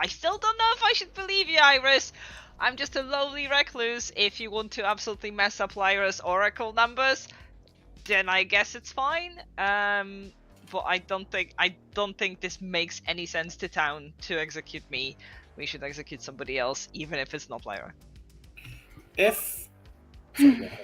still don't know if I should believe you, Iris. I'm just a lowly recluse. If you want to absolutely mess up Lyra's oracle numbers, then I guess it's fine. But I don't think this makes any sense to town to execute me. We should execute somebody else, even if it's not Lyra.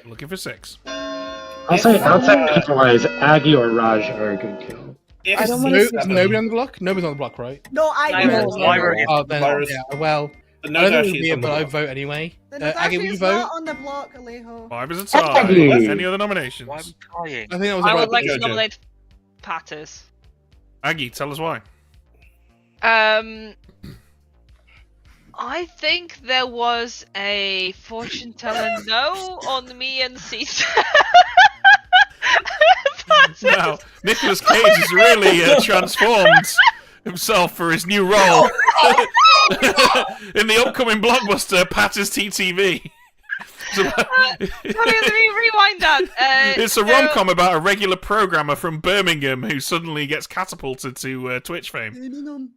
Looking for 6. I'll say otherwise, Aggie or Raj are a good kill. I don't wanna see- Is nobody on the block? Nobody's on the block, right? No, Oh, then, yeah, well, I don't think it would be it, but I vote anyway. Aggie, will you is vote? not on the block, Alejo. 5 is a tie. Aggie. Any other nominations? Why am I trying? I think that was I the would right like to decision. nominate Patters. Aggie, tell us why. I think there was a fortune teller no on me and Seat. Now, Nicolas Cage has really transformed himself for his new role in the upcoming blockbuster Patter's TTV. Let me rewind that. It's a rom-com about a regular programmer from Birmingham who suddenly gets catapulted to Twitch fame.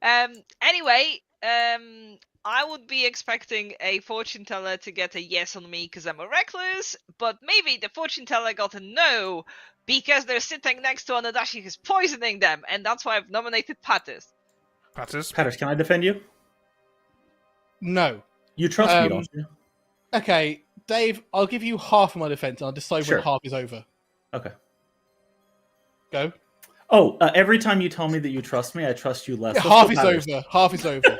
Anyway, I would be expecting a fortune teller to get a yes on me because I'm a recluse, but maybe the fortune teller got a no because they're sitting next to Anadashi who's poisoning them, and that's why I've nominated Patters. Patters, can I defend you? No. You trust me, don't you? Okay, Dave, I'll give you half of my defense and I'll decide Sure. when half is over. Okay. Go. Oh, every time you tell me that you trust me, I trust you less. Yeah, Let's half go is Patters. over. Half is over.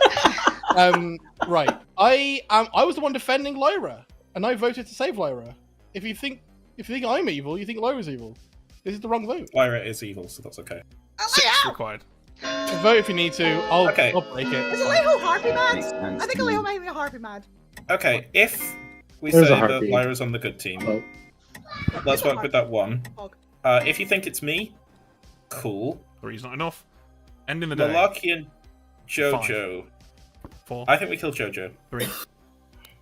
Right. I was the one defending Lyra, and I voted to save Lyra. If you think I'm evil, you think Lyra's evil. This is the wrong vote. Lyra is evil, so that's okay. 6 required. Vote if you need to. I'll break it. Is Alejo harpy mad? Makes sense I think to me. Alejo might be harpy mad. Okay, if we There's say a that heartbeat. Lyra's on the good team, let's work with that 1. If you think it's me, cool. 3's not enough. Ending the day. Malaki and Jojo. 4. I think we kill Jojo. 3.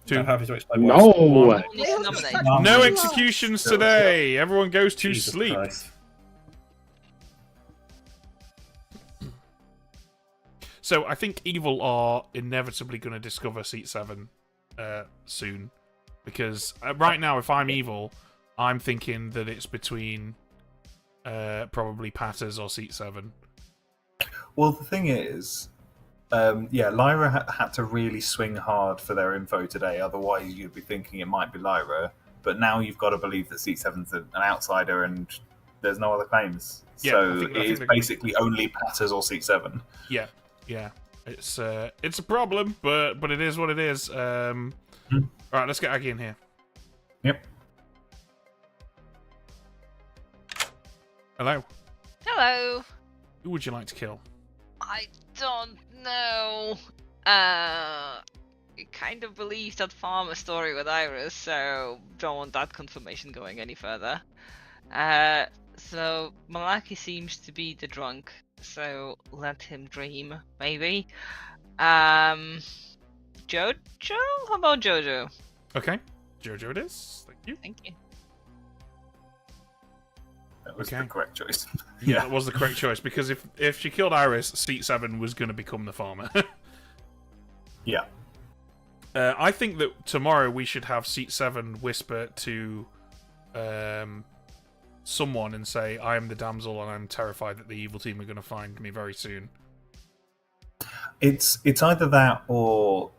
2. I'm happy to explain No. why. No executions today. Everyone goes to Jesus sleep. Christ. So I think Evil are inevitably going to discover Seat 7 soon. Because right now, if I'm Evil, I'm thinking that it's between probably Patters or Seat 7. Well, the thing is, Lyra had to really swing hard for their info today. Otherwise, you'd be thinking it might be Lyra. But now you've got to believe that Seat 7's an outsider and there's no other claims. Yeah, so I think it's basically only Patters or Seat 7. Yeah. It's a problem, but it is what it is. All right, let's get Aggie in here. Yep. Hello. Hello. Who would you like to kill? I don't know. Kind of believe that farmer story with Iris, so don't want that confirmation going any further. So Malaki seems to be the drunk, so let him dream, maybe. Jojo? How about Jojo? Okay, Jojo it is. Thank you. Thank you. That was the correct choice. Yeah, that was the correct choice, because if she killed Iris, Seat 7 was going to become the farmer. Yeah. I think that tomorrow we should have Seat 7 whisper to someone and say, I am the damsel and I'm terrified that the evil team are going to find me very soon. It's either that or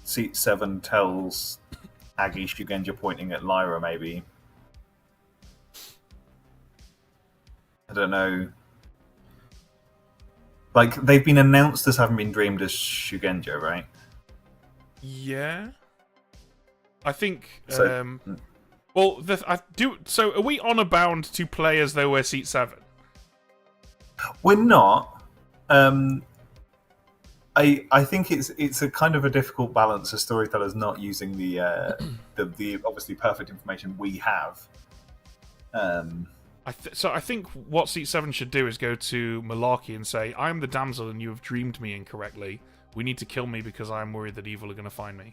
Seat 7 tells Aggie Shugenja pointing at Lyra, maybe. I don't know. Like, they've been announced as having been dreamed as Shugenja, right? Yeah. I think... So- well, so are we honor bound to play as though we're Seat 7? We're not. I think it's a kind of a difficult balance as storytellers not using the obviously perfect information we have. So I think what Seat 7 should do is go to Malarkey and say, I am the damsel and you have dreamed me incorrectly. We need to kill me because I am worried that evil are going to find me.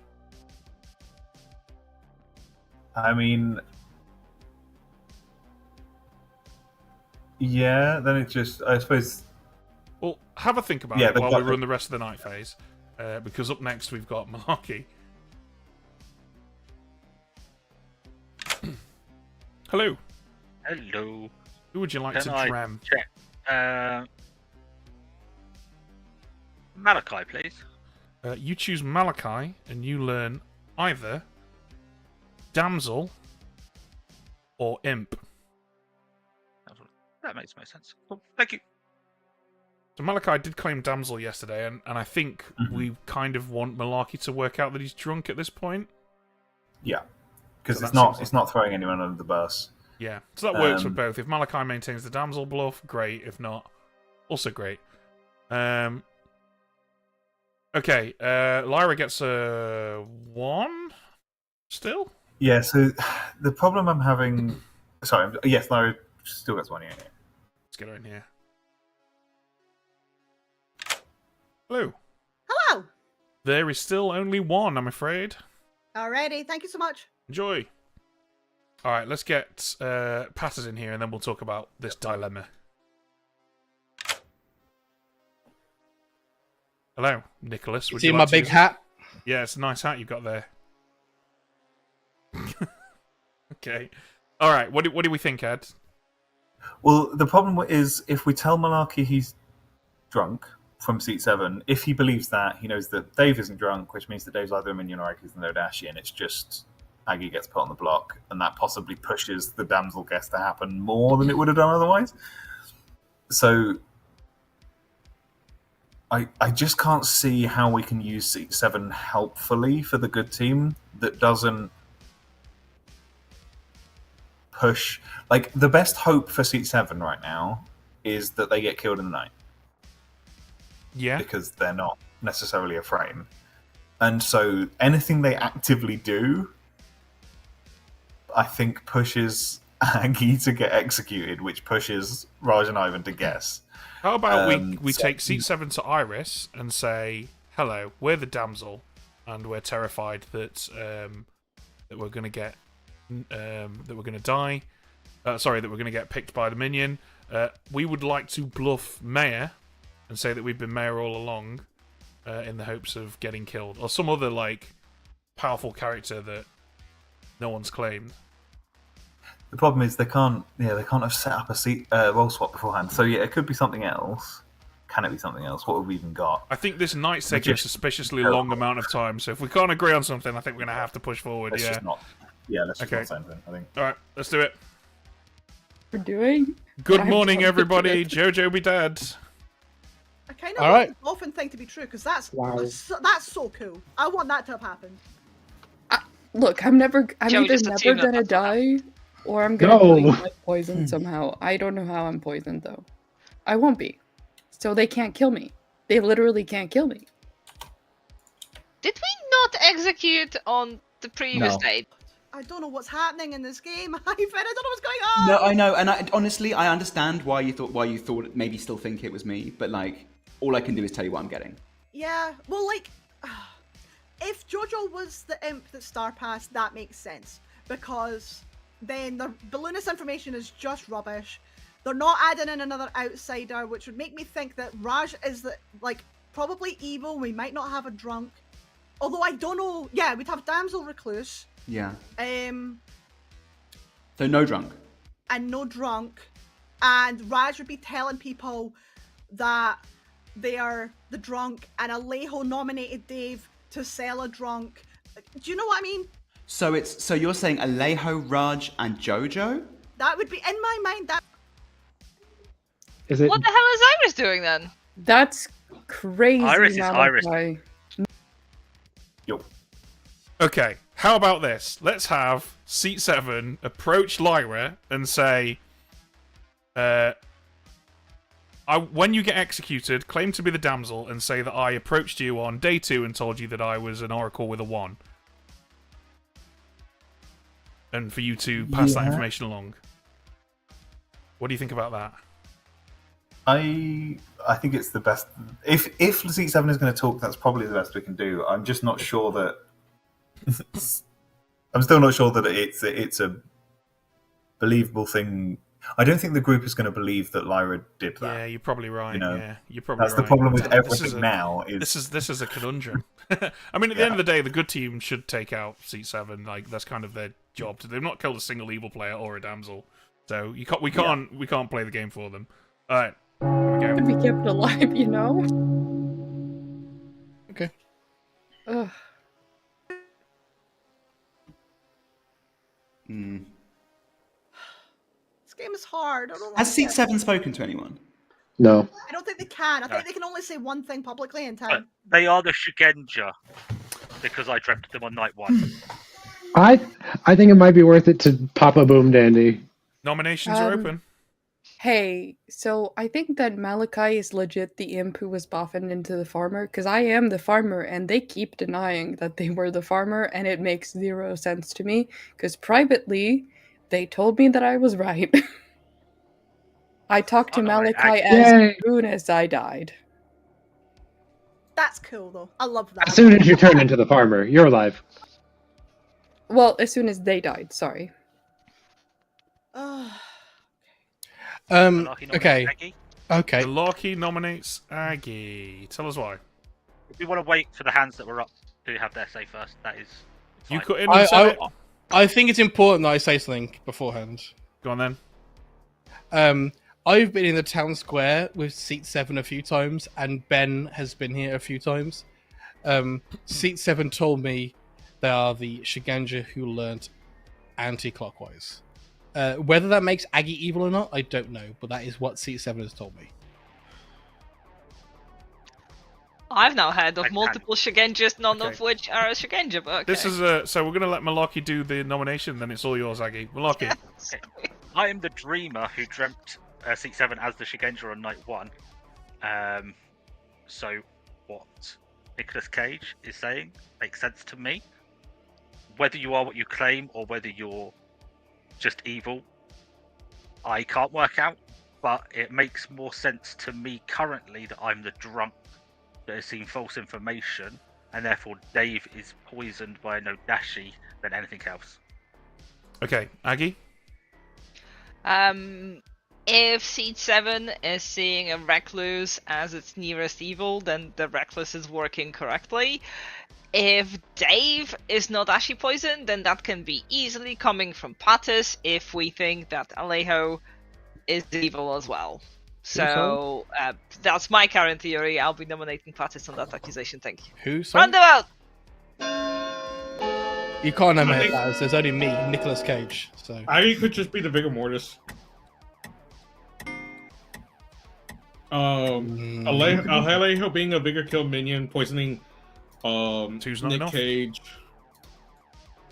I mean, yeah, then it just, I suppose... Well, have a think about it while we run the rest of the night phase. Because up next we've got Malarkey. Hello. Hello. Who would you like to dram? Check. Malachi, please. You choose Malachi, and you learn either damsel or imp. That makes most sense. Cool. Thank you. So Malachi did claim damsel yesterday, and I think we kind of want Malarkey to work out that he's drunk at this point. Yeah, because So it's not throwing anyone under the bus. Yeah, so that works for both. If Malachi maintains the damsel bluff, great. If not, also great. Okay, Lyra gets a 1 still? Yeah, so the problem I'm having... Sorry, yes, Lyra still gets 1, yeah. Let's get her in here. Hello. Hello. There is still only 1, I'm afraid. Alrighty, thank you so much. Enjoy. Alright, let's get Patters in here and then we'll talk about this dilemma. Hello, Nicholas. Would See you my like to big use it? hat? Yeah, it's a nice hat you've got there. Okay. Alright, what do we think, Ed? Well, the problem is, if we tell Malarkey he's drunk from Seat 7, if he believes that, he knows that Dave isn't drunk, which means that Dave's either a minion or Aggie's no Dashi, and it's just Aggie gets put on the block, and that possibly pushes the damsel guess to happen more than it would have done otherwise. So I just can't see how we can use Seat 7 helpfully for the good team that doesn't push. Like, the best hope for Seat 7 right now is that they get killed in the night. Yeah. Because they're not necessarily a frame. And so anything they actively do, I think, pushes Aggie to get executed, which pushes Raj and Ivan to guess. How about we take Seat 7 to Iris and say, hello, we're the damsel, and we're terrified that that we're going to get that we're going to die. That we're going to get picked by the minion. We would like to bluff Maya and say that we've been mayor all along, in the hopes of getting killed, or some other like powerful character that no one's claimed. The problem is they can't have set up a seat role swap beforehand. So yeah, it could be something else. Can it be something else? What have we even got? I think this night's taking a suspiciously long amount of time, so if we can't agree on something, I think we're going to have to push forward. Let's yeah. just not. Yeah, let's just not say anything, I think. Alright, let's do it. We're doing. Good morning, everybody. Jojo be dead. I kind of want the dolphin thing to be true because that's so cool. I want that to have happened. Look, I'm Joe, either just never assume that gonna that's what die, or I'm gonna No. be like, poisoned somehow. I don't know how I'm poisoned though. I won't be. So they can't kill me. They literally can't kill me. Did we not execute on the previous No. day? I don't know what's happening in this game. I don't know what's going on. No, I know, and honestly, I understand why you thought maybe still think it was me, but like, all I can do is tell you what I'm getting. Yeah, well, like, if Jojo was the imp that Star Passed, that makes sense. Because then the balloonist information is just rubbish. They're not adding in another outsider, which would make me think that Raj is, probably evil. We might not have a drunk. Although I don't know. Yeah, we'd have Damsel Recluse. Yeah. Um, So no drunk. and no drunk. And Raj would be telling people that they are the drunk, and Alejo nominated Dave to sell a drunk. Do you know what I mean? So you're saying Alejo, Raj, and Jojo? That would be, in my mind, that... Is it? What the hell is Iris doing then? That's crazy. Iris is Iris. Malachi. Okay, how about this? Let's have Seat 7 approach Lyra and say, when you get executed, claim to be the damsel and say that I approached you on day 2 and told you that I was an oracle with a 1. And for you to pass that information along. What do you think about that? I think it's the best. If Seat 7 is going to talk, that's probably the best we can do. I'm just not sure that. I'm still not sure that it's a believable thing. I don't think the group is going to believe that Lyra did that. Yeah, you're probably right. You know? Yeah, you're probably That's right. the problem with This everything is a- now. This is a conundrum. I mean, at the end of the day, the good team should take out Seat 7. Like that's kind of their job. They've not killed a single evil player or a damsel, so we can't play the game for them. All right, here we To go. be kept alive, you know? Okay. Ugh. Hmm. This game is hard. I don't Has like Seat it. 7 spoken to anyone? No. I don't think they can. I think they can only say one thing publicly in time. They are the Shugenja because I dreamt them on night 1. I think it might be worth it to pop a boom dandy. Nominations are open. Hey, so I think that Malachi is legit the imp who was boffing into the farmer, because I am the farmer, and they keep denying that they were the farmer, and it makes 0 sense to me, because privately, they told me that I was right. I talked to Malachi as soon as I died. That's cool, though. I love that. As soon as you turn into the farmer, you're alive. Well, as soon as they died, sorry. Okay. Okay. The Larky nominates Aggie. Tell us why. If we want to wait for the hands that were up to have their say first, that is. You cut in and said it. I think it's important that I say something beforehand. Go on then. I've been in the town square with Seat 7 a few times, and Ben has been here a few times. Seat 7 told me they are the Shiganja who learnt anti-clockwise. Whether that makes Aggie evil or not, I don't know, but that is what Seat 7 has told me. I've now heard of multiple Shugenjas, none of which are a Shugenja, but okay. This is so we're gonna let Malarkey do the nomination. Then it's all yours, Aggie. Malarkey. I am the dreamer who dreamt Seat 7 as the Shugenja on night 1. So what Nicolas Cage is saying makes sense to me. Whether you are what you claim or whether you're just evil, I can't work out, but it makes more sense to me currently that I'm the drunk that has seen false information, and therefore Dave is poisoned by Nodashi than anything else. Okay, Aggie. If Seed 7 is seeing a Recluse as its nearest evil, then the Recluse is working correctly. If Dave is not actually poisoned, then that can be easily coming from Patis if we think that Alejo is evil as well. So that's my current theory. I'll be nominating Patis on that accusation. Thank you. Who? Sorry? Roundabout! You can't nominate that, as there's only me, Nicolas Cage. So I could just be the Vigor Mortis. Alejo being a Vigor kill minion, poisoning Two's not Nick enough. Cage.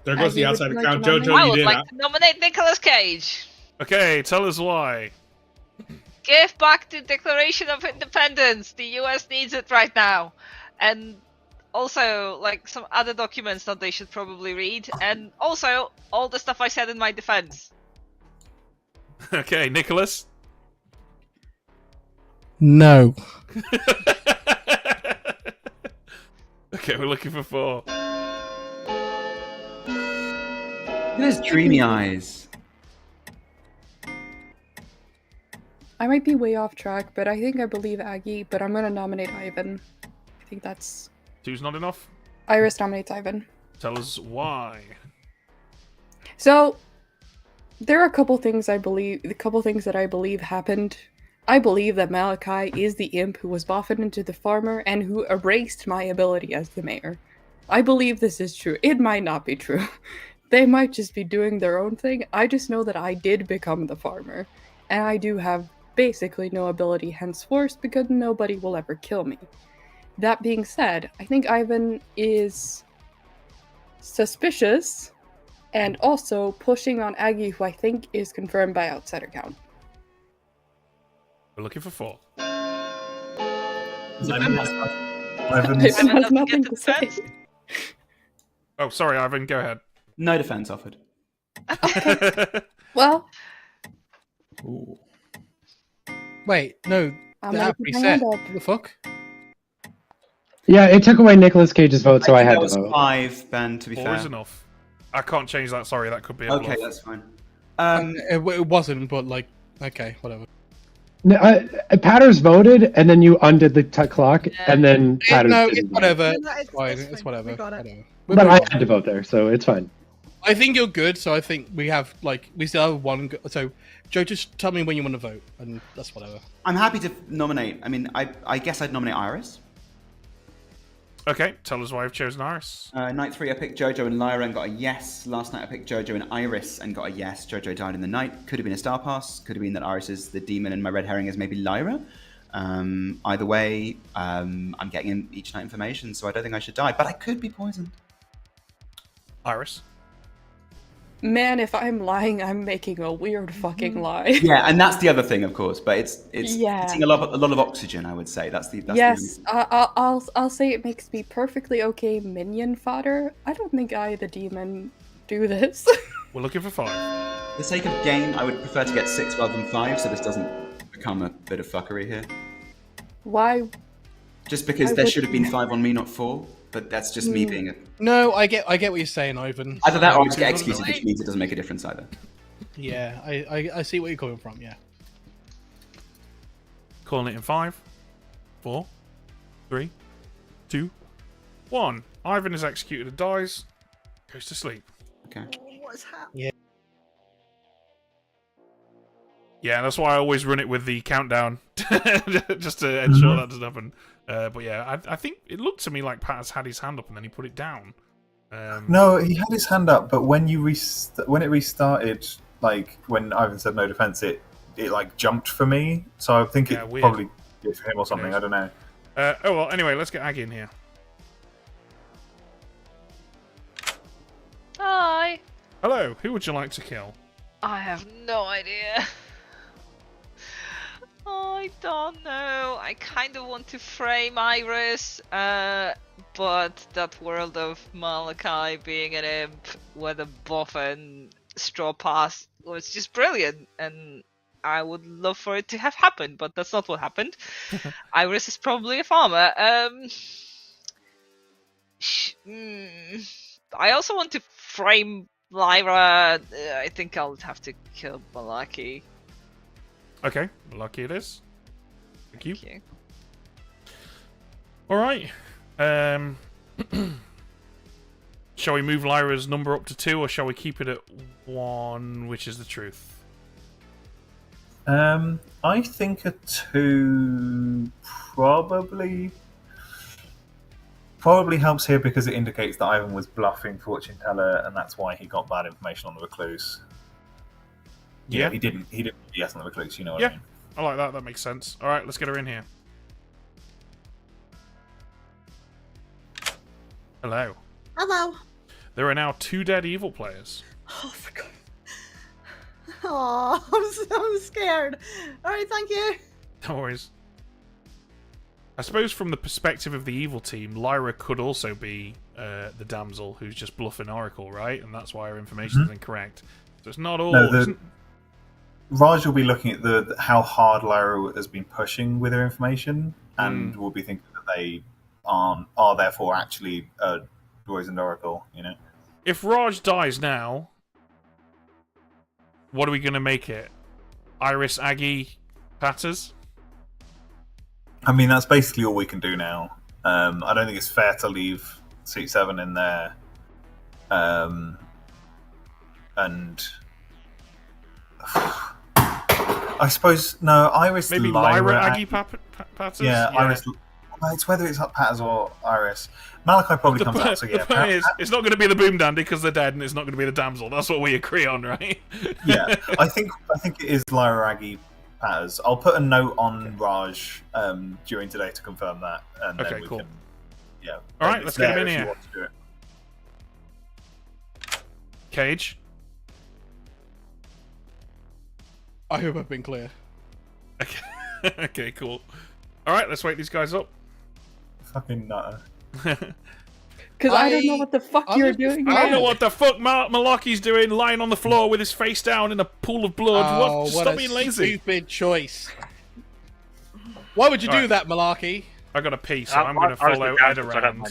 There goes I the would outside like account. to Jojo, I you would did. like to nominate Nicolas Cage. Okay, tell us why. Give back the Declaration of Independence. The US needs it right now. And also, like, some other documents that they should probably read. And also, all the stuff I said in my defense. Okay, Nicholas. no. Okay, we're looking for 4. Look at his dreamy eyes. I might be way off track, but I think I believe Aggie, but I'm gonna nominate Ivan. I think that's... 2's not enough. Iris nominates Ivan. Tell us why. So, there are a couple things that I believe happened. I believe that Malachi is the imp who was buffed into the farmer and who erased my ability as the mayor. I believe this is true. It might not be true. They might just be doing their own thing. I just know that I did become the farmer. And I do have basically no ability henceforth because nobody will ever kill me. That being said, I think Ivan is suspicious and also pushing on Aggie, who I think is confirmed by outsider count. We're looking for 4. Ivan has nothing to say. Oh, sorry, Ivan, go ahead. No defense offered. Well... Ooh. Wait, no. I'm That gonna keep my reset. hand up. What the fuck? Yeah, it took away Nicolas Cage's vote, so I had that to was vote. 5, Ben, to be 4 fair. is enough. I can't change that, sorry, that could be a Okay, bluff. that's fine. It wasn't, but like, okay, whatever. No, Patters voted, and then you undid the clock, and then Patters No, didn't it's vote. whatever. No, It's fine. It's whatever. We got it. Whatever. We'll But move I on. had to vote there, so it's fine. I think you're good, so I think we have, like, we still have one. So, Joe, just tell me when you want to vote, and that's whatever. I'm happy to nominate. I mean, I guess I'd nominate Iris. Okay, tell us why you've chosen Iris. Night 3, I picked Jojo and Lyra and got a yes. Last night, I picked Jojo and Iris and got a yes. Jojo died in the night. Could have been a star pass. Could have been that Iris is the demon and my red herring is maybe Lyra. Either way, I'm getting in each night information, so I don't think I should die. But I could be poisoned. Iris. Man, if I'm lying, I'm making a weird fucking lie. Yeah, and that's the other thing, of course. But it's Yeah. eating a lot of oxygen. I would say that's the Yes, I'll say it makes me perfectly okay minion fodder. I don't think I, the demon, do this. We're looking for 5. For the sake of game, I would prefer to get 6 rather than 5, so this doesn't become a bit of fuckery here. Why? Just because I there would- should have been 5 on me, not 4. But that's just me being a... No, I get what you're saying, Ivan. Either that or I just get executed, which means it doesn't make a difference either. Yeah, I see where you're coming from. Yeah. Calling it in 5, 4, 3, 2, 1. Ivan is executed and dies. Goes to sleep. Okay. What's happening? Yeah. Yeah, that's why I always run it with the countdown, just to ensure that doesn't happen. But yeah, I think it looked to me like Pat has had his hand up and then he put it down. No, he had his hand up, but when you when it restarted, like when Ivan said no defense, it like jumped for me. So I think it weird. probably did for him or something. I don't know. Oh well. Anyway, let's get Aggie in here. Hi. Hello. Who would you like to kill? I have no idea. I don't know. I kind of want to frame Iris, but that world of Malachi being an imp with a buff and straw pass was just brilliant, and I would love for it to have happened, but that's not what happened. Iris is probably a farmer. I also want to frame Lyra. I think I'll have to kill Malaki. Okay, lucky it is. Thank you. All right. Shall we move Lyra's number up to 2, or shall we keep it at 1, which is the truth? I think a 2 probably helps here because it indicates that Ivan was bluffing fortune teller, and that's why he got bad information on the recluse. Yeah, he didn't yes on the recluse. You know what I mean? I like that. That makes sense. All right, let's get her in here. Hello. Hello. There are now 2 dead evil players. Oh, for God. Oh, I'm scared. All right, thank you. No worries. I suppose from the perspective of the evil team, Lyra could also be the damsel who's just bluffing Oracle, right? And that's why her information is incorrect. So it's not all... No, Raj will be looking at how hard Lyra has been pushing with her information, and will be thinking that they are therefore actually Roy's and Oracle, you know? If Raj dies now, what are we going to make it? Iris, Aggie, Patters? I mean, that's basically all we can do now. I don't think it's fair to leave Seat 7 in there. And I suppose, no, Iris, maybe Lyra, Aggie, Patters? Yeah, Iris. Well, it's whether it's Patters or Iris. Malachi probably comes out, so yeah. The point is, it's not going to be the Boom Dandy because they're dead, and it's not going to be the damsel. That's what we agree on, right? Yeah, I think it is Lyra, Aggie, Patters. I'll put a note on Raj during today to confirm that, and then we can. Yeah. All right, let's get him in here. Cage. I hope I've been clear. Okay. Okay, cool. All right, let's wake these guys up. Fucking nutter. Because I don't know what the fuck you're doing. I don't know what the fuck Malaki's doing, lying on the floor with his face down in a pool of blood. Oh, Stop being lazy. Stupid choice. Why would you do that, Malaki? I got a pee, so I'm going to follow Ed around.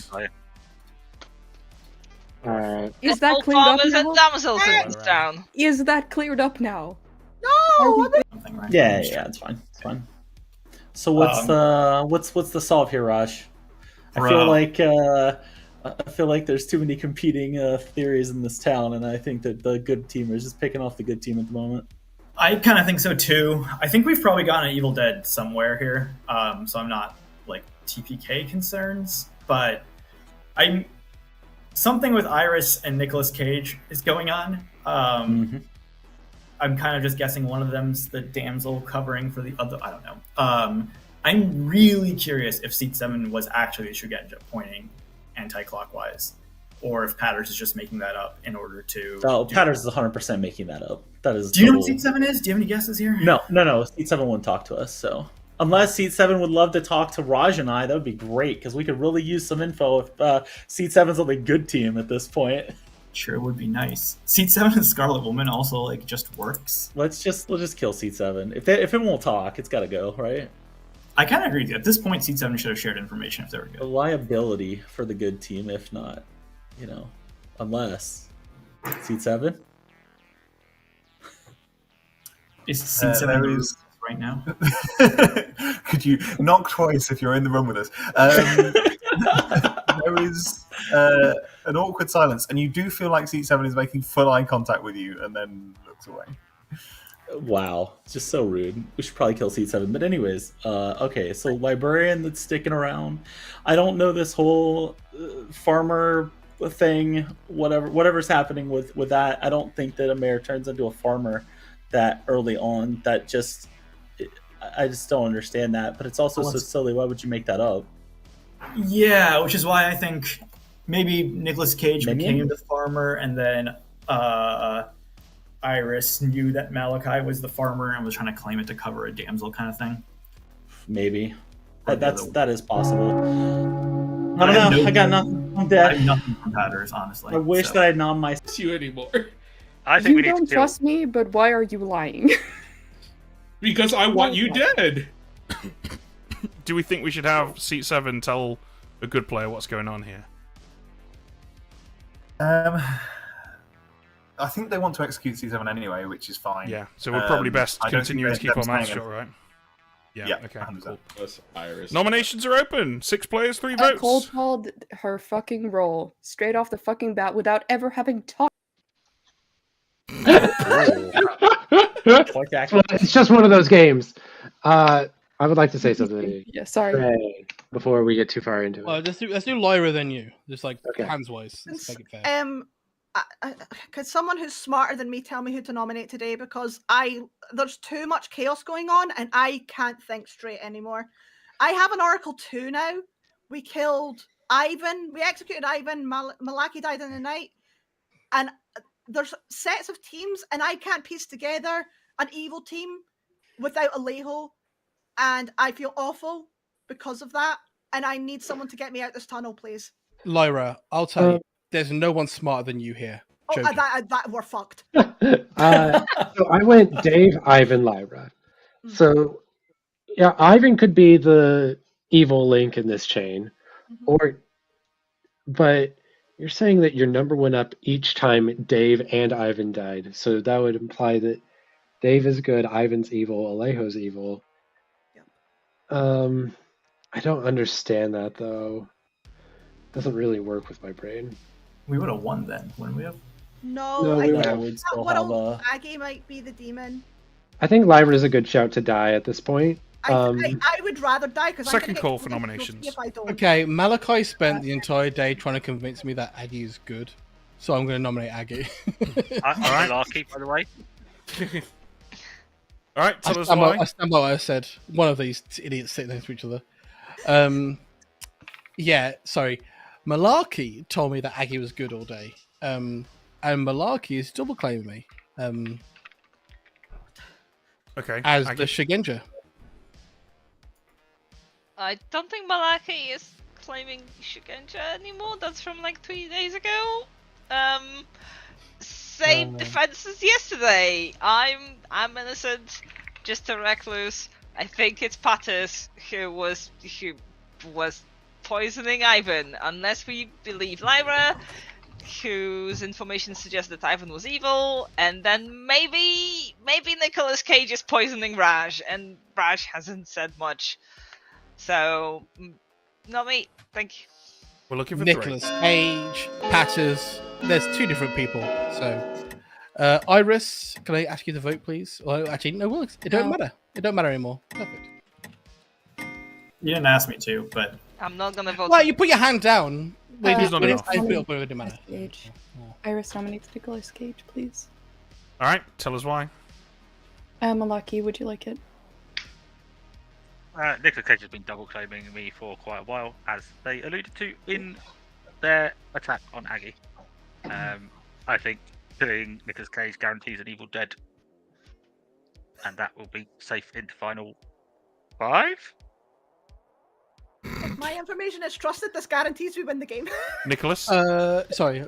Is that cleared up farmers now? and damsels down. Is that cleared up now? No. Yeah, it's fine. It's fine. So what's the solve here, Raj? I feel like there's too many competing theories in this town, and I think that the good team is just picking off the good team at the moment. I kind of think so too. I think we've probably gotten an Evil Dead somewhere here, so I'm not like TPK concerns, but I'm something with Iris and Nicolas Cage is going on. I'm kind of just guessing one of them's the damsel covering for the other. I don't know. I'm really curious if Seat 7 was actually Shugenja pointing anti-clockwise, or if Patters is just making that up in order to... Oh, Patters is 100% making that up. That is. Do you know what Seat 7 is? Do you have any guesses here? No. Seat 7 wouldn't talk to us, so... Unless Seat 7 would love to talk to Raj and I, that would be great, because we could really use some info if Seat 7's on the good team at this point. Sure, would be nice. Seat 7 and Scarlet Woman also like just works. We'll just kill Seat 7. If it won't talk, it's got to go, right? I kind of agree with you. At this point, Seat 7 should have shared information if they were good. A liability for the good team, if not, unless Seat 7 is Seat 7 right now. Could you knock twice if you're in the room with us? There is an awkward silence, and you do feel like Seat 7 is making full eye contact with you and then looks away. Wow, it's just so rude. We should probably kill Seat 7. But anyways, okay, so librarian that's sticking around. I don't know this whole farmer thing, whatever's happening with that. I don't think that a mayor turns into a farmer that early on. I just don't understand that. But it's also so silly. Why would you make that up? Yeah, which is why I think maybe Nicolas Cage became the farmer, and then Iris knew that Malachi was the farmer and was trying to claim it to cover a damsel kind of thing. Maybe. That is possible. I don't know. I got nothing. I'm dead. I have nothing from Patters, honestly. I wish that I had not my you anymore. I think you don't trust me, but why are you lying? Because I want you dead. Do we think we should have Seat 7 tell a good player what's going on here? I think they want to execute C7 anyway, which is fine. Yeah, so we're probably best I don't continuing to think keep our they're mouths staying shut, right? Yeah, okay, 100%. cool. Plus Iris. Nominations are open. 6 players, 3 I votes. cold called her fucking role straight off the fucking bat without ever having talked. It's just one of those games. I would like to say something. Yeah, sorry. Ray, before we get too far into it. Well, let's do Lyra then you. Just like hands wise. Let's make it fair. Could someone who's smarter than me tell me who to nominate today? Because there's too much chaos going on and I can't think straight anymore. I have an Oracle 2 now. We killed Ivan. We executed Ivan. Malaki died in the night. And there's sets of teams and I can't piece together an evil team without Alejo. And I feel awful because of that. And I need someone to get me out this tunnel, please. Lyra, I'll tell you, there's no one smarter than you here. Oh, Joking. that we're fucked. So I went Dave, Ivan, Lyra. So yeah, Ivan could be the evil link in this chain, but you're saying that your number went up each time Dave and Ivan died. So that would imply that Dave is good, Ivan's evil, Alejo's evil. I don't understand that though. Doesn't really work with my brain. We would have won then, wouldn't we have? No, we I would think have. that what Aggie might be the demon. I think Lyra is a good shout to die at this point. I would rather die because Second call for nominations. If I don't. Okay, Malachi spent the entire day trying to convince me that Aggie is good, so I'm going to nominate Aggie. I'm Malarkey, by the way. All right, tell us I why. stand by what I said. One of these idiots sitting next to each other. Yeah, sorry. Malarkey told me that Aggie was good all day. And Malarkey is double claiming me. Okay. As Aggie. the Shigenja. I don't think Malaki is claiming Shigenja anymore. That's from like 3 days ago. Same defense as yesterday. I'm innocent, just a recluse. I think it's Patters who was poisoning Ivan, unless we believe Lyra, whose information suggests that Ivan was evil, and then maybe Nicolas Cage is poisoning Raj, and Raj hasn't said much. So, not me. Thank you. We're looking for Nicolas Cage, Patters. There's 2 different people. So, Iris, can I ask you to vote, please? Well, actually, no. Well, it don't matter. It don't matter anymore. Perfect. You didn't ask me to, but I'm not gonna vote. Well, you put your hand down. He's not enough. I feel it wouldn't matter. Cage. Iris nominates Nicolas Cage, please. All right, tell us why. Malaki, would you like it? Nicolas Cage has been double claiming me for quite a while, as they alluded to in their attack on Aggie. I think killing Nicolas Cage guarantees an evil dead, and that will be safe into final 5. If my information is trusted, this guarantees we win the game. Nicholas? Sorry,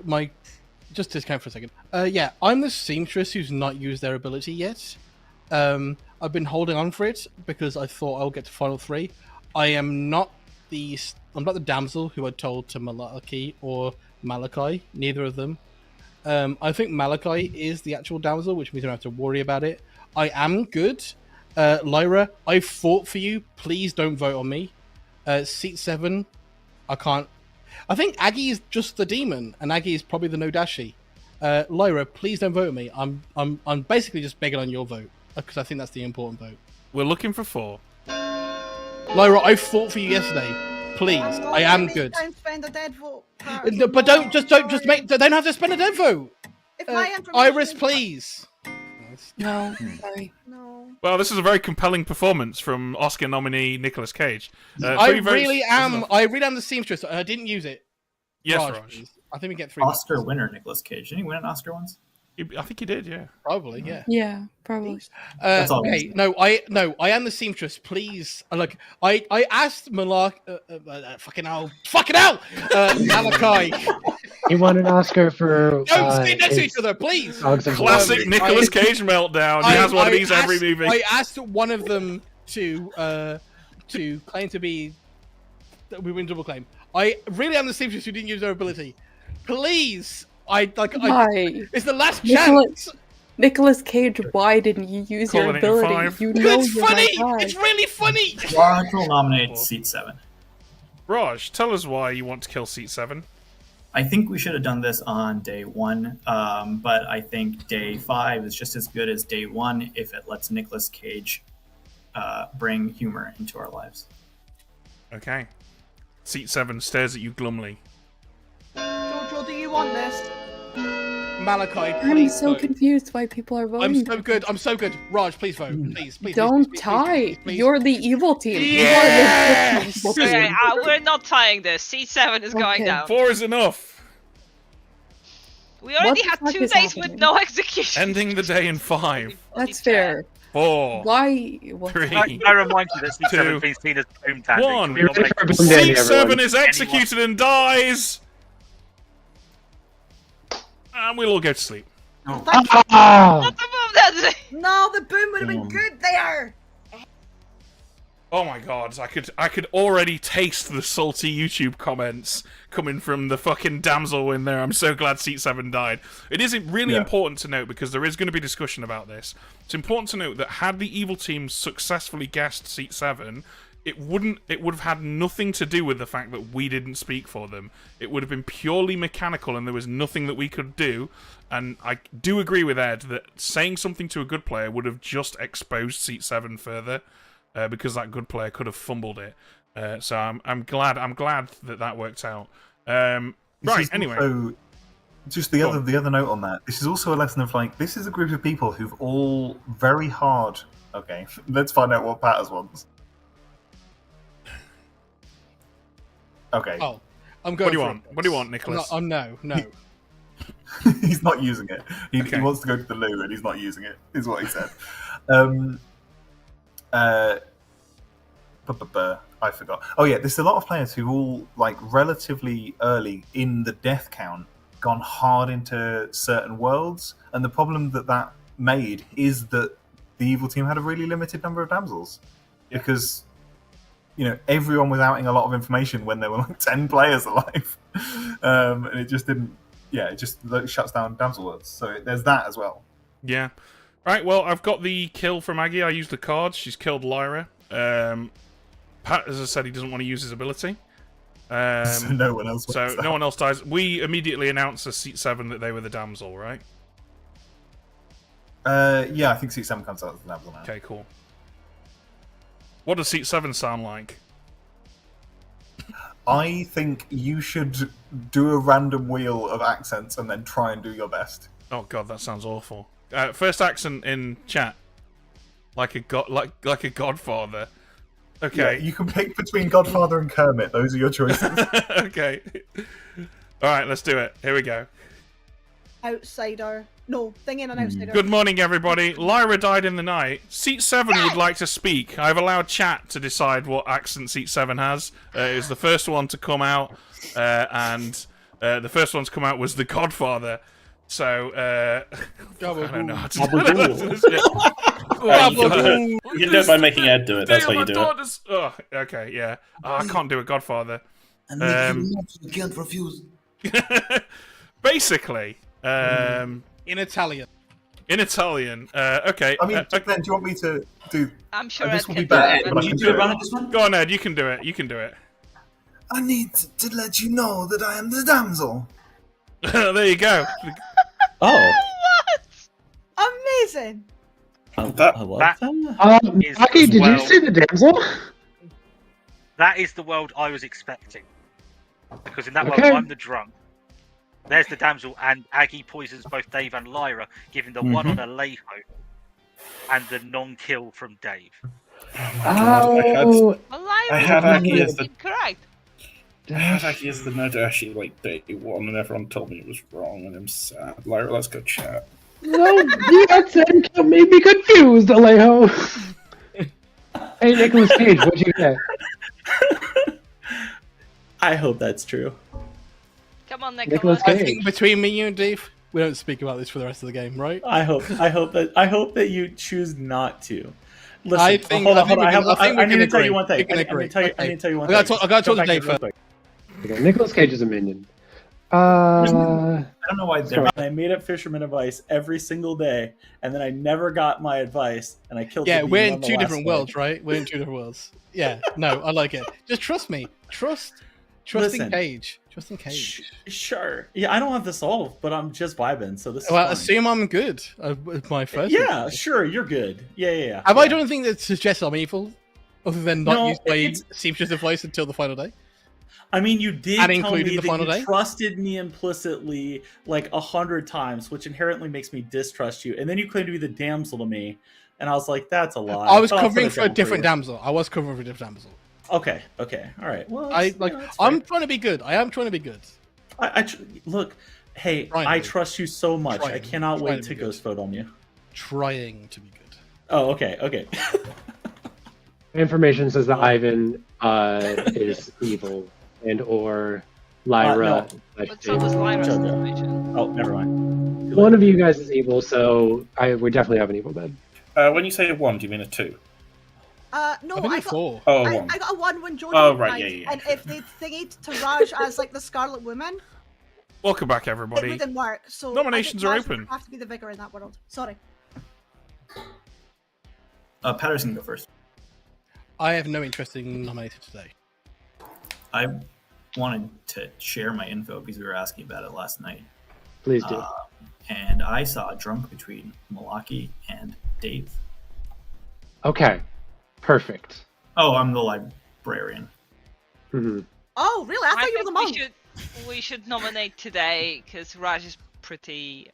just discount for a second. Yeah, I'm the seamstress who's not used their ability yet. I've been holding on for it because I thought I'll get to final 3. I'm not the damsel who I told to Malaki or Malachi, neither of them. I think Malachi is the actual damsel, which means I don't have to worry about it. I am good. Lyra, I fought for you. Please don't vote on me. Seat 7, I can't. I think Aggie is just the demon, and Aggie is probably the Nodashi. Lyra, please don't vote on me. I'm basically just begging on your vote because I think that's the important vote. We're looking for 4. Lyra, I fought for you yesterday. Please, I am good. Don't spend a dead vote. But don't have to spend a dead vote. If my information Iris, is- please. No, sorry. No. Well, this is a very compelling performance from Oscar nominee Nicolas Cage. I 3 votes. really am the seamstress. I didn't use it. Yes, Raj, Raj. please. I think we get 3 Oscar winner Nicolas Cage. Didn't he win an Oscar once? I think he did, yeah. Probably, yeah. Yeah, probably. That's all Okay, I am the seamstress. Please, look, I asked fucking hell, Malachi. He won an Oscar for. Don't sit next to his each other, please. Dogs and Classic Wolves. Nicolas Cage meltdown. He has one of these every movie. I asked one of them to claim to be. We win double claim. I really am the seamstress who didn't use their ability. Please, Why? It's the last chance. Nicholas Cage, why didn't you use your Calling it ability? 5. You know It's you're funny. my guy. It's really funny. Raj will nominate Seat 7. Raj, tell us why you want to kill Seat 7. I think we should have done this on day 1, but I think day 5 is just as good as day 1 if it lets Nicolas Cage bring humor into our lives. Okay. Seat 7 stares at you glumly. Jojo, do you want this? Malachi, I'm please so vote. confused why people are voting. I'm so good. Raj, please vote. Please. Don't tie. You're the evil team. Yeah! You are the evil team. Okay, we're not tying this. C7 is going down. 4 is enough. We already What had the fuck 2 is days with happening? no execution. Ending the day in 5. That's fair. 4. Why? What? 3. I remind you that Seat 7 2, has been seen as boom tactic. 1. Can we not make- Seat 7 is executed and dies. And we'll all go to sleep. No, the boom would have been good there. Oh my god, I could already taste the salty YouTube comments coming from the fucking damsel in there. I'm so glad Seat 7 died. It is really important to note, because there is going to be discussion about this. It's important to note that had the evil team successfully guessed Seat 7, it would have had nothing to do with the fact that we didn't speak for them. It would have been purely mechanical, and there was nothing that we could do. And I do agree with Ed that saying something to a good player would have just exposed Seat 7 further, because that good player could have fumbled it. So I'm glad that worked out. Right. Anyway, also, just the other note on that. This is also a lesson of this is a group of people who've all very hard. Okay, let's find out what Patters wants. Okay. Oh, I'm going. What do you want? What do you want, Nicholas? No. He's not using it. He wants to go to the loo and he's not using it, is what he said. I forgot. Oh yeah, there's a lot of players who all relatively early in the death count gone hard into certain worlds, and the problem that made is that the evil team had a really limited number of damsels, because everyone was outing a lot of information when there were 10 players alive, and it just didn't. Yeah, it just shuts down damsel worlds. So there's that as well. Yeah. Right, well, I've got the kill from Aggie. I used the cards. She's killed Lyra. Pat, as I said, he doesn't want to use his ability. So no one else. So no one else dies. We immediately announced as Seat 7 that they were the damsel, right? Yeah, I think Seat 7 comes out as the damsel now. Okay, cool. What does Seat 7 sound like? I think you should do a random wheel of accents and then try and do your best. Oh god, that sounds awful. First accent in chat, like a Godfather. Okay, yeah, you can pick between Godfather and Kermit. Those are your choices. Okay. All right, let's do it. Here we go. Outsider. No, thinking an outsider. Good morning, everybody. Lyra died in the night. Seat 7 would like to speak. I've allowed chat to decide what accent Seat 7 has. It was the first one to come out, and the first one to come out was the Godfather. So, I don't know how to do this. You can do it by making Ed do it. That's how you do it. Oh, okay, yeah. Oh, I can't do a Godfather. You can't refuse. Basically, in Italian. In Italian. Okay. I mean, then do you want me to do? I'm sure this Ed will can be better. do it. But I can do it. This one? Go on, Ed. You can do it. You can do it. I need to let you know that I am the damsel. There you go. Oh. What? Amazing. Aki, did you say the damsel? That is the world I was expecting. Because in that Okay. world, I'm the drunk. There's the damsel, and Aggie poisons both Dave and Lyra, giving the one on Alejo and the non-kill from Dave. Oh. I had Aggie as the incorrect. I had Aggie as the Nodashi day 1, and everyone told me it was wrong, and I'm sad. Lyra, let's go chat. No, the accent made me confused, Alejo. Hey, Nicolas Cage, what'd you get? I hope that's true. Come on, Nicolas Nicholas. I think between me, you, and Dave, we don't speak about this for the rest of the game, right? I hope that you choose not to. Listen, I think- hold I on. think we can- I think we I need can to tell agree. you one thing. We can I need agree. to tell you Okay. one I thing. gotta talk to Go back Dave real first. quick. Okay, Nicolas Cage is a minion. Uh, I don't know why Sorry. I made up fisherman advice every single day, and then I never got my advice, and I killed. Yeah, the we're demon in on the two last different day. worlds, right? We're in two different worlds. Yeah, no, I like it. Just trust me. Trust in Listen. Cage. Trust in Cage. Sure. Yeah, I don't have the solve, but I'm just vibing, so this is Well, fine. assume I'm good. With my first. Yeah, one. sure, you're good. Yeah. Have I done anything that suggests I'm evil, other than not No, use my it's- seamstress advice until the final day? I mean, you did And tell including me the that final you day? trusted me implicitly like 100 times, which inherently makes me distrust you. And then you claimed to be the damsel to me, and I was like, "That's a lie." I was but I'll put covering it for a down different you. damsel. I was covering for a different damsel. Okay, all right. Well, I it's- like. you know, it's I'm fair. trying to be good. I am trying to be good. Look. Hey, Trying I to be. trust you so much. I Trying. cannot Trying wait to to be ghost vote on you. Trying to be good. Oh, okay. Information says that Ivan is evil, and or Lyra. But so was Lyra's Jojo. information. Oh, never mind. One of you guys is evil, so we definitely have an evil dead. When you say a 1, do you mean a 2? No, I think I it's got 4. Oh, I, 1. I got a 1 when Jojo Oh, right, died, yeah. and if they thingied to Raj as like the Scarlet Woman, Welcome back, it everybody. wouldn't work. So Nominations I are think Raj would open. have to be the vicar in that world. Sorry. Patterson, go first. I have no interest in nominated today. I wanted to share my info because we were asking about it last night. Please do. And I saw a drunk between Malaki and Dave. Okay, perfect. Oh, I'm the librarian. Mm-hmm. Oh, really? I thought you were the monk. We should nominate today because Raj is pretty.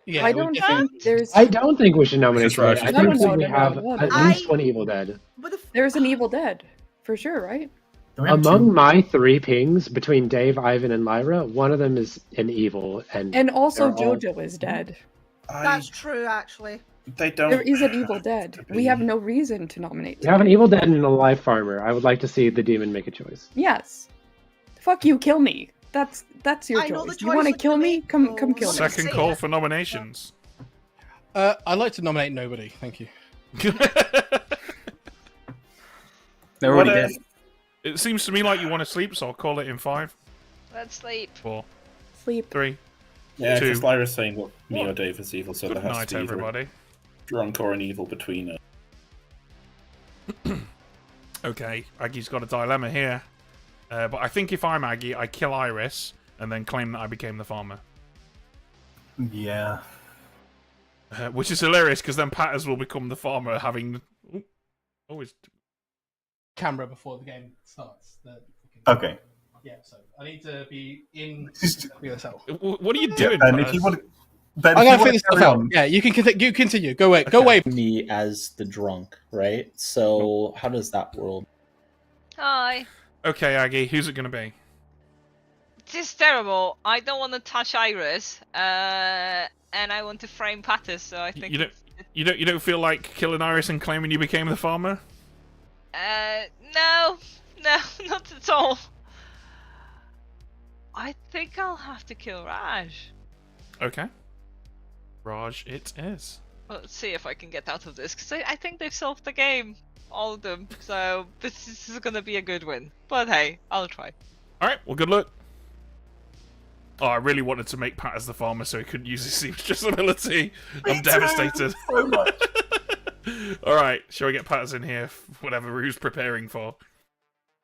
Yeah, I don't think there's. I don't think we should nominate Because Raj today. I is think No, we no, have no. at least one evil dead. There's an Evil Dead, for sure, right? Among my 3 pings between Dave, Ivan, and Lyra, one of them is an evil, And also they're all- Jojo is dead. That's true, actually. They don't. There is an Evil Dead. We have no reason to nominate. We have an evil dead and a live farmer. I would like to see the demon make a choice. Yes. Fuck you, kill me. That's your I know choice. the You want to choice kill me? Come kill me. Second call for nominations. I'd like to nominate nobody. Thank you. They already What, did. It seems to me like you want to sleep, so I'll call it in 5, Let's sleep. 4, Sleep. 3. Yeah, 2. because Lyra's saying what me or Dave is evil, so Good there has night, to be either everybody. a drunk or an evil between us. Okay, Aggie's got a dilemma here. But I think if I'm Aggie, I kill Iris and then claim that I became the farmer. Yeah. Which is hilarious because then Patters will become the farmer, having always. Camera before the game starts. Okay. Yeah, so I need to be in. What are you doing? Ben, if Patters? you want, Ben, I'm if you gonna want finish to carry stuff out. on, Yeah, you continue. Go away. Go away. Me as the drunk, right? So how does that world? Hi. Okay, Aggie, who's it going to be? This is terrible. I don't want to touch Iris, and I want to frame Pattis. So I think You don't feel like killing Iris and claiming you became the farmer? No, not at all. I think I'll have to kill Raj. Okay. Raj, it is. Let's see if I can get out of this, because I think they've solved the game, all of them. So this is gonna be a good win. But hey, I'll try. All right. Well, good luck. Oh, I really wanted to make Pat as the farmer so he couldn't use his seamstress ability. I'm devastated. So much. All right, shall we get Patters in here? Whatever Rue's preparing for.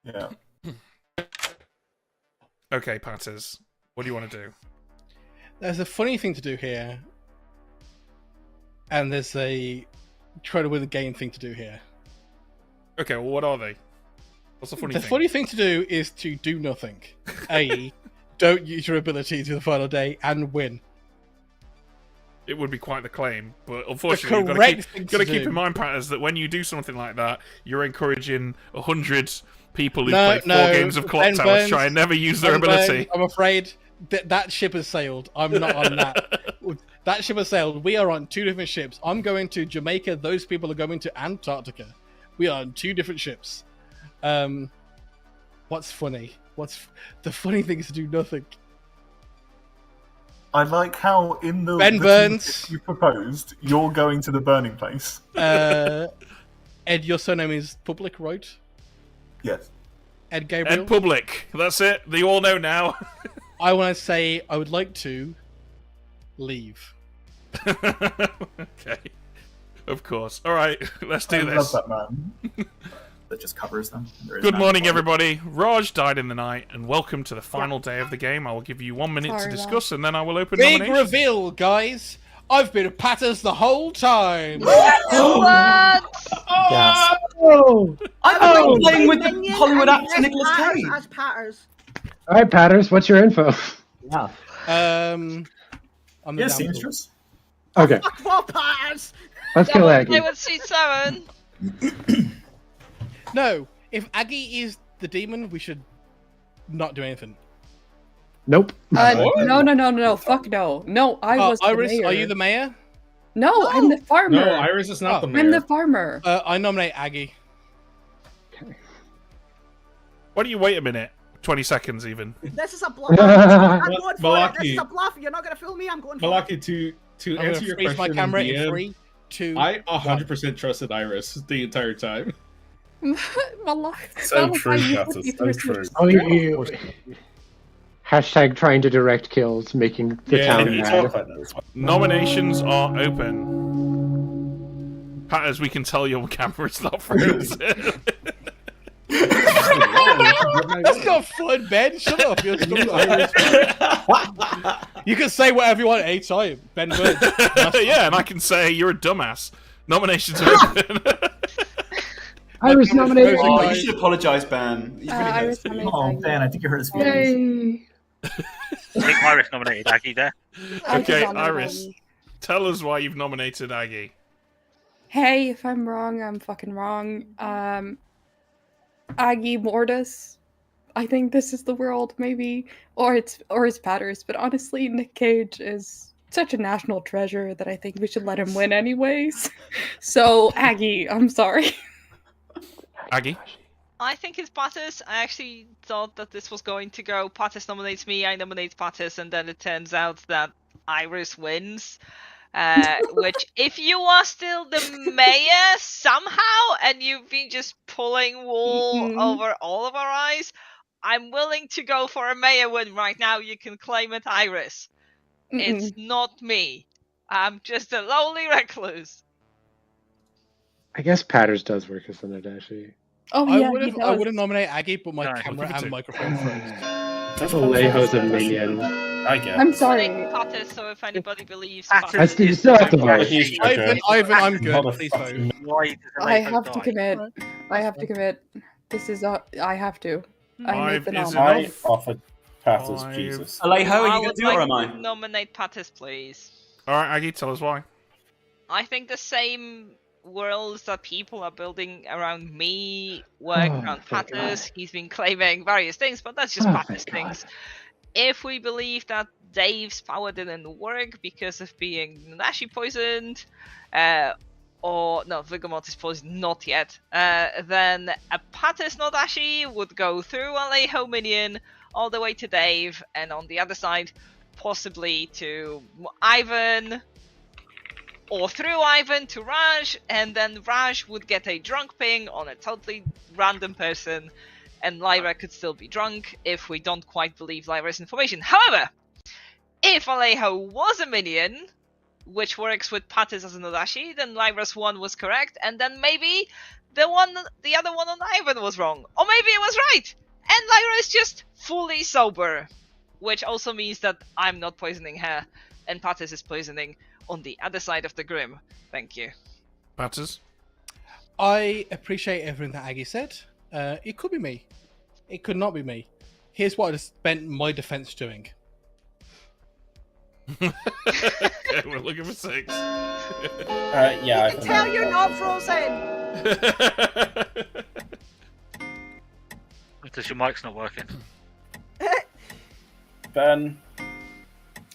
Yeah. Okay, Patters, what do you want to do? There's a funny thing to do here, and there's a try to win the game thing to do here. Okay, well, what are they? What's the funny The thing? funny thing to do is to do nothing. Don't use your ability to the final day and win. It would be quite the claim, but unfortunately, you've correct thing got to to keep do. in mind, Patters, that when you do something like that, you're encouraging 100 people who No, play 4 games of Clock Ben Tower Burns, to try and never use their Ben Burns, ability. I'm afraid that ship has sailed. I'm not on that. That ship has sailed. We are on 2 different ships. I'm going to Jamaica. Those people are going to Antarctica. We are on 2 different ships. What's funny? The funny thing is to do nothing. I like how in the Ben the Burns. team you proposed, you're going to the burning place. Ed, your surname is Public, right? Yes. Ed Gabriel. Ed Public. That's it. They all know now. I want to say I would like to leave. Okay. Of course. All right, let's do I this. love that man. That just covers them. Good morning, everybody. Raj died in the night, and welcome to the final day of the game. I will give you 1 minute to Sorry, discuss, and then I will open Big nominations. reveal, guys! I've been a Patters the whole time. What? Yes. Oh, I'm oh. playing with the Minion Hollywood and actor Nicolas Patters Cage. as Patters. All right, Patters, what's your info? Yeah. I'm the Yes, damsel. seamstress. Okay, Fuck for Patters! let's kill Play Aggie. with C7. No, if Aggie is the demon, we should not do anything. Nope. No. Fuck no. No, I was the Iris, mayor. are you the mayor? No, I'm the farmer. No, Iris is not the mayor. I'm the farmer. I nominate Aggie. Why don't you wait a minute? 20 seconds, even. This is a bluff. I'm going for it. This Malaki. is a bluff. You're not going to fool me. I'm going for Malaki, it. to I'm gonna answer your freeze question, my camera in DM, 3, 2. I 100% trusted Iris the entire time. So true, Gatos, so true. Oh, you. Hashtag trying to direct kills, making the town mad. Nominations are open. Pat, as we can tell, your camera's not frozen. That's not fun, Ben. Shut up. You're You can say whatever you want at any time, Ben Bird. Yeah, and I can say you're a dumbass. Nominations are open. Iris nominated. Oh, you should apologise, Ben. You've really hurt us. Oh, Ben, I think you hurt his feelings. I think Iris nominated Aggie there. Okay, nominated Iris, Aggie. tell us why you've nominated Aggie. Hey, if I'm wrong, I'm fucking wrong. Aggie Mortis. I think this is the world, maybe, or it's Patters. But honestly, Nick Cage is such a national treasure that I think we should let him win anyways. So Aggie, I'm sorry. Aggie? I think it's Patters. I actually thought that this was going to go Patters nominates me, I nominate Patters, and then it turns out that Iris wins. Which, if you are still the mayor somehow, and you've been just pulling wool over all of our eyes, I'm willing to go for a mayor win right now. You can claim it, Iris. It's not me. I'm just a lonely recluse. I guess Patters does work as an Adachi. Oh I yeah, would he have does. nominated Aggie, but my No, camera give it and to- microphone froze. Alejo's a minion. I get. I'm sorry. Patters, so if anybody believes That's you still have to vote. Ivan, I'm good. Not a Please fucking- vote. Why does I Alejo have to die? commit. I have to commit. This is I have to. I Five made the is nom. I offered Patters, Five. Jesus. Alejo, I are you going would to do it or am like I? to nominate Patters, please. Alright, Aggie, tell us why. I think the same worlds that people are building around me work around thank Patters. He's been claiming various things, but that's just Oh, Patters thank God. things. If we believe that Dave's power didn't work because of being Nashi poisoned, or no, Vigomort is poisoned, not yet, then a Patters Nodashi would go through Alejo minion all the way to Dave, and on the other side, possibly to Ivan, or through Ivan to Raj, and then Raj would get a drunk ping on a totally random person, and Lyra could still be drunk if we don't quite believe Lyra's information. However, if Alejo was a minion, which works with Patters as an Odashi, then Lyra's one was correct, and then maybe the other one on Ivan was wrong. Or maybe it was right! And Lyra is just fully sober. Which also means that I'm not poisoning her, and Patters is poisoning on the other side of the Grim. Thank you. Patters? I appreciate everything that Aggie said. It could be me. It could not be me. Here's what I spent my defense doing. Okay, we're looking for 6. Yeah, I can tell you're not frozen. Because your mic's not working. Ben.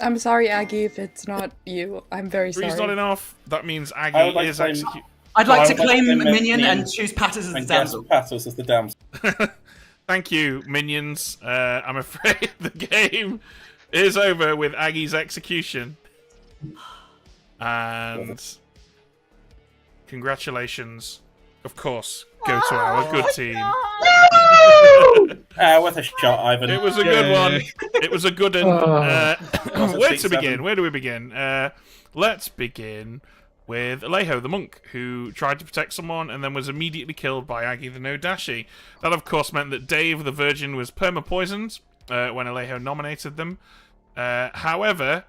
I'm sorry, Aggie, if it's not you. I'm very sorry. 3's not enough. That means I Aggie would like is to claim- executed. I'd like I to would like claim to claim Minion Minion and choose Patters as the And guess damsel. Patters as the damsel. Thank you, minions. I'm afraid the game is over with Aggie's execution. And congratulations, of course, go to our good team. Worth a shot, Ivan. It was a good one. It was a good one. Where to begin? Where do we begin? Let's begin with Alejo the monk, who tried to protect someone and then was immediately killed by Aggie the No Dashi. That, of course, meant that Dave the Virgin was perma-poisoned when Alejo nominated them. However,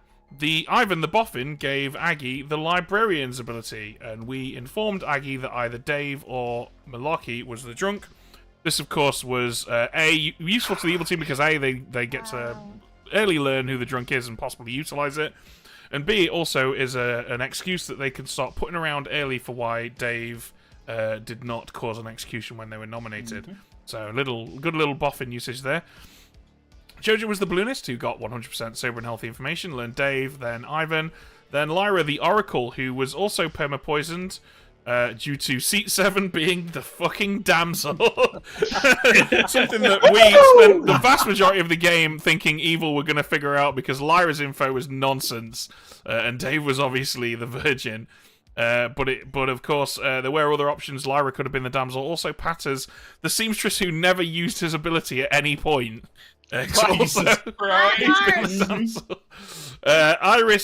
Ivan the Boffin gave Aggie the Librarian's ability, and we informed Aggie that either Dave or Malarkey was the drunk. This, of course, was A, useful to the evil team because A, they get to early learn who the drunk is and possibly utilize it, and B, it also is an excuse that they can start putting around early for why Dave did not cause an execution when they were nominated. So, good little Boffin usage there. Jojo was the balloonist who got 100% sober and healthy information, learned Dave, then Ivan, then Lyra the Oracle, who was also perma-poisoned due to Seat 7 being the fucking damsel. Something that we spent the vast majority of the game thinking Evil were going to figure out because Lyra's info was nonsense, and Dave was obviously the virgin. But of course, there were other options. Lyra could have been the damsel. Also, Patters, the seamstress who never used his ability at any point. Iris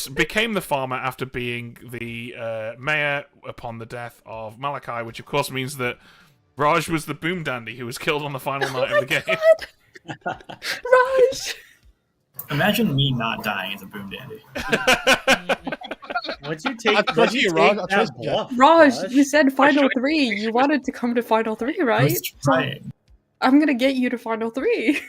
became the farmer after being the mayor upon the death of Malachi, which of course means that Raj was the boom dandy who was killed on the final night of the game. Raj! Imagine me not dying as a boom dandy. Would you take that bluff, Raj, you said final 3. You wanted to come to final 3, right? So I'm gonna get you to final 3.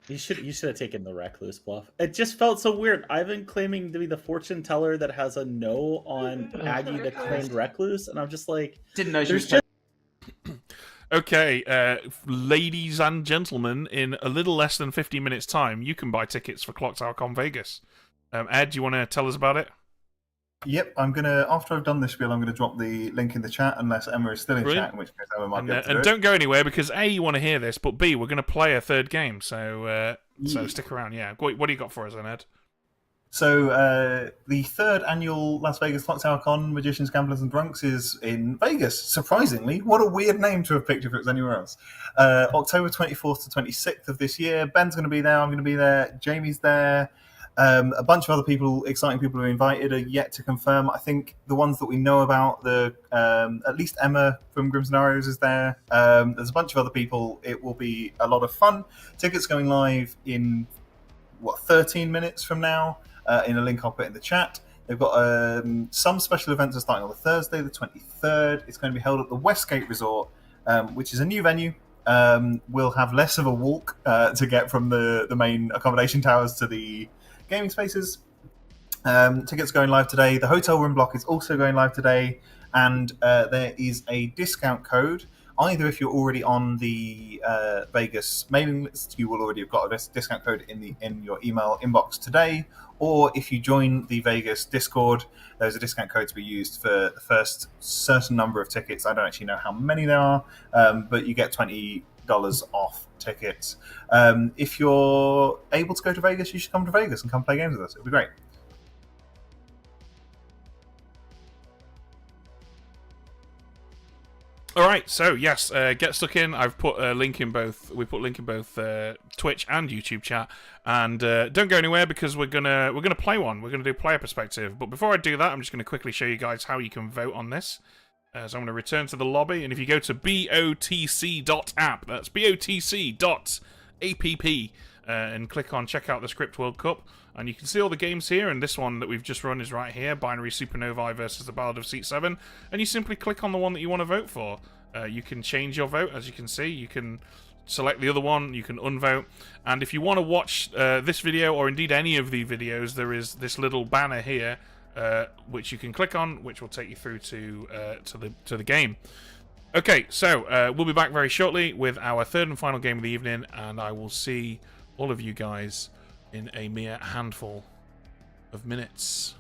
You should have taken the recluse bluff. It just felt so weird. Ivan claiming to be the fortune teller that has a no on Aggie that claimed recluse, and I'm just like, didn't know she was. Okay, ladies and gentlemen, in a little less than 50 minutes' time, you can buy tickets for Clock Tower Con Vegas. Ed, do you want to tell us about it? Yep, after I've done this spiel, I'm gonna drop the link in the chat, unless Emma is still in chat, in which case Emma might be able to do it. Don't go anywhere, because A, you want to hear this, but B, we're going to play a third game, so stick around, yeah. What do you got for us then, Ed? So, the third annual Las Vegas Clock Tower Con Magicians, Gamblers and Drunks is in Vegas, surprisingly. What a weird name to have picked if it was anywhere else. October 24th to 26th of this year. Ben's going to be there, I'm going to be there, Jamie's there. A bunch of other people, exciting people who are invited, are yet to confirm. I think the ones that we know about, at least Emma from Grim Scenarios is there. There's a bunch of other people. It will be a lot of fun. Tickets going live in, 13 minutes from now, in a link I'll put in the chat. They've got some special events are starting on the Thursday, the 23rd. It's going to be held at the Westgate Resort, which is a new venue. We'll have less of a walk to get from the main accommodation towers to the gaming spaces. Tickets going live today. The hotel room block is also going live today, and there is a discount code. Either if you're already on the Vegas mailing list, you will already have got a discount code in your email inbox today, or if you join the Vegas Discord, there's a discount code to be used for the first certain number of tickets. I don't actually know how many there are, but you get $20 off tickets. If you're able to go to Vegas, you should come to Vegas and come play games with us. It'll be great. All right, so yes, get stuck in. I've put a link in both. We put a link in both Twitch and YouTube chat, and don't go anywhere because we're gonna play one. We're gonna do player perspective. But before I do that, I'm just gonna quickly show you guys how you can vote on this. So I'm going to return to the lobby, and if you go to BotC.app, that's BotC.app, and click on Check Out the Script World Cup, and you can see all the games here, and this one that we've just run is right here, Binary Supernovae versus the Ballad of Seat 7, and you simply click on the one that you want to vote for. You can change your vote, as you can see. You can select the other one, you can unvote, and if you want to watch this video, or indeed any of the videos, there is this little banner here, which you can click on, which will take you through to the game. Okay, so we'll be back very shortly with our third and final game of the evening, and I will see all of you guys in a mere handful of minutes.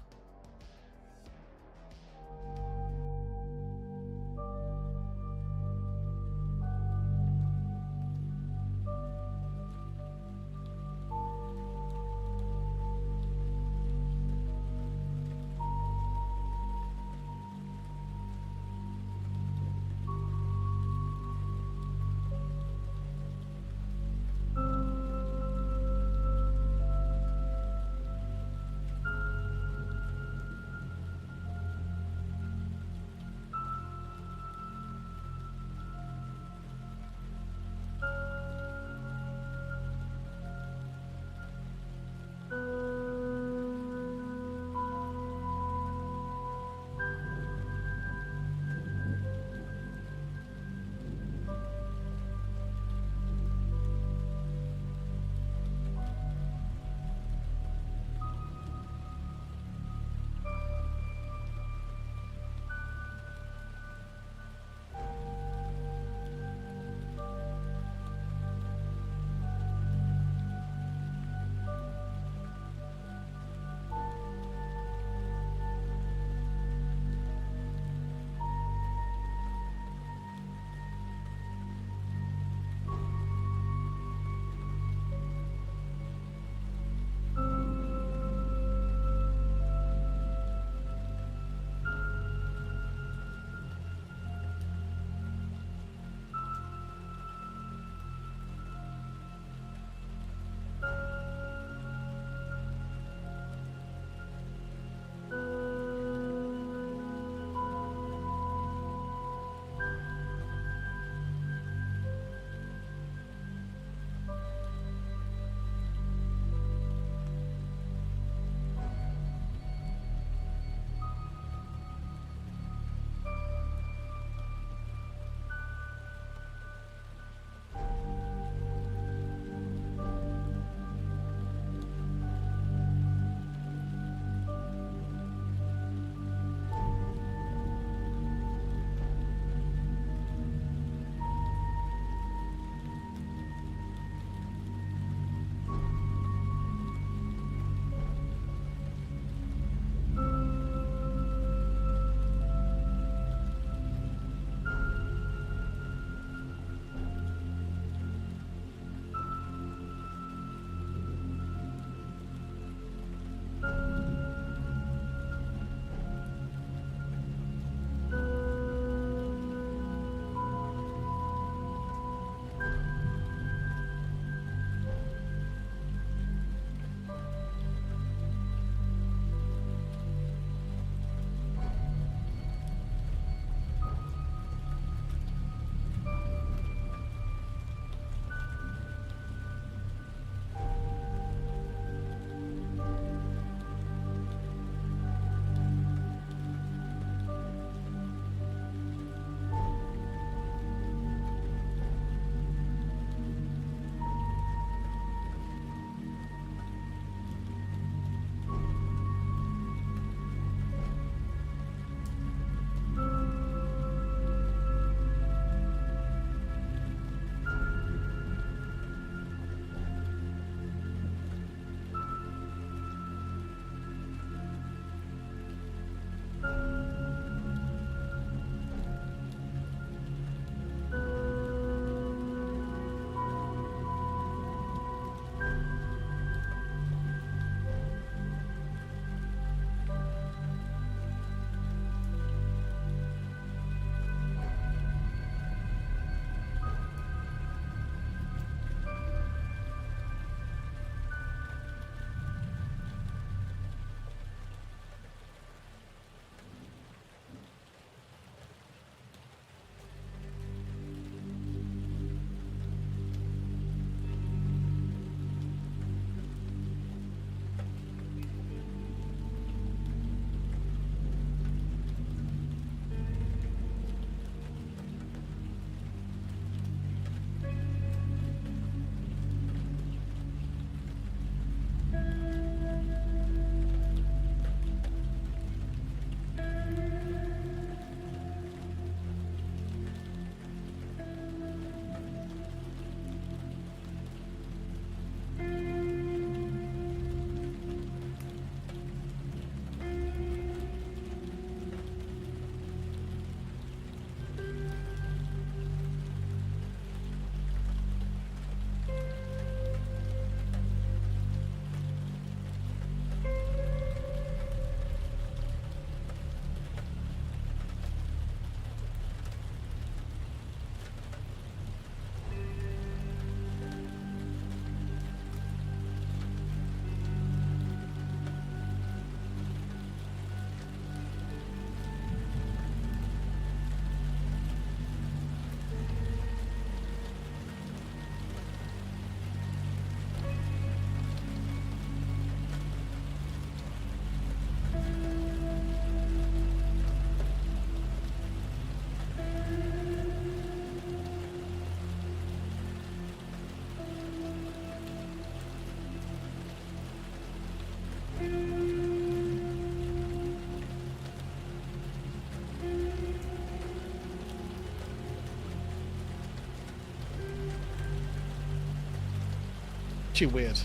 actually weird.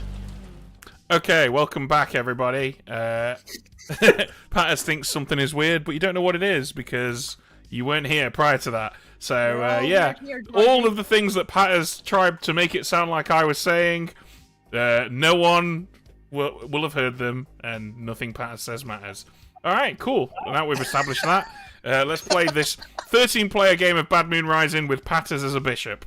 Okay, welcome back, everybody. Patters thinks something is weird, but you don't know what it is because you weren't here prior to that. So, all of the things that Patters tried to make it sound like I was saying, no one will have heard them, and nothing Patters says matters. Alright, cool. Now we've established that. Let's play this 13-player game of Bad Moon Rising with Patters as a bishop.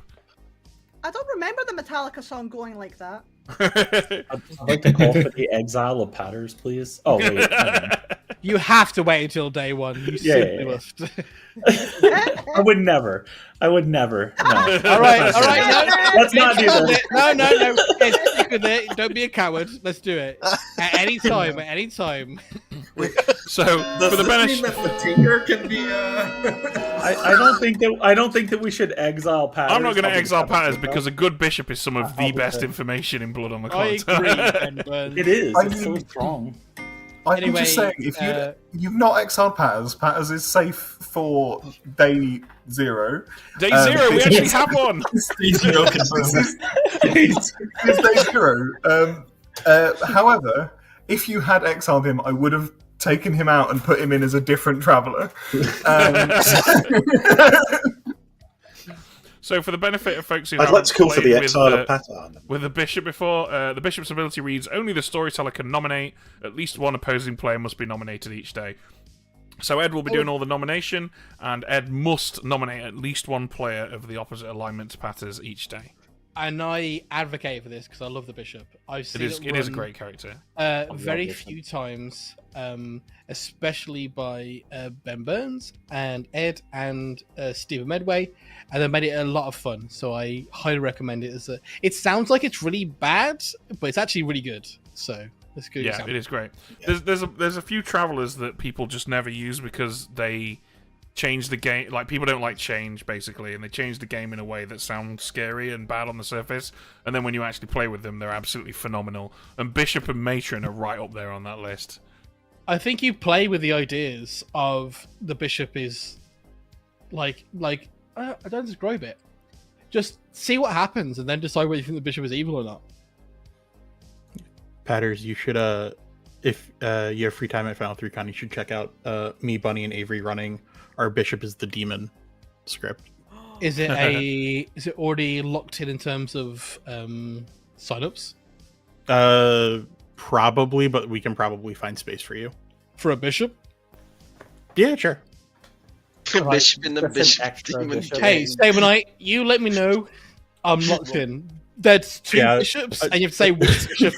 I don't remember the Metallica song going like that. I'd like to call for the exile of Patters, please. Oh, wait. You have to wait until day one. You simply must. I would never. No. All right. Let's not do that. No. Stick with it. Don't be a coward. Let's do it. At any time. So, for the benefit, the tinker can be. I don't think that we should exile Patters. I'm not going to exile Patters because a good bishop is some of the best information in Blood on the Clock. I agree. It is. It's so strong. I'm just saying, if you've not exiled Patters is safe for day 0. Day 0, we actually have one. Day 0 It's day 0. However, if you had exiled him, I would have taken him out and put him in as a different traveller. So, for the benefit of folks who I'd like to call for the played exile of Pattern. with the bishop before, the bishop's ability reads, only the storyteller can nominate, at least one opposing player must be nominated each day. So Ed will be doing all the nomination, and Ed must nominate at least one player of the opposite alignment to Patters each day. And I advocate for this because I love the bishop. I've seen it is a great character. Very few times, especially by Ben Burns and Ed and Stephen Medway, and they made it a lot of fun. So I highly recommend it. It sounds like it's really bad, but it's actually really good. So it's good. Yeah, it is great. Yeah. There's a few travelers that people just never use because they change the game. Like, people don't like change, basically, and they change the game in a way that sounds scary and bad on the surface, and then when you actually play with them, they're absolutely phenomenal. And Bishop and Matron are right up there on that list. I think you play with the ideas of the bishop is like I don't describe it. Just see what happens and then decide whether you think the bishop is evil or not. Patters, you should if you have free time at Final 3Con, you should check out me, Bunny, and Avery running Our Bishop is the Demon script. Is it already locked in terms of signups? Probably, but we can probably find space for you. For a bishop? Yeah, sure. Bishop in the Bishop Demon. Hey, Stablenite, you let me know. I'm locked in. There's 2 bishops, and you have to say which bishop.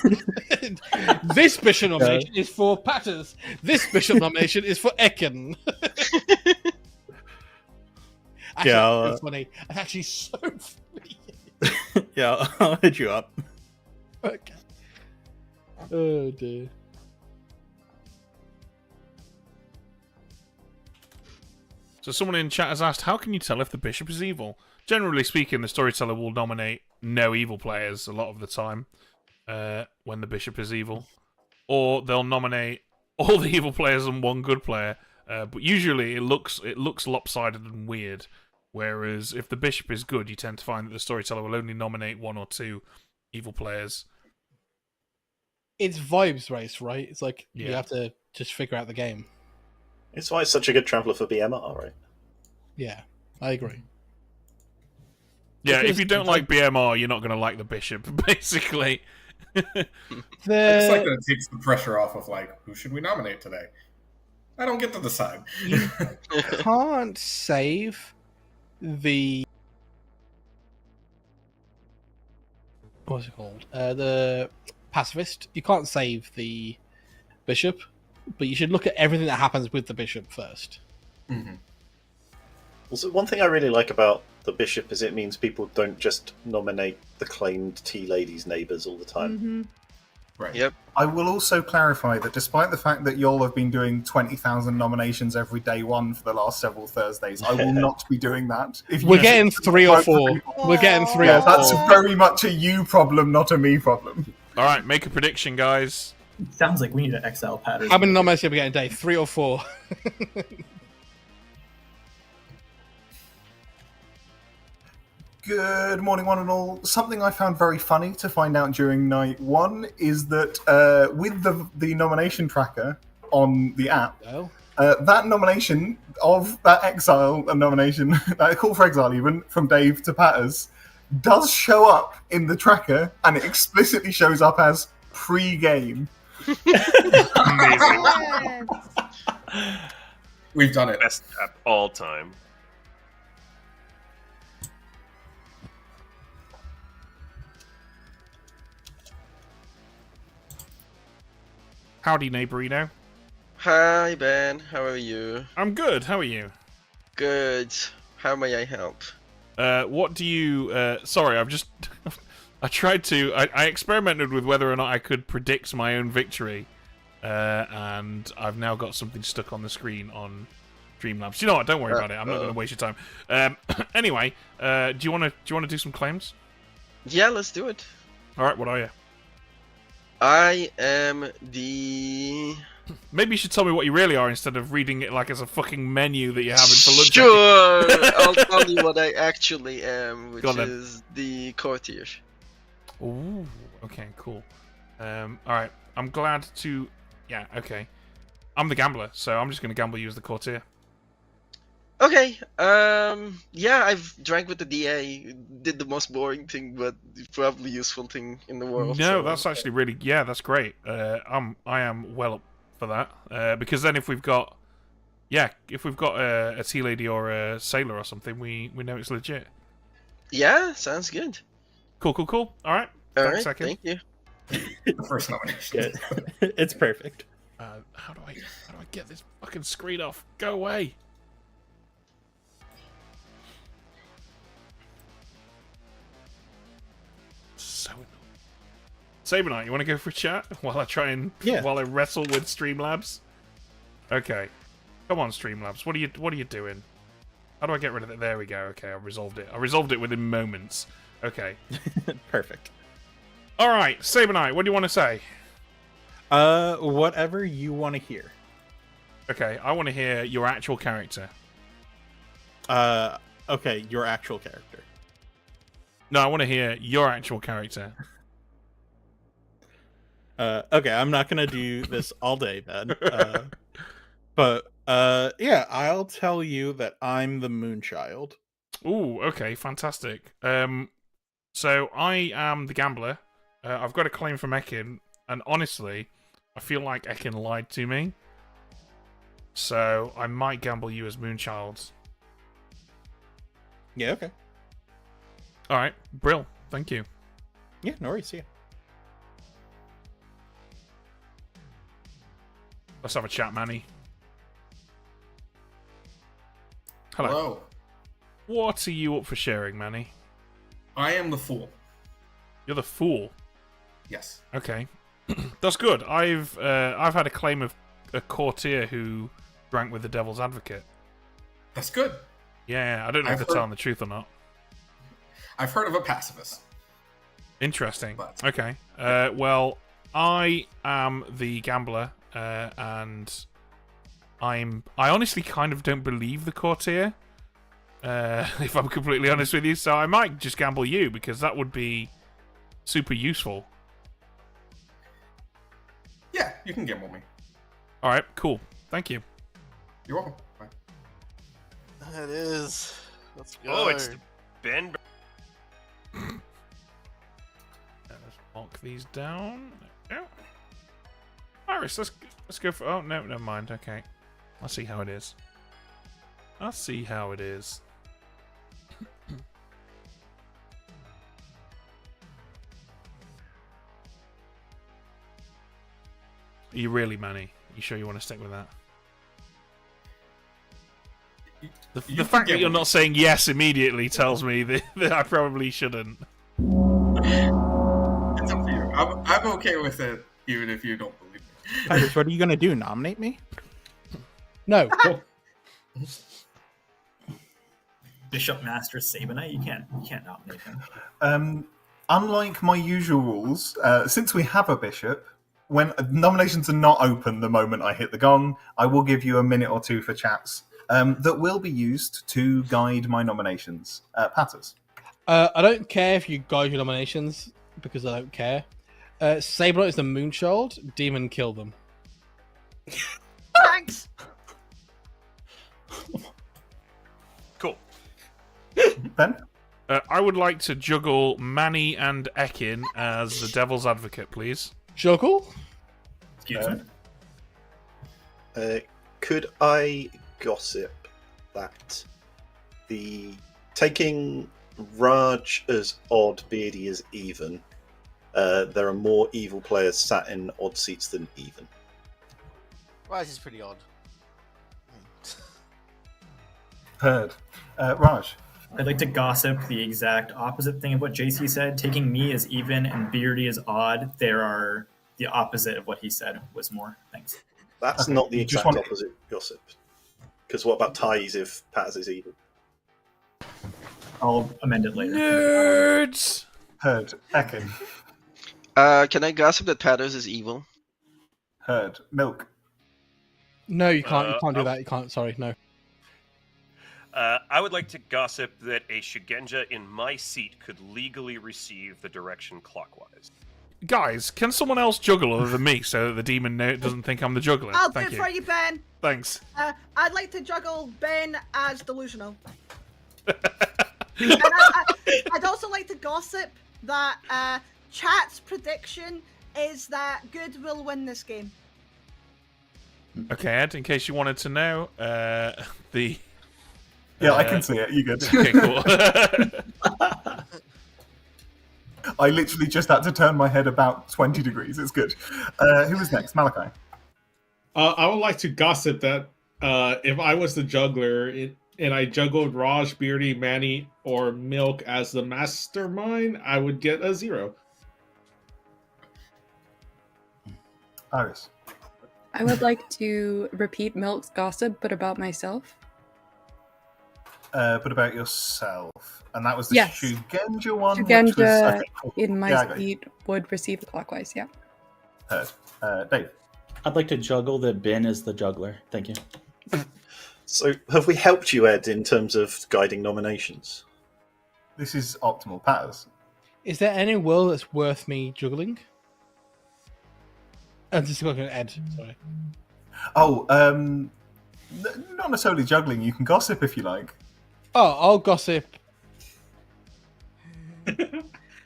This bishop nomination is for Patters. This bishop nomination is for Ekin. Actually, that's funny. That's actually so funny. Yeah, I'll hit you up. Okay. Oh dear. So someone in chat has asked, how can you tell if the bishop is evil? Generally speaking, the storyteller will nominate no evil players a lot of the time when the bishop is evil. Or they'll nominate all the evil players and one good player. But usually it looks lopsided and weird. Whereas if the bishop is good, you tend to find that the storyteller will only nominate 1 or 2 evil players. It's vibes race, right? It's like you have to just figure out the game. It's why it's such a good traveller for BMR, right? Yeah, I agree. Yeah, if you don't like BMR, you're not going to like the bishop, basically. I just like that it takes the pressure off of, like, who should we nominate today? I don't get to decide. You can't save the... What's it called? The pacifist. You can't save the bishop, but you should look at everything that happens with the bishop first. Mm-hmm. Also, one thing I really like about the bishop is it means people don't just nominate the claimed tea ladies' neighbours all the time. Mm-hmm. Right. Yep. I will also clarify that despite the fact that y'all have been doing 20,000 nominations every day 1 for the last several Thursdays, I will not be doing that. We're getting 3 or 4. We're getting 3 or 4. That's very much a you problem, not a me problem. All right, make a prediction, guys. Sounds like we need to exile Patters. How many nominations are we getting a day? 3 or 4? Good morning, one and all. Something I found very funny to find out during night one is that with the nomination tracker on the app, that nomination of that exile nomination, that call for exile even, from Dave to Patters, does show up in the tracker, and it explicitly shows up as pre-game. Amazing. We've done it. Best app all time. Howdy, neighborino. Hi, Ben. How are you? I'm good. How are you? Good. How may I help? What do you... sorry, I've just... I tried to... I experimented with whether or not I could predict my own victory. And I've now got something stuck on the screen on Streamlabs. You know what? Don't worry about it. I'm not going to waste your time. Anyway, do you want to do some claims? Yeah, let's do it. All right. What are you? I am the... Maybe you should tell me what you really are instead of reading it like it's a fucking menu that you're having for lunch. Sure! I'll tell you what I actually am, which is the courtier. Ooh, okay, cool. Alright, I'm glad to... Yeah, okay. I'm the gambler, so I'm just going to gamble you as the courtier. Okay, yeah, I've drank with the DA, did the most boring thing, but probably useful thing in the world. No, so... that's actually really... Yeah, that's great. I am well up for that, because then if we've got... Yeah, if we've got a tea lady or a sailor or something, we know it's legit. Yeah, sounds good. Cool. Alright, Alright, second. thank you. First nomination. It's perfect. How do I get this fucking screen off? Go away! So annoying. Saberknight, you want to go for a chat while I try and while I wrestle with Streamlabs? Okay, come on, Streamlabs. What are you doing? How do I get rid of it? There we go. Okay, I resolved it. I resolved it within moments. Okay, perfect. All right, Saberknight, what do you want to say? Whatever you want to hear. Okay, I want to hear your actual character. Okay, your actual character. No, I want to hear your actual character. Okay, I'm not gonna do this all day, Ben. But yeah, I'll tell you that I'm the Moonchild. Ooh, okay, fantastic. So I am the gambler. I've got a claim from Ekin, and honestly, I feel like Ekin lied to me. So I might gamble you as Moonchild. Yeah, okay. Alright, Brill, thank you. Yeah, no worries, see ya. Let's have a chat, Manny. Hello. Hello. What are you up for sharing, Manny? I am the fool. You're the fool? Yes. Okay. That's good. I've had a claim of a courtier who drank with the devil's advocate. That's good. Yeah, I don't know if they're telling the truth or not. I've heard of a pacifist. Interesting. Okay. Well, I am the gambler, and I honestly kind of don't believe the courtier, if I'm completely honest with you. So I might just gamble you, because that would be super useful. Yeah, you can gamble me. All right, cool. Thank you. You're welcome. Bye. That is. Let's go. Oh, it's Ben. Let's mark these down. There we go. Iris, let's go for... Oh, no, never mind. Okay. I'll see how it is. I'll see how it is. Are you really, Manny? You sure you want to stick with that? The fact that you're not saying yes immediately tells me that I probably shouldn't. It's up to you. I'm okay with it, even if you don't believe me. Iris, what are you gonna do? Nominate me? No. Bishop Master Sabanite, you can't nominate him. Unlike my usual rules, since we have a bishop, when nominations are not open the moment I hit the gong, I will give you a minute or two for chats that will be used to guide my nominations. Patters. I don't care if you guide your nominations because I don't care. Saberknight is the Moonchild. Demon, kill them. Thanks. Cool. Ben? I would like to juggle Manny and Ekin as the devil's advocate, please. Juggle? Excuse me. Could I gossip that the taking Raj as odd, Beardy as even, there are more evil players sat in odd seats than even? Raj is pretty odd. Heard. Raj? I'd like to gossip the exact opposite thing of what JC said. Taking me as even and Beardy as odd, there are the opposite of what he said was more. Thanks. That's Okay, not the you just exact want- opposite gossip. Because what about ties if Paz is evil? I'll amend it later. Nerds! Heard. Ekin? Can I gossip that Patters is evil? Heard. Milk? No, you can't. You can't do oh. that. You can't. Sorry, no. I would like to gossip that a Shigenja in my seat could legally receive the direction clockwise. Guys, can someone else juggle other than me so that the demon doesn't think I'm the juggler? I'll do Thank it for you, Ben. Thanks. I'd like to juggle Ben as delusional. And I'd also like to gossip that chat's prediction is that good will win this game. Okay, Ed, in case you wanted to know, the... Yeah, I can see it. You good? Okay, cool. I literally just had to turn my head about 20 degrees. It's good. Who was next? Malachi. I would like to gossip that if I was the juggler and I juggled Raj, Beardy, Manny, or Milk as the mastermind, I would get a 0. Iris. I would like to repeat Milk's gossip, but about myself. But about yourself. And that was the Yes. Shugenja one? which Shugenja was, okay, cool. in my Yeah, I got you. seat would receive the clockwise, yeah. Heard. Dave. I'd like to juggle that Ben is the juggler. Thank you. So, have we helped you, Ed, in terms of guiding nominations? This is optimal Patters. Is there any world that's worth me juggling? I'm just looking at Ed. Sorry. Oh, not necessarily juggling. You can gossip if you like. Oh, I'll gossip.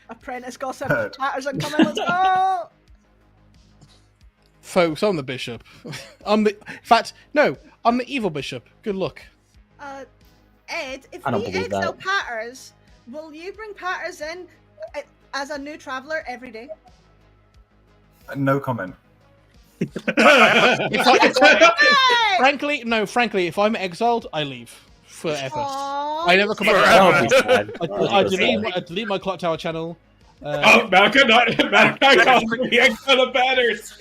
Apprentice gossip. Heard. Chatters are coming. Let's go. Folks, I'm the bishop. I'm the. In fact, no, I'm the evil bishop. Good luck. Ed, if I don't we believe exile that. Patters, will you bring Patters in as a new traveler every day? No comment. Frankly, if I'm exiled, I leave forever. Aww, I never come back. That would be sad. I delete my Clock Tower channel. Oh, Malcolm calls me exile of batters.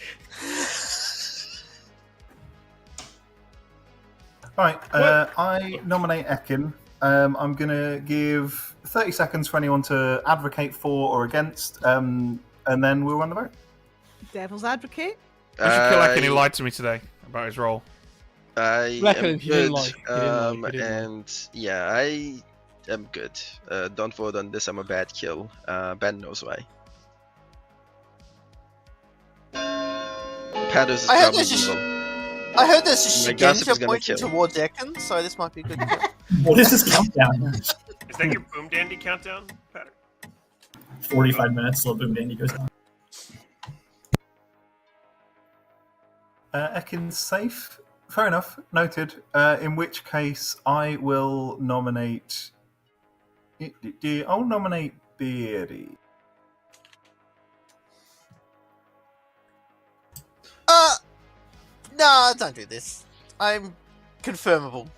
Right, I nominate Ekin. I'm going to give 30 seconds for anyone to advocate for or against, and then we'll run the vote. Devil's advocate. I should kill Ekin, he lied to me today about his role. I Reckon am he didn't good, lie. He didn't lie. and yeah, I am good. Don't vote on this. I'm a bad kill. Ben knows why. Patters is I heard probably there's a evil. I heard there's a My gossip is Shigenja gonna pointing kill. towards Ekin, so this might be a good. What is this countdown? Is that your Boom Dandy countdown, Patter? 45 minutes till Boom Dandy goes on. Ekin's safe. Fair enough. Noted. In which case, I will nominate. I'll nominate Beardy. No, don't do this. I'm confirmable,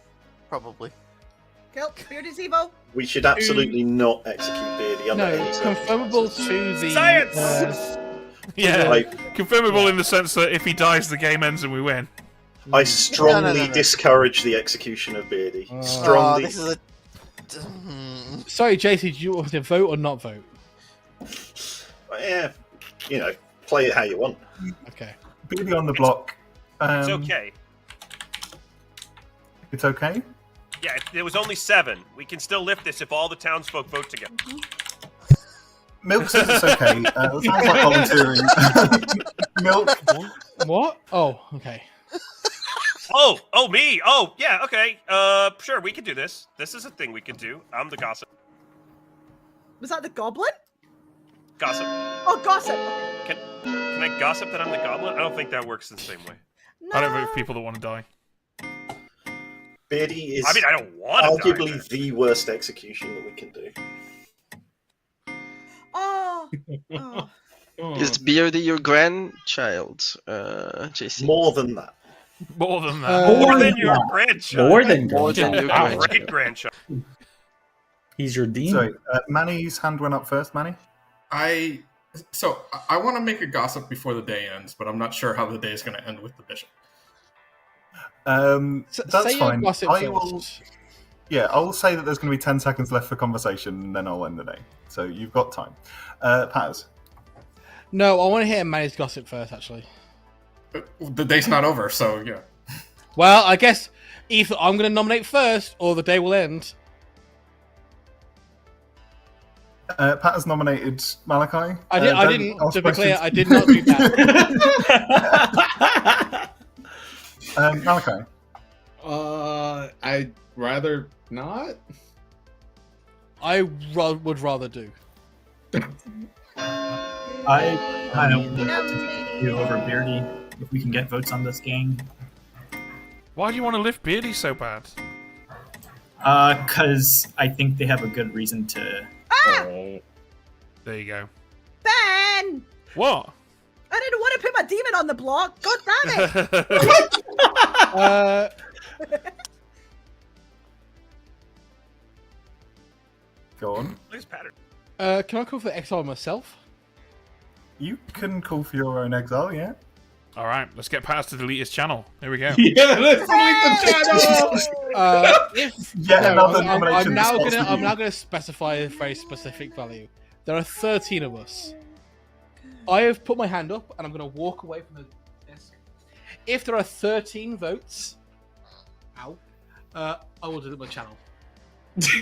probably. Kill. Beardy's evil. We should absolutely not execute Beardy under No, any confirmable to the Science! Yeah, Like- confirmable in the sense that if he dies, the game ends and we win. I strongly No. discourage the execution of Beardy. Oh, Strongly. this is a. Sorry, JC, do you want to vote or not vote? Yeah, play it how you want. Okay. Beardy on the block. It's okay. It's okay? Yeah, there was only 7. We can still lift this if all the townsfolk vote together. Milk says it's okay. It sounds like volunteering. Milk. What? Oh, okay. Oh, me. Oh, yeah, okay. Sure, we can do this. This is a thing we can do. I'm the gossip. Was that the goblin? Gossip. Oh, gossip. Can I gossip that I'm the goblin? I don't think that works the same way. I don't vote for people that want to die. Beardy is I mean, I don't want to arguably the worst execution that we can do. Oh. Is Beardy your grandchild, JC? More than that. More than that. More than your grandchild. More than More than your grandchild. Great grandchild. He's your demon. Sorry, Manny's hand went up first. Manny? I want to make a gossip before the day ends, but I'm not sure how the day is going to end with the bishop. That's say fine. your gossip I will. first. Yeah, I will say that there's going to be 10 seconds left for conversation, and then I'll end the day. So you've got time. Paz? No, I want to hear Manny's gossip first, actually. The day's not over, so yeah. Well, I guess either I'm going to nominate first, or the day will end. Pat has nominated Malachi. I didn't. ask To be clear, questions. I did not do that. Malachi? I'd rather not. Would rather do. I kind of would love to take you over Beardy if we can get votes on this game. Why do you want to lift Beardy so bad? Because I think they have a good reason to. There you go. Ben! What? I didn't want to put my demon on the block. God damn it! Go on. Can I call for exile myself? You can call for your own exile, yeah? All right, let's get Paz to delete his channel. Here we go. Yeah, let's delete the channel. I'm now gonna specify a very specific value. There are 13 of us. I have put my hand up, and I'm gonna walk away from the desk. If there are 13 votes, I will delete my channel.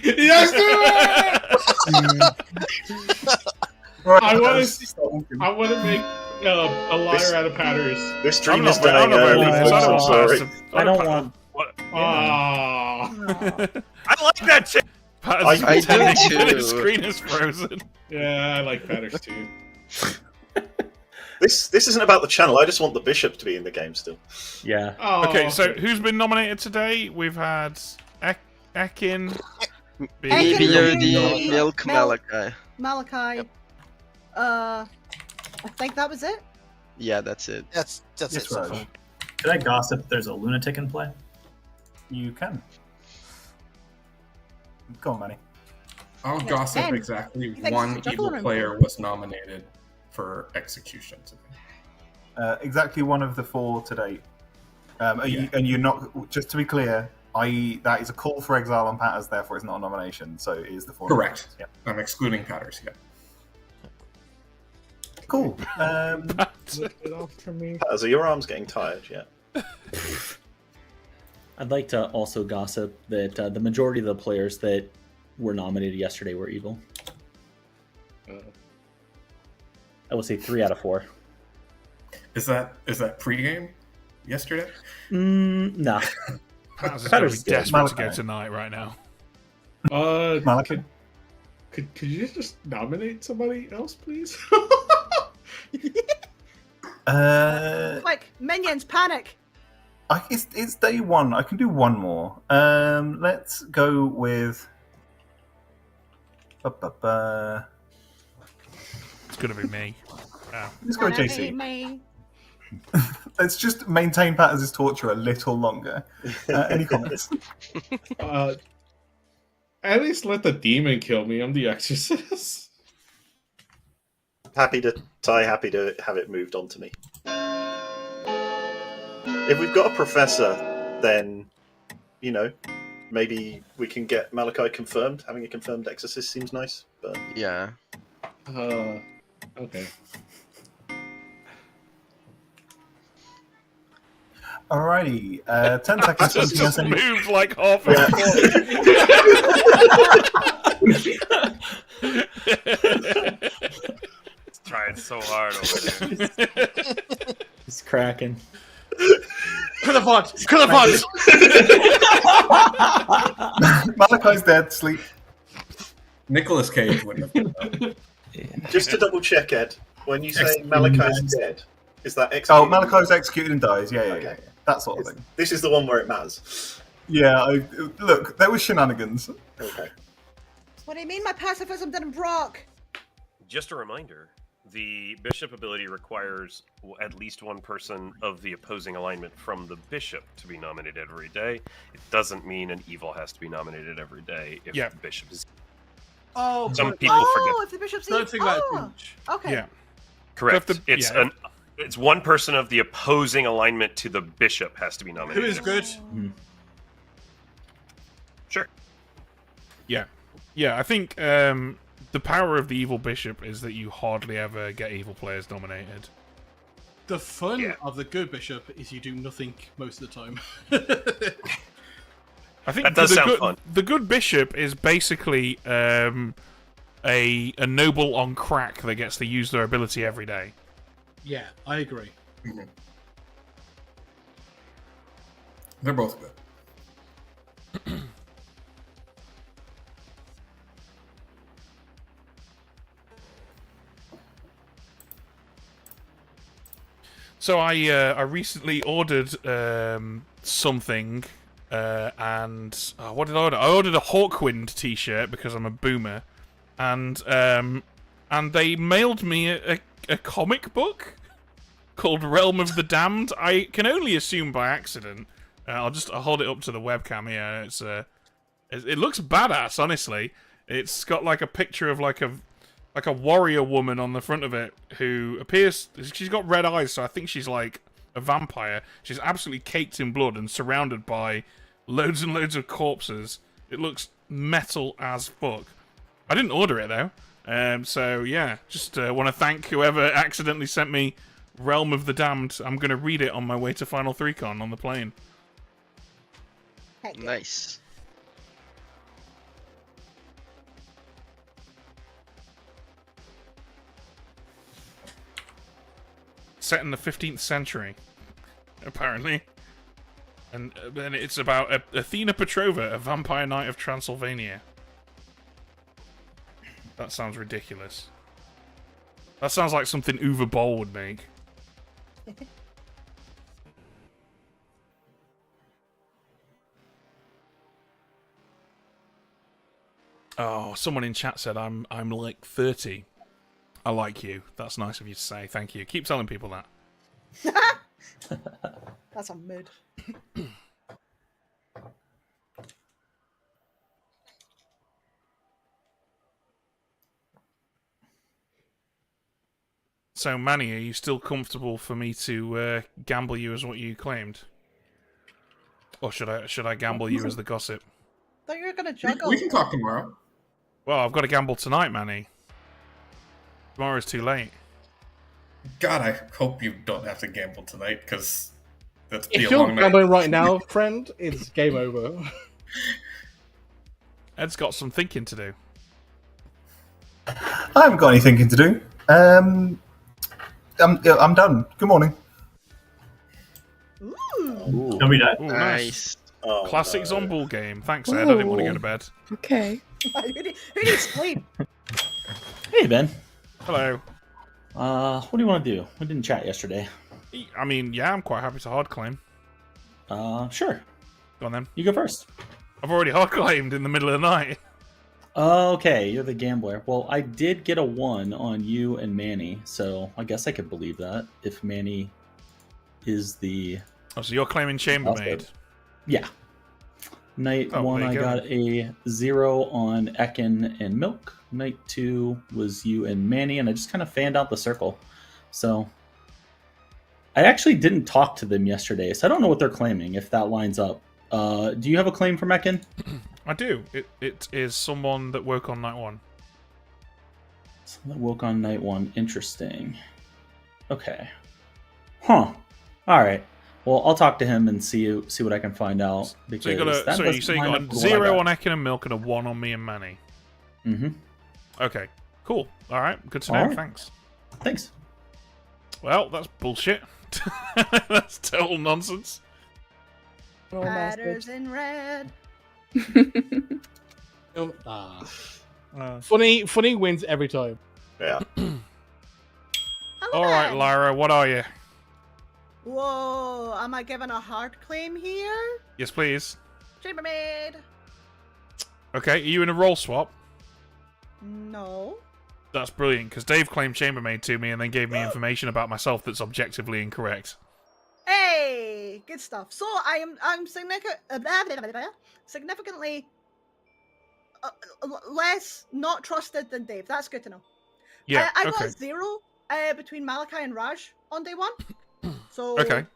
Yes, do it! I want to make a liar out of Patters. This stream is dying early. I'm sorry. I don't want. I like that shit. Paz I is do pretending too. that his screen is frozen. Yeah, I like Patters too. This isn't about the channel. I just want the bishop to be in the game still. Yeah. Okay, so who's been nominated today? We've had Ekin, Beardy, Milk, Malachi. Malachi. I think that was it. Yeah, that's it. That's Yes, it so Raj. far. Could I gossip if there's a lunatic in play? You can. Go on, Manny. I'll Yeah, gossip and exactly he thinks one it's a evil juggler player was nominated for execution today. Exactly one of the 4 to date. And you're not, just to be clear, that is a call for exile on Patters, therefore it's not a nomination, so it is the 4. Correct. Yeah. I'm excluding Patters, yeah. Cool. Patters, are your arms getting tired yet? I'd like to also gossip that the majority of the players that were nominated yesterday were evil. I would say 3 out of 4. Is that pregame yesterday? Nah. Paz is going to be desperate to go tonight right now. Could you just nominate somebody else, please? Like minions, panic. It's day 1. I can do one more. Let's go with. It's going to be me. Oh. Let's go with JC. Let's just maintain Pat as his torture a little longer. Any comments? At least let the demon kill me. I'm the exorcist. Happy to have it moved on to me. If we've got a professor, then maybe we can get Malachi confirmed. Having a confirmed exorcist seems nice, but yeah. Okay. Alrighty, 10 I seconds. just moved like half Yeah. It's trying so hard over there. It's cracking. Could have fought. Could have fought. Malachi's dead. Sleep. Nicolas Cage wouldn't have done that. Just to double check, Ed, when you say Malachi's dead, is that executed? Oh, Malachi's executed and dies. Yeah. That sort of thing. This is the one where it matters. Yeah, look, there was shenanigans. Okay. What do you mean my pacifism didn't proc? Just a reminder, the bishop ability requires at least one person of the opposing alignment from the bishop to be nominated every day. It doesn't mean an evil has to be nominated every day if the bishop is... Oh, Some people forget. if the bishop's Don't evil. think about it too Oh, much. okay. Yeah. Correct. So if It's one person of the opposing alignment to the bishop has to be Who nominated. is good? Sure. Yeah. I think the power of the evil bishop is that you hardly ever get evil players nominated. The fun of the good bishop is you do nothing most of the time. I think That does the sound good, fun. The good bishop is basically a noble on crack that gets to use their ability every day. Yeah, I agree. They're both good. So I recently ordered something, and what did I order? I ordered a Hawkwind T-shirt because I'm a boomer, and they mailed me a comic book called Realm of the Damned. I can only assume by accident. I'll hold it up to the webcam here. It looks badass, honestly. It's got like a picture of like a warrior woman on the front of it who appears... She's got red eyes, so I think she's like a vampire. She's absolutely caked in blood and surrounded by loads and loads of corpses. It looks metal as fuck. I didn't order it, though. So, yeah, just want to thank whoever accidentally sent me Realm of the Damned. I'm going to read it on my way to Final 3Con on the plane. Nice. Set in the 15th century, apparently. And it's about Athena Petrova, a vampire knight of Transylvania. That sounds ridiculous. That sounds like something Uwe Boll would make. Oh, someone in chat said I'm like 30. I like you. That's nice of you to say. Thank you. Keep telling people that. That's a mood. So, Manny, are you still comfortable for me to gamble you as what you claimed? Or should I gamble you as the gossip? Thought you were gonna juggle. We can talk tomorrow. Well, I've got to gamble tonight, Manny. Tomorrow's too late. God, I hope you don't have to gamble tonight, because that's be If a you're long night. gambling right now, friend, it's game over. Ed's got some thinking to do. I haven't got any thinking to do. I'm done. Good morning. Ooh. Are we done? Ooh, nice. Oh, Classic no. Zomball game. Thanks, Ed. I didn't want to go to bed. Okay. Who needs sleep? Hey, Ben. Hello. What do you want to do? We didn't chat yesterday. I mean, yeah, I'm quite happy to hard claim. Sure. Go on then. You go first. I've already hard claimed in the middle of the night. Okay, you're the gambler. Well, I did get a 1 on you and Manny, so I guess I could believe that if Manny is the... Oh, so you're claiming chambermaid? Yeah. Night Oh, 1, there I you go. got a 0 on Ekin and Milk. Night 2 was you and Manny, and I just kind of fanned out the circle. So I actually didn't talk to them yesterday, so I don't know what they're claiming, if that lines up. Do you have a claim from Ekin? I do. It is someone that woke on night 1. Someone that woke on night 1. Interesting. Okay. Huh. Alright. Well, I'll talk to him and see what I can find out. Because So you got a, that so doesn't you line got up a with what I 0 got. on Ekin and Milk and a 1 on me and Manny. Mm-hmm. Okay, cool. All right, good to All know. right. Thanks. Thanks. Well, that's bullshit. That's total nonsense. Riders in red. Funny wins every time. Yeah. All right, Lyra, what are you? Whoa, am I given a hard claim here? Yes, please. Chambermaid. Okay, are you in a role swap? No. That's brilliant, because Dave claimed chambermaid to me and then gave me information about myself that's objectively incorrect. Hey, good stuff. So I'm significantly less not trusted than Dave. That's good to know. Yeah, I got okay. a 0 between Malachi and Raj on day 1. So Okay.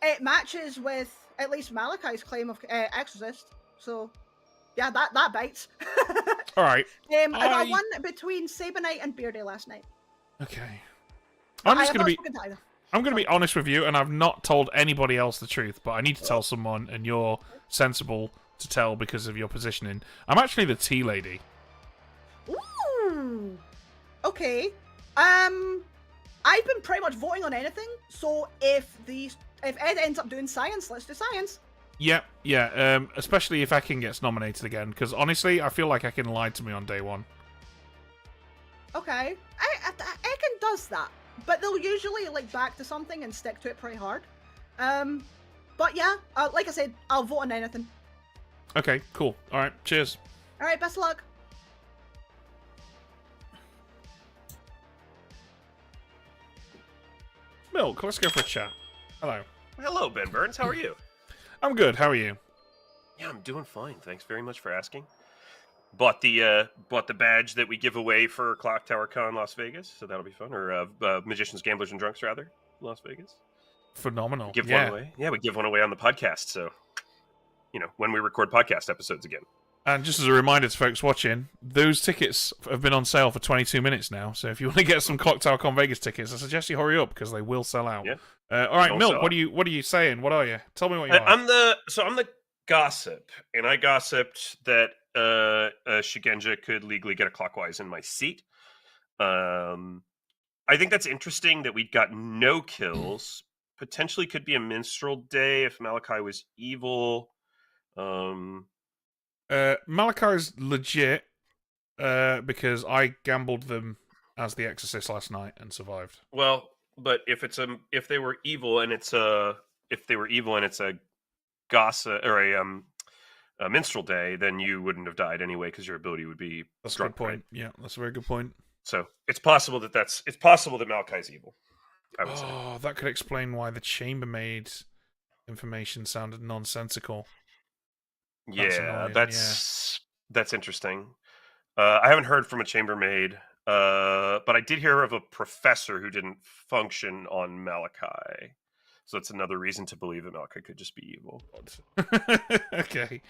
it matches with at least Malachi's claim of Exorcist. So yeah, that bites. All right. I got 1 between Sabanite and Bearday last night. Okay. I'm I'm going to be honest with you, and I've not told anybody else the truth, but I need to tell someone, and you're sensible to tell because of your positioning. I'm actually the tea lady. Ooh. Okay. I've been pretty much voting on anything. So if Ed ends up doing science, let's do science. Yeah. Especially if Ekin gets nominated again, because honestly, I feel like Ekin lied to me on day 1. Okay. Ekin does that, but they'll usually back to something and stick to it pretty hard. But yeah, like I said, I'll vote on anything. Okay, cool. All right, cheers. All right, best of luck. Milk, let's go for a chat. Hello. Hello, Ben Burns. How are you? I'm good. How are you? Yeah, I'm doing fine. Thanks very much for asking. Bought the badge that we give away for Clock Tower Con Las Vegas, so that'll be fun. Or Magicians, Gamblers, and Drunks, rather, Las Vegas. Phenomenal. Give one away. Yeah, we give one away on the podcast, so, when we record podcast episodes again. And just as a reminder to folks watching, those tickets have been on sale for 22 minutes now. So if you want to get some Clock Tower Con Vegas tickets, I suggest you hurry up because they will sell out. Yeah. All right, Don't Milk. sell What are you saying? What are you? Tell me what you are. I'm the gossip, and I gossiped that Shigenja could legally get a clockwise in my seat. I think that's interesting that we got no kills. Potentially could be a minstrel day if Malachi was evil. Malachi's legit because I gambled them as the Exorcist last night and survived. Well, but if they were evil and it's a gossip or a minstrel day, then you wouldn't have died anyway because your ability would be. That's a good point. Right? Yeah, that's a very good point. So it's possible that Malachi's evil. I would say. Oh, that could explain why the chambermaid information sounded nonsensical. That's interesting. I haven't heard from a chambermaid, but I did hear of a professor who didn't function on Malachi. So that's another reason to believe that Malachi could just be evil. Okay.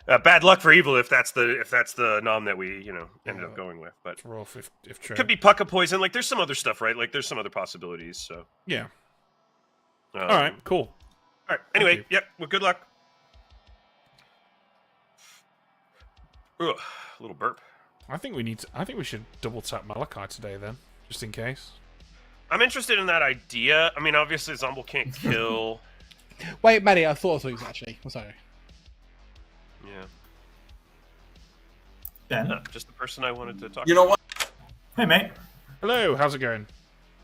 Bad luck for evil if that's the nom that we ended up going with. But if true. Could be pucka poison. Like there's some other stuff, right? Like there's some other possibilities. So yeah. All right. Cool. All right. Anyway, yep. Well, good luck. Ugh, a little burp. I think we should double tap Malachi today then, just in case. I'm interested in that idea. I mean, obviously, Zomble can't kill. Wait, Maddie, I thought of things actually. I'm sorry. Yeah. Ben? Yeah, just the person I wanted to talk to. You know what? Hey, mate. Hello, how's it going?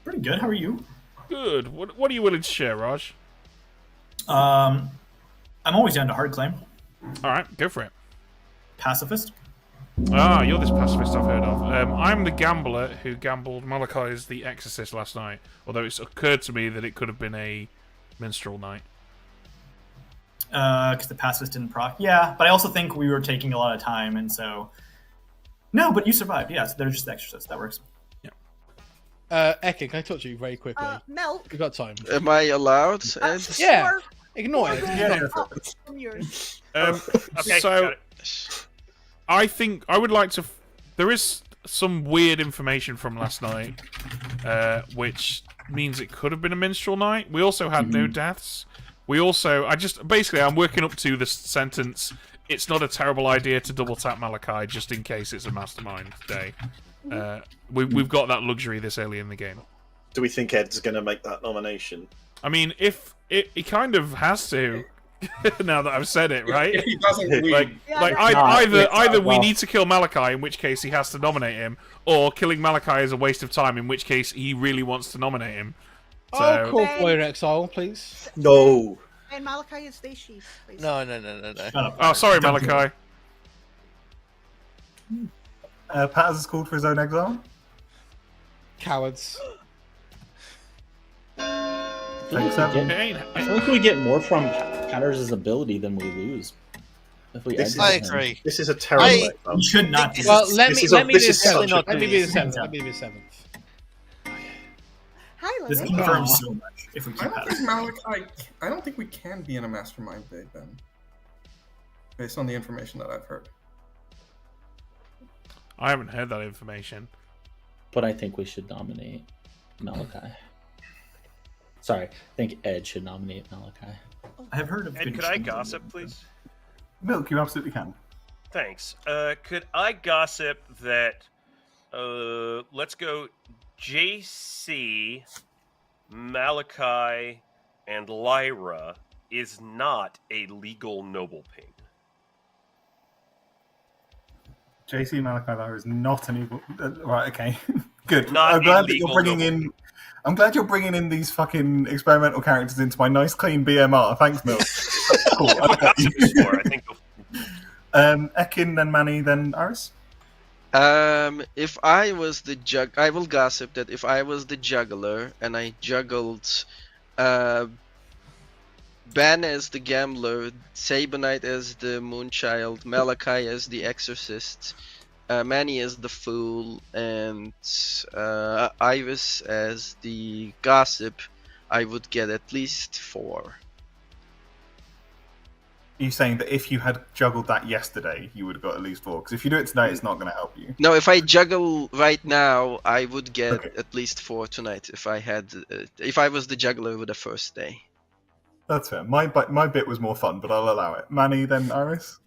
Pretty good. How are you? Good. What are you willing to share, Raj? I'm always down to hard claim. All right, go for it. Pacifist. Ah, you're this pacifist I've heard of. I'm the gambler who gambled Malachi's The Exorcist last night, although it's occurred to me that it could have been a minstrel night. Because the pacifist didn't proc. Yeah, but I also think we were taking a lot of time, and so... No, but you survived. Yeah, so they're just the Exorcists. That works. Yeah. Ekin, can I talk to you very quickly? Milk. We've got time. Am I allowed? Ed? Yeah. Ignore it. Okay, so got it. I think I would like to. There is some weird information from last night, which means it could have been a minstrel night. We also had no deaths, We also, I'm working up to this sentence. It's not a terrible idea to double tap Malachi just in case it's a mastermind day. We've got that luxury this early in the game. Do we think Ed's going to make that nomination? I mean, if he kind of has to. Now that I've said it, right? If he doesn't, either we need to kill Malachi, in which case he has to nominate him, or killing Malachi is a waste of time, in which case he really wants to nominate him. So... I'll call for exile, please. No. And Malachi is Space Chief, please. No. Oh, sorry, Malachi. Paz is called for his own exile. Cowards. I think we get more from Patter's ability than we lose. If we This exile is- him. I agree. This is a terrible exile. You should not do Well, this. let This me is a- let me this be the is such seventh. a- Let me be the seventh. Let me be the seventh. Hi, This Lily. confirms so much if we keep I don't that. think Malachi. I don't think we can be in a mastermind day then, based on the information that I've heard. I haven't heard that information. But I think we should nominate Malachi. Sorry, I think Ed should nominate Malachi. I have heard of. And could I gossip, please? Milk, you absolutely can. Thanks. Could I gossip that? Let's go. JC, Malachi, and Lyra is not a legal noble ping. JC Malachi Lara is not an evil. Right, okay, good. Not I'm glad that illegal you're bringing in. I'm glad you're bringing in these fucking experimental characters into my nice, clean BMR. Thanks, Milk. Cool. Okay. Ekin, then Manny, then Aris. If I was the I will gossip that if I was the juggler and I juggled Ben as the gambler, Sabonite as the moonchild, Malachi as the exorcist, Manny as the fool, and Iris as the gossip, I would get at least 4. Are you saying that if you had juggled that yesterday, you would have got at least 4? Because if you do it tonight, it's not going to help you. No, if I juggle right now, I would get at least 4 tonight. If I was the juggler with the first day. That's fair. My bit was more fun, but I'll allow it. Manny, then Iris.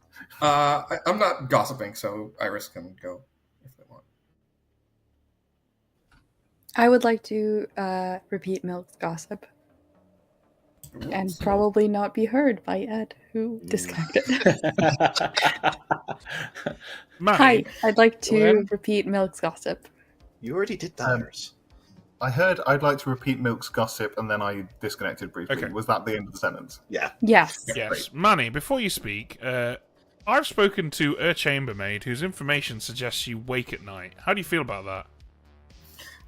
I'm not gossiping, so Iris can go if they want. I would like to repeat Milk's gossip. And probably not be heard by Ed, who disconnected. Hi, I'd like to repeat Milk's gossip. You already did that, Iris. I heard I'd like to repeat Milk's gossip, and then I disconnected briefly. Okay. Was that the end of the sentence? Yeah. Yes. Yes. Manny, before you speak, I've spoken to a chambermaid whose information suggests you wake at night. How do you feel about that?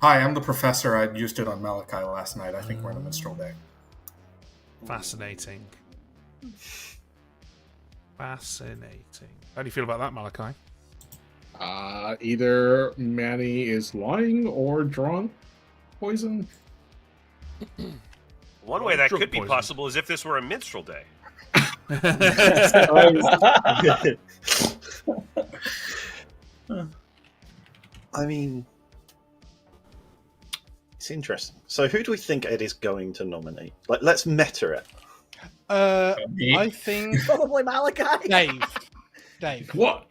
Hi, I'm the professor. I used it on Malachi last night. I think we're in a minstrel day. Fascinating. Fascinating. How do you feel about that, Malachi? Either Manny is lying or drunk poison. One way that Drug could be poison. possible is if this were a minstrel day. I mean, it's interesting. So, who do we think Ed is going to nominate? Like, let's meta it. I think Probably Malachi. Dave. What?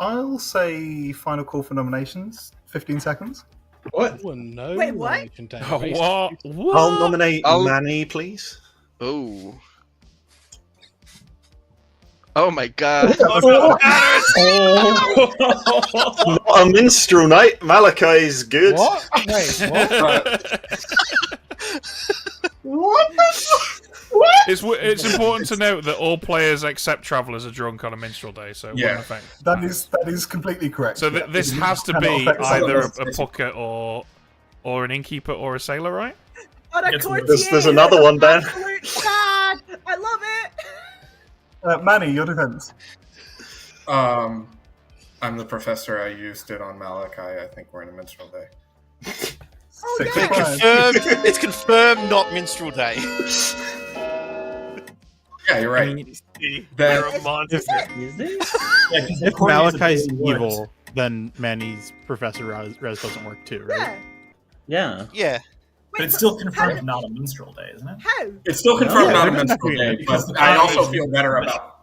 I'll say final call for nominations. 15 seconds. What? Oh, no. Wait, what? nomination, Dave. What? I'll nominate Manny, please. Oh. Oh my god. Not a minstrel night. Malachi's good. What? Wait, what? What It's important to note that all players except travelers are drunk on a minstrel day, so it wouldn't affect. That is completely correct. So Yeah. this It has to cannot be affect either a someone. pucker or an innkeeper or a sailor, right? On a There's- courtier. there's another one, Ben. Absolute sad. I love it. Manny, your defense. I'm the professor. I used it on Malachi. I think we're in a minstrel day. Oh, Six yeah. of five. Confirmed. It's confirmed. Not minstrel day. Yeah, you're right. You're Then a monster. If Malachi's evil, then Manny's Professor Rez doesn't work too, right? Yeah. Yeah. Yeah. But it's still confirmed not a minstrel day, isn't it? How? It's still confirmed No. not a Yeah, minstrel yeah, day, because but I also obviously- feel better about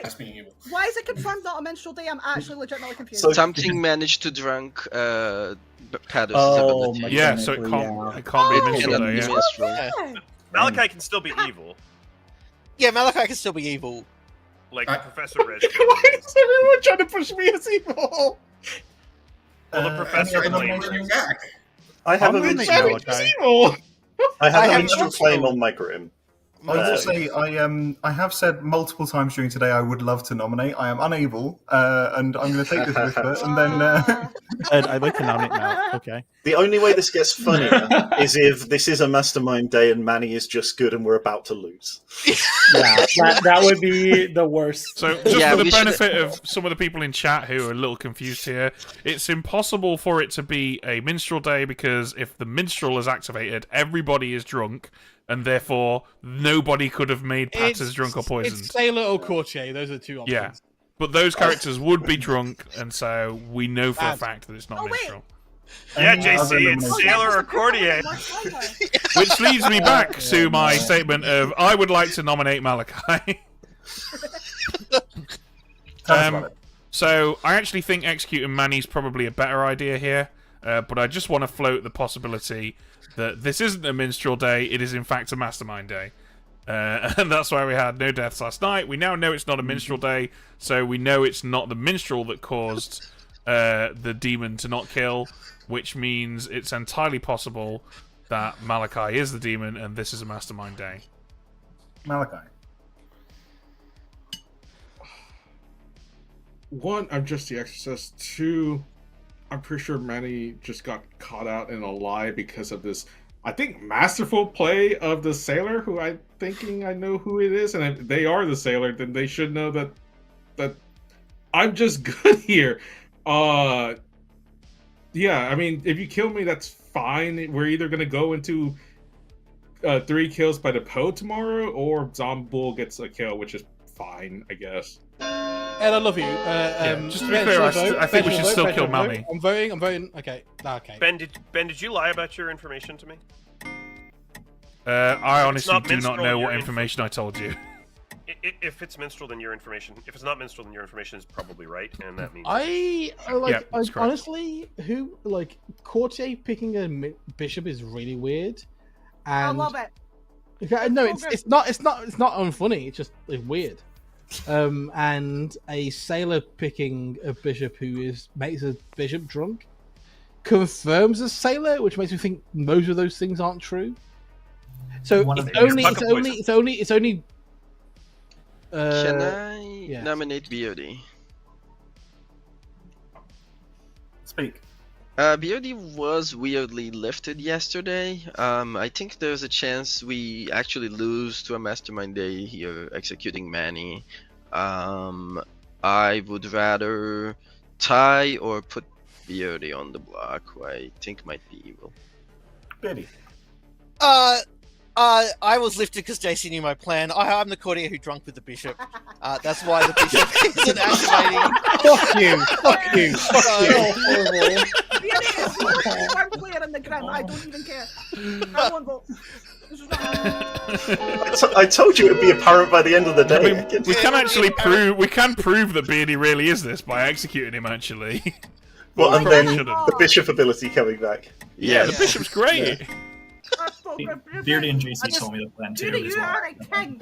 just being evil. Why is it confirmed not a minstrel day? I'm actually legitimately confused. So something managed to drunk Pados' Oh, ability. Yeah, so it can't be a minstrel day. Yeah. minstrel. Malachi can still be evil. Yeah, Malachi can still be evil. Like Professor Reg. Why is everyone trying to push me as evil? Well, the professor any and other Labor. bringing back? I have a I'm minstrel. evil. I have I a have minstrel also- claim on my Grim. I will say I have said multiple times during today I would love to nominate. I am unable, and I'm going to take this whisper, and then. I'd like to nominate Mal. Okay. The only way this gets funnier is if this is a mastermind day and Manny is just good and we're about to lose. Yeah, that would be the worst. So, just for the benefit of some of the people in chat who are a little confused here, it's impossible for it to be a minstrel day because if the minstrel is activated, everybody is drunk, and therefore nobody could have made Patters drunk or poisoned. It's Sailor or Courtier. Those are the two options. Yeah, but those characters would be drunk, and so we know for a Bad. fact that it's not minstrel. Yeah, Any JC, other it's nominations? Sailor or Courtier. Which leads me back to my statement of I would like to nominate Malachi. So I actually think executing Manny's probably a better idea here, but I just want to float the possibility that this isn't a minstrel day, it is in fact a mastermind day. And that's why we had no deaths last night. We now know it's not a minstrel day, so we know it's not the minstrel that caused the demon to not kill, which means it's entirely possible that Malachi is the demon and this is a mastermind day. Malachi. One, I'm just the exorcist. Two, I'm pretty sure Manny just got caught out in a lie because of this, I think, masterful play of the sailor, who I'm thinking I know who it is, and if they are the sailor, then they should know that I'm just good here. Yeah, I mean, if you kill me, that's fine. We're either gonna go into 3 kills by the Poe tomorrow, or Zombull gets a kill, which is fine, I guess. Ed, I love you. Just to be clear, I think we should still kill Mammy. I'm voting. Okay. Ben, did you lie about your information to me? I honestly not do not minstrel, know your what information I told you. If it's minstrel, then your information. If it's not minstrel, then your information is probably right, and that means. Honestly, who like Courtier picking a bishop is really weird. And I love it. Okay, no, it's not unfunny. It's just weird. And a sailor picking a bishop who makes a bishop drunk confirms a sailor, which makes me think most of those things aren't true. So it's only. Can I nominate BOD? Speak. BOD was weirdly lifted yesterday. I think there's a chance we actually lose to a mastermind day here executing Manny. I would rather tie or put BOD on the block, who I think might be evil. Betty. I was lifted because JC knew my plan. I'm the courtier who drunk with the bishop. That's why the bishop isn't activating. Fuck you. I'm clear in the grim. I don't even care. I won't vote. I told you it would be apparent by the end of the day. I mean, we can actually prove that Beardy really is this by executing him. Actually, Well, and then shouldn't. the bishop ability coming back. Yeah, the bishop's great. Yeah. Beardy and JC told me the plan too. Beardy, as you well. are a king.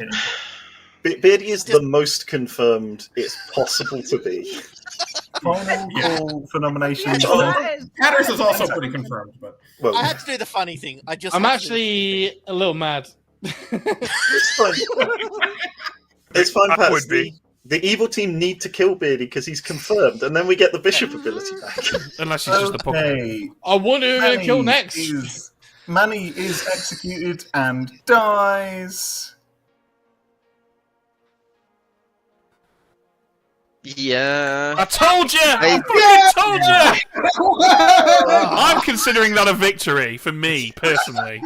Beardy is the most confirmed it's possible to be. Final call for nominations. Patters is also pretty confirmed, but well, I had to do the funny thing. I'm actually a little mad. It's fine. It's fine, I Pat. would be. The evil team need to kill Beardy because he's confirmed, and then we get the bishop ability back. Unless he's just a puppet. Okay. I wonder who we're going to kill next. Manny is executed and dies. Yeah. I told you! I fucking told you! I'm considering that a victory for me, personally.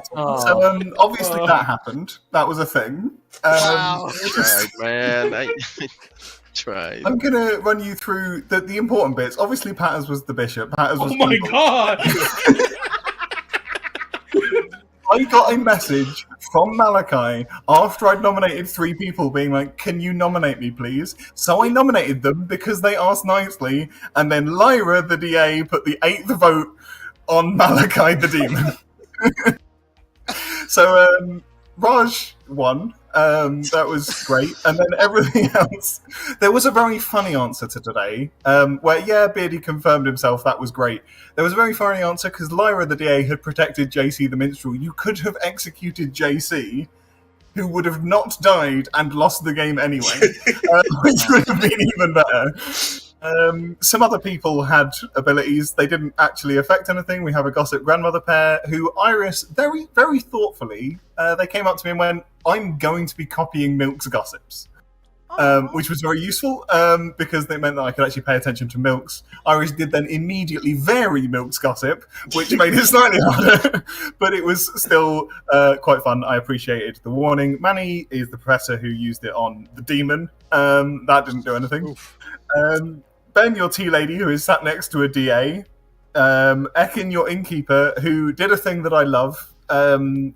So obviously that happened. That was a thing. Wow. Man, Tried. I'm going to run you through the important bits. Obviously, Patters was the bishop. Patters was Oh my evil. god! I got a message from Malachi after I'd nominated 3 people being like, can you nominate me, please? So I nominated them because they asked nicely, and then Lyra, the DA, put the 8th vote on Malachi the demon. So Raj won. That was great. And then everything else. There was a very funny answer to today, where, yeah, Beardy confirmed himself. That was great. There was a very funny answer because Lyra, the DA, had protected JC the minstrel. You could have executed JC, who would have not died and lost the game anyway, which would have been even better. Some other people had abilities. They didn't actually affect anything. We have a gossip grandmother pair who Iris, very, very thoughtfully, they came up to me and went, I'm going to be copying Milk's gossips. Which was very useful because they meant that I could actually pay attention to Milk's. Iris did then immediately vary Milk's gossip, which made it slightly harder, but it was still quite fun. I appreciated the warning. Manny is the professor who used it on the demon. That didn't do anything. Ben, your tea lady, who is sat next to a DA. Ekin, your innkeeper, who did a thing that I love. And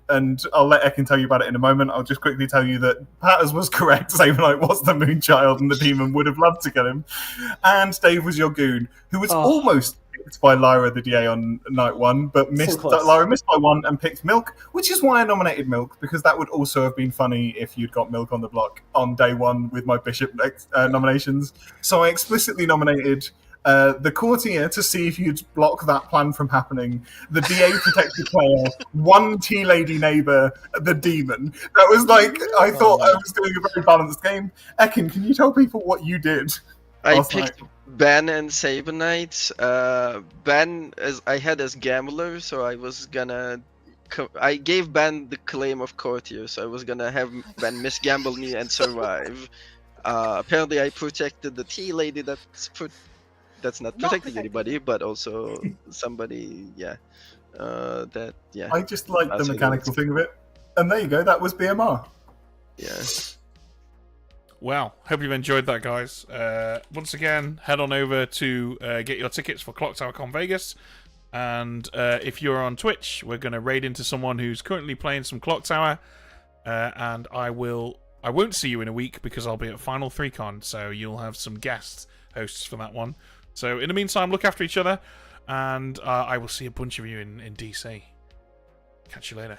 I'll let Ekin tell you about it in a moment. I'll just quickly tell you that Patters was correct. Sabernight was the Moonchild, and the demon would have loved to kill him. And Dave was your goon, who was almost picked by Lyra, the DA, on night 1, but missed. Lyra missed by 1 and picked Milk, which is why I nominated Milk, because that would also have been funny if you'd got Milk on the block on day 1 with my bishop nominations. So I explicitly nominated the courtier to see if you'd block that plan from happening, the DA protected player, 1 tea lady neighbour, the demon. That was like, I thought I was doing a very balanced game. Ekin, can you tell people what you did? I picked Ben and Sabernight. Ben I had as gambler, so I was gonna. I gave Ben the claim of courtier, so I was gonna have Ben misgamble me and survive. Apparently, I protected the tea lady that's not protecting anybody, but also somebody, I just like the mechanical thing of it. And there you go, that was BMR. Yeah. Well, hope you've enjoyed that, guys. Once again, head on over to get your tickets for Clock Tower Con Vegas. And if you're on Twitch, we're going to raid into someone who's currently playing some Clock Tower. And I won't see you in a week because I'll be at Final 3 Con, so you'll have some guest hosts for that one. So in the meantime, look after each other, and I will see a bunch of you in DC. Catch you later.